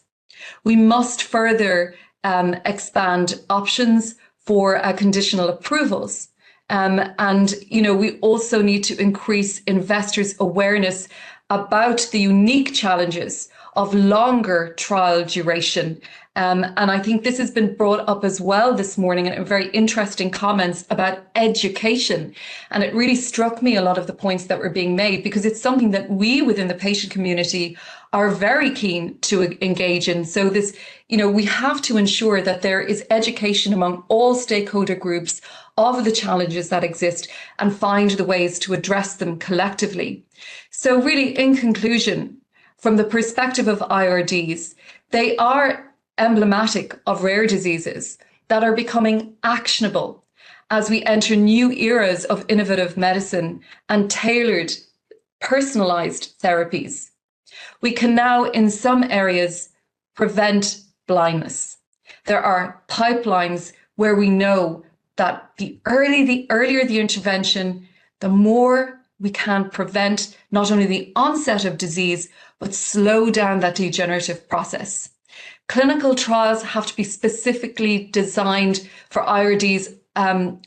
We must further expand options for conditional approvals. And, you know, we also need to increase investors' awareness about the unique challenges of longer trial duration. And I think this has been brought up as well this morning in very interesting comments about education. And it really struck me a lot of the points that were being made, because it's something that we within the patient community are very keen to engage in. So this, you know, we have to ensure that there is education among all stakeholder groups of the challenges that exist and find the ways to address them collectively. So really, in conclusion, from the perspective of IRDs, they are emblematic of rare diseases that are becoming actionable as we enter new eras of innovative medicine and tailored, personalized therapies. We can now, in some areas, prevent blindness. There are pipelines where we know that the earlier the intervention, the more we can prevent not only the onset of disease, but slow down that degenerative process. Clinical trials have to be specifically designed for IRDs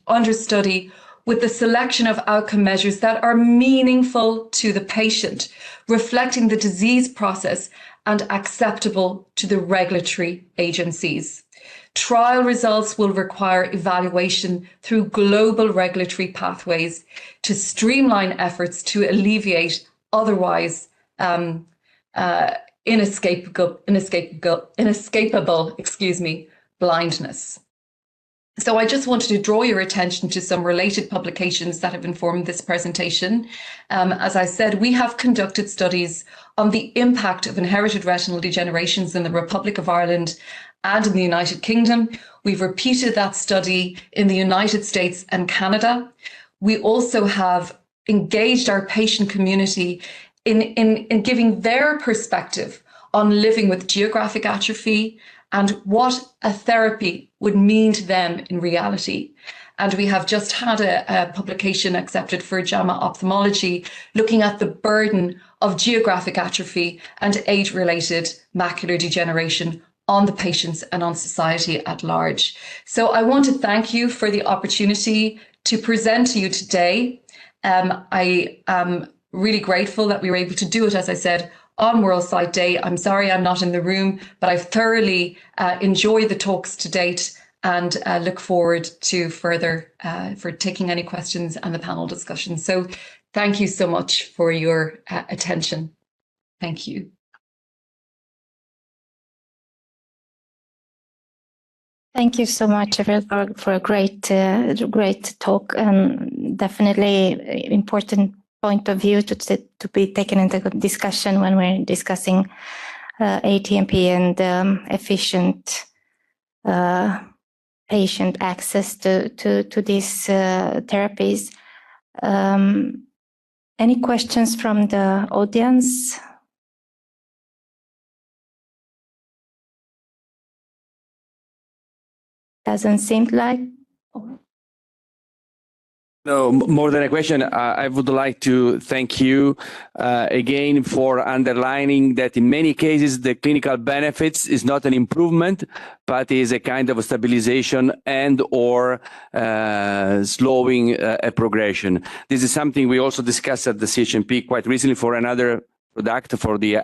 under study with the selection of outcome measures that are meaningful to the patient, reflecting the disease process and acceptable to the regulatory agencies. Trial results will require evaluation through global regulatory pathways to streamline efforts to alleviate otherwise inescapable blindness. So I just wanted to draw your attention to some related publications that have informed this presentation. As I said, we have conducted studies on the impact of inherited retinal degenerations in the Republic of Ireland and in the United Kingdom. We've repeated that study in the United States and Canada. We also have engaged our patient community in giving their perspective on living with geographic atrophy and what a therapy would mean to them in reality. And we have just had a publication accepted for JAMA Ophthalmology looking at the burden of geographic atrophy and age-related macular degeneration on the patients and on society at large. So I want to thank you for the opportunity to present to you today. I am really grateful that we were able to do it, as I said, on World Sight Day. I'm sorry I'm not in the room, but I've thoroughly enjoyed the talks to date and look forward to further for taking any questions and the panel discussion. So thank you so much for your attention. Thank you. Thank you so much for a great talk, and definitely important point of view to be taken into discussion when we're discussing ATMP and efficient patient access to these therapies. Any questions from the audience? Doesn't seem like. No, more than a question, I would like to thank you again for underlining that in many cases the clinical benefits is not an improvement, but is a kind of a stabilization and or slowing a progression. This is something we also discussed at the CHMP quite recently for another product for the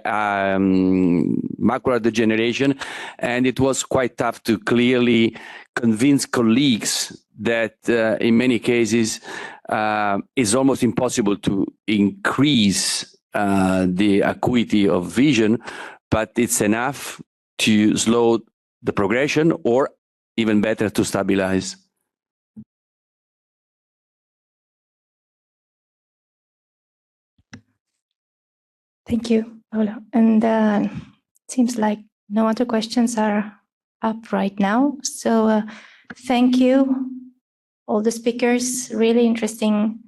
macular degeneration, and it was quite tough to clearly convince colleagues that in many cases it's almost impossible to increase the acuity of vision, but it's enough to slow the progression or even better to stabilize. Thank you, Paolo. And it seems like no other questions are up right now. So thank you, all the speakers, really interesting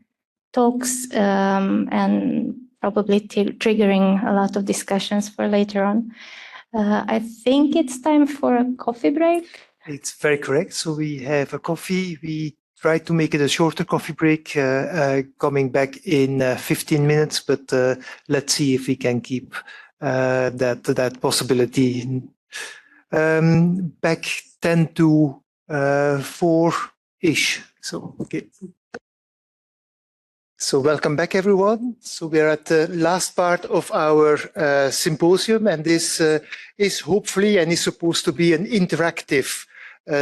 talks and probably triggering a lot of discussions for later on. I think it's time for a coffee break. It's very correct. So we have a coffee. We try to make it a shorter coffee break, coming back in 15 minutes, but let's see if we can keep that possibility. Back 10 to 4-ish. So, okay. So welcome back, everyone. So we are at the last part of our symposium, and this is hopefully and is supposed to be an interactive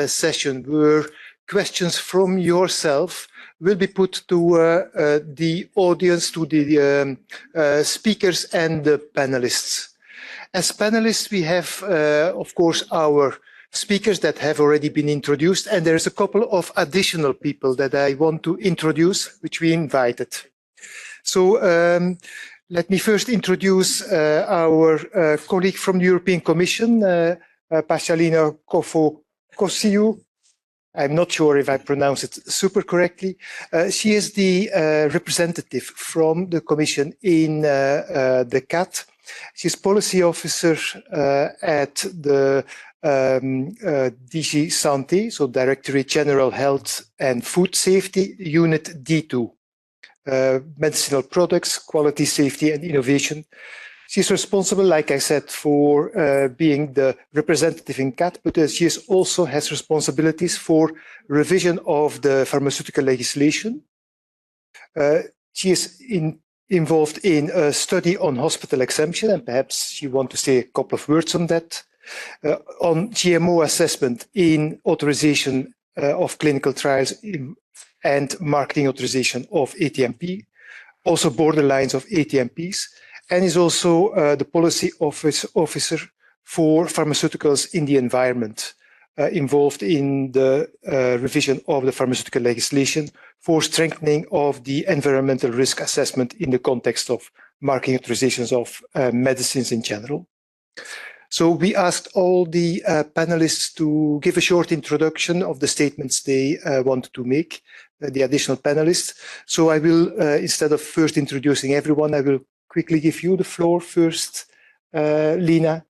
session where questions from yourself will be put to the audience, to the speakers and the panelists. As panelists, we have, of course, our speakers that have already been introduced, and there's a couple of additional people that I want to introduce, which we invited. So let me first introduce our colleague from the European Commission, Pascalina Kofo-Kosiou. I'm not sure if I pronounce it super correctly. She is the representative from the Commission in the CAT. She's policy officer at the DG Santé, so Directorate General Health and Food Safety, Unit D2, Medicinal Products, Quality, Safety and Innovation. She's responsible, like I said, for being the representative in CAT, but she also has responsibilities for revision of the pharmaceutical legislation. She is involved in a study on hospital exemption, and perhaps you want to say a couple of words on that. On GMO assessment in authorization of clinical trials and marketing authorization of ATMP, also borderlines of ATMPs, and is also the policy officer for pharmaceuticals in the environment, involved in the revision of the pharmaceutical legislation for strengthening of the environmental risk assessment in the context of marketing authorizations of medicines in general. So we asked all the panelists to give a short introduction of the statements they wanted to make, the additional panelists. So I will, instead of first introducing everyone, I will quickly give you the floor first, Lina,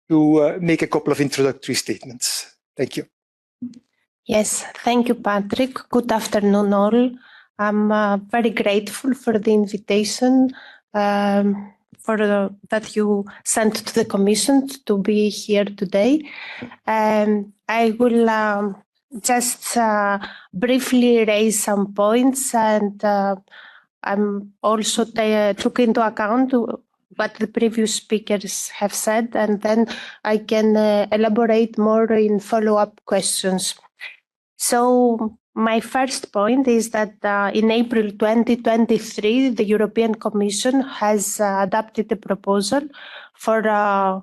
to make a couple of introductory statements. Thank you. Yes, thank you, Patrick. Good afternoon, all. I'm very grateful for the invitation that you sent to the Commission to be here today. I will just briefly raise some points, and I'm also took into account what the previous speakers have said, and then I can elaborate more in follow-up questions. So my first point is that in April 2023, the European Commission has adopted a proposal for the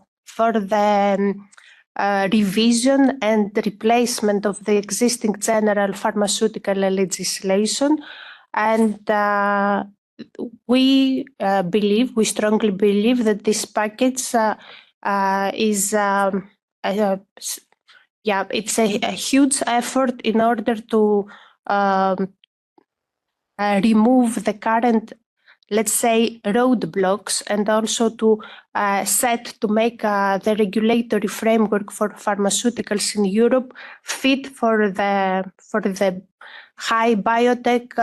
revision and the replacement of the existing general pharmaceutical legislation. And we strongly believe that this package is it's a huge effort in order to remove the current, let's say, roadblocks, and also to make the regulatory framework for pharmaceuticals in Europe fit for the high biotech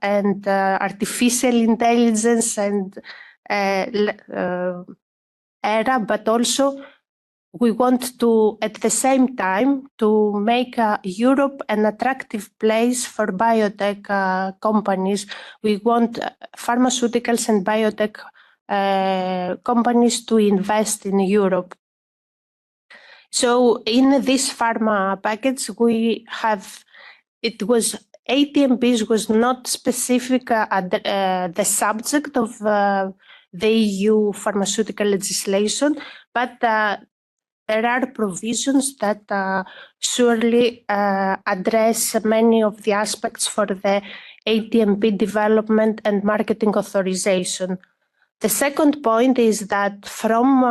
and artificial intelligence and era, but also we want to, at the same time, to make Europe an attractive place for biotech companies. We want pharmaceuticals and biotech companies to invest in Europe. So in this pharma package, we have, it was ATMPs was not specific at the subject of the EU pharmaceutical legislation, but there are provisions that surely address many of the aspects for the ATMP development and marketing authorization. The second point is that from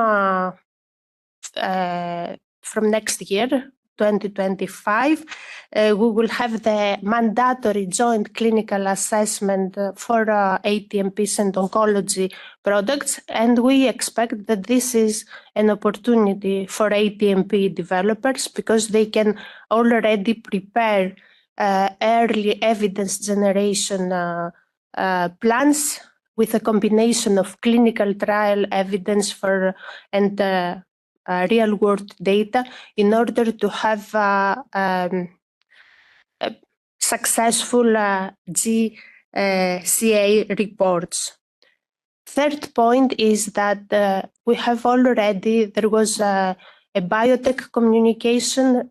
next year, 2025, we will have the mandatory joint clinical assessment for ATMPs and oncology products, and we expect that this is an opportunity for ATMP developers because they can already prepare early evidence generation plans with a combination of clinical trial evidence for and real world data in order to have successful GCA reports. Third point is that we have already, there was a biotech communication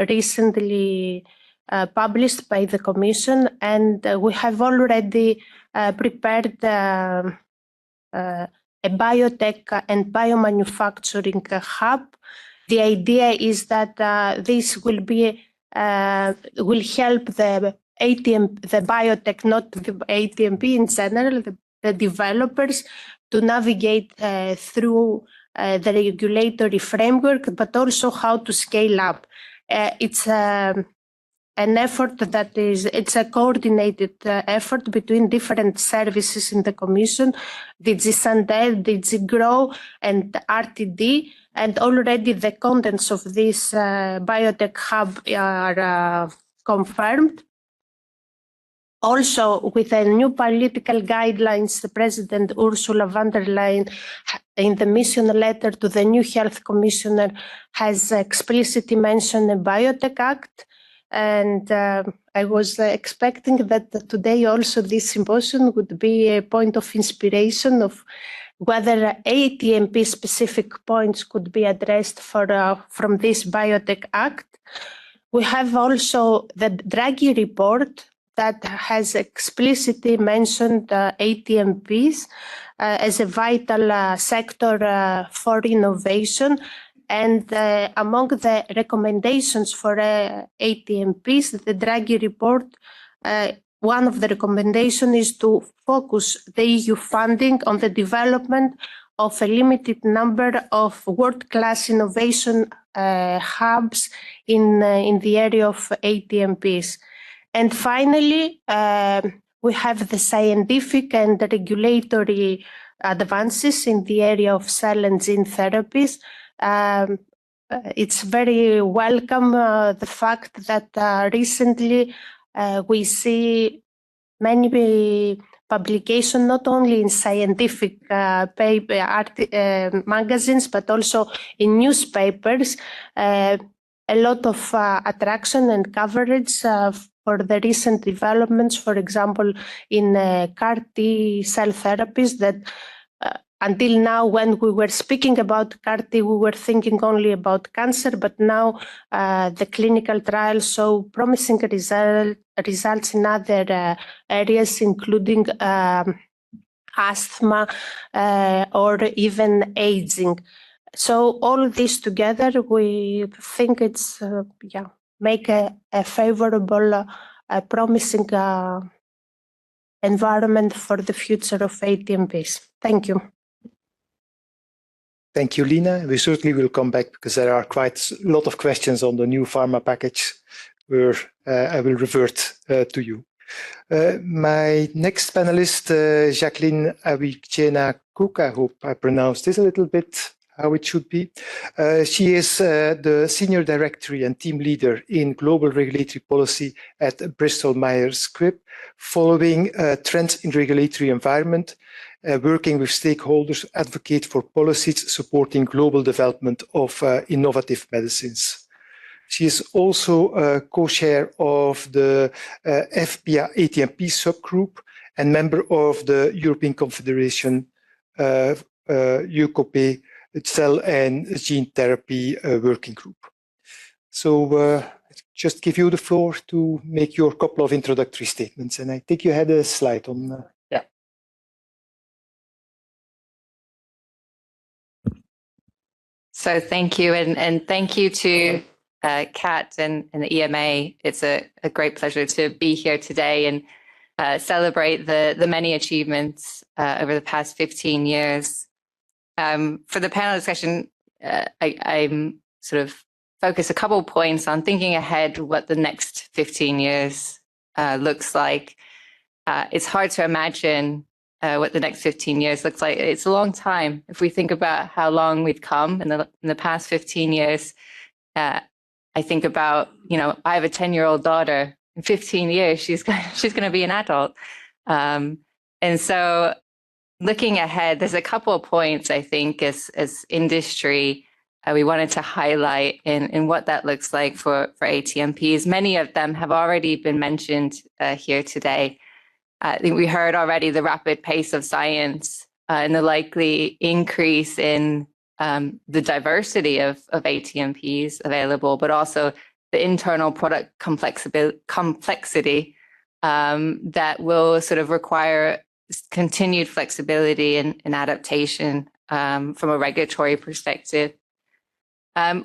recently published by the Commission, and we have already prepared a biotech and biomanufacturing hub. The idea is that this will be will help the biotech, not the ATMP in general, the developers to navigate through the regulatory framework, but also how to scale up. It's an effort that is, it's a coordinated effort between different services in the Commission, DG Santé, DG Grow, and RTD, and already the contents of this biotech hub are confirmed. Also, with the new political guidelines, the President Ursula von der Leyen, in the mission letter to the new Health Commissioner, has explicitly mentioned the Biotech Act. And I was expecting that today also this symposium would be a point of inspiration of whether ATMP specific points could be addressed from this Biotech Act. We have also the Draghi report that has explicitly mentioned ATMPs as a vital sector for innovation. And among the recommendations for ATMPs, the Draghi report, one of the recommendations is to focus the EU funding on the development of a limited number of world-class innovation hubs in the area of ATMPs. And finally, we have the scientific and regulatory advances in the area of cell and gene therapies. It's very welcome the fact that recently we see many publications, not only in scientific magazines, but also in newspapers, a lot of attraction and coverage for the recent developments, for example, in CAR T cell therapies that until now, when we were speaking about CAR T, we were thinking only about cancer, but now the clinical trials show promising results in other areas, including asthma or even aging. So all this together, we think it's make a favorable, promising environment for the future of ATMPs. Thank you. Thank you, Lina. We certainly will come back because there are quite a lot of questions on the new pharma package where I will revert to you. My next panelist, Jacqueline Awikjena Cook, I hope I pronounced this a little bit how it should be. She is the Senior Director and Team Leader in Global Regulatory Policy at Bristol Myers Squibb, following trends in regulatory environment, working with stakeholders, advocate for policies supporting global development of innovative medicines. She is also a co-chair of the FPA ATMP subgroup and member of the European Confederation EUCOPE Cell and Gene Therapy Working Group. So just give you the floor to make your couple of introductory statements. And I think you had a slide on. Yeah. So thank you, and thank you to Kat and the EMA. It's a great pleasure to be here today and celebrate the many achievements over the past 15 years. For the panel discussion, I'm sort of focus a couple points on thinking ahead what the next 15 years looks like. It's hard to imagine what the next 15 years looks like. It's a long time. If we think about how long we've come in the past 15 years, I think about, I have a 10-year-old daughter. In 15 years, she's going to be an adult. And so looking ahead, there's a couple of points, I think, as industry, we wanted to highlight in what that looks like for ATMPs. Many of them have already been mentioned here today. I think we heard already the rapid pace of science and the likely increase in the diversity of ATMPs available, but also the internal product complexity that will sort of require continued flexibility and adaptation from a regulatory perspective.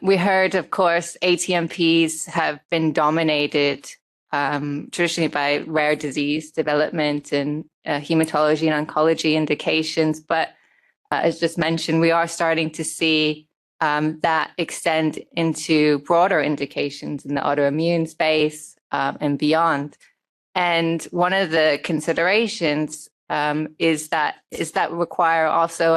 We heard, of course, ATMPs have been dominated traditionally by rare disease development and hematology and oncology indications. But as just mentioned, we are starting to see that extend into broader indications in the autoimmune space and beyond. And one of the considerations is that require also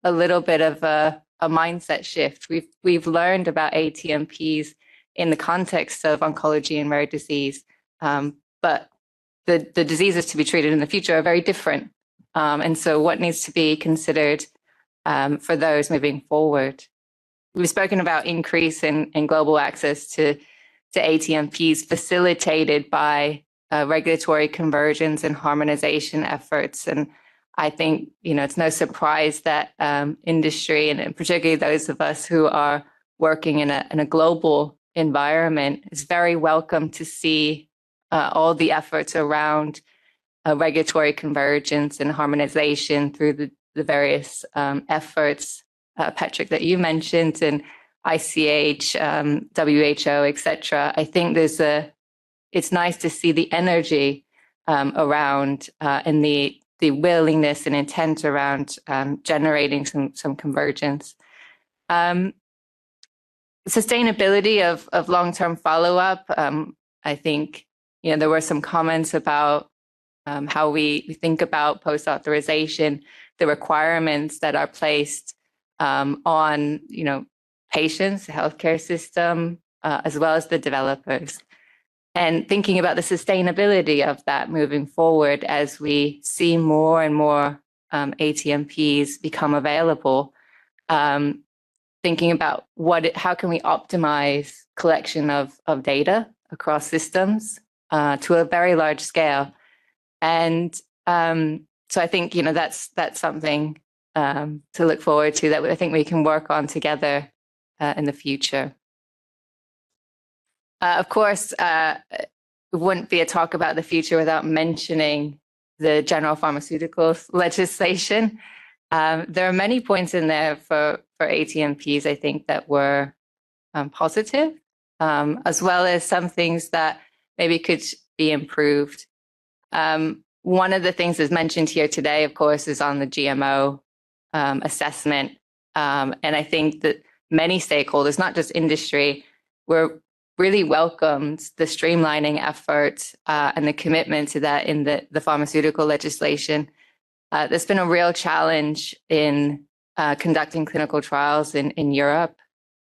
a little bit of a mindset shift. We've learned about ATMPs in the context of oncology and rare disease, but the diseases to be treated in the future are very different. And so what needs to be considered for those moving forward? We've spoken about increase in global access to ATMPs facilitated by regulatory convergence and harmonization efforts. And I think, it's no surprise that industry, and particularly those of us who are working in a global environment, is very welcome to see all the efforts around regulatory convergence and harmonization through the various efforts, Patrick, that you mentioned, and ICH, WHO, etc. I think it's nice to see the energy around and the willingness and intent around generating some convergence. Sustainability of long-term follow-up. I think there were some comments about how we think about post-authorization, the requirements that are placed on patients, the healthcare system, as well as the developers. And thinking about the sustainability of that moving forward as we see more and more ATMPs become available, thinking about how can we optimize collection of data across systems to a very large scale. And so I think that's something to look forward to, that I think we can work on together in the future. Of course, it wouldn't be a talk about the future without mentioning the general pharmaceuticals legislation. There are many points in there for ATMPs, I think, that were positive, as well as some things that maybe could be improved. One of the things that's mentioned here today, of course, is on the GMO assessment. And I think that many stakeholders, not just industry, were really welcomed the streamlining effort and the commitment to that in the pharmaceutical legislation. There's been a real challenge in conducting clinical trials in Europe.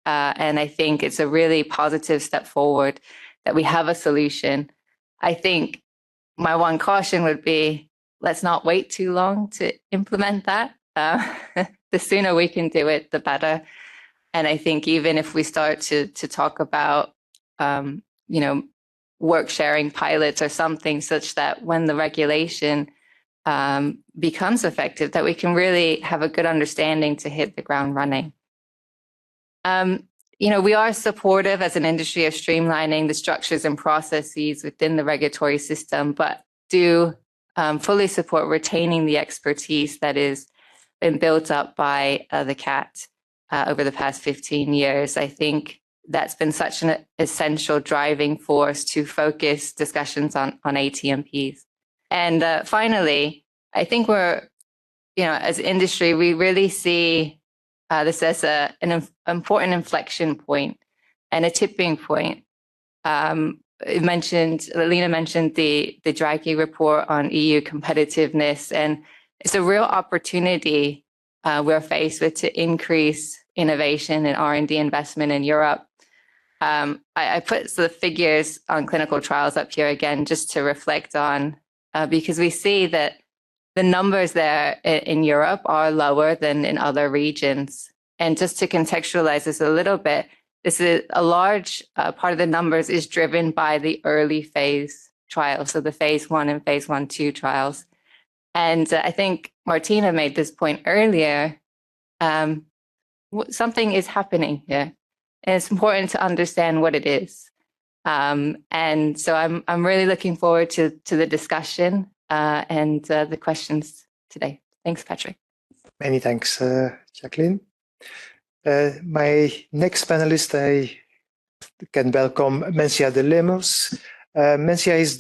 And I think it's a really positive step forward that we have a solution. I think my one caution would be, let's not wait too long to implement that. The sooner we can do it, the better. And I think even if we start to talk about, work sharing pilots or something such that when the regulation becomes effective, that we can really have a good understanding to hit the ground running. We are supportive as an industry of streamlining the structures and processes within the regulatory system, but do fully support retaining the expertise that has been built up by the CAT over the past 15 years. I think that's been such an essential driving force to focus discussions on ATMPs. And finally, I think we're, as industry, we really see this as an important inflection point and a tipping point. Lena mentioned the Draghi report on EU competitiveness, and it's a real opportunity we're faced with to increase innovation and R&D investment in Europe. I put the figures on clinical trials up here again just to reflect on, because we see that the numbers there in Europe are lower than in other regions. And just to contextualize this a little bit, this is a large part of the numbers is driven by the early phase trials, so the phase 1 and phase 1/2 trials. And I think Martina made this point earlier. Something is happening here, and it's important to understand what it is. And so I'm really looking forward to the discussion and the questions today. Thanks, Patrick. Many thanks, Jacqueline. My next panelist, I can welcome Mencia de Lemos. Mencia is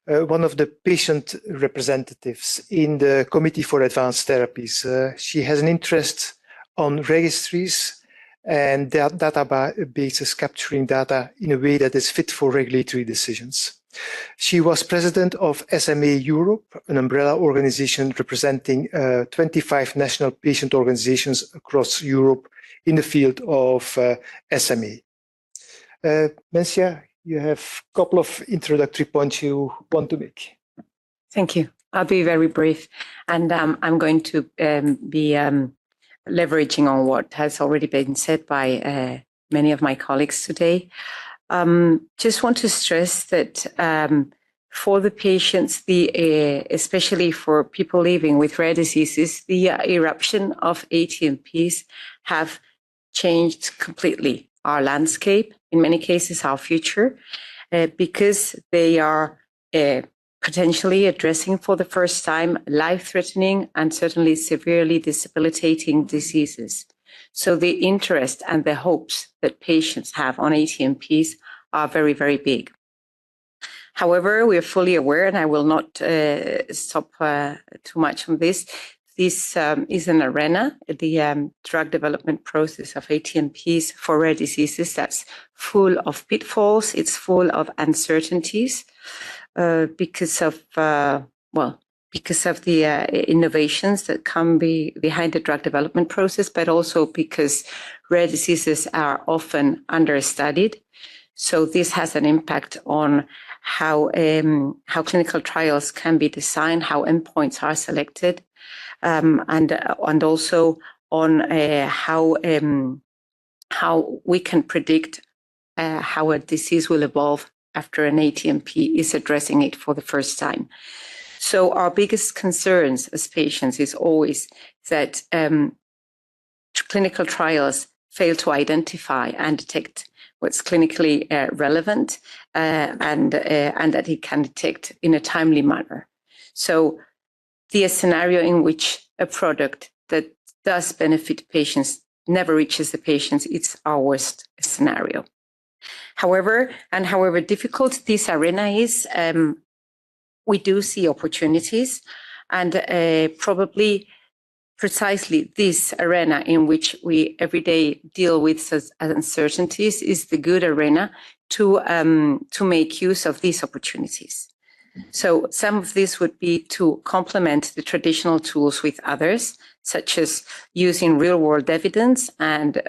one of the patient representatives in the Committee for Advanced Therapies. She has an interest on registries and databases capturing data in a way that is fit for regulatory decisions. She was president of SMA Europe, an umbrella organization representing 25 national patient organizations across Europe in the field of SMA. Mencia, you have a couple of introductory points you want to make. Thank you. I'll be very brief, and I'm going to be leveraging on what has already been said by many of my colleagues today. Just want to stress that for the patients, especially for people living with rare diseases, the eruption of ATMPs have changed completely our landscape, in many cases our future, because they are potentially addressing for the first time life-threatening and certainly severely debilitating diseases. So the interest and the hopes that patients have on ATMPs are very, very big. However, we are fully aware, and I will not stop too much on this. This is an arena, the drug development process of ATMPs for rare diseases, that's full of pitfalls, it's full of uncertainties because of the innovations that come behind the drug development process, but also because rare diseases are often understudied. So this has an impact on how clinical trials can be designed, how endpoints are selected, and also on how we can predict how a disease will evolve after an ATMP is addressing it for the first time. So our biggest concerns as patients is always that clinical trials fail to identify and detect what's clinically relevant and that it can detect in a timely manner. So the scenario in which a product that does benefit patients never reaches the patients, it's our worst scenario. However difficult this arena is, we do see opportunities, and probably precisely this arena in which we every day deal with such uncertainties is the good arena to make use of these opportunities. So some of this would be to complement the traditional tools with others, such as using real-world evidence and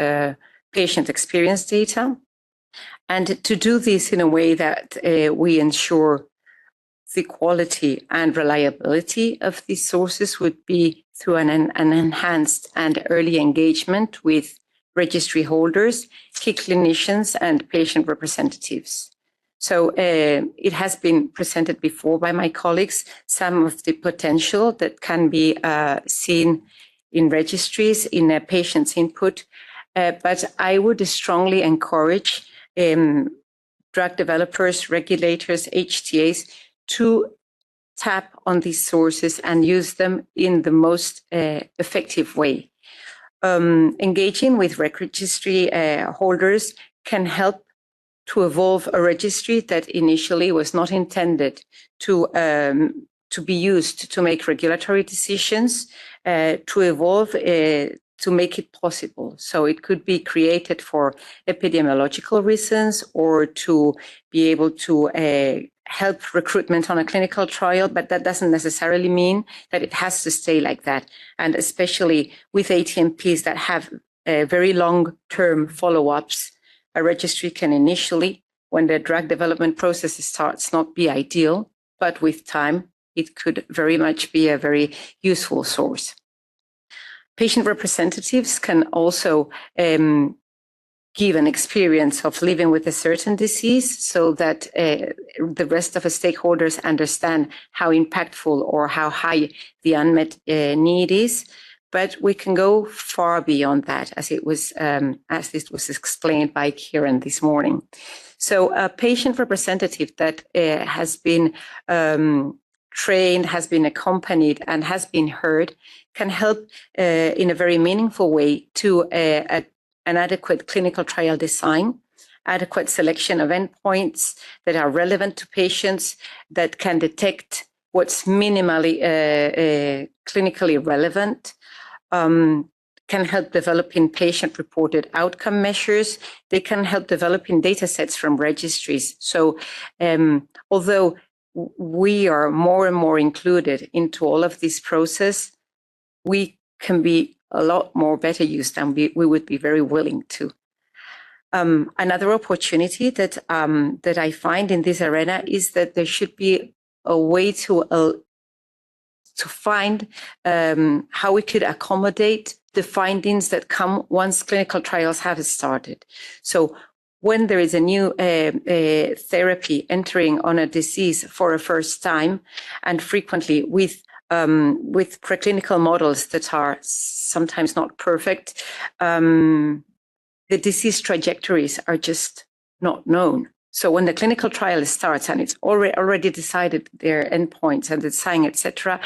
patient experience data. And to do this in a way that we ensure the quality and reliability of these sources would be through an enhanced and early engagement with registry holders, key clinicians, and patient representatives. So it has been presented before by my colleagues, some of the potential that can be seen in registries, in a patient's input. But I would strongly encourage drug developers, regulators, HTAs to tap on these sources and use them in the most effective way. Engaging with registry holders can help to evolve a registry that initially was not intended to be used to make regulatory decisions, to evolve to make it possible. So it could be created for epidemiological reasons or to be able to help recruitment on a clinical trial, but that doesn't necessarily mean that it has to stay like that. And especially with ATMPs that have very long-term follow-ups, a registry can initially, when the drug development process starts, not be ideal, but with time, it could very much be a very useful source. Patient representatives can also give an experience of living with a certain disease so that the rest of the stakeholders understand how impactful or how high the unmet need is. But we can go far beyond that, as it was explained by Kieran this morning. So a patient representative that has been trained, has been accompanied, and has been heard can help in a very meaningful way to an adequate clinical trial design, adequate selection of endpoints that are relevant to patients, that can detect what's minimally clinically relevant, can help developing patient-reported outcome measures. They can help developing data sets from registries. So although we are more and more included into all of this process, we can be a lot more better used than we would be very willing to. Another opportunity that I find in this arena is that there should be a way to find how we could accommodate the findings that come once clinical trials have started. So when there is a new therapy entering on a disease for a first time, and frequently with preclinical models that are sometimes not perfect, the disease trajectories are just not known. So when the clinical trial starts and it's already decided their endpoints and the design, etc.,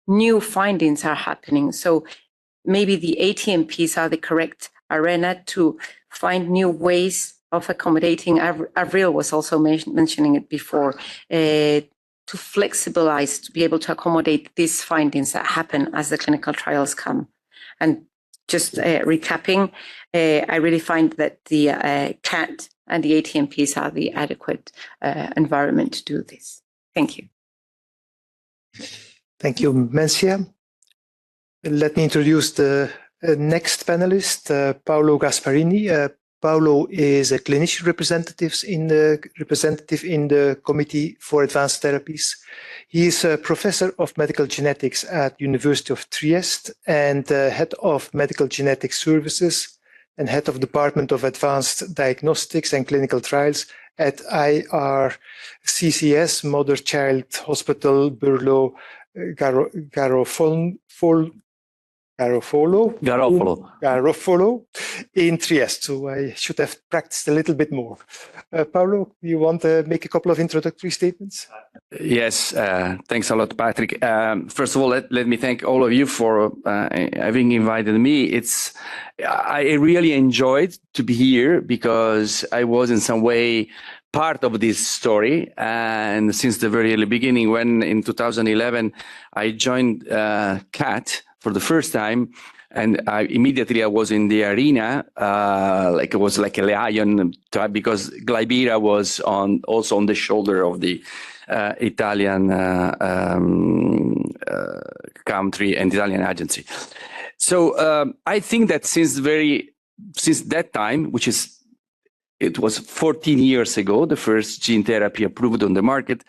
new findings are happening. So maybe the ATMPs are the correct arena to find new ways of accommodating. Avril was also mentioning it before, to flexibilize, to be able to accommodate these findings that happen as the clinical trials come. And just recapping, I really find that the CAT and the ATMPs are the adequate environment to do this. Thank you. Thank you, Mencia. Let me introduce the next panelist, Paolo Gasparini. Paolo is a clinician representative in the Committee for Advanced Therapies. He is a professor of medical genetics at University of Trieste and head of medical genetic services and head of Department of Advanced Diagnostics and Clinical Trials at IRCCS Mother-Child Hospital Burlo Garofolo in Trieste. So I should have practiced a little bit more. Paolo, you want to make a couple of introductory statements? Yes, thanks a lot, Patrick. First of all, let me thank all of you for having invited me. I really enjoyed to be here because I was in some way part of this story. And since the very early beginning, when in 2011, I joined CAT for the first time, and immediately I was in the arena, like it was like a lion, because Glybera was also on the shoulder of the Italian country and Italian agency. So I think that since that time, it was 14 years ago, the first gene therapy approved on the market,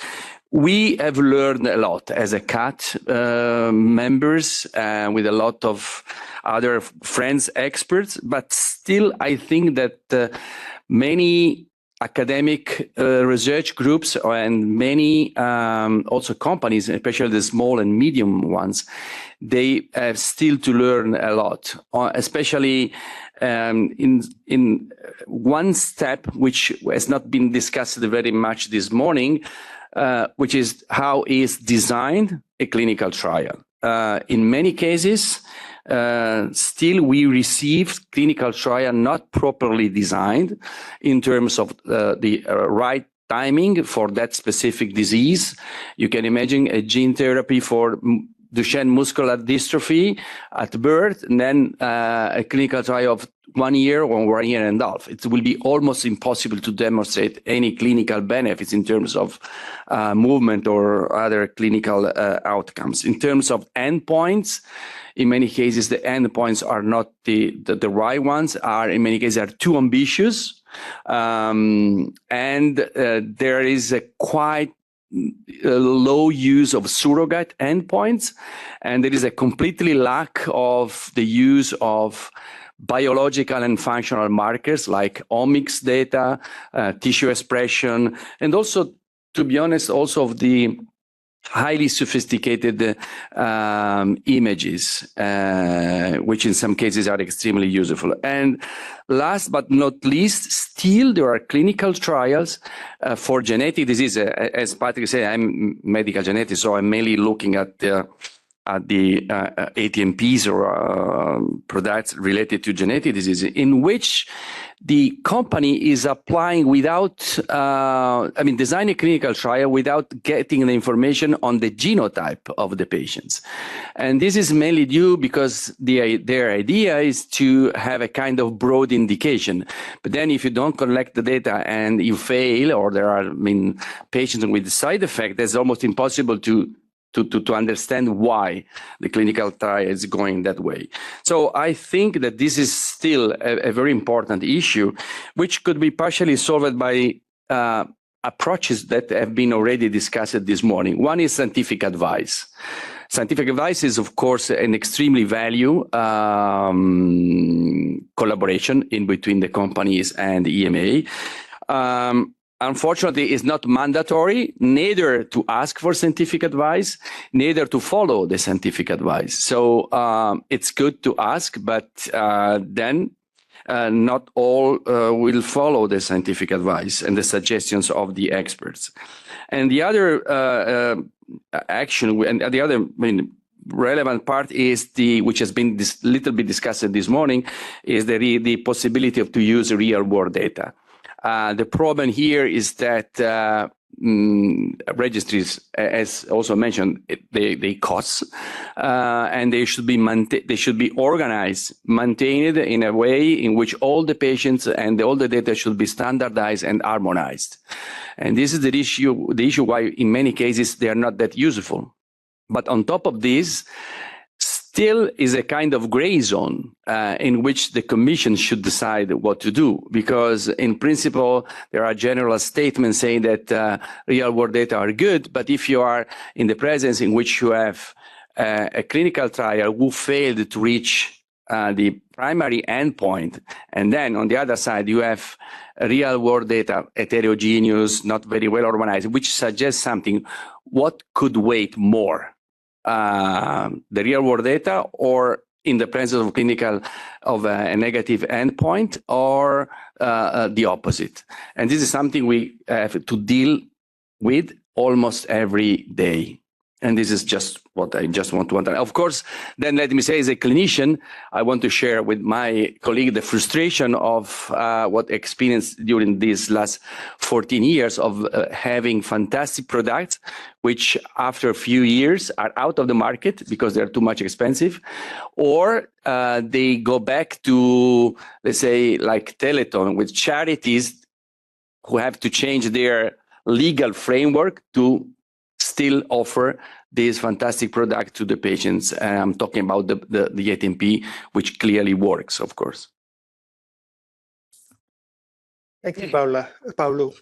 we have learned a lot as a CAT members with a lot of other friends, experts, but still I think that many academic research groups and many also companies, especially the small and medium ones, they have still to learn a lot, especially in one step which has not been discussed very much this morning, which is how is designed a clinical trial. In many cases, still we receive clinical trial not properly designed in terms of the right timing for that specific disease. You can imagine a gene therapy for Duchenne muscular dystrophy at birth, and then a clinical trial of 1 year or 1 year and a half. It will be almost impossible to demonstrate any clinical benefits in terms of movement or other clinical outcomes. In terms of endpoints, in many cases, the endpoints are not the right ones, in many cases are too ambitious. And there is a quite low use of surrogate endpoints, and there is a completely lack of the use of biological and functional markers like omics data, tissue expression, and also, to be honest, also of the highly sophisticated images, which in some cases are extremely useful. And last but not least, still there are clinical trials for genetic disease. As Patrick said, I'm medical geneticist, so I'm mainly looking at the ATMPs or products related to genetic disease, in which the company is applying without, designing a clinical trial without getting the information on the genotype of the patients. And this is mainly due because their idea is to have a kind of broad indication. But then if you don't collect the data and you fail, or there are patients with side effects, it's almost impossible to understand why the clinical trial is going that way. So I think that this is still a very important issue, which could be partially solved by approaches that have been already discussed this morning. One is scientific advice. Scientific advice is, of course, an extremely value collaboration in between the companies and the EMA. Unfortunately, it's not mandatory, neither to ask for scientific advice, neither to follow the scientific advice. So it's good to ask, but then not all will follow the scientific advice and the suggestions of the experts. And the other action, and the other relevant part is which has been little bit discussed this morning, is the possibility to use real-world data. The problem here is that registries, as also mentioned, they cost, and they should be organized, maintained in a way in which all the patients and all the data should be standardized and harmonized. And this is the issue why in many cases they are not that useful. But on top of this, still is a kind of gray zone in which the commission should decide what to do, because in principle there are general statements saying that real world data are good, but if you are in the presence in which you have a clinical trial who failed to reach the primary endpoint, and then on the other side you have real world data heterogeneous, not very well organized, which suggests something, what could weight more? The real world data, or in the presence of a negative endpoint, or the opposite. And this is something we have to deal with almost every day. And this is just what I just want to underline. Of course, then let me say, as a clinician, I want to share with my colleague the frustration of what I experienced during these last 14 years of having fantastic products, which after a few years are out of the market because they're too much expensive, or they go back to, let's say, like Teleton, with charities who have to change their legal framework to still offer this fantastic product to the patients. And I'm talking about the ATMP, which clearly works, of course. Thank you, Paulo.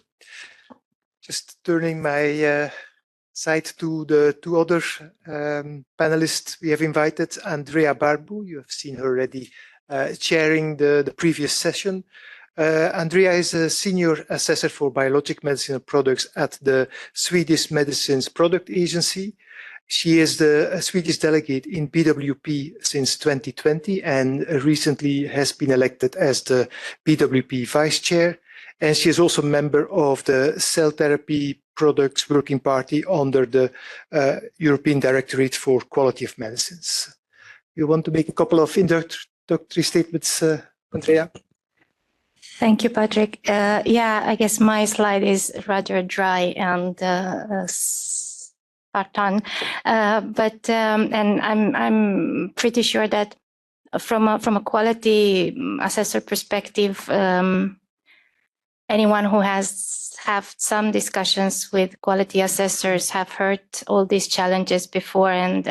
Just turning my side to the two other panelists we have invited. Andrea Barbu, you have seen her already chairing the previous session. Andrea is a senior assessor for biologic medicinal products at the Swedish Medicines Product Agency. She is the Swedish delegate in BWP since 2020 and recently has been elected as the BWP vice chair. And she is also a member of the Cell Therapy Products Working Party under the European Directorate for Quality of Medicines. You want to make a couple of introductory statements, Andrea? Thank you, Patrick. Yeah, I guess my slide is rather dry and Spartan, and I'm pretty sure that from a quality assessor perspective, anyone who has had some discussions with quality assessors have heard all these challenges before and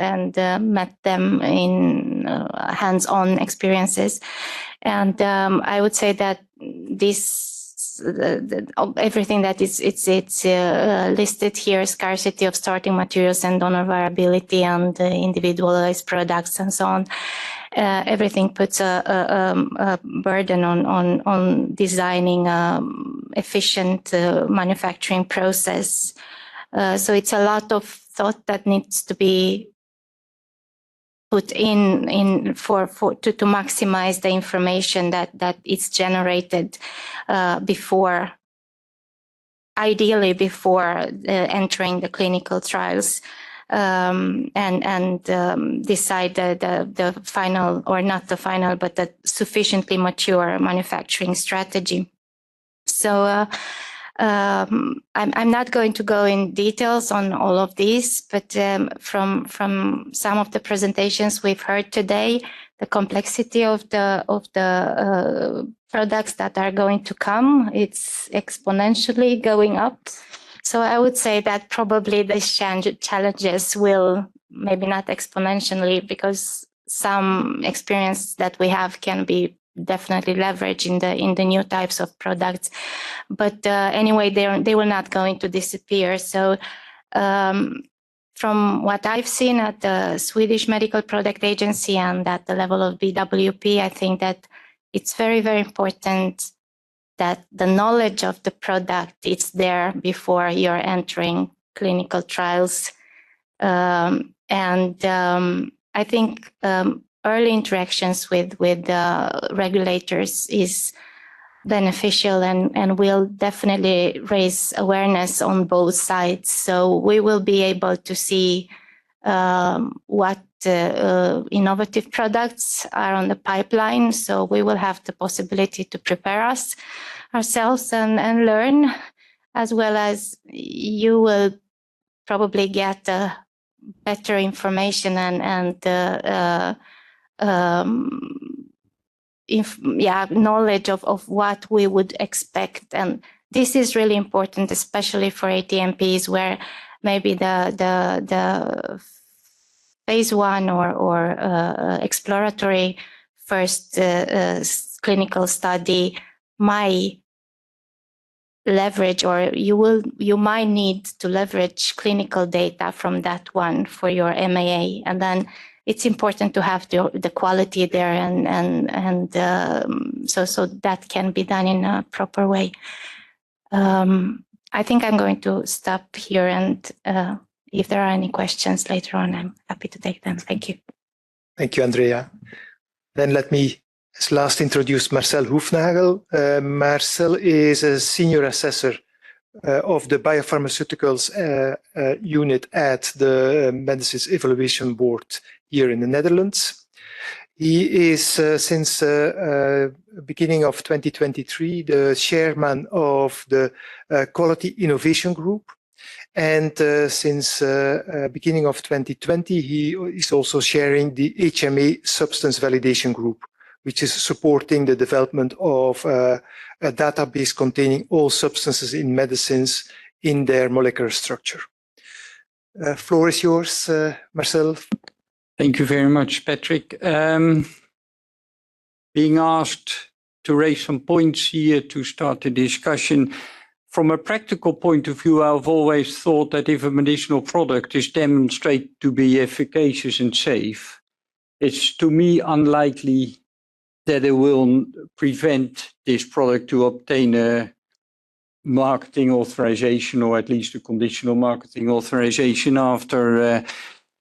met them in hands-on experiences. And I would say that this everything that it's listed here, scarcity of starting materials and donor variability and individualized products and so on, everything puts a burden on designing efficient manufacturing process. So it's a lot of thought that needs to be put in to maximize the information that is generated ideally before entering the clinical trials, and decide the final, or not the final, but the sufficiently mature manufacturing strategy. So I'm not going to go in details on all of these, but from some of the presentations we've heard today, the complexity of the products that are going to come, it's exponentially going up. So I would say that probably these challenges will, maybe not exponentially, because some experience that we have can be definitely leveraged in the new types of products. But anyway, they will not going to disappear. So from what I've seen at the Swedish Medical Product Agency and at the level of BWP, I think that it's very, very important that the knowledge of the product is there before you're entering clinical trials. I think early interactions with regulators is beneficial and will definitely raise awareness on both sides. So we will be able to see what innovative products are on the pipeline. So we will have the possibility to prepare ourselves and learn, as well as you will probably get better information and knowledge of what we would expect. And this is really important, especially for ATMPs, where maybe the phase 1 or exploratory first clinical study might leverage, or you might need to leverage clinical data from that one for your MAA, and then it's important to have the quality there, and so that can be done in a proper way. I think I'm going to stop here, and if there are any questions later on, I'm happy to take them. Thank you. Thank you, Andrea. Then let me as last introduce Marcel Hoefnagel. Marcel is a senior assessor of the biopharmaceuticals unit at the Medicines Evaluation Board here in the Netherlands. He is since beginning of 2023 the chairman of the Quality Innovation Group, and since beginning of 2020 he is also chairing the HMA Substance Validation Group, which is supporting the development of a database containing all substances in medicines in their molecular structure. Floor is yours, Marcel. Thank you very much, Patrick. Being asked to raise some points here to start the discussion. From a practical point of view, I've always thought that if a medicinal product is demonstrated to be efficacious and safe, it's to me unlikely that it will prevent this product to obtain a marketing authorization, or at least a conditional marketing authorization after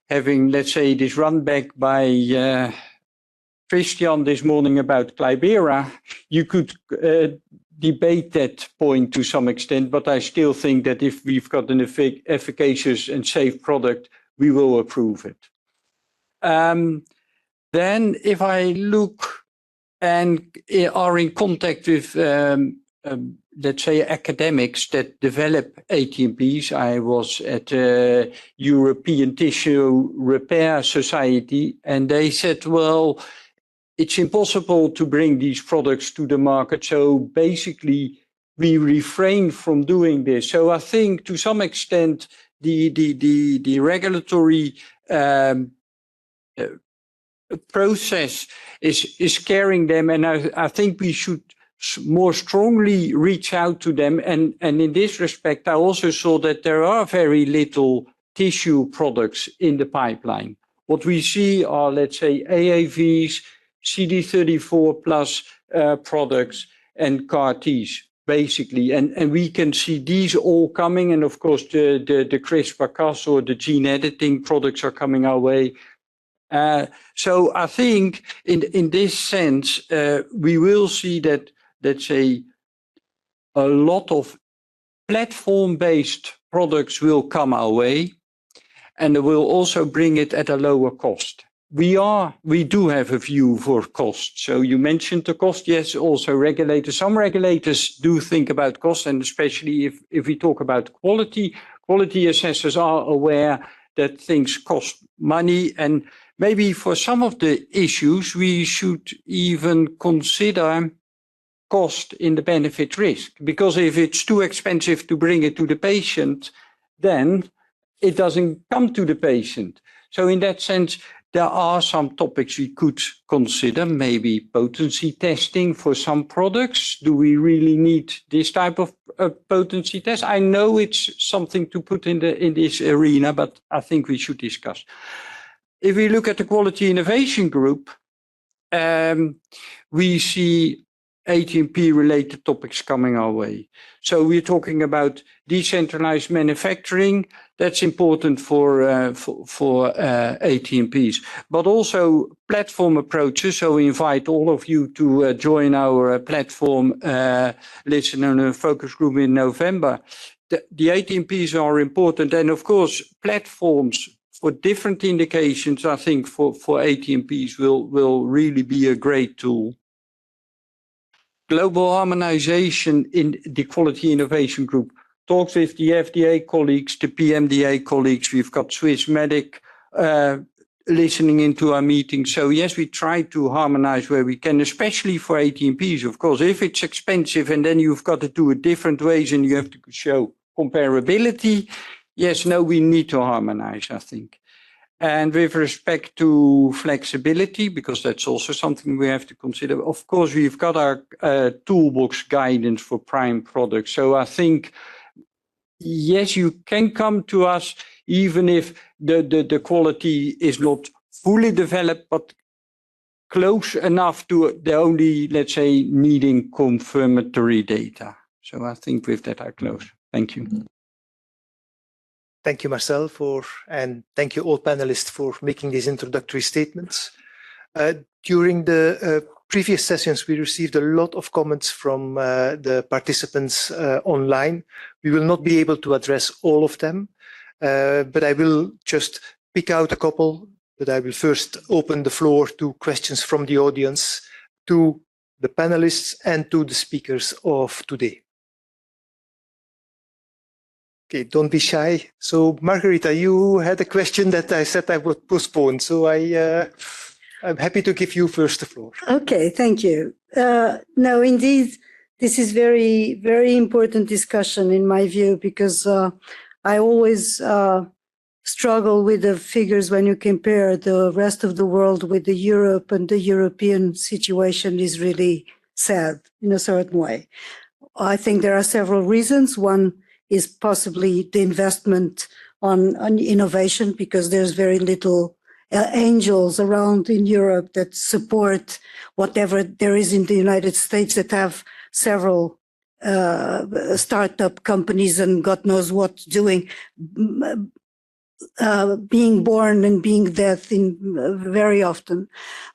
having, let's say, this run back by Christian this morning about Clibera. You could debate that point to some extent, but I still think that if we've got an efficacious and safe product, we will approve it. Then if I look and are in contact with, let's say, academics that develop ATMPs. I was at the European Tissue Repair Society, and they said, well, it's impossible to bring these products to the market. So basically, we refrain from doing this. So I think to some extent, the regulatory process is scaring them. And I think we should more strongly reach out to them. And in this respect, I also saw that there are very little tissue products in the pipeline. What we see are, let's say, AAVs, CD34 plus products and CAR-Ts, basically. And we can see these all coming. And of course, the CRISPR-Cas or the gene editing products are coming our way. So I think in this sense, we will see that, let's say, a lot of platform-based products will come our way, and it will also bring it at a lower cost. We do have a view for cost. So you mentioned the cost. Yes, also regulators. Some regulators do think about cost, and especially if we talk about quality assessors are aware that things cost money. And maybe for some of the issues, we should even consider cost in the benefit risk. Because if it's too expensive to bring it to the patient, then it doesn't come to the patient. So in that sense, there are some topics we could consider, maybe potency testing for some products. Do we really need this type of potency test? I know it's something to put in this arena, but I think we should discuss. If we look at the Quality Innovation Group, we see ATMP-related topics coming our way. So we're talking about decentralized manufacturing. That's important for ATMPs, but also platform approaches. So we invite all of you to join our platform, listen on a focus group in November. The ATMPs are important, and of course, platforms for different indications, I think for ATMPs will really be a great tool. Global harmonization in the Quality Innovation Group. Talks with the FDA colleagues, the PMDA colleagues. We've got Swissmedic listening into our meetings. So yes, we try to harmonize where we can, especially for ATMPs, of course. If it's expensive and then you've got to do it different ways and you have to show comparability, yes, no, we need to harmonize, I think. And with respect to flexibility, because that's also something we have to consider, of course, we've got our toolbox guidance for prime products. So I think, yes, you can come to us even if the quality is not fully developed, but close enough to the only, let's say, needing confirmatory data. So I think with that, I close. Thank you. Thank you, Marcel, and thank you all panelists for making these introductory statements. During the previous sessions, we received a lot of comments from the participants online. We will not be able to address all of them, but I will just pick out a couple. But I will first open the floor to questions from the audience, to the panelists, and to the speakers of today. Okay, don't be shy. So, Margarita, you had a question that I said I would postpone. So I'm happy to give you first the floor. Okay, thank you. No, indeed, this is very, very important discussion in my view, because I always struggle with the figures when you compare the rest of the world with the Europe, and the European situation is really sad in a certain way. I think there are several reasons. One is possibly the investment on innovation, because there's very little angels around in Europe that support whatever there is in the United States, that have several startup companies and God knows what doing, being born and being dead in very often.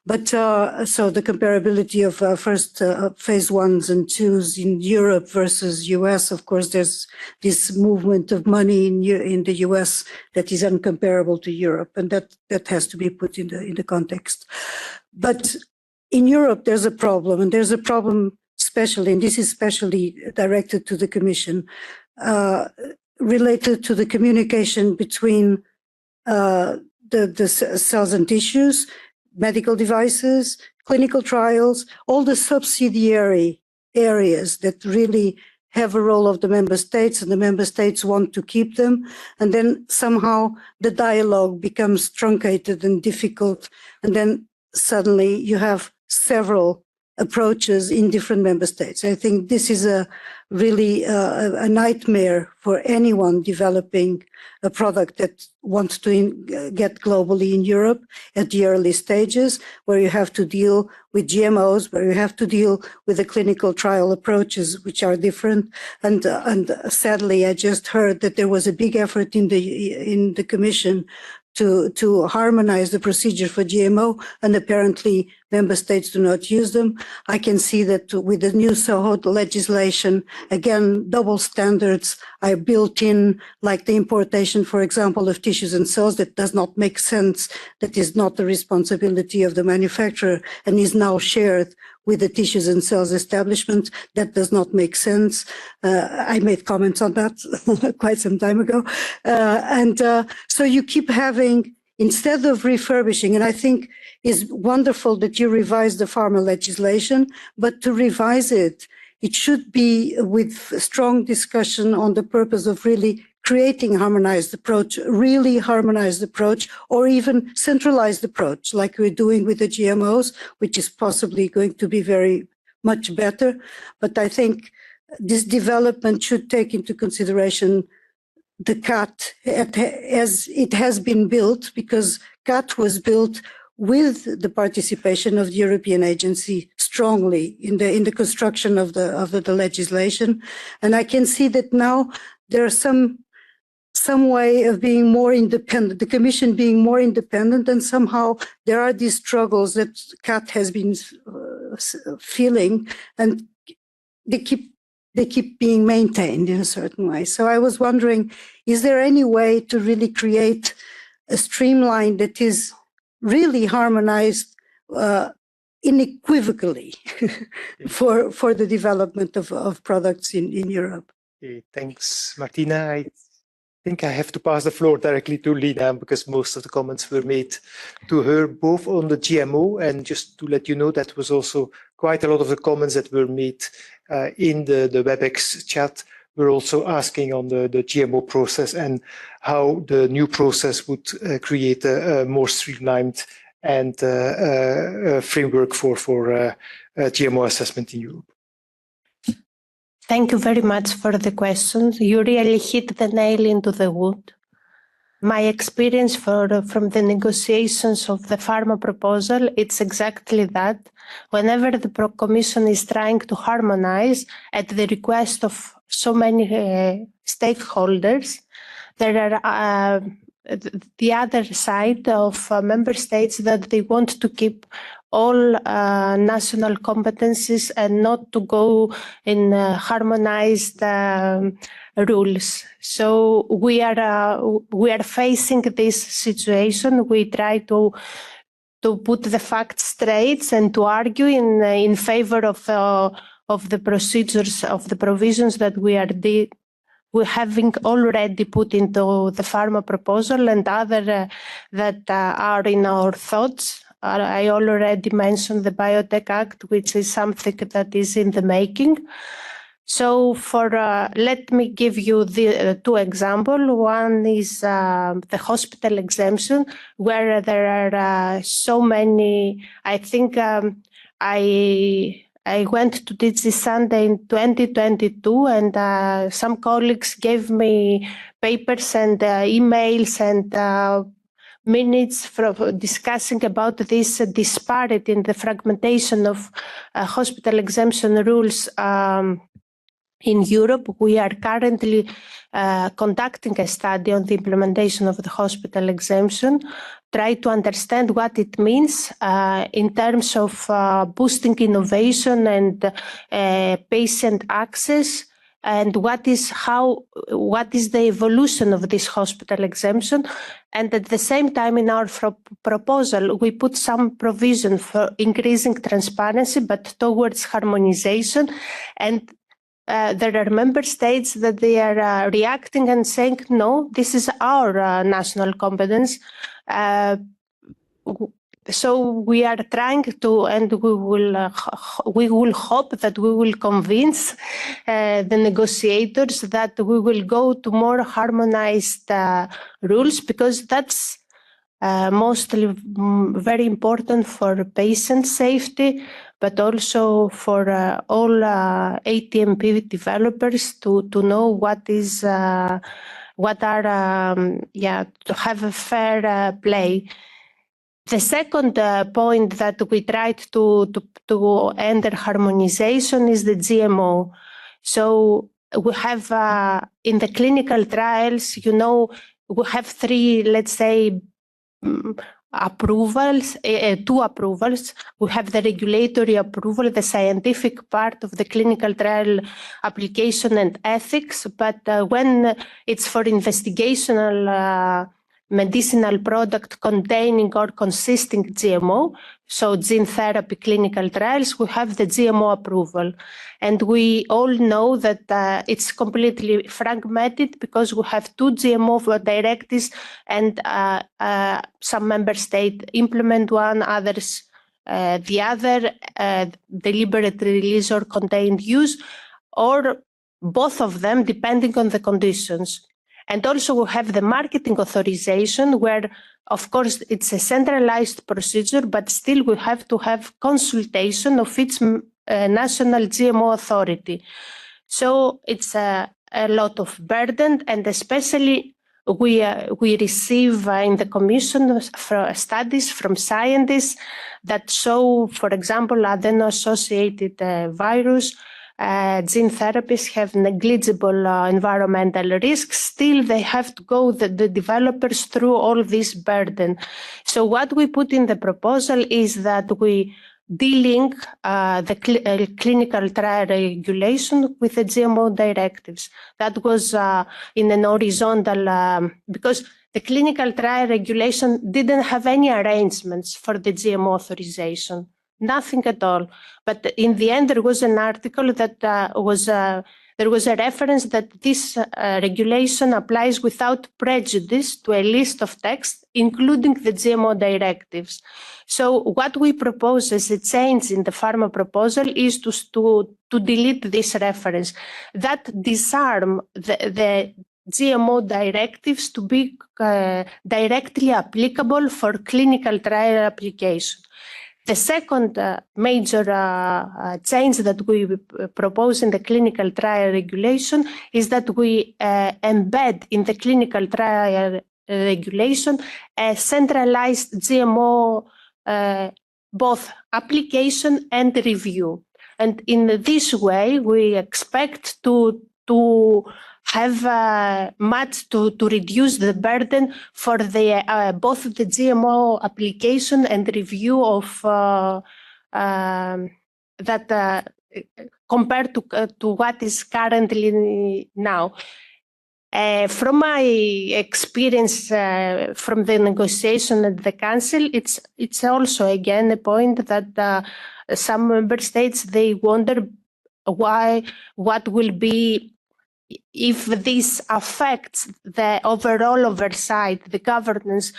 But so the comparability of first phase 1s and 2s in Europe versus US, of course, there's this movement of money in the US that is uncomparable to Europe, and that has to be put in the context. But in Europe, there's a problem, and there's a problem especially, and this is especially directed to the Commission, related to the communication between the cells and tissues, medical devices, clinical trials, all the subsidiary areas that really have a role of the member states, and the member states want to keep them. And then somehow the dialogue becomes truncated and difficult. And then suddenly you have several approaches in different member states. I think this is really a nightmare for anyone developing a product that wants to get globally in Europe at the early stages, where you have to deal with GMOs, where you have to deal with the clinical trial approaches, which are different. And sadly, I just heard that there was a big effort in the Commission to harmonize the procedure for GMO, and apparently member states do not use them. I can see that with the new SOHO legislation, again, double standards are built in, like the importation, for example, of tissues and cells that does not make sense, that is not the responsibility of the manufacturer and is now shared with the tissues and cells establishment. That does not make sense. I made comments on that quite some time ago. So you keep having, instead of refurbishing, and I think it's wonderful that you revise the pharma legislation, but to revise it, it should be with strong discussion on the purpose of really creating harmonized approach, really harmonized approach, or even centralized approach, like we're doing with the GMOs, which is possibly going to be very much better. But I think this development should take into consideration the CAT as it has been built, because CAT was built with the participation of the European agency strongly in the construction of the legislation. And I can see that now there are some way of being more independent, the Commission being more independent, and somehow there are these struggles that CAT has been feeling, and they keep being maintained in a certain way. So I was wondering, is there any way to really create a streamline that is really harmonized unequivocally for the development of products in Europe? Okay, thanks, Martina. I think I have to pass the floor directly to Lina, because most of the comments were made to her, both on the GMO, and just to let you know, that was also quite a lot of the comments that were made in the WebEx chat were also asking on the GMO process and how the new process would create a more streamlined and framework for GMO assessment in Europe. Thank you very much for the questions. You really hit the nail into the wood. My experience from the negotiations of the pharma proposal, it's exactly that. Whenever the Commission is trying to harmonize at the request of so many stakeholders, there are the other side of member states that they want to keep all national competencies and not to go in harmonized rules. So we are facing this situation. We try to put the facts straight and to argue in favor of the procedures, of the provisions that we're having already put into the pharma proposal, and other that are in our thoughts. I already mentioned the Biotech Act, which is something that is in the making. So let me give you the two examples. One is the hospital exemption, where there are so many. I think I went to DG Sunday in 2022, and some colleagues gave me papers and emails and minutes from discussing about this disparity in the fragmentation of hospital exemption rules in Europe. We are currently conducting a study on the implementation of the hospital exemption, try to understand what it means in terms of boosting innovation and patient access, and what is the evolution of this hospital exemption. And at the same time, in our proposal, we put some provision for increasing transparency, but towards harmonization. And there are member states that they are reacting and saying, no, this is our national competence. So we are trying to, and we will hope that we will convince the negotiators that we will go to more harmonized rules, because that's mostly very important for patient safety, but also for all ATMP developers to know to have a fair play. The second point that we tried to enter harmonization is the GMO. So we have in the clinical trials, we have three, let's say, approvals, two approvals. We have the regulatory approval, the scientific part of the clinical trial application and ethics. But when it's for investigational medicinal product containing or consisting GMO, so gene therapy clinical trials, we have the GMO approval. And we all know that it's completely fragmented because we have two GMO directives, and some member states implement one, others the other, deliberate release or contained use, or both of them depending on the conditions. And also we have the marketing authorization, where, of course, it's a centralized procedure, but still we have to have consultation of each national GMO authority. So it's a lot of burden, and especially we receive in the Commission studies from scientists that show, for example, adeno-associated virus, gene therapies have negligible environmental risks. Still, they have to go, the developers, through all this burden. So what we put in the proposal is that we de-link the clinical trial regulation with the GMO directives. That was in an horizontal, because the clinical trial regulation didn't have any arrangements for the GMO authorization. Nothing at all. But in the end, there was an article that there was a reference that this regulation applies without prejudice to a list of texts, including the GMO directives. So what we propose as a change in the pharma proposal is to delete this reference, that disarm the GMO directives to be directly applicable for clinical trial application. The second major change that we propose in the clinical trial regulation is that we embed in the clinical trial regulation a centralized GMO both application and review. And in this way, we expect to have to reduce the burden for the both the GMO application and review of that compared to what is currently now. From my experience from the negotiation at the Council, it's also again a point that some member states, they wonder what will be if this affects the overall oversight, the governance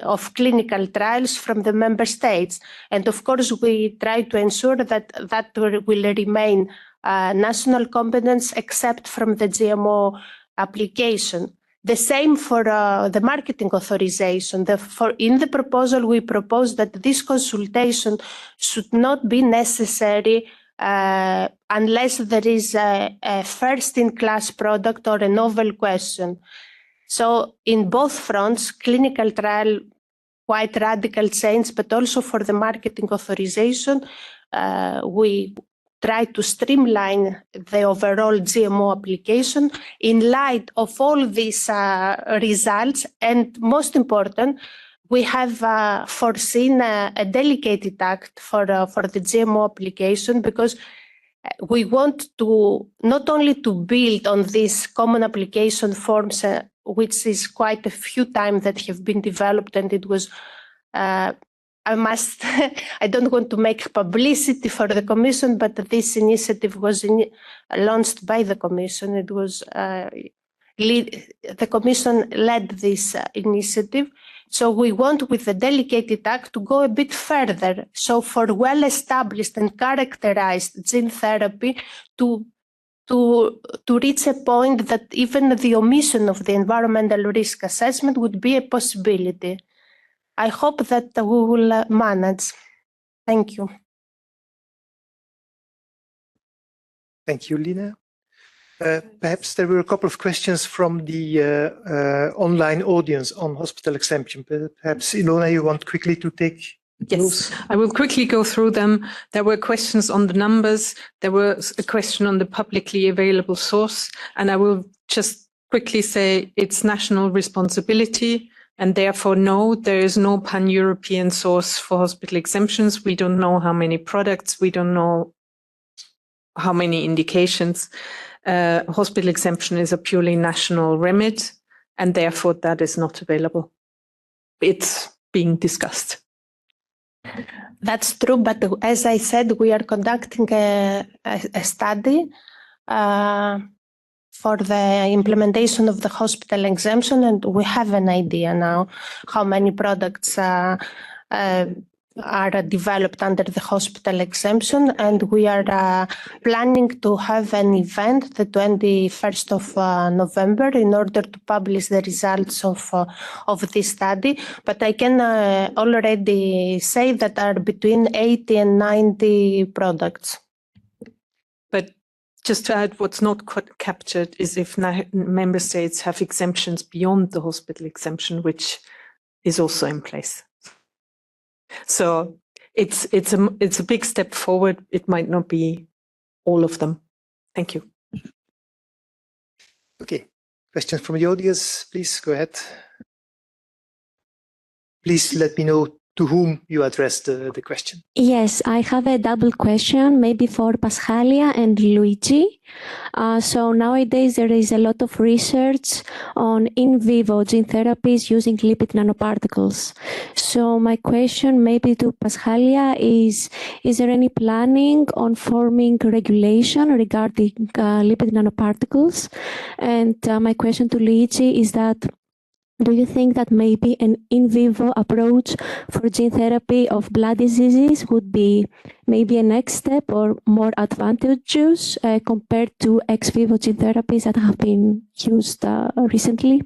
of clinical trials from the member states. And of course, we try to ensure that will remain national competence except from the GMO application. The same for the marketing authorization. In the proposal, we propose that this consultation should not be necessary unless there is a first-in-class product or a novel question. So in both fronts, clinical trial, quite radical change, but also for the marketing authorization, we try to streamline the overall GMO application in light of all these results. And most important, we have foreseen a delegated act for the GMO application, because we want to not only to build on these common application forms, which is quite a few times that have been developed, and it was I don't want to make publicity for the Commission, but this initiative was launched by the Commission. It was the Commission led this initiative. So we want, with the delegated act, to go a bit further. So for well-established and characterized gene therapy to reach a point that even the omission of the environmental risk assessment would be a possibility. I hope that we will manage. Thank you. Thank you, Lina. Perhaps there were a couple of questions from the online audience on hospital exemption. Perhaps, Ilona, you want quickly to take those? Yes, I will quickly go through them. There were questions on the numbers. There was a question on the publicly available source. And I will just quickly say it's national responsibility. And therefore, no, there is no pan-European source for hospital exemptions. We don't know how many products. We don't know how many indications. Hospital exemption is a purely national remit, and therefore that is not available. It's being discussed. That's true, but as I said, we are conducting a study for the implementation of the hospital exemption, and we have an idea now how many products are developed under the hospital exemption, and we are planning to have an event the 21st of November in order to publish the results of this study. But I can already say that are between 80 and 90 products. But just to add, what's not captured is if member states have exemptions beyond the hospital exemption, which is also in place. So it's a big step forward. It might not be all of them. Thank you. Okay, questions from the audience, please go ahead. Please let me know to whom you addressed the question. Yes, I have a double question, maybe for Paschalia and Luigi. So nowadays there is a lot of research on in vivo gene therapies using lipid nanoparticles. So my question maybe to Paschalia is there any planning on forming regulation regarding lipid nanoparticles? And my question to Luigi is that, do you think that maybe an in vivo approach for gene therapy of blood diseases would be maybe a next step or more advantageous compared to ex vivo gene therapies that have been used recently?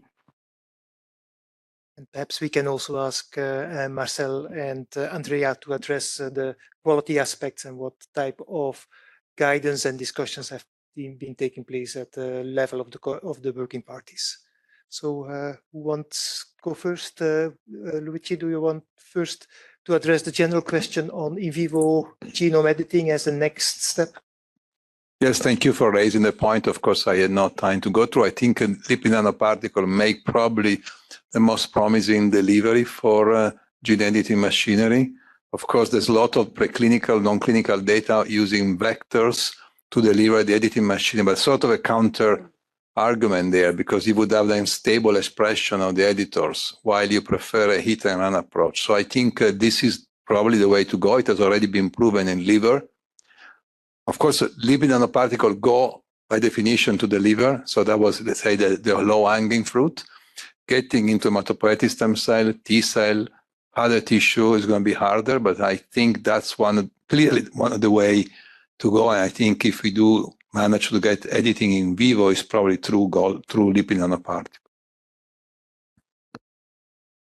And perhaps we can also ask Marcel and Andrea to address the quality aspects and what type of guidance and discussions have been taking place at the level of the working parties. So who wants to go first? Luigi, do you want first to address the general question on in vivo genome editing as the next step? Yes, thank you for raising the point. Of course, I had no time to go through. I think a lipid nanoparticle make probably the most promising delivery for gene editing machinery. Of course, there's a lot of preclinical, non-clinical data using vectors to deliver the editing machine, but sort of a counter argument there, because you would have the stable expression of the editors while you prefer a hit and run approach. So I think this is probably the way to go. It has already been proven in liver. Of course, lipid nanoparticles go by definition to the liver. So that was, let's say, the low-hanging fruit. Getting into hematopoietic stem cell, T cell, other tissue is going to be harder, but I think that's clearly one of the way to go. And I think if we do manage to get editing in vivo, it's probably through lipid nanoparticles.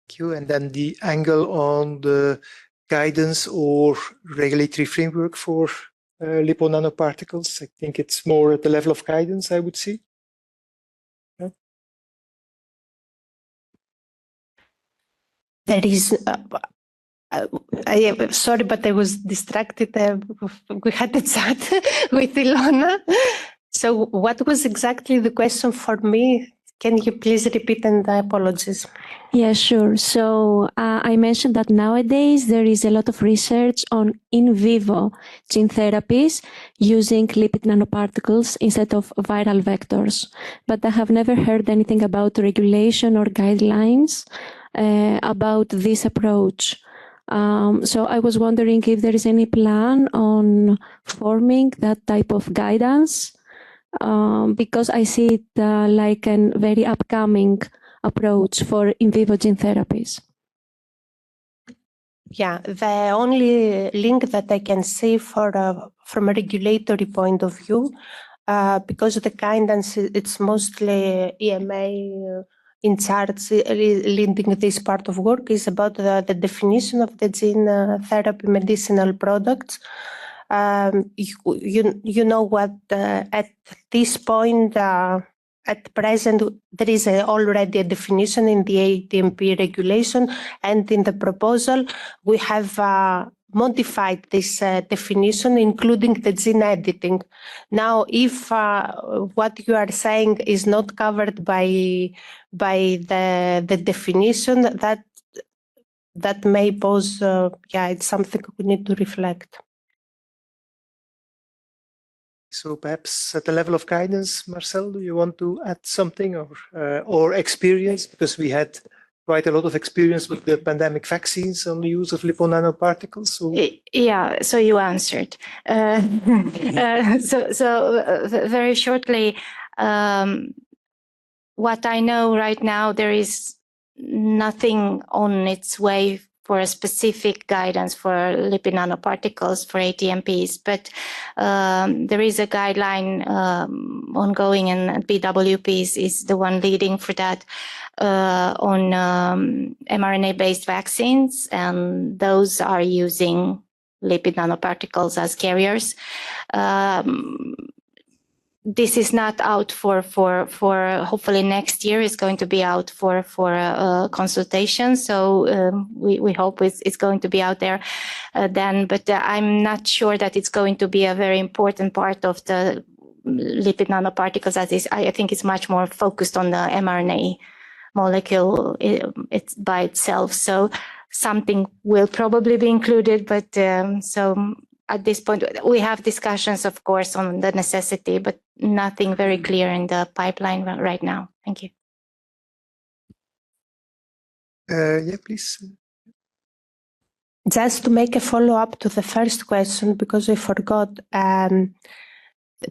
Thank you. And then the angle on the guidance or regulatory framework for lipo nanoparticles. I think it's more at the level of guidance, I would say. Yeah. There is, sorry, but I was distracted. We had a chat with Ilona. So what was exactly the question for me? Can you please repeat, and apologies? Yeah, sure. So I mentioned that nowadays there is a lot of research on in vivo gene therapies using lipid nanoparticles instead of viral vectors. But I have never heard anything about regulation or guidelines about this approach. So I was wondering if there is any plan on forming that type of guidance, because I see it like a very upcoming approach for in vivo gene therapies. Yeah, the only link that I can see for from a regulatory point of view, because the guidance, it's mostly EMA in charge leading this part of work, is about the definition of the gene therapy medicinal products. You know what, at this point, at present, there is already a definition in the ATMP regulation, and in the proposal, we have modified this definition, including the gene editing. Now, if what you are saying is not covered by the definition, that may pose, it's something we need to reflect. So perhaps at the level of guidance, Marcel, do you want to add something or experience? Because we had quite a lot of experience with the pandemic vaccines on the use of lipo nanoparticles. So. Yeah, so you answered. So very shortly, what I know right now, there is nothing on its way for a specific guidance for lipid nanoparticles for ATMPs, but there is a guideline ongoing, and BWP is the one leading for that on mRNA-based vaccines, and those are using lipid nanoparticles as carriers. This is not out for hopefully next year. It's going to be out for consultation. So we hope it's going to be out there then. But I'm not sure that it's going to be a very important part of the lipid nanoparticles. I think it's much more focused on the mRNA molecule it's by itself. So something will probably be included, but so. At this point, we have discussions, of course, on the necessity, but nothing very clear in the pipeline right now. Thank you. Yeah, please. Just to make a follow-up to the first question, because I forgot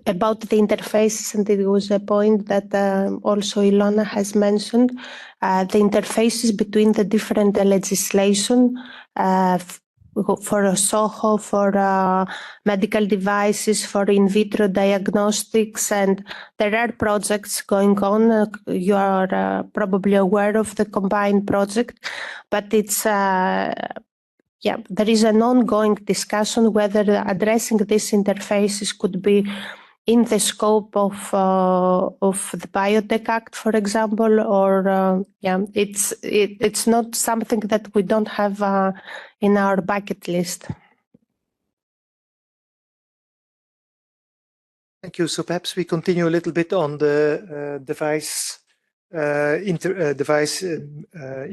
about the interfaces, and it was a point that also Ilona has mentioned, the interfaces between the different legislation for SOHO, for medical devices, for in vitro diagnostics, and there are projects going on. You are probably aware of the combined project, but it's there is an ongoing discussion whether addressing these interfaces could be in the scope of the Biotech Act, for example, or it's not something that we don't have in our bucket list. Thank you. So perhaps we continue a little bit on the device in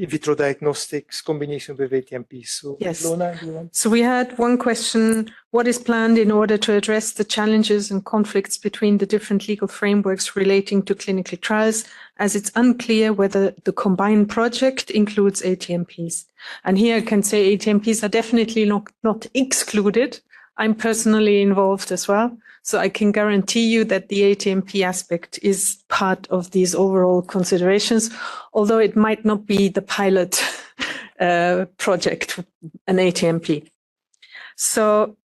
vitro diagnostics combination with ATMP. So, yes. Ilona, do you want? So we had one question: what is planned in order to address the challenges and conflicts between the different legal frameworks relating to clinical trials, as it's unclear whether the combined project includes ATMPs? And here I can say ATMPs are definitely not excluded. I'm personally involved as well. So I can guarantee you that the ATMP aspect is part of these overall considerations, although it might not be the pilot project, an ATMP. So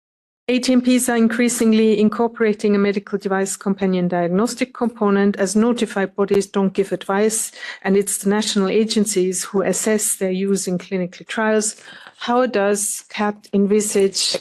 ATMPs are increasingly incorporating a medical device companion diagnostic component, as notified bodies don't give advice, and it's the national agencies who assess their use in clinical trials. How does CAT envisage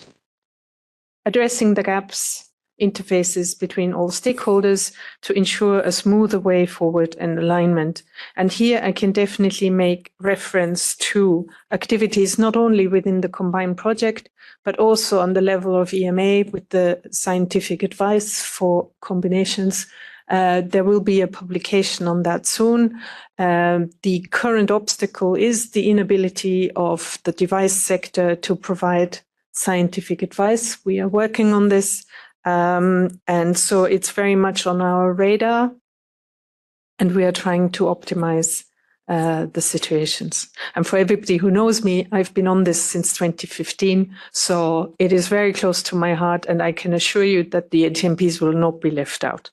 addressing the gaps, interfaces between all stakeholders to ensure a smoother way forward and alignment? And here I can definitely make reference to activities not only within the combined project, but also on the level of EMA with the scientific advice for combinations. There will be a publication on that soon. The current obstacle is the inability of the device sector to provide scientific advice. We are working on this. And so it's very much on our radar, and we are trying to optimize the situations. And for everybody who knows me, I've been on this since 2015, so it is very close to my heart, and I can assure you that the ATMPs will not be left out.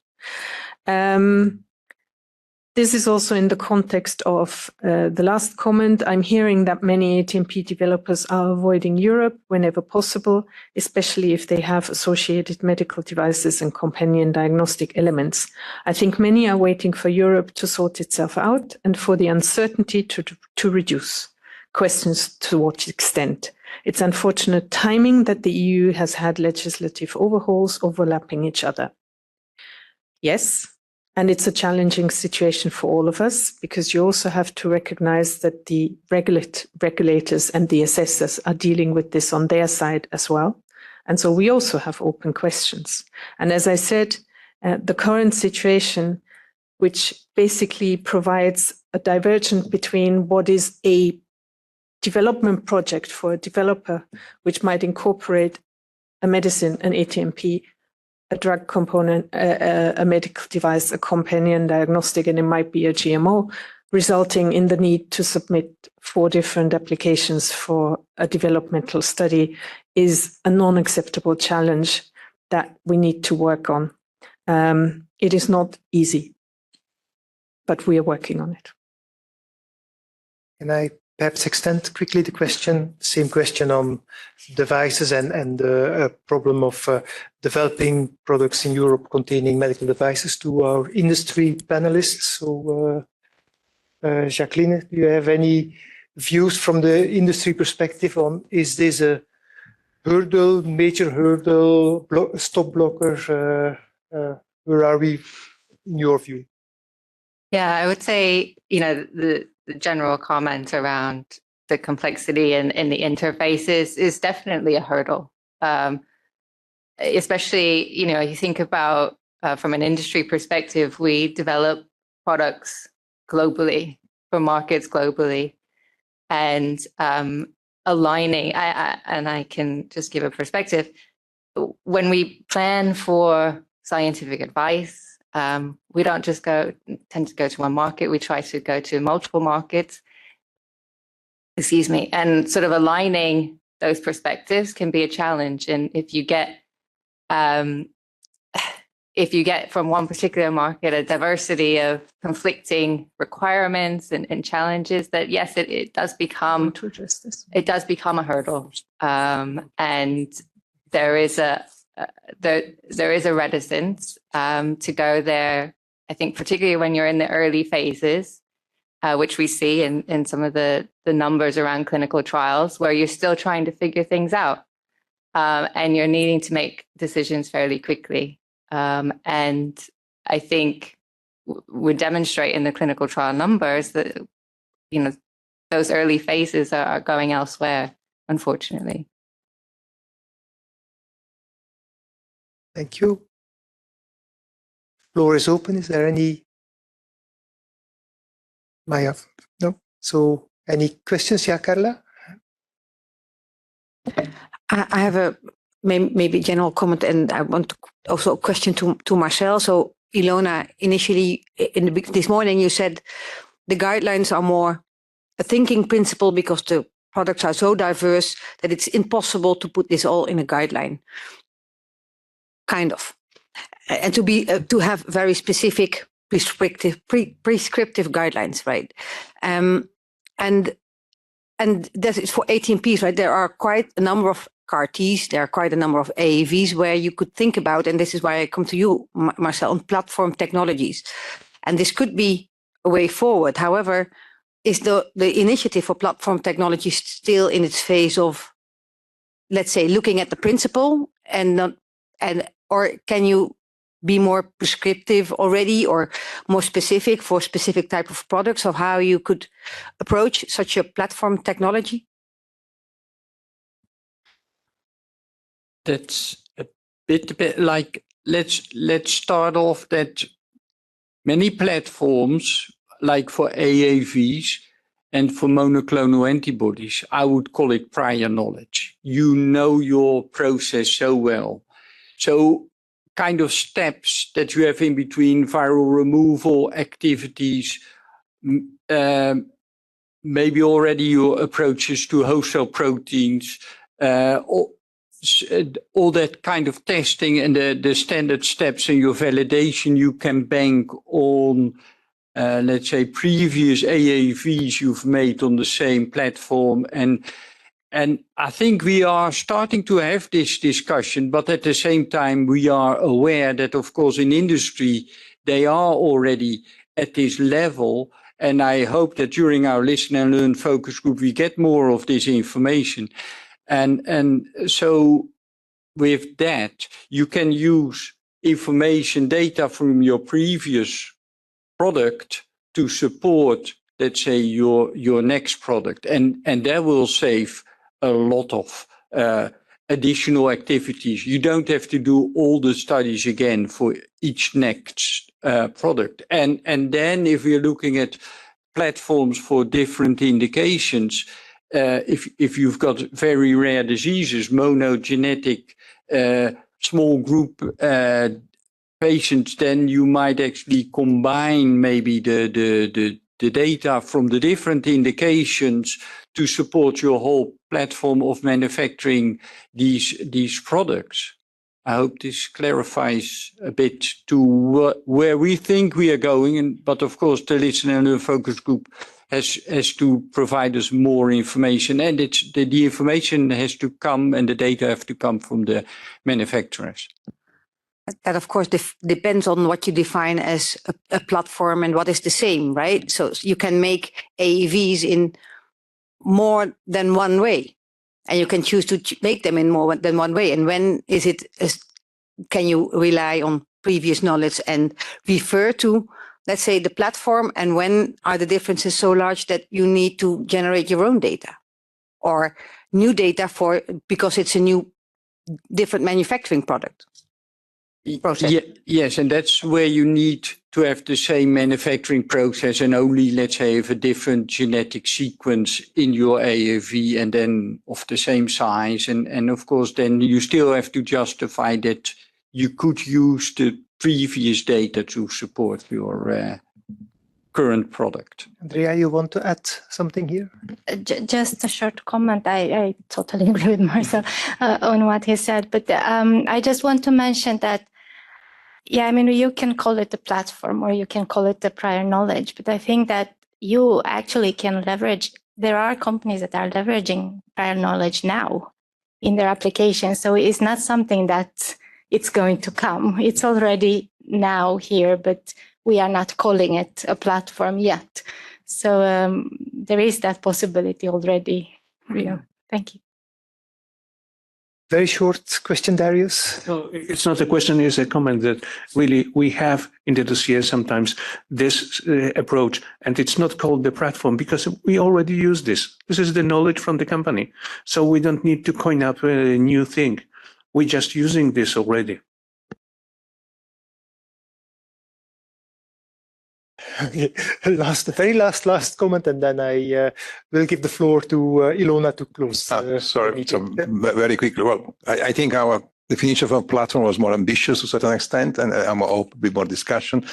This is also in the context of the last comment. I'm hearing that many ATMP developers are avoiding Europe whenever possible, especially if they have associated medical devices and companion diagnostic elements. I think many are waiting for Europe to sort itself out and for the uncertainty to reduce. Questions to what extent. It's unfortunate timing that the EU has had legislative overhauls overlapping each other. Yes. And it's a challenging situation for all of us, because you also have to recognize that the regulators and the assessors are dealing with this on their side as well. And so we also have open questions. And as I said, the current situation, which basically provides a divergence between what is a development project for a developer, which might incorporate a medicine, an ATMP, a drug component, a medical device, a companion diagnostic, and it might be a GMO, resulting in the need to submit 4 different applications for a developmental study, is a non-acceptable challenge that we need to work on. It is not easy, but we are working on it. Can I perhaps extend quickly the question, same question on devices and the problem of developing products in Europe containing medical devices to our industry panelists. So, Jacqueline, do you have any views from the industry perspective on, is this a hurdle, major hurdle, stop blocker? Where are we in your view? Yeah, I would say, the general comment around the complexity in the interfaces is definitely a hurdle. Especially, you think about from an industry perspective, we develop products globally for markets globally, and aligning. And I can just give a perspective. When we plan for scientific advice, we don't just tend to go to one market. We try to go to multiple markets. And sort of aligning those perspectives can be a challenge. And if you get from one particular market a diversity of conflicting requirements and challenges, that yes, it does become to address this. It does become a hurdle, and there is a reticence to go there. I think particularly when you're in the early phases, which we see in some of the numbers around clinical trials, where you're still trying to figure things out, and you're needing to make decisions fairly quickly. And I think we demonstrate in the clinical trial numbers that those early phases are going elsewhere, unfortunately. Thank you. Floor is open. Is there any? Maya? No? So any questions? Yeah, Carla? I have a maybe general comment, and I want also a question to Marcel. So Ilona, initially this morning you said the guidelines are more a thinking principle because the products are so diverse that it's impossible to put this all in a guideline. Kind of. And to have very specific prescriptive guidelines, right? And that is for ATMPs, right? There are quite a number of CAR-Ts, there are quite a number of AAVs where you could think about, and this is why I come to you, Marcel, on platform technologies. And this could be a way forward. However, is the initiative for platform technology still in its phase of, let's say, looking at the principle or can you be more prescriptive already or more specific for specific type of products of how you could approach such a platform technology? That's a bit like, let's start off that many platforms, like for AAVs and for monoclonal antibodies, I would call it prior knowledge. You know your process so well. So kind of steps that you have in between viral removal activities, maybe already your approaches to host cell proteins, all that kind of testing and the standard steps in your validation, you can bank on, let's say, previous AAVs you've made on the same platform. And I think we are starting to have this discussion, but at the same time, we are aware that, of course, in industry, they are already at this level. And I hope that during our Listen and Learn focus group, we get more of this information. And so with that, you can use information data from your previous product to support, let's say, your next product. And that will save a lot of additional activities. You don't have to do all the studies again for each next product. And then if we're looking at platforms for different indications, if you've got very rare diseases, monogenetic, small group patients, then you might actually combine maybe the data from the different indications to support your whole platform of manufacturing these products. I hope this clarifies a bit to where we think we are going. But of course, the Listen and Learn focus group has to provide us more information, and the information has to come and the data have to come from the manufacturers. That, of course, depends on what you define as a platform and what is the same, right? So you can make AAVs in more than one way, and you can choose to make them in more than one way. And when is it, can you rely on previous knowledge and refer to, let's say, the platform? And when are the differences so large that you need to generate your own data or new data because it's a new, different manufacturing product? Process. Yes, and that's where you need to have the same manufacturing process and only, let's say, have a different genetic sequence in your AAV and then of the same size. And of course, then you still have to justify that you could use the previous data to support your current product. Andrea, you want to add something here? Just a short comment. I totally agree with Marcel on what he said, but I just want to mention that, yeah, I mean, you can call it a platform or you can call it the prior knowledge, but I think that you actually can leverage, there are companies that are leveraging prior knowledge now in their applications. So it's not something that it's going to come. It's already now here, but we are not calling it a platform yet. So there is that possibility already. Yeah. Thank you. Very short question, Darius. No, it's not a question, it's a comment that really we have in the dossier sometimes this approach, and it's not called the platform because we already use this. This is the knowledge from the company. So we don't need to coin up a new thing. We're just using this already. Very last comment, and then I will give the floor to Ilona to close. Sorry, so very quickly. Well, I think our definition of a platform was more ambitious to a certain extent, and I'm open to a bit more discussion.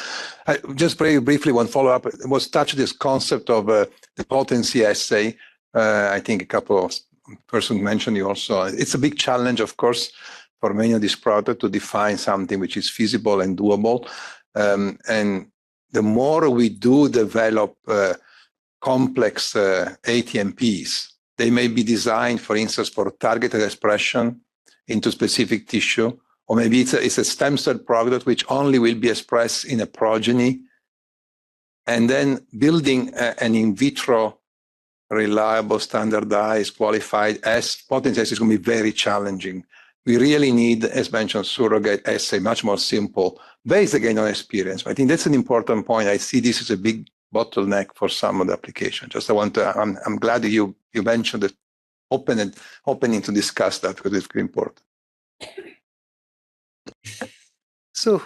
I just very briefly, one follow-up was touch this concept of the potency assay. I think a couple of persons mentioned it also. It's a big challenge, of course, for many of these products to define something which is feasible and doable. And the more we do develop complex ATMPs, They may be designed, for instance, for targeted expression into specific tissue, or maybe it's a stem cell product which only will be expressed in a progeny. And then building an in vitro reliable, standardized, qualified potency assay is going to be very challenging. We really need, as mentioned, surrogate assay, much more simple, based again on experience. I think that's an important point. I see this as a big bottleneck for some of the applications. Just I'm glad that you mentioned it, opening to discuss that because it's very important. So,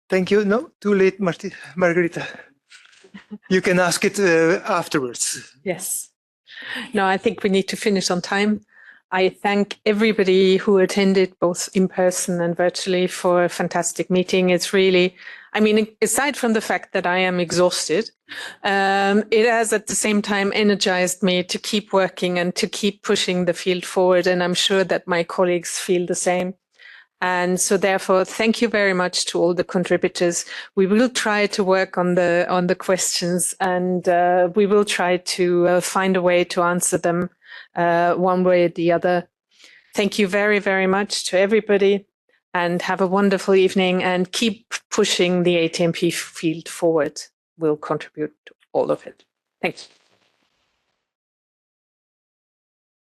thank you. No, too late, Margarita. You can ask it afterwards. Yes. No, I think we need to finish on time. I thank everybody who attended both in person and virtually for a fantastic meeting. It's really, I mean, aside from the fact that I am exhausted, it has at the same time energized me to keep working and to keep pushing the field forward. And I'm sure that my colleagues feel the same. And so therefore, thank you very much to all the contributors. We will try to work on the questions, and we will try to find a way to answer them one way or the other. Thank you very, very much to everybody, and have a wonderful evening, and keep pushing the ATMP field forward. We'll contribute to all of it. Thanks.